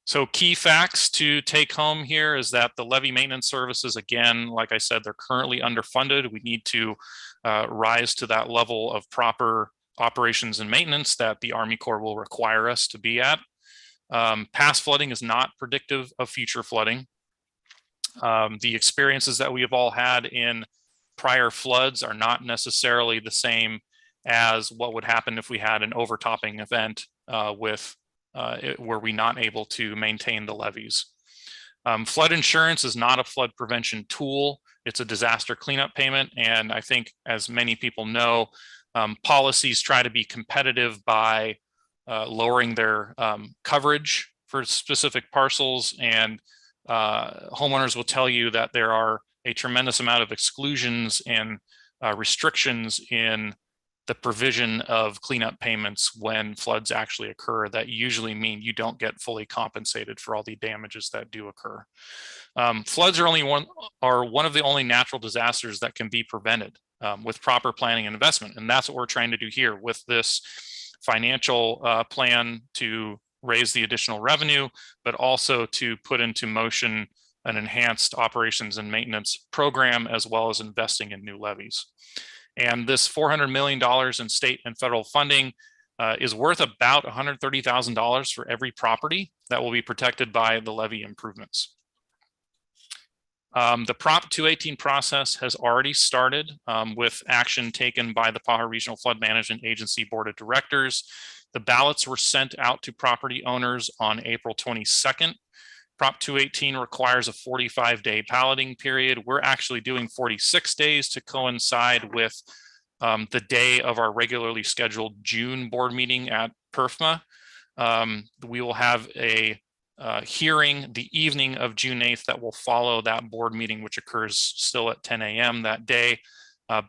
So key facts to take home here is that the levee maintenance services, again, like I said, they're currently underfunded. We need to rise to that level of proper operations and maintenance that the Army Corps will require us to be at. Past flooding is not predictive of future flooding. The experiences that we have all had in prior floods are not necessarily the same as what would happen if we had an overtopping event were we not able to maintain the levees. Flood insurance is not a flood prevention tool. It's a disaster cleanup payment. And I think, as many people know, policies try to be competitive by lowering their coverage for specific parcels. And homeowners will tell you that there are a tremendous amount of exclusions and restrictions in the provision of cleanup payments when floods actually occur that usually mean you don't get fully compensated for all the damages that do occur. Floods are one of the only natural disasters that can be prevented with proper planning and investment. And that's what we're trying to do here with this financial plan to raise the additional revenue, but also to put into motion an enhanced operations and maintenance program, as well as investing in new levees. And this $400 million in state and federal funding is worth about $130,000 for every property that will be protected by the levee improvements. The Prop 218 process has already started with action taken by the Pajaro Regional Flood Management Agency Board of Directors. The ballots were sent out to property owners on April 22nd. Prop 218 requires a 45-day balloting period. We're actually doing 46 days to coincide with the day of our regularly scheduled June board meeting at PERFMA. We will have a hearing the evening of June 8th that will follow that board meeting, which occurs still at 10 a.m. that day.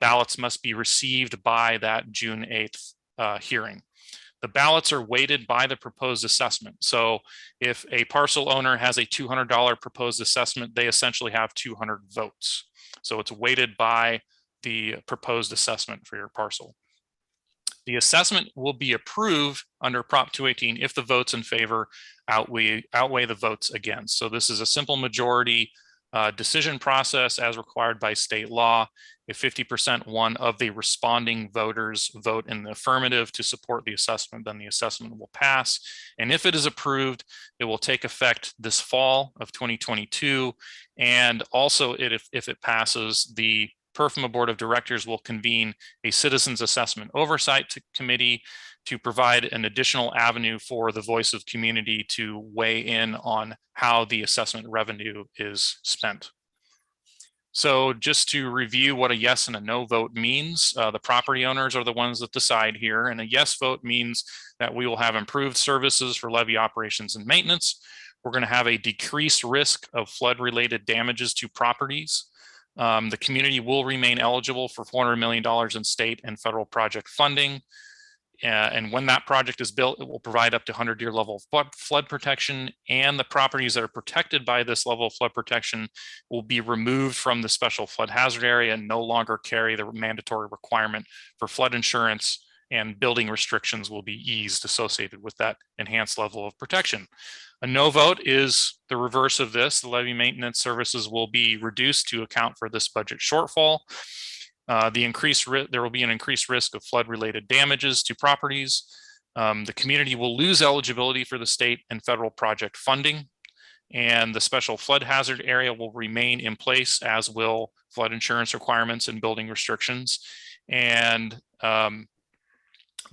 Ballots must be received by that June 8th hearing. The ballots are weighted by the proposed assessment. So if a parcel owner has a $200 proposed assessment, they essentially have 200 votes. So it's weighted by the proposed assessment for your parcel. The assessment will be approved under Prop 218 if the votes in favor outweigh the votes against. So this is a simple majority decision process as required by state law. If 50% one of the responding voters vote in the affirmative to support the assessment, then the assessment will pass. And if it is approved, it will take effect this fall of 2022. And also if it passes, the PERFMA Board of Directors will convene a Citizens Assessment Oversight Committee to provide an additional avenue for the voice of community to weigh in on how the assessment revenue is spent. So just to review what a yes and a no vote means, the property owners are the ones that decide here, and a yes vote means that we will have improved services for levee operations and maintenance. We're going to have a decreased risk of flood-related damages to properties. The community will remain eligible for $400 million in state and federal project funding. And when that project is built, it will provide up to 100-year level of flood protection, and the properties that are protected by this level of flood protection will be removed from the special flood hazard area and no longer carry the mandatory requirement for flood insurance, and building restrictions will be eased associated with that enhanced level of protection. A no vote is the reverse of this. The levee maintenance services will be reduced to account for this budget shortfall. There will be an increased risk of flood-related damages to properties. The community will lose eligibility for the state and federal project funding, and the special flood hazard area will remain in place, as will flood insurance requirements and building restrictions. And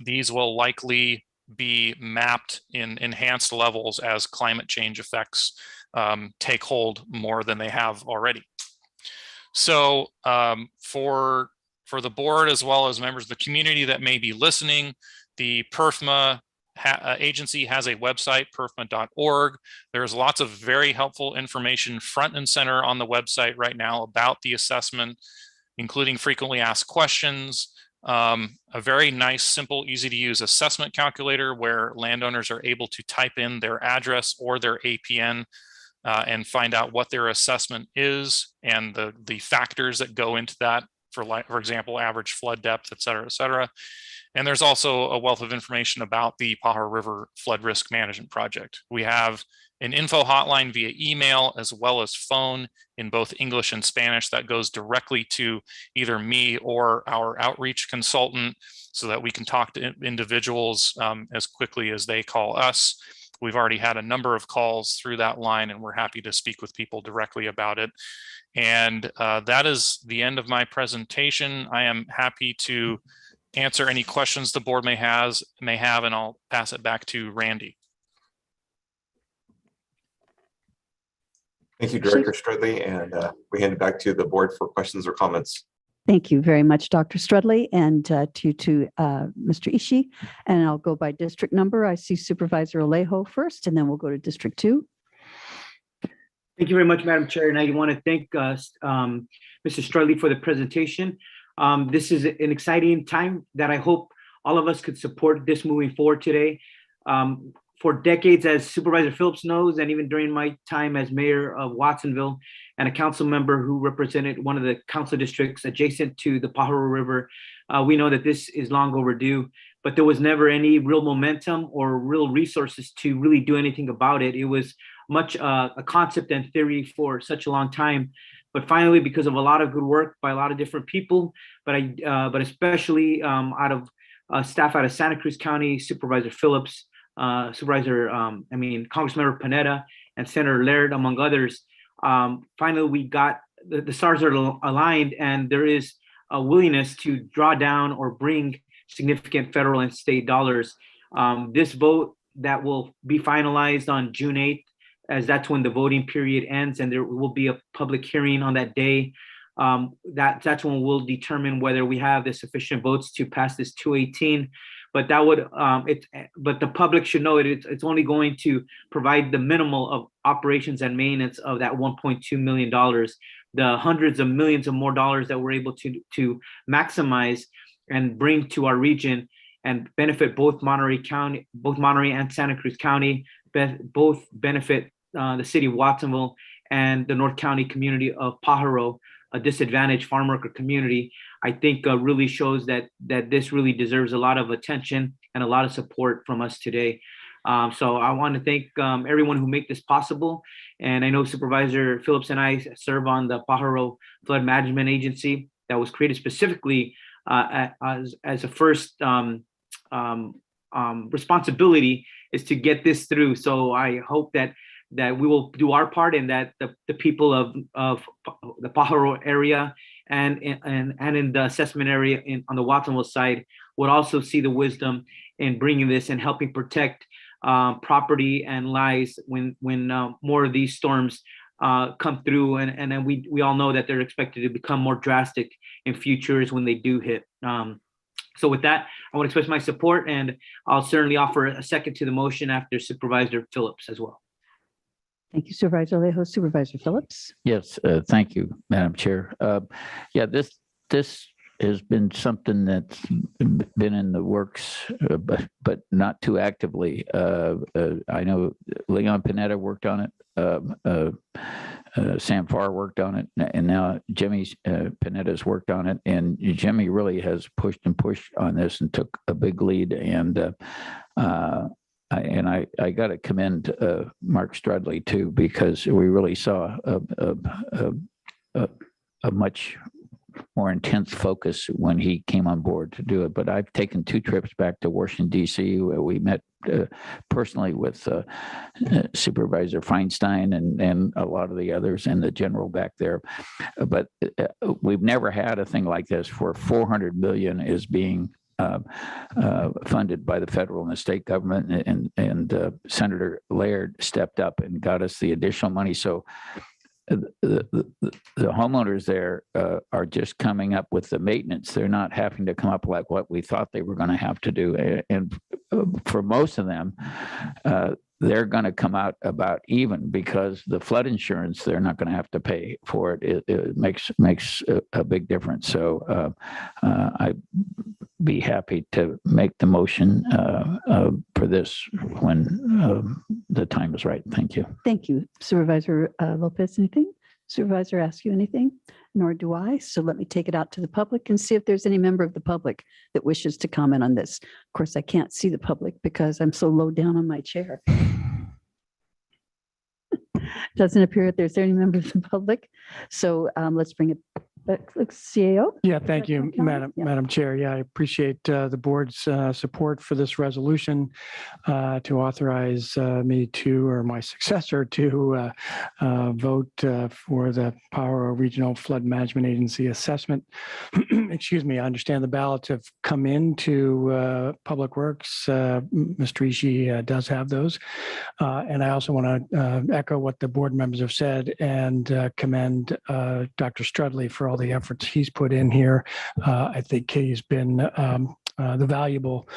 these will likely be mapped in enhanced levels as climate change effects take hold more than they have already. So for the board, as well as members of the community that may be listening, the PERFMA agency has a website, perfma.org. There's lots of very helpful information front and center on the website right now about the assessment, including frequently asked questions, a very nice, simple, easy to use assessment calculator where landowners are able to type in their address or their APN and find out what their assessment is and the factors that go into that, for example, average flood depth, et cetera, et cetera. And there's also a wealth of information about the Pajaro River Flood Risk Management Project. We have an info hotline via email as well as phone in both English and Spanish that goes directly to either me or our outreach consultant so that we can talk to individuals as quickly as they call us. We've already had a number of calls through that line, and we're happy to speak with people directly about it. And that is the end of my presentation. I am happy to answer any questions the board may have, and I'll pass it back to Randy. Thank you, Director Strudley, and we hand it back to the board for questions or comments. Thank you very much, Dr. Strudley, and to Mr. Ishii. And I'll go by district number. I see Supervisor Alejo first, and then we'll go to District 2. Thank you very much, Madam Chair. And I want to thank Mr. Strudley for the presentation. This is an exciting time that I hope all of us could support this moving forward today. For decades, as Supervisor Phillips knows, and even during my time as mayor of Watsonville and a council member who represented one of the council districts adjacent to the Pajaro River, we know that this is long overdue, but there was never any real momentum or real resources to really do anything about it. It was much a concept and theory for such a long time. But finally, because of a lot of good work by a lot of different people, but especially out of staff out of Santa Cruz County, Supervisor Phillips, Congressmember Panetta and Senator Laird, among others. Finally, we got the stars are aligned, and there is a willingness to draw down or bring significant federal and state dollars. This vote that will be finalized on June 8th, as that's when the voting period ends, and there will be a public hearing on that day. That's when we'll determine whether we have the sufficient votes to pass this 218. But that would, but the public should know it's only going to provide the minimal of operations and maintenance of that $1.2 million. The hundreds of millions of more dollars that we're able to maximize and bring to our region and benefit both Monterey and Santa Cruz County, both benefit the city of Watsonville and the North County community of Pajaro, a disadvantaged farm worker community, I think really shows that this really deserves a lot of attention and a lot of support from us today. So I want to thank everyone who made this possible. And I know Supervisor Phillips and I serve on the Pajaro Flood Management Agency that was created specifically as a first responsibility is to get this through. So I hope that we will do our part, and that the people of the Pajaro area and in the assessment area on the Watsonville side would also see the wisdom in bringing this and helping protect property and lives when more of these storms come through, and then we all know that they're expected to become more drastic in futures when they do hit. So with that, I want to express my support, and I'll certainly offer a second to the motion after Supervisor Phillips as well. Thank you, Supervisor Alejo. Supervisor Phillips. Yes, thank you, Madam Chair. Yeah, this has been something that's been in the works, but not too actively. I know Leon Panetta worked on it. Sam Farr worked on it, and now Jimmy Panetta's worked on it, and Jimmy really has pushed on this and took a big lead. And I got to commend Mark Strudley too, because we really saw a much more intense focus when he came on board to do it. But I've taken 2 trips back to Washington, D.C., where we met personally with Supervisor Feinstein and a lot of the others and the general back there. But we've never had a thing like this where $400 million is being funded by the federal and the state government, and Senator Laird stepped up and got us the additional money. So the homeowners there are just coming up with the maintenance. They're not having to come up like what we thought they were going to have to do. And for most of them, they're going to come out about even, because the flood insurance, they're not going to have to pay for it. It makes a big difference. So I'd be happy to make the motion for this when the time is right. Thank you. Thank you. Supervisor Lopez, anything? Supervisor ask you anything? Nor do I. So let me take it out to the public and see if there's any member of the public that wishes to comment on this. Of course, I can't see the public because I'm so low down on my chair. Doesn't appear that there's any member of the public. So let's bring it back. CAO. Yeah, thank you, Madam Chair. Yeah, I appreciate the board's support for this resolution to authorize me to, or my successor to, vote for the Pajaro Regional Flood Management Agency assessment. Excuse me. I understand the ballots have come into Public Works. Mr. Ishii does have those. And I also want to echo what the board members have said and commend Dr. Strudley for all the efforts he's put in here. I think he's been the valuable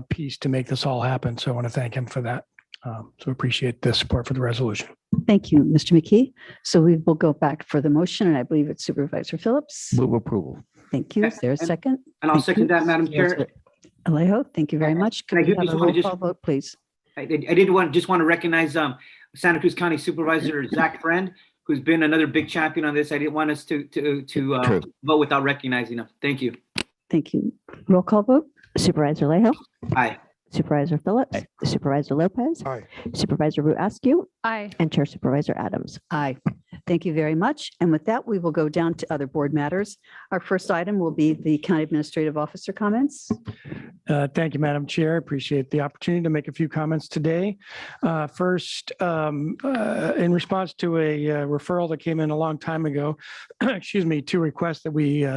piece to make this all happen. So I want to thank him for that. So appreciate the support for the resolution. Thank you, Mr. McKee. So we will go back for the motion, and I believe it's Supervisor Phillips. Move approval. Thank you. Is there a second? And I'll second that, Madam Chair. Alejo, thank you very much. Can we have a roll call vote, please? I just want to recognize Santa Cruz County Supervisor Zach Friend, who's been another big champion on this. I didn't want us to vote without recognizing him. Thank you. Thank you. Roll call vote. Supervisor Alejo. Aye. Supervisor Phillips. Aye. Supervisor Lopez. Aye. Supervisor Wu Askew. Aye. And Chair Supervisor Adams. Aye. Thank you very much. And with that, we will go down to other board matters. Our first item will be the County Administrative Officer comments. Thank you, Madam Chair. I appreciate the opportunity to make a few comments today. First, in response to a referral that came in a long time ago, excuse me, to request that we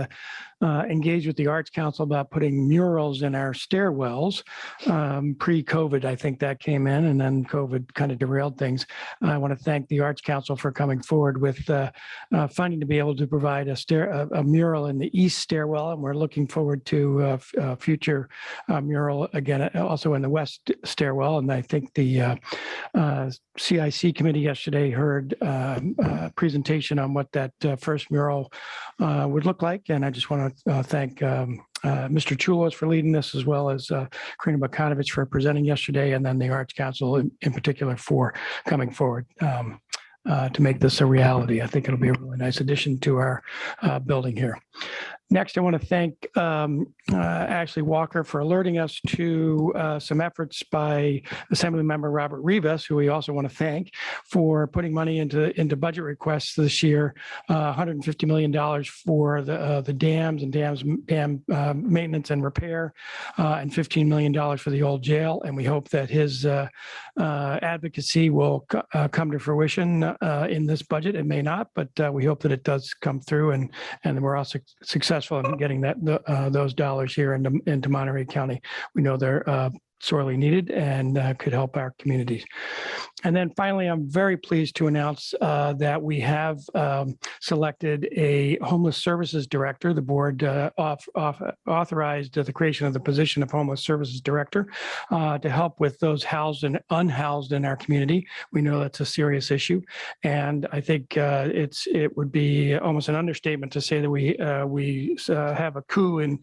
engage with the Arts Council about putting murals in our stairwells. Pre-COVID, I think that came in, and then COVID kind of derailed things. I want to thank the Arts Council for coming forward with funding to be able to provide a mural in the east stairwell, and we're looking forward to a future mural again, also in the west stairwell. And I think the CIC committee yesterday heard a presentation on what that first mural would look like, and I just want to thank Mr. Chulos for leading this, as well as Karina Bakanovich for presenting yesterday, and then the Arts Council in particular for coming forward to make this a reality. I think it'll be a really nice addition to our building here. Next, I want to thank Ashley Walker for alerting us to some efforts by Assemblymember Robert Rivas, who we also want to thank for putting money into budget requests this year, $150 million for the dams and dam maintenance and repair, and $15 million for the old jail. And we hope that his advocacy will come to fruition in this budget. It may not, but we hope that it does come through, and we're also successful in getting those dollars here into Monterey County. We know they're sorely needed and could help our communities. And then finally, I'm very pleased to announce that we have selected a homeless services director. The board authorized the creation of the position of homeless services director to help with those housed and unhoused in our community. We know that's a serious issue, and I think it would be almost an understatement to say that we have a coup in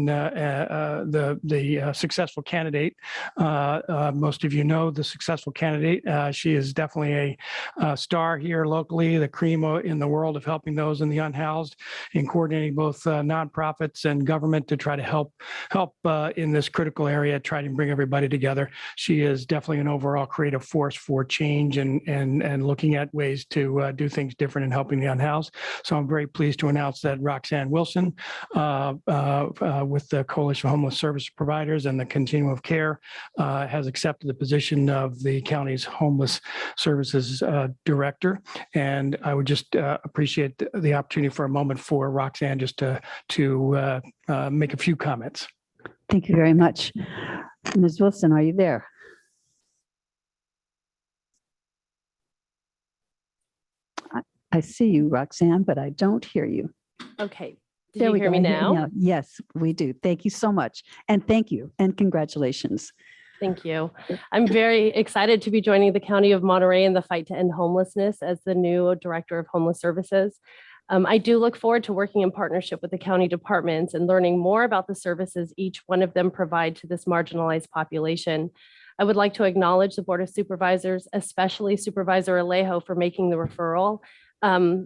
the successful candidate. Most of you know the successful candidate. She is definitely a star here locally, the cream in the world of helping those in the unhoused, and coordinating both nonprofits and government to try to help in this critical area, try to bring everybody together. She is definitely an overall creative force for change and looking at ways to do things different and helping the unhoused. So I'm very pleased to announce that Roxanne Wilson with the Coalition of Homeless Service Providers and the Continuum of Care has accepted the position of the county's homeless services director. And I would just appreciate the opportunity for a moment for Roxanne just to make a few comments. Thank you very much. Ms. Wilson, are you there? I see you, Roxanne, but I don't hear you. Okay. Did There you we hear go. me I hear you now? Yes, we do. Thank you so much. And thank you and congratulations. Thank you. I'm very excited to be joining the County of Monterey in the fight to end homelessness as the new Director of Homeless Services. I do look forward to working in partnership with the county departments and learning more about the services each one of them provide to this marginalized population. I would like to acknowledge the Board of Supervisors, especially Supervisor Alejo, for making the referral,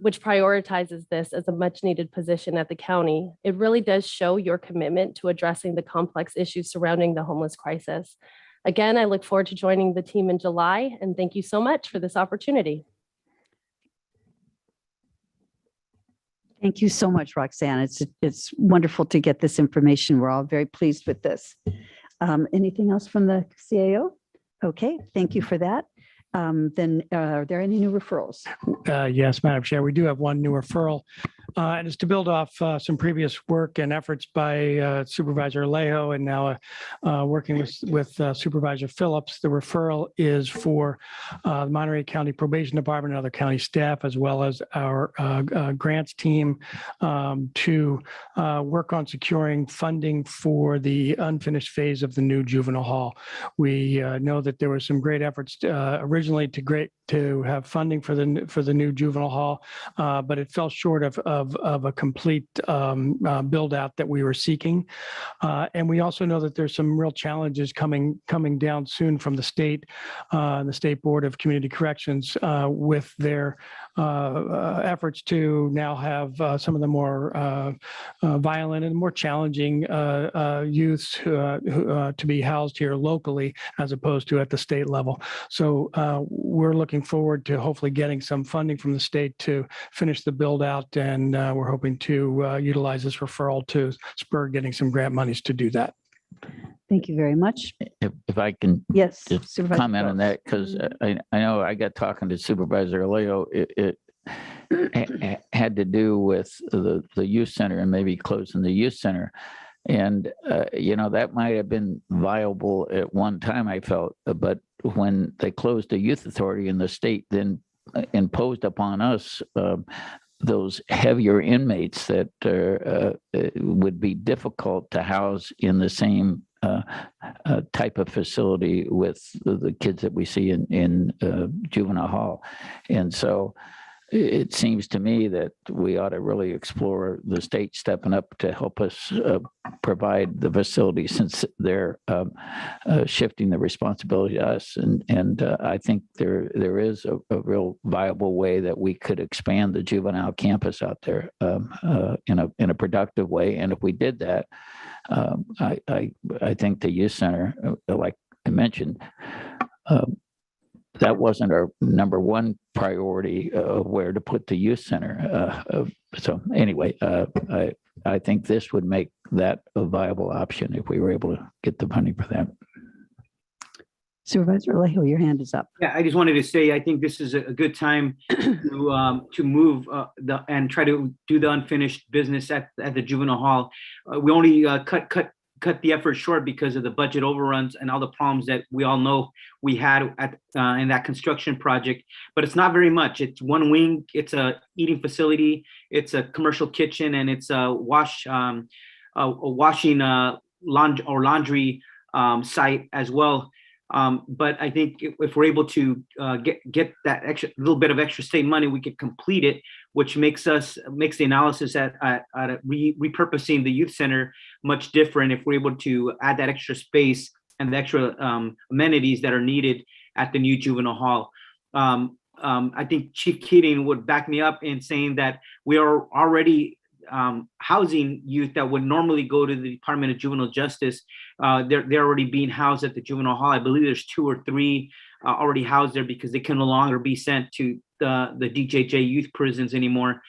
which prioritizes this as a much needed position at the county. It really does show your commitment to addressing the complex issues surrounding the homeless crisis. Again, I look forward to joining the team in July, and thank you so much for this opportunity. Thank you so much, Roxanne. It's wonderful to get this information. We're all very pleased with this. Anything else from the CAO? Okay, thank you for that. Then are there any new referrals? Yes, Madam Chair, we do have one new referral. And it's to build off some previous work and efforts by Supervisor Alejo and now working with Supervisor Phillips. The referral is for the Monterey County Probation Department and other county staff, as well as our grants team to work on securing funding for the unfinished phase of the new juvenile hall. We know that there were some great efforts originally to have funding for the new juvenile hall, but it fell short of a complete build out that we were seeking. And we also know that there's some real challenges coming down soon from the state Board of Community Corrections with their efforts to now have some of the more violent and more challenging youths to be housed here locally as opposed to at the state level. So we're looking forward to hopefully getting some funding from the state to finish the build out, and we're hoping to utilize this referral to spur getting some grant monies to do that. Thank you very much. If I can yes, just Supervisor comment on that, because I know I got talking to Supervisor Alejo, it had to do with the youth center and maybe closing the youth center. And, that might have been viable at one time, I felt, but when they closed the youth authority and the state then imposed upon us those heavier inmates that would be difficult to house in the same type of facility with the kids that we see in juvenile hall. And so it seems to me that we ought to really explore the state stepping up to help us provide the facility, since they're shifting the responsibility to us. And I think there is a real viable way that we could expand the juvenile campus out there in a productive way. And if we did that, I think the youth center, like I mentioned, that wasn't our number one priority of where to put the youth center. So anyway, I think this would make that a viable option if we were able to get the funding for that. Supervisor Alejo, your hand is up. Yeah, I just wanted to say, I think this is a good time to move and try to do the unfinished business at the juvenile hall. We only cut the effort short because of the budget overruns and all the problems that we all know we had in that construction project. But it's not very much. It's one wing. It's a eating facility. It's a commercial kitchen, and it's a washing laundry site as well. But I think if we're able to get that little bit of extra state money, we could complete it, which makes the analysis at repurposing the youth center much different if we're able to add that extra space and the extra amenities that are needed at the new juvenile hall. I think Chief Keating would back me up in saying that we are already housing youth that would normally go to the Department of Juvenile Justice. They're already being housed at the juvenile hall. I believe there's 2 or 3 already housed there because they can no longer be sent to the DJJ youth prisons anymore.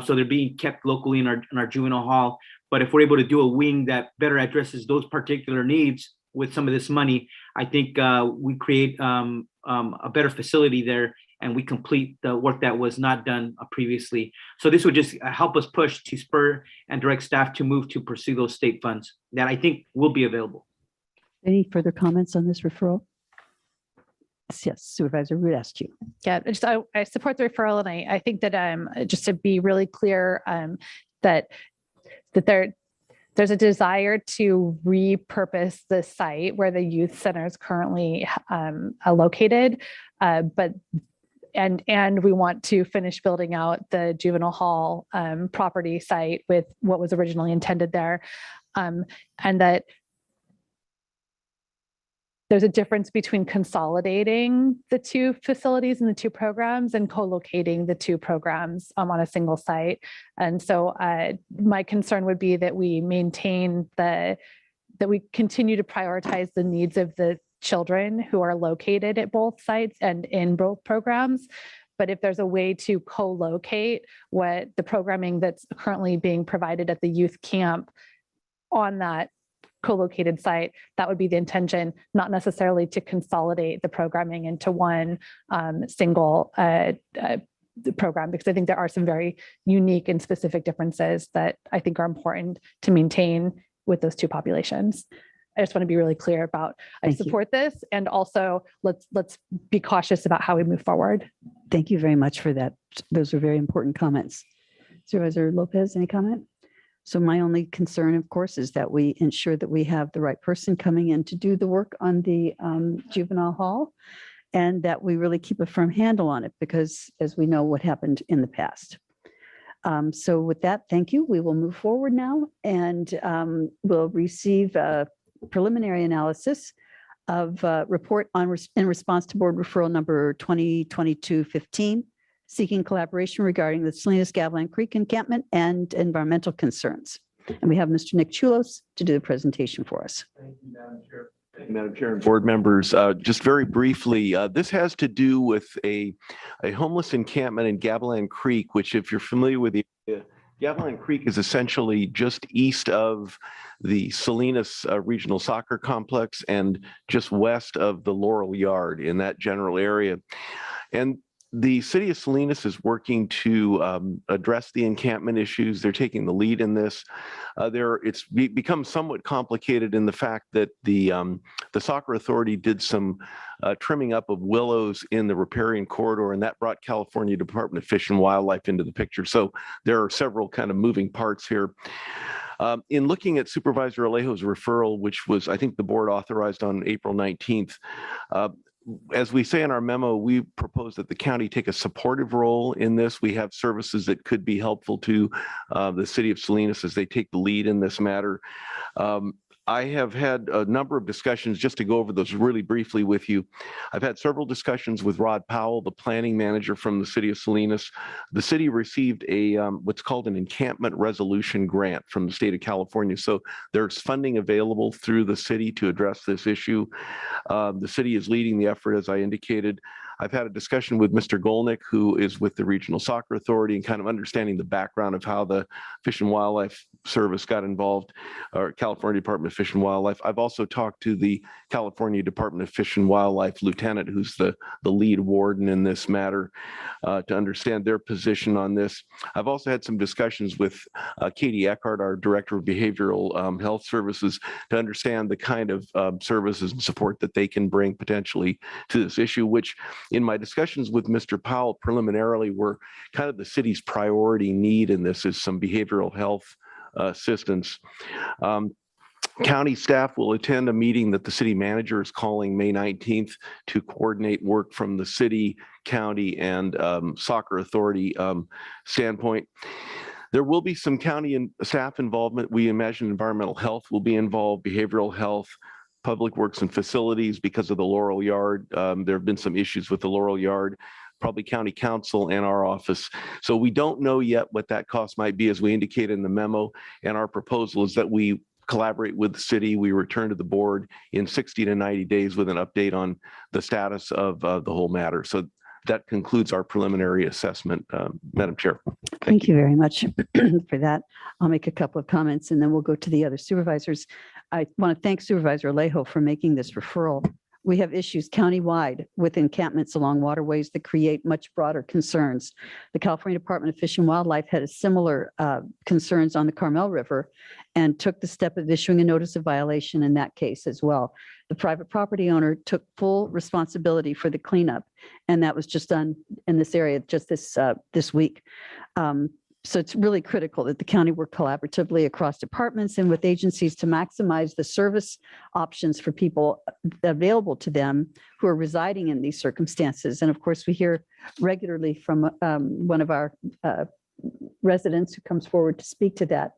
So they're being kept locally in our juvenile hall. But if we're able to do a wing that better addresses those particular needs with some of this money, I think we create a better facility there, and we complete the work that was not done previously. So this would just help us push to spur and direct staff to move to pursue those state funds that I think will be available. Any further comments on this referral? Yes, Supervisor Root asked you. Yeah, I support the referral, and I think that just to be really clear, that there's a desire to repurpose the site where the youth center is currently located, and we want to finish building out the juvenile hall property site with what was originally intended there, and that there's a difference between consolidating the 2 facilities and the 2 programs and co-locating the 2 programs on a single site. And so my concern would be that we maintain that we continue to prioritize the needs of the children who are located at both sites and in both programs. But if there's a way to co-locate what the programming that's currently being provided at the youth camp on that co-located site, that would be the intention, not necessarily to consolidate the programming into one single program, because I think there are some very unique and specific differences that I think are important to maintain with those 2 populations. I just want to be really clear about, I support this, and also let's be cautious about how we move forward. Thank you very much for that. Those are very important comments. Supervisor Lopez, any comment? So my only concern, of course, is that we ensure that we have the right person coming in to do the work on the juvenile hall, and that we really keep a firm handle on it, because as we know what happened in the past. So with that, thank you. We will move forward now, and we'll receive a preliminary analysis of report in response to board referral number 2022-15. Seeking collaboration regarding the Salinas-Gavilan Creek encampment and environmental concerns. And we have Mr. Nick Chulos to do the presentation for us. Thank you, Madam Chair. Thank you, Madam Chair and board members. Just very briefly, this has to do with a homeless encampment in Gavilan Creek, which, if you're familiar with the area, Gavilan Creek is essentially just east of the Salinas Regional Soccer Complex and just west of the Laurel Yard, in that general area. And the city of Salinas is working to address the encampment issues. They're taking the lead in this. It's become somewhat complicated in the fact that the Soccer Authority did some trimming up of willows in the riparian corridor, and that brought California Department of Fish and Wildlife into the picture. So there are several kind of moving parts here. In looking at Supervisor Alejo's referral, which was, I think, the board authorized on April 19th, as we say in our memo, we propose that the county take a supportive role in this. We have services that could be helpful to the city of Salinas as they take the lead in this matter. I have had a number of discussions, just to go over those really briefly with you. I've had several discussions with Rod Powell, the planning manager from the city of Salinas. The city received a what's called an encampment resolution grant from the state of California. So there's funding available through the city to address this issue. The city is leading the effort, as I indicated. I've had a discussion with Mr. Golnick, who is with the Regional Soccer Authority, and kind of understanding the background of how the Fish and Wildlife Service got involved, or California Department of Fish and Wildlife. I've also talked to the California Department of Fish and Wildlife lieutenant, who's the lead warden in this matter, to understand their position on this. I've also had some discussions with Katie Eckhart, our Director of Behavioral Health Services, to understand the kind of services and support that they can bring potentially to this issue, which in my discussions with Mr. Powell preliminarily were kind of the city's priority need in this is some behavioral health assistance. County staff will attend a meeting that the city manager is calling May 19th to coordinate work from the city, county, and soccer authority standpoint. There will be some county and staff involvement. We imagine environmental health will be involved, behavioral health, public works and facilities because of the Laurel Yard. There have been some issues with the Laurel Yard, probably county council and our office. So we don't know yet what that cost might be, as we indicated in the memo. And our proposal is that we collaborate with the city. We return to the board in 60 to 90 days with an update on the status of the whole matter. So that concludes our preliminary assessment, Madam Chair. Thank you very much for that. I'll make a couple of comments and then we'll go to the other supervisors. I want to thank Supervisor Alejo for making this referral. We have issues countywide with encampments along waterways that create much broader concerns. The California Department of Fish and Wildlife had a similar concerns on the Carmel River and took the step of issuing a notice of violation in that case as well. The private property owner took full responsibility for the cleanup, and that was just done in this area just this week. So it's really critical that the county work collaboratively across departments and with agencies to maximize the service options for people available to them who are residing in these circumstances. And of course, we hear regularly from one of our residents who comes forward to speak to that.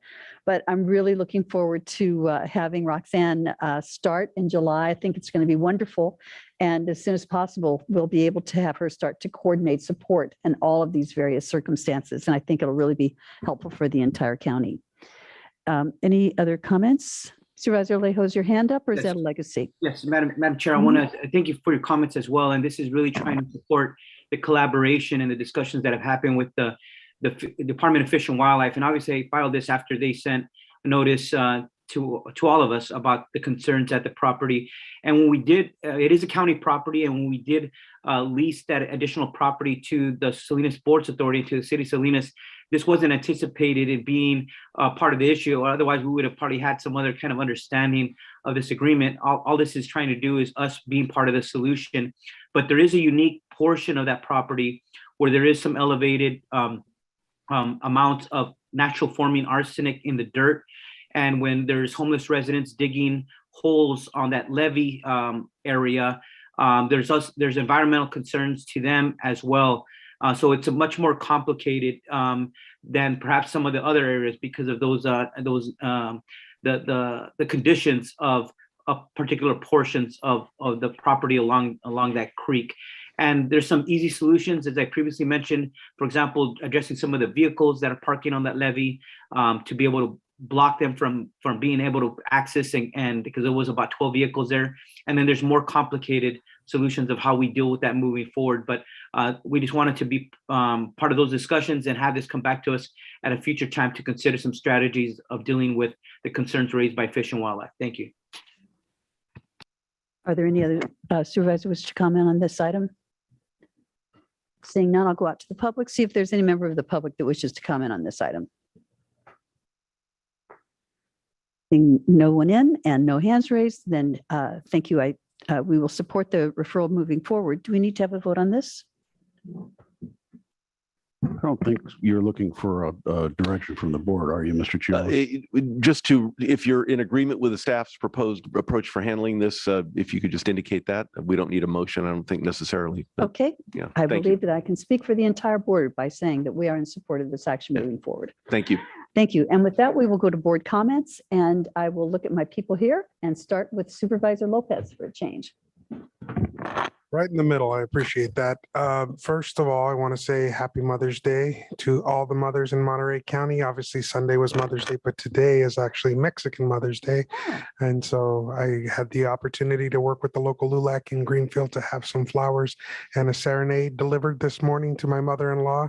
But I'm really looking forward to having Roxanne start in July. I think it's going to be wonderful. And as soon as possible, we'll be able to have her start to coordinate support in all of these various circumstances. And I think it'll really be helpful for the entire county. Any other comments? Supervisor Alejo, is your hand up or is that a legacy? Yes, Madam Chair, I want to thank you for your comments as well. And this is really trying to support the collaboration and the discussions that have happened with the Department of Fish and Wildlife. And obviously I filed this after they sent a notice to all of us about the concerns at the property. And when we did, it is a county property, and when we did lease that additional property to the Salinas Sports Authority, to the city of Salinas, this wasn't anticipated in being part of the issue, or otherwise we would have probably had some other kind of understanding of this agreement. All this is trying to do is us being part of the solution. But there is a unique portion of that property where there is some elevated amounts of natural forming arsenic in the dirt. And when there's homeless residents digging holes on that levee area, there's environmental concerns to them as well. So it's a much more complicated than perhaps some of the other areas because of those the conditions of particular portions of the property along that creek. And there's some easy solutions, as I previously mentioned, for example, addressing some of the vehicles that are parking on that levee to be able to block them from being able to access, and because there was about 12 vehicles there. And then there's more complicated solutions of how we deal with that moving forward. But we just wanted to be part of those discussions and have this come back to us at a future time to consider some strategies of dealing with the concerns raised by Fish and Wildlife. Thank you. Are there any other supervisors who wish to comment on this item? Seeing none, I'll go out to the public, see if there's any member of the public that wishes to comment on this item. Seeing no one in and no hands raised, then thank you. We will support the referral moving forward. Do we need to have a vote on this? All don't think you're looking for a direction from the board, are you, Mr. Chair? Just to, if you're in agreement with the staff's proposed approach for handling this, if you could just indicate that. We don't need a motion, I don't think necessarily. But, Okay, yeah, I thank believe that I can speak for the entire board by saying that we are in support of this action moving forward. Thank you. Thank you. And with that, we will go to board comments, and I will look at my people here and start with Supervisor Lopez for a change. Right in the middle. I appreciate that. First of all, I want to say happy Mother's Day to all the mothers in Monterey County. Obviously, Sunday was Mother's Day, but today is actually Mexican Mother's Day. And so I had the opportunity to work with the local LULAC in Greenfield to have some flowers and a serenade delivered this morning to my mother-in-law.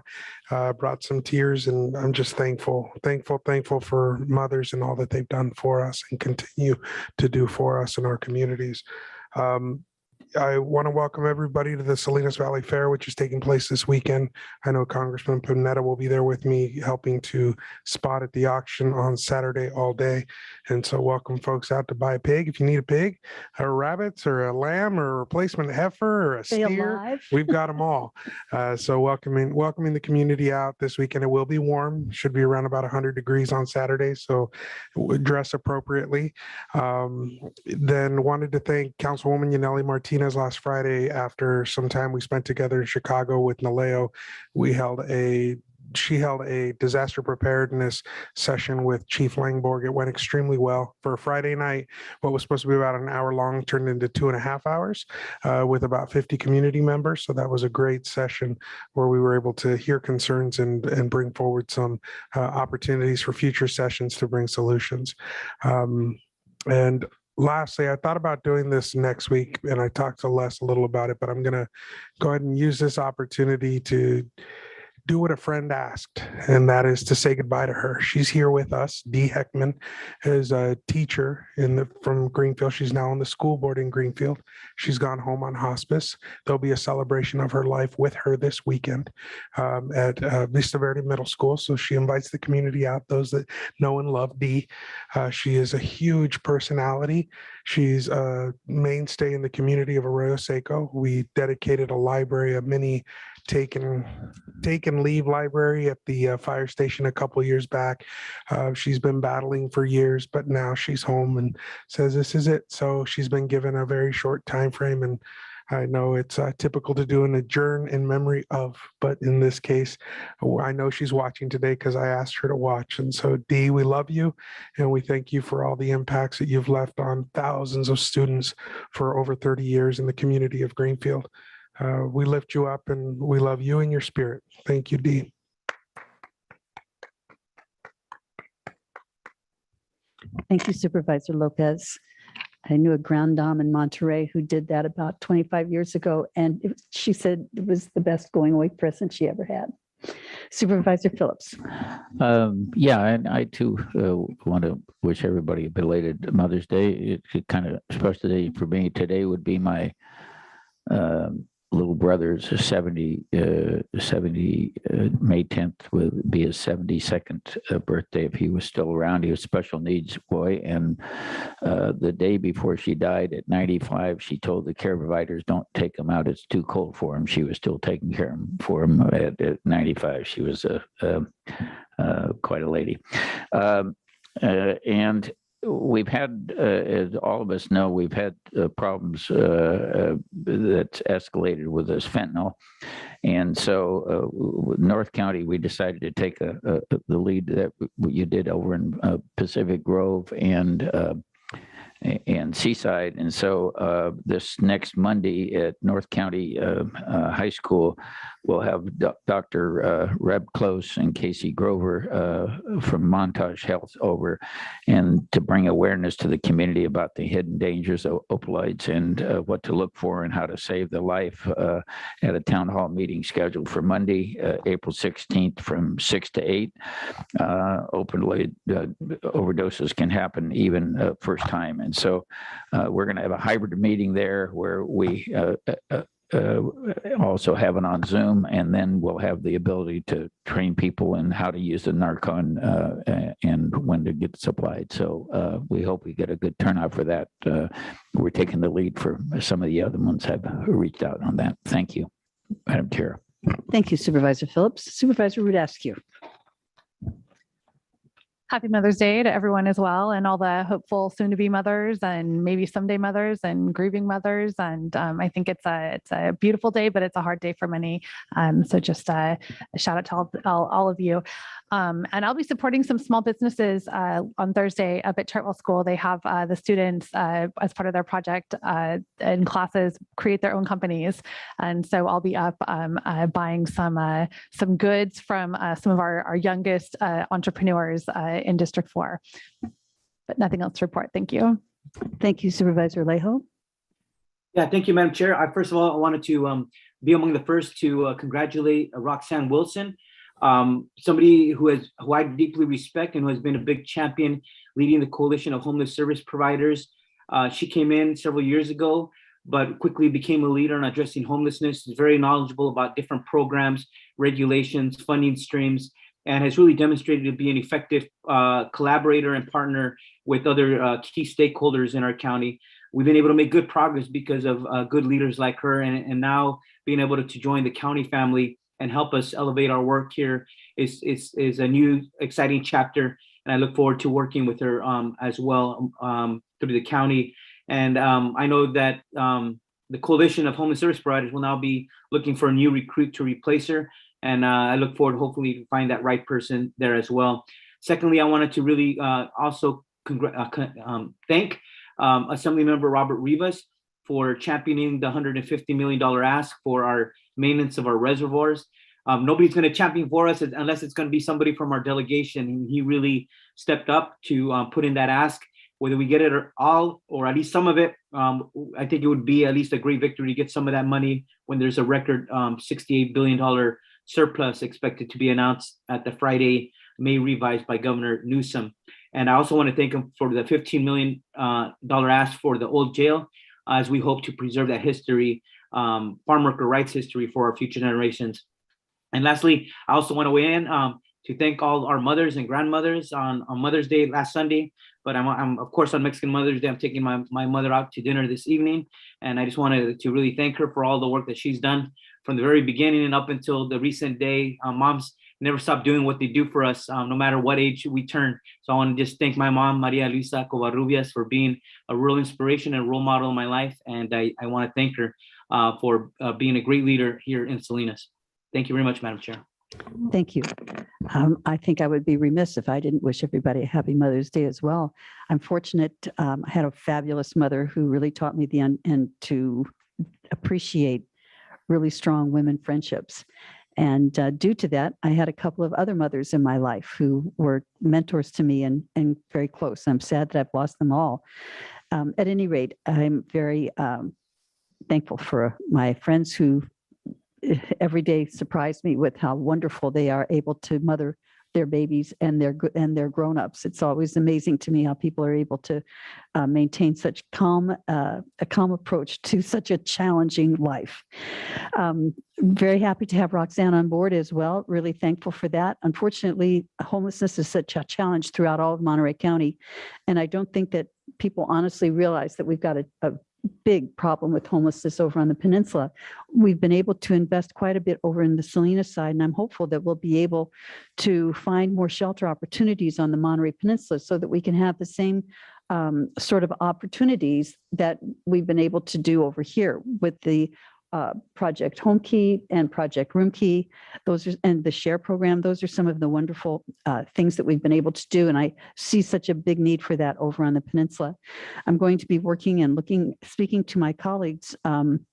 Brought some tears, and I'm just thankful for mothers and all that they've done for us and continue to do for us in our communities. I want to welcome everybody to the Salinas Valley Fair, which is taking place this weekend. I know Congressman Pineda will be there with me, helping to spot at the auction on Saturday all day. And so welcome folks out to buy a pig. If you need a pig, or rabbits, or a lamb, or a replacement heifer, or a steer, we've got them all. So welcoming the community out this weekend. It will be warm, should be around about 100 degrees on Saturday, so dress appropriately. Then wanted to thank Councilwoman Yaneli Martinez last Friday. After some time we spent together in Chicago with Naleo, she held a disaster preparedness session with Chief Langborg. It went extremely well. For a Friday night, what was supposed to be about an hour long turned into 2.5 hours with about 50 community members. So that was a great session where we were able to hear concerns and bring forward some opportunities for future sessions to bring solutions. And lastly, I thought about doing this next week, and I talked to Les a little about it, but I'm going to go ahead and use this opportunity to do what a friend asked, and that is to say goodbye to her. She's here with us. Dee Heckman is a teacher from Greenfield. She's now on the school board in Greenfield. She's gone home on hospice. There'll be a celebration of her life with her this weekend at Vista Verde Middle School. So she invites the community out, those that know and love Dee. She is a huge personality. She's a mainstay in the community of Arroyo Seco. We dedicated a library, a mini take and leave library at the fire station a couple years back. She's been battling for years, but now she's home and says this is it. So she's been given a very short time frame, and I know it's typical to do an adjourn in memory of, but in this case, I know she's watching today because I asked her to watch. And so Dee, we love you, and we thank you for all the impacts that you've left on thousands of students for over 30 years in the community of Greenfield. We lift you up, and we love you and your spirit. Thank you, Dee. Thank you, Supervisor Lopez. I knew a grand dame in Monterey who did that about 25 years ago, and she said it was the best going away present she ever had. Supervisor Phillips. Yeah, and I too want to wish everybody a belated Mother's Day. It kind of special day for me. Today would be my little brother's 70 May 10th would be his 72nd birthday if he was still around. He was a special needs boy, and the day before she died at 95, she told the care providers, don't take him out, it's too cold for him. She was still taking care of him for him at 95. She was quite a lady. And we've had, as all of us know, we've had problems that's escalated with this fentanyl. And so North County, we decided to take the lead that you did over in Pacific Grove and Seaside. And so this next Monday at North County High School, we'll have Dr. Reb Close and Casey Grover from Montage Health over, and to bring awareness to the community about the hidden dangers of opioids and what to look for and how to save the life at a town hall meeting scheduled for Monday, April 16th from 6 to 8. Opioid overdoses can happen even first time. And so we're going to have a hybrid meeting there where we also have it on Zoom, and then we'll have the ability to train people in how to use the Narcan and when to get supplied. So we hope we get a good turnout for that. We're taking the lead for some of the other ones have reached out on that. Thank you, Madam Chair. Thank you, Supervisor Phillips. Supervisor Rudasky. Happy Mother's Day to everyone as well, and all the hopeful soon-to-be mothers and maybe someday mothers and grieving mothers. And I think it's a beautiful day, but it's a hard day for many. So just a shout out to all of you. And I'll be supporting some small businesses on Thursday up at Chartwell School. They have the students as part of their project in classes create their own companies, and so I'll be up buying some goods from some of our youngest entrepreneurs in District 4. But nothing else to report. Thank you. Thank you, Supervisor Alejo. Yeah, thank you, Madam Chair. First of all, I wanted to be among the first to congratulate Roxanne Wilson, somebody who I deeply respect and who has been a big champion leading the Coalition of Homeless Service Providers. She came in several years ago, but quickly became a leader in addressing homelessness. She's very knowledgeable about different programs, regulations, funding streams, and has really demonstrated to be an effective collaborator and partner with other key stakeholders in our county. We've been able to make good progress because of good leaders like her, and now being able to join the county family and help us elevate our work here is a new exciting chapter. And I look forward to working with her as well through the county. And I know that the Coalition of Homeless Service Providers will now be looking for a new recruit to replace her. And I look forward, hopefully, to find that right person there as well. Secondly, I wanted to really also thank Assemblymember Robert Rivas for championing the $150 million ask for our maintenance of our reservoirs. Nobody's going to champion for us unless it's going to be somebody from our delegation. And he really stepped up to put in that ask. Whether we get it all or at least some of it, I think it would be at least a great victory to get some of that money when there's a record $68 billion surplus expected to be announced at the Friday May revised by Governor Newsom. And I also want to thank him for the $15 million ask for the old jail, as we hope to preserve that history, farm worker rights history for our future generations. And lastly, I also want to weigh in to thank all our mothers and grandmothers on Mother's Day last Sunday. But I'm of course on Mexican Mother's Day, I'm taking my mother out to dinner this evening. And I just wanted to really thank her for all the work that she's done from the very beginning and up until the recent day. Moms never stop doing what they do for us, no matter what age we turn. So I want to just thank my mom, Maria Luisa Covarrubias, for being a real inspiration and role model in my life. And I want to thank her for being a great leader here in Salinas. Thank you very much, Madam Chair. Thank you. I think I would be remiss if I didn't wish everybody a happy Mother's Day as well. I'm fortunate. I had a fabulous mother who really taught me and to appreciate really strong women friendships. And due to that, I had a couple of other mothers in my life who were mentors to me and very close. I'm sad that I've lost them all. At any rate, I'm very thankful for my friends who every day surprise me with how wonderful they are able to mother their babies and their grown-ups. It's always amazing to me how people are able to maintain such a calm approach to such a challenging life. Very happy to have Roxanne on board as well. Really thankful for that. Unfortunately, homelessness is such a challenge throughout all of Monterey County. And I don't think that people honestly realize that we've got a big problem with homelessness over on the peninsula. We've been able to invest quite a bit over in the Salinas side, and I'm hopeful that we'll be able to find more shelter opportunities on the Monterey Peninsula so that we can have the same sort of opportunities that we've been able to do over here with the Project Home Key and Project Room Key. And the SHARE program. Those are some of the wonderful things that we've been able to do. And I see such a big need for that over on the peninsula. I'm going to be working and speaking to my colleagues on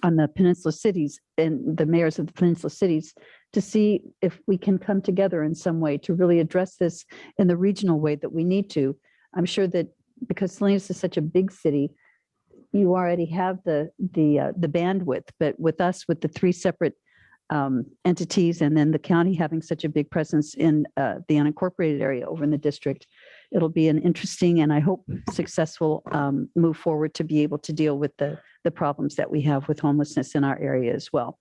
the peninsula cities and the mayors of the peninsula cities to see if we can come together in some way to really address this in the regional way that we need to. I'm sure that because Salinas is such a big city, you already have the bandwidth, but with us, with the three separate entities, and then the county having such a big presence in the unincorporated area over in the district, it'll be an interesting and I hope successful move forward to be able to deal with the problems that we have with homelessness in our area as well.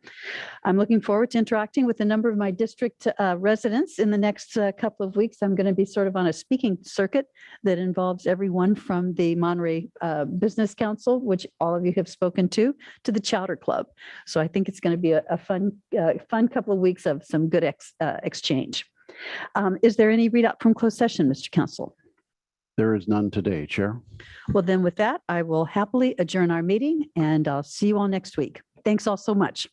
I'm looking forward to interacting with a number of my district residents in the next couple of weeks. I'm going to be sort of on a speaking circuit that involves everyone from the Monterey Business Council, which all of you have spoken to the Chowder Club. So I think it's going to be a fun couple of weeks of some good exchange. Is there any readout from closed session, Mr. Council? There is none today, Chair. Well, then with that, I will happily adjourn our meeting and I'll see you all next week. Thanks all so much.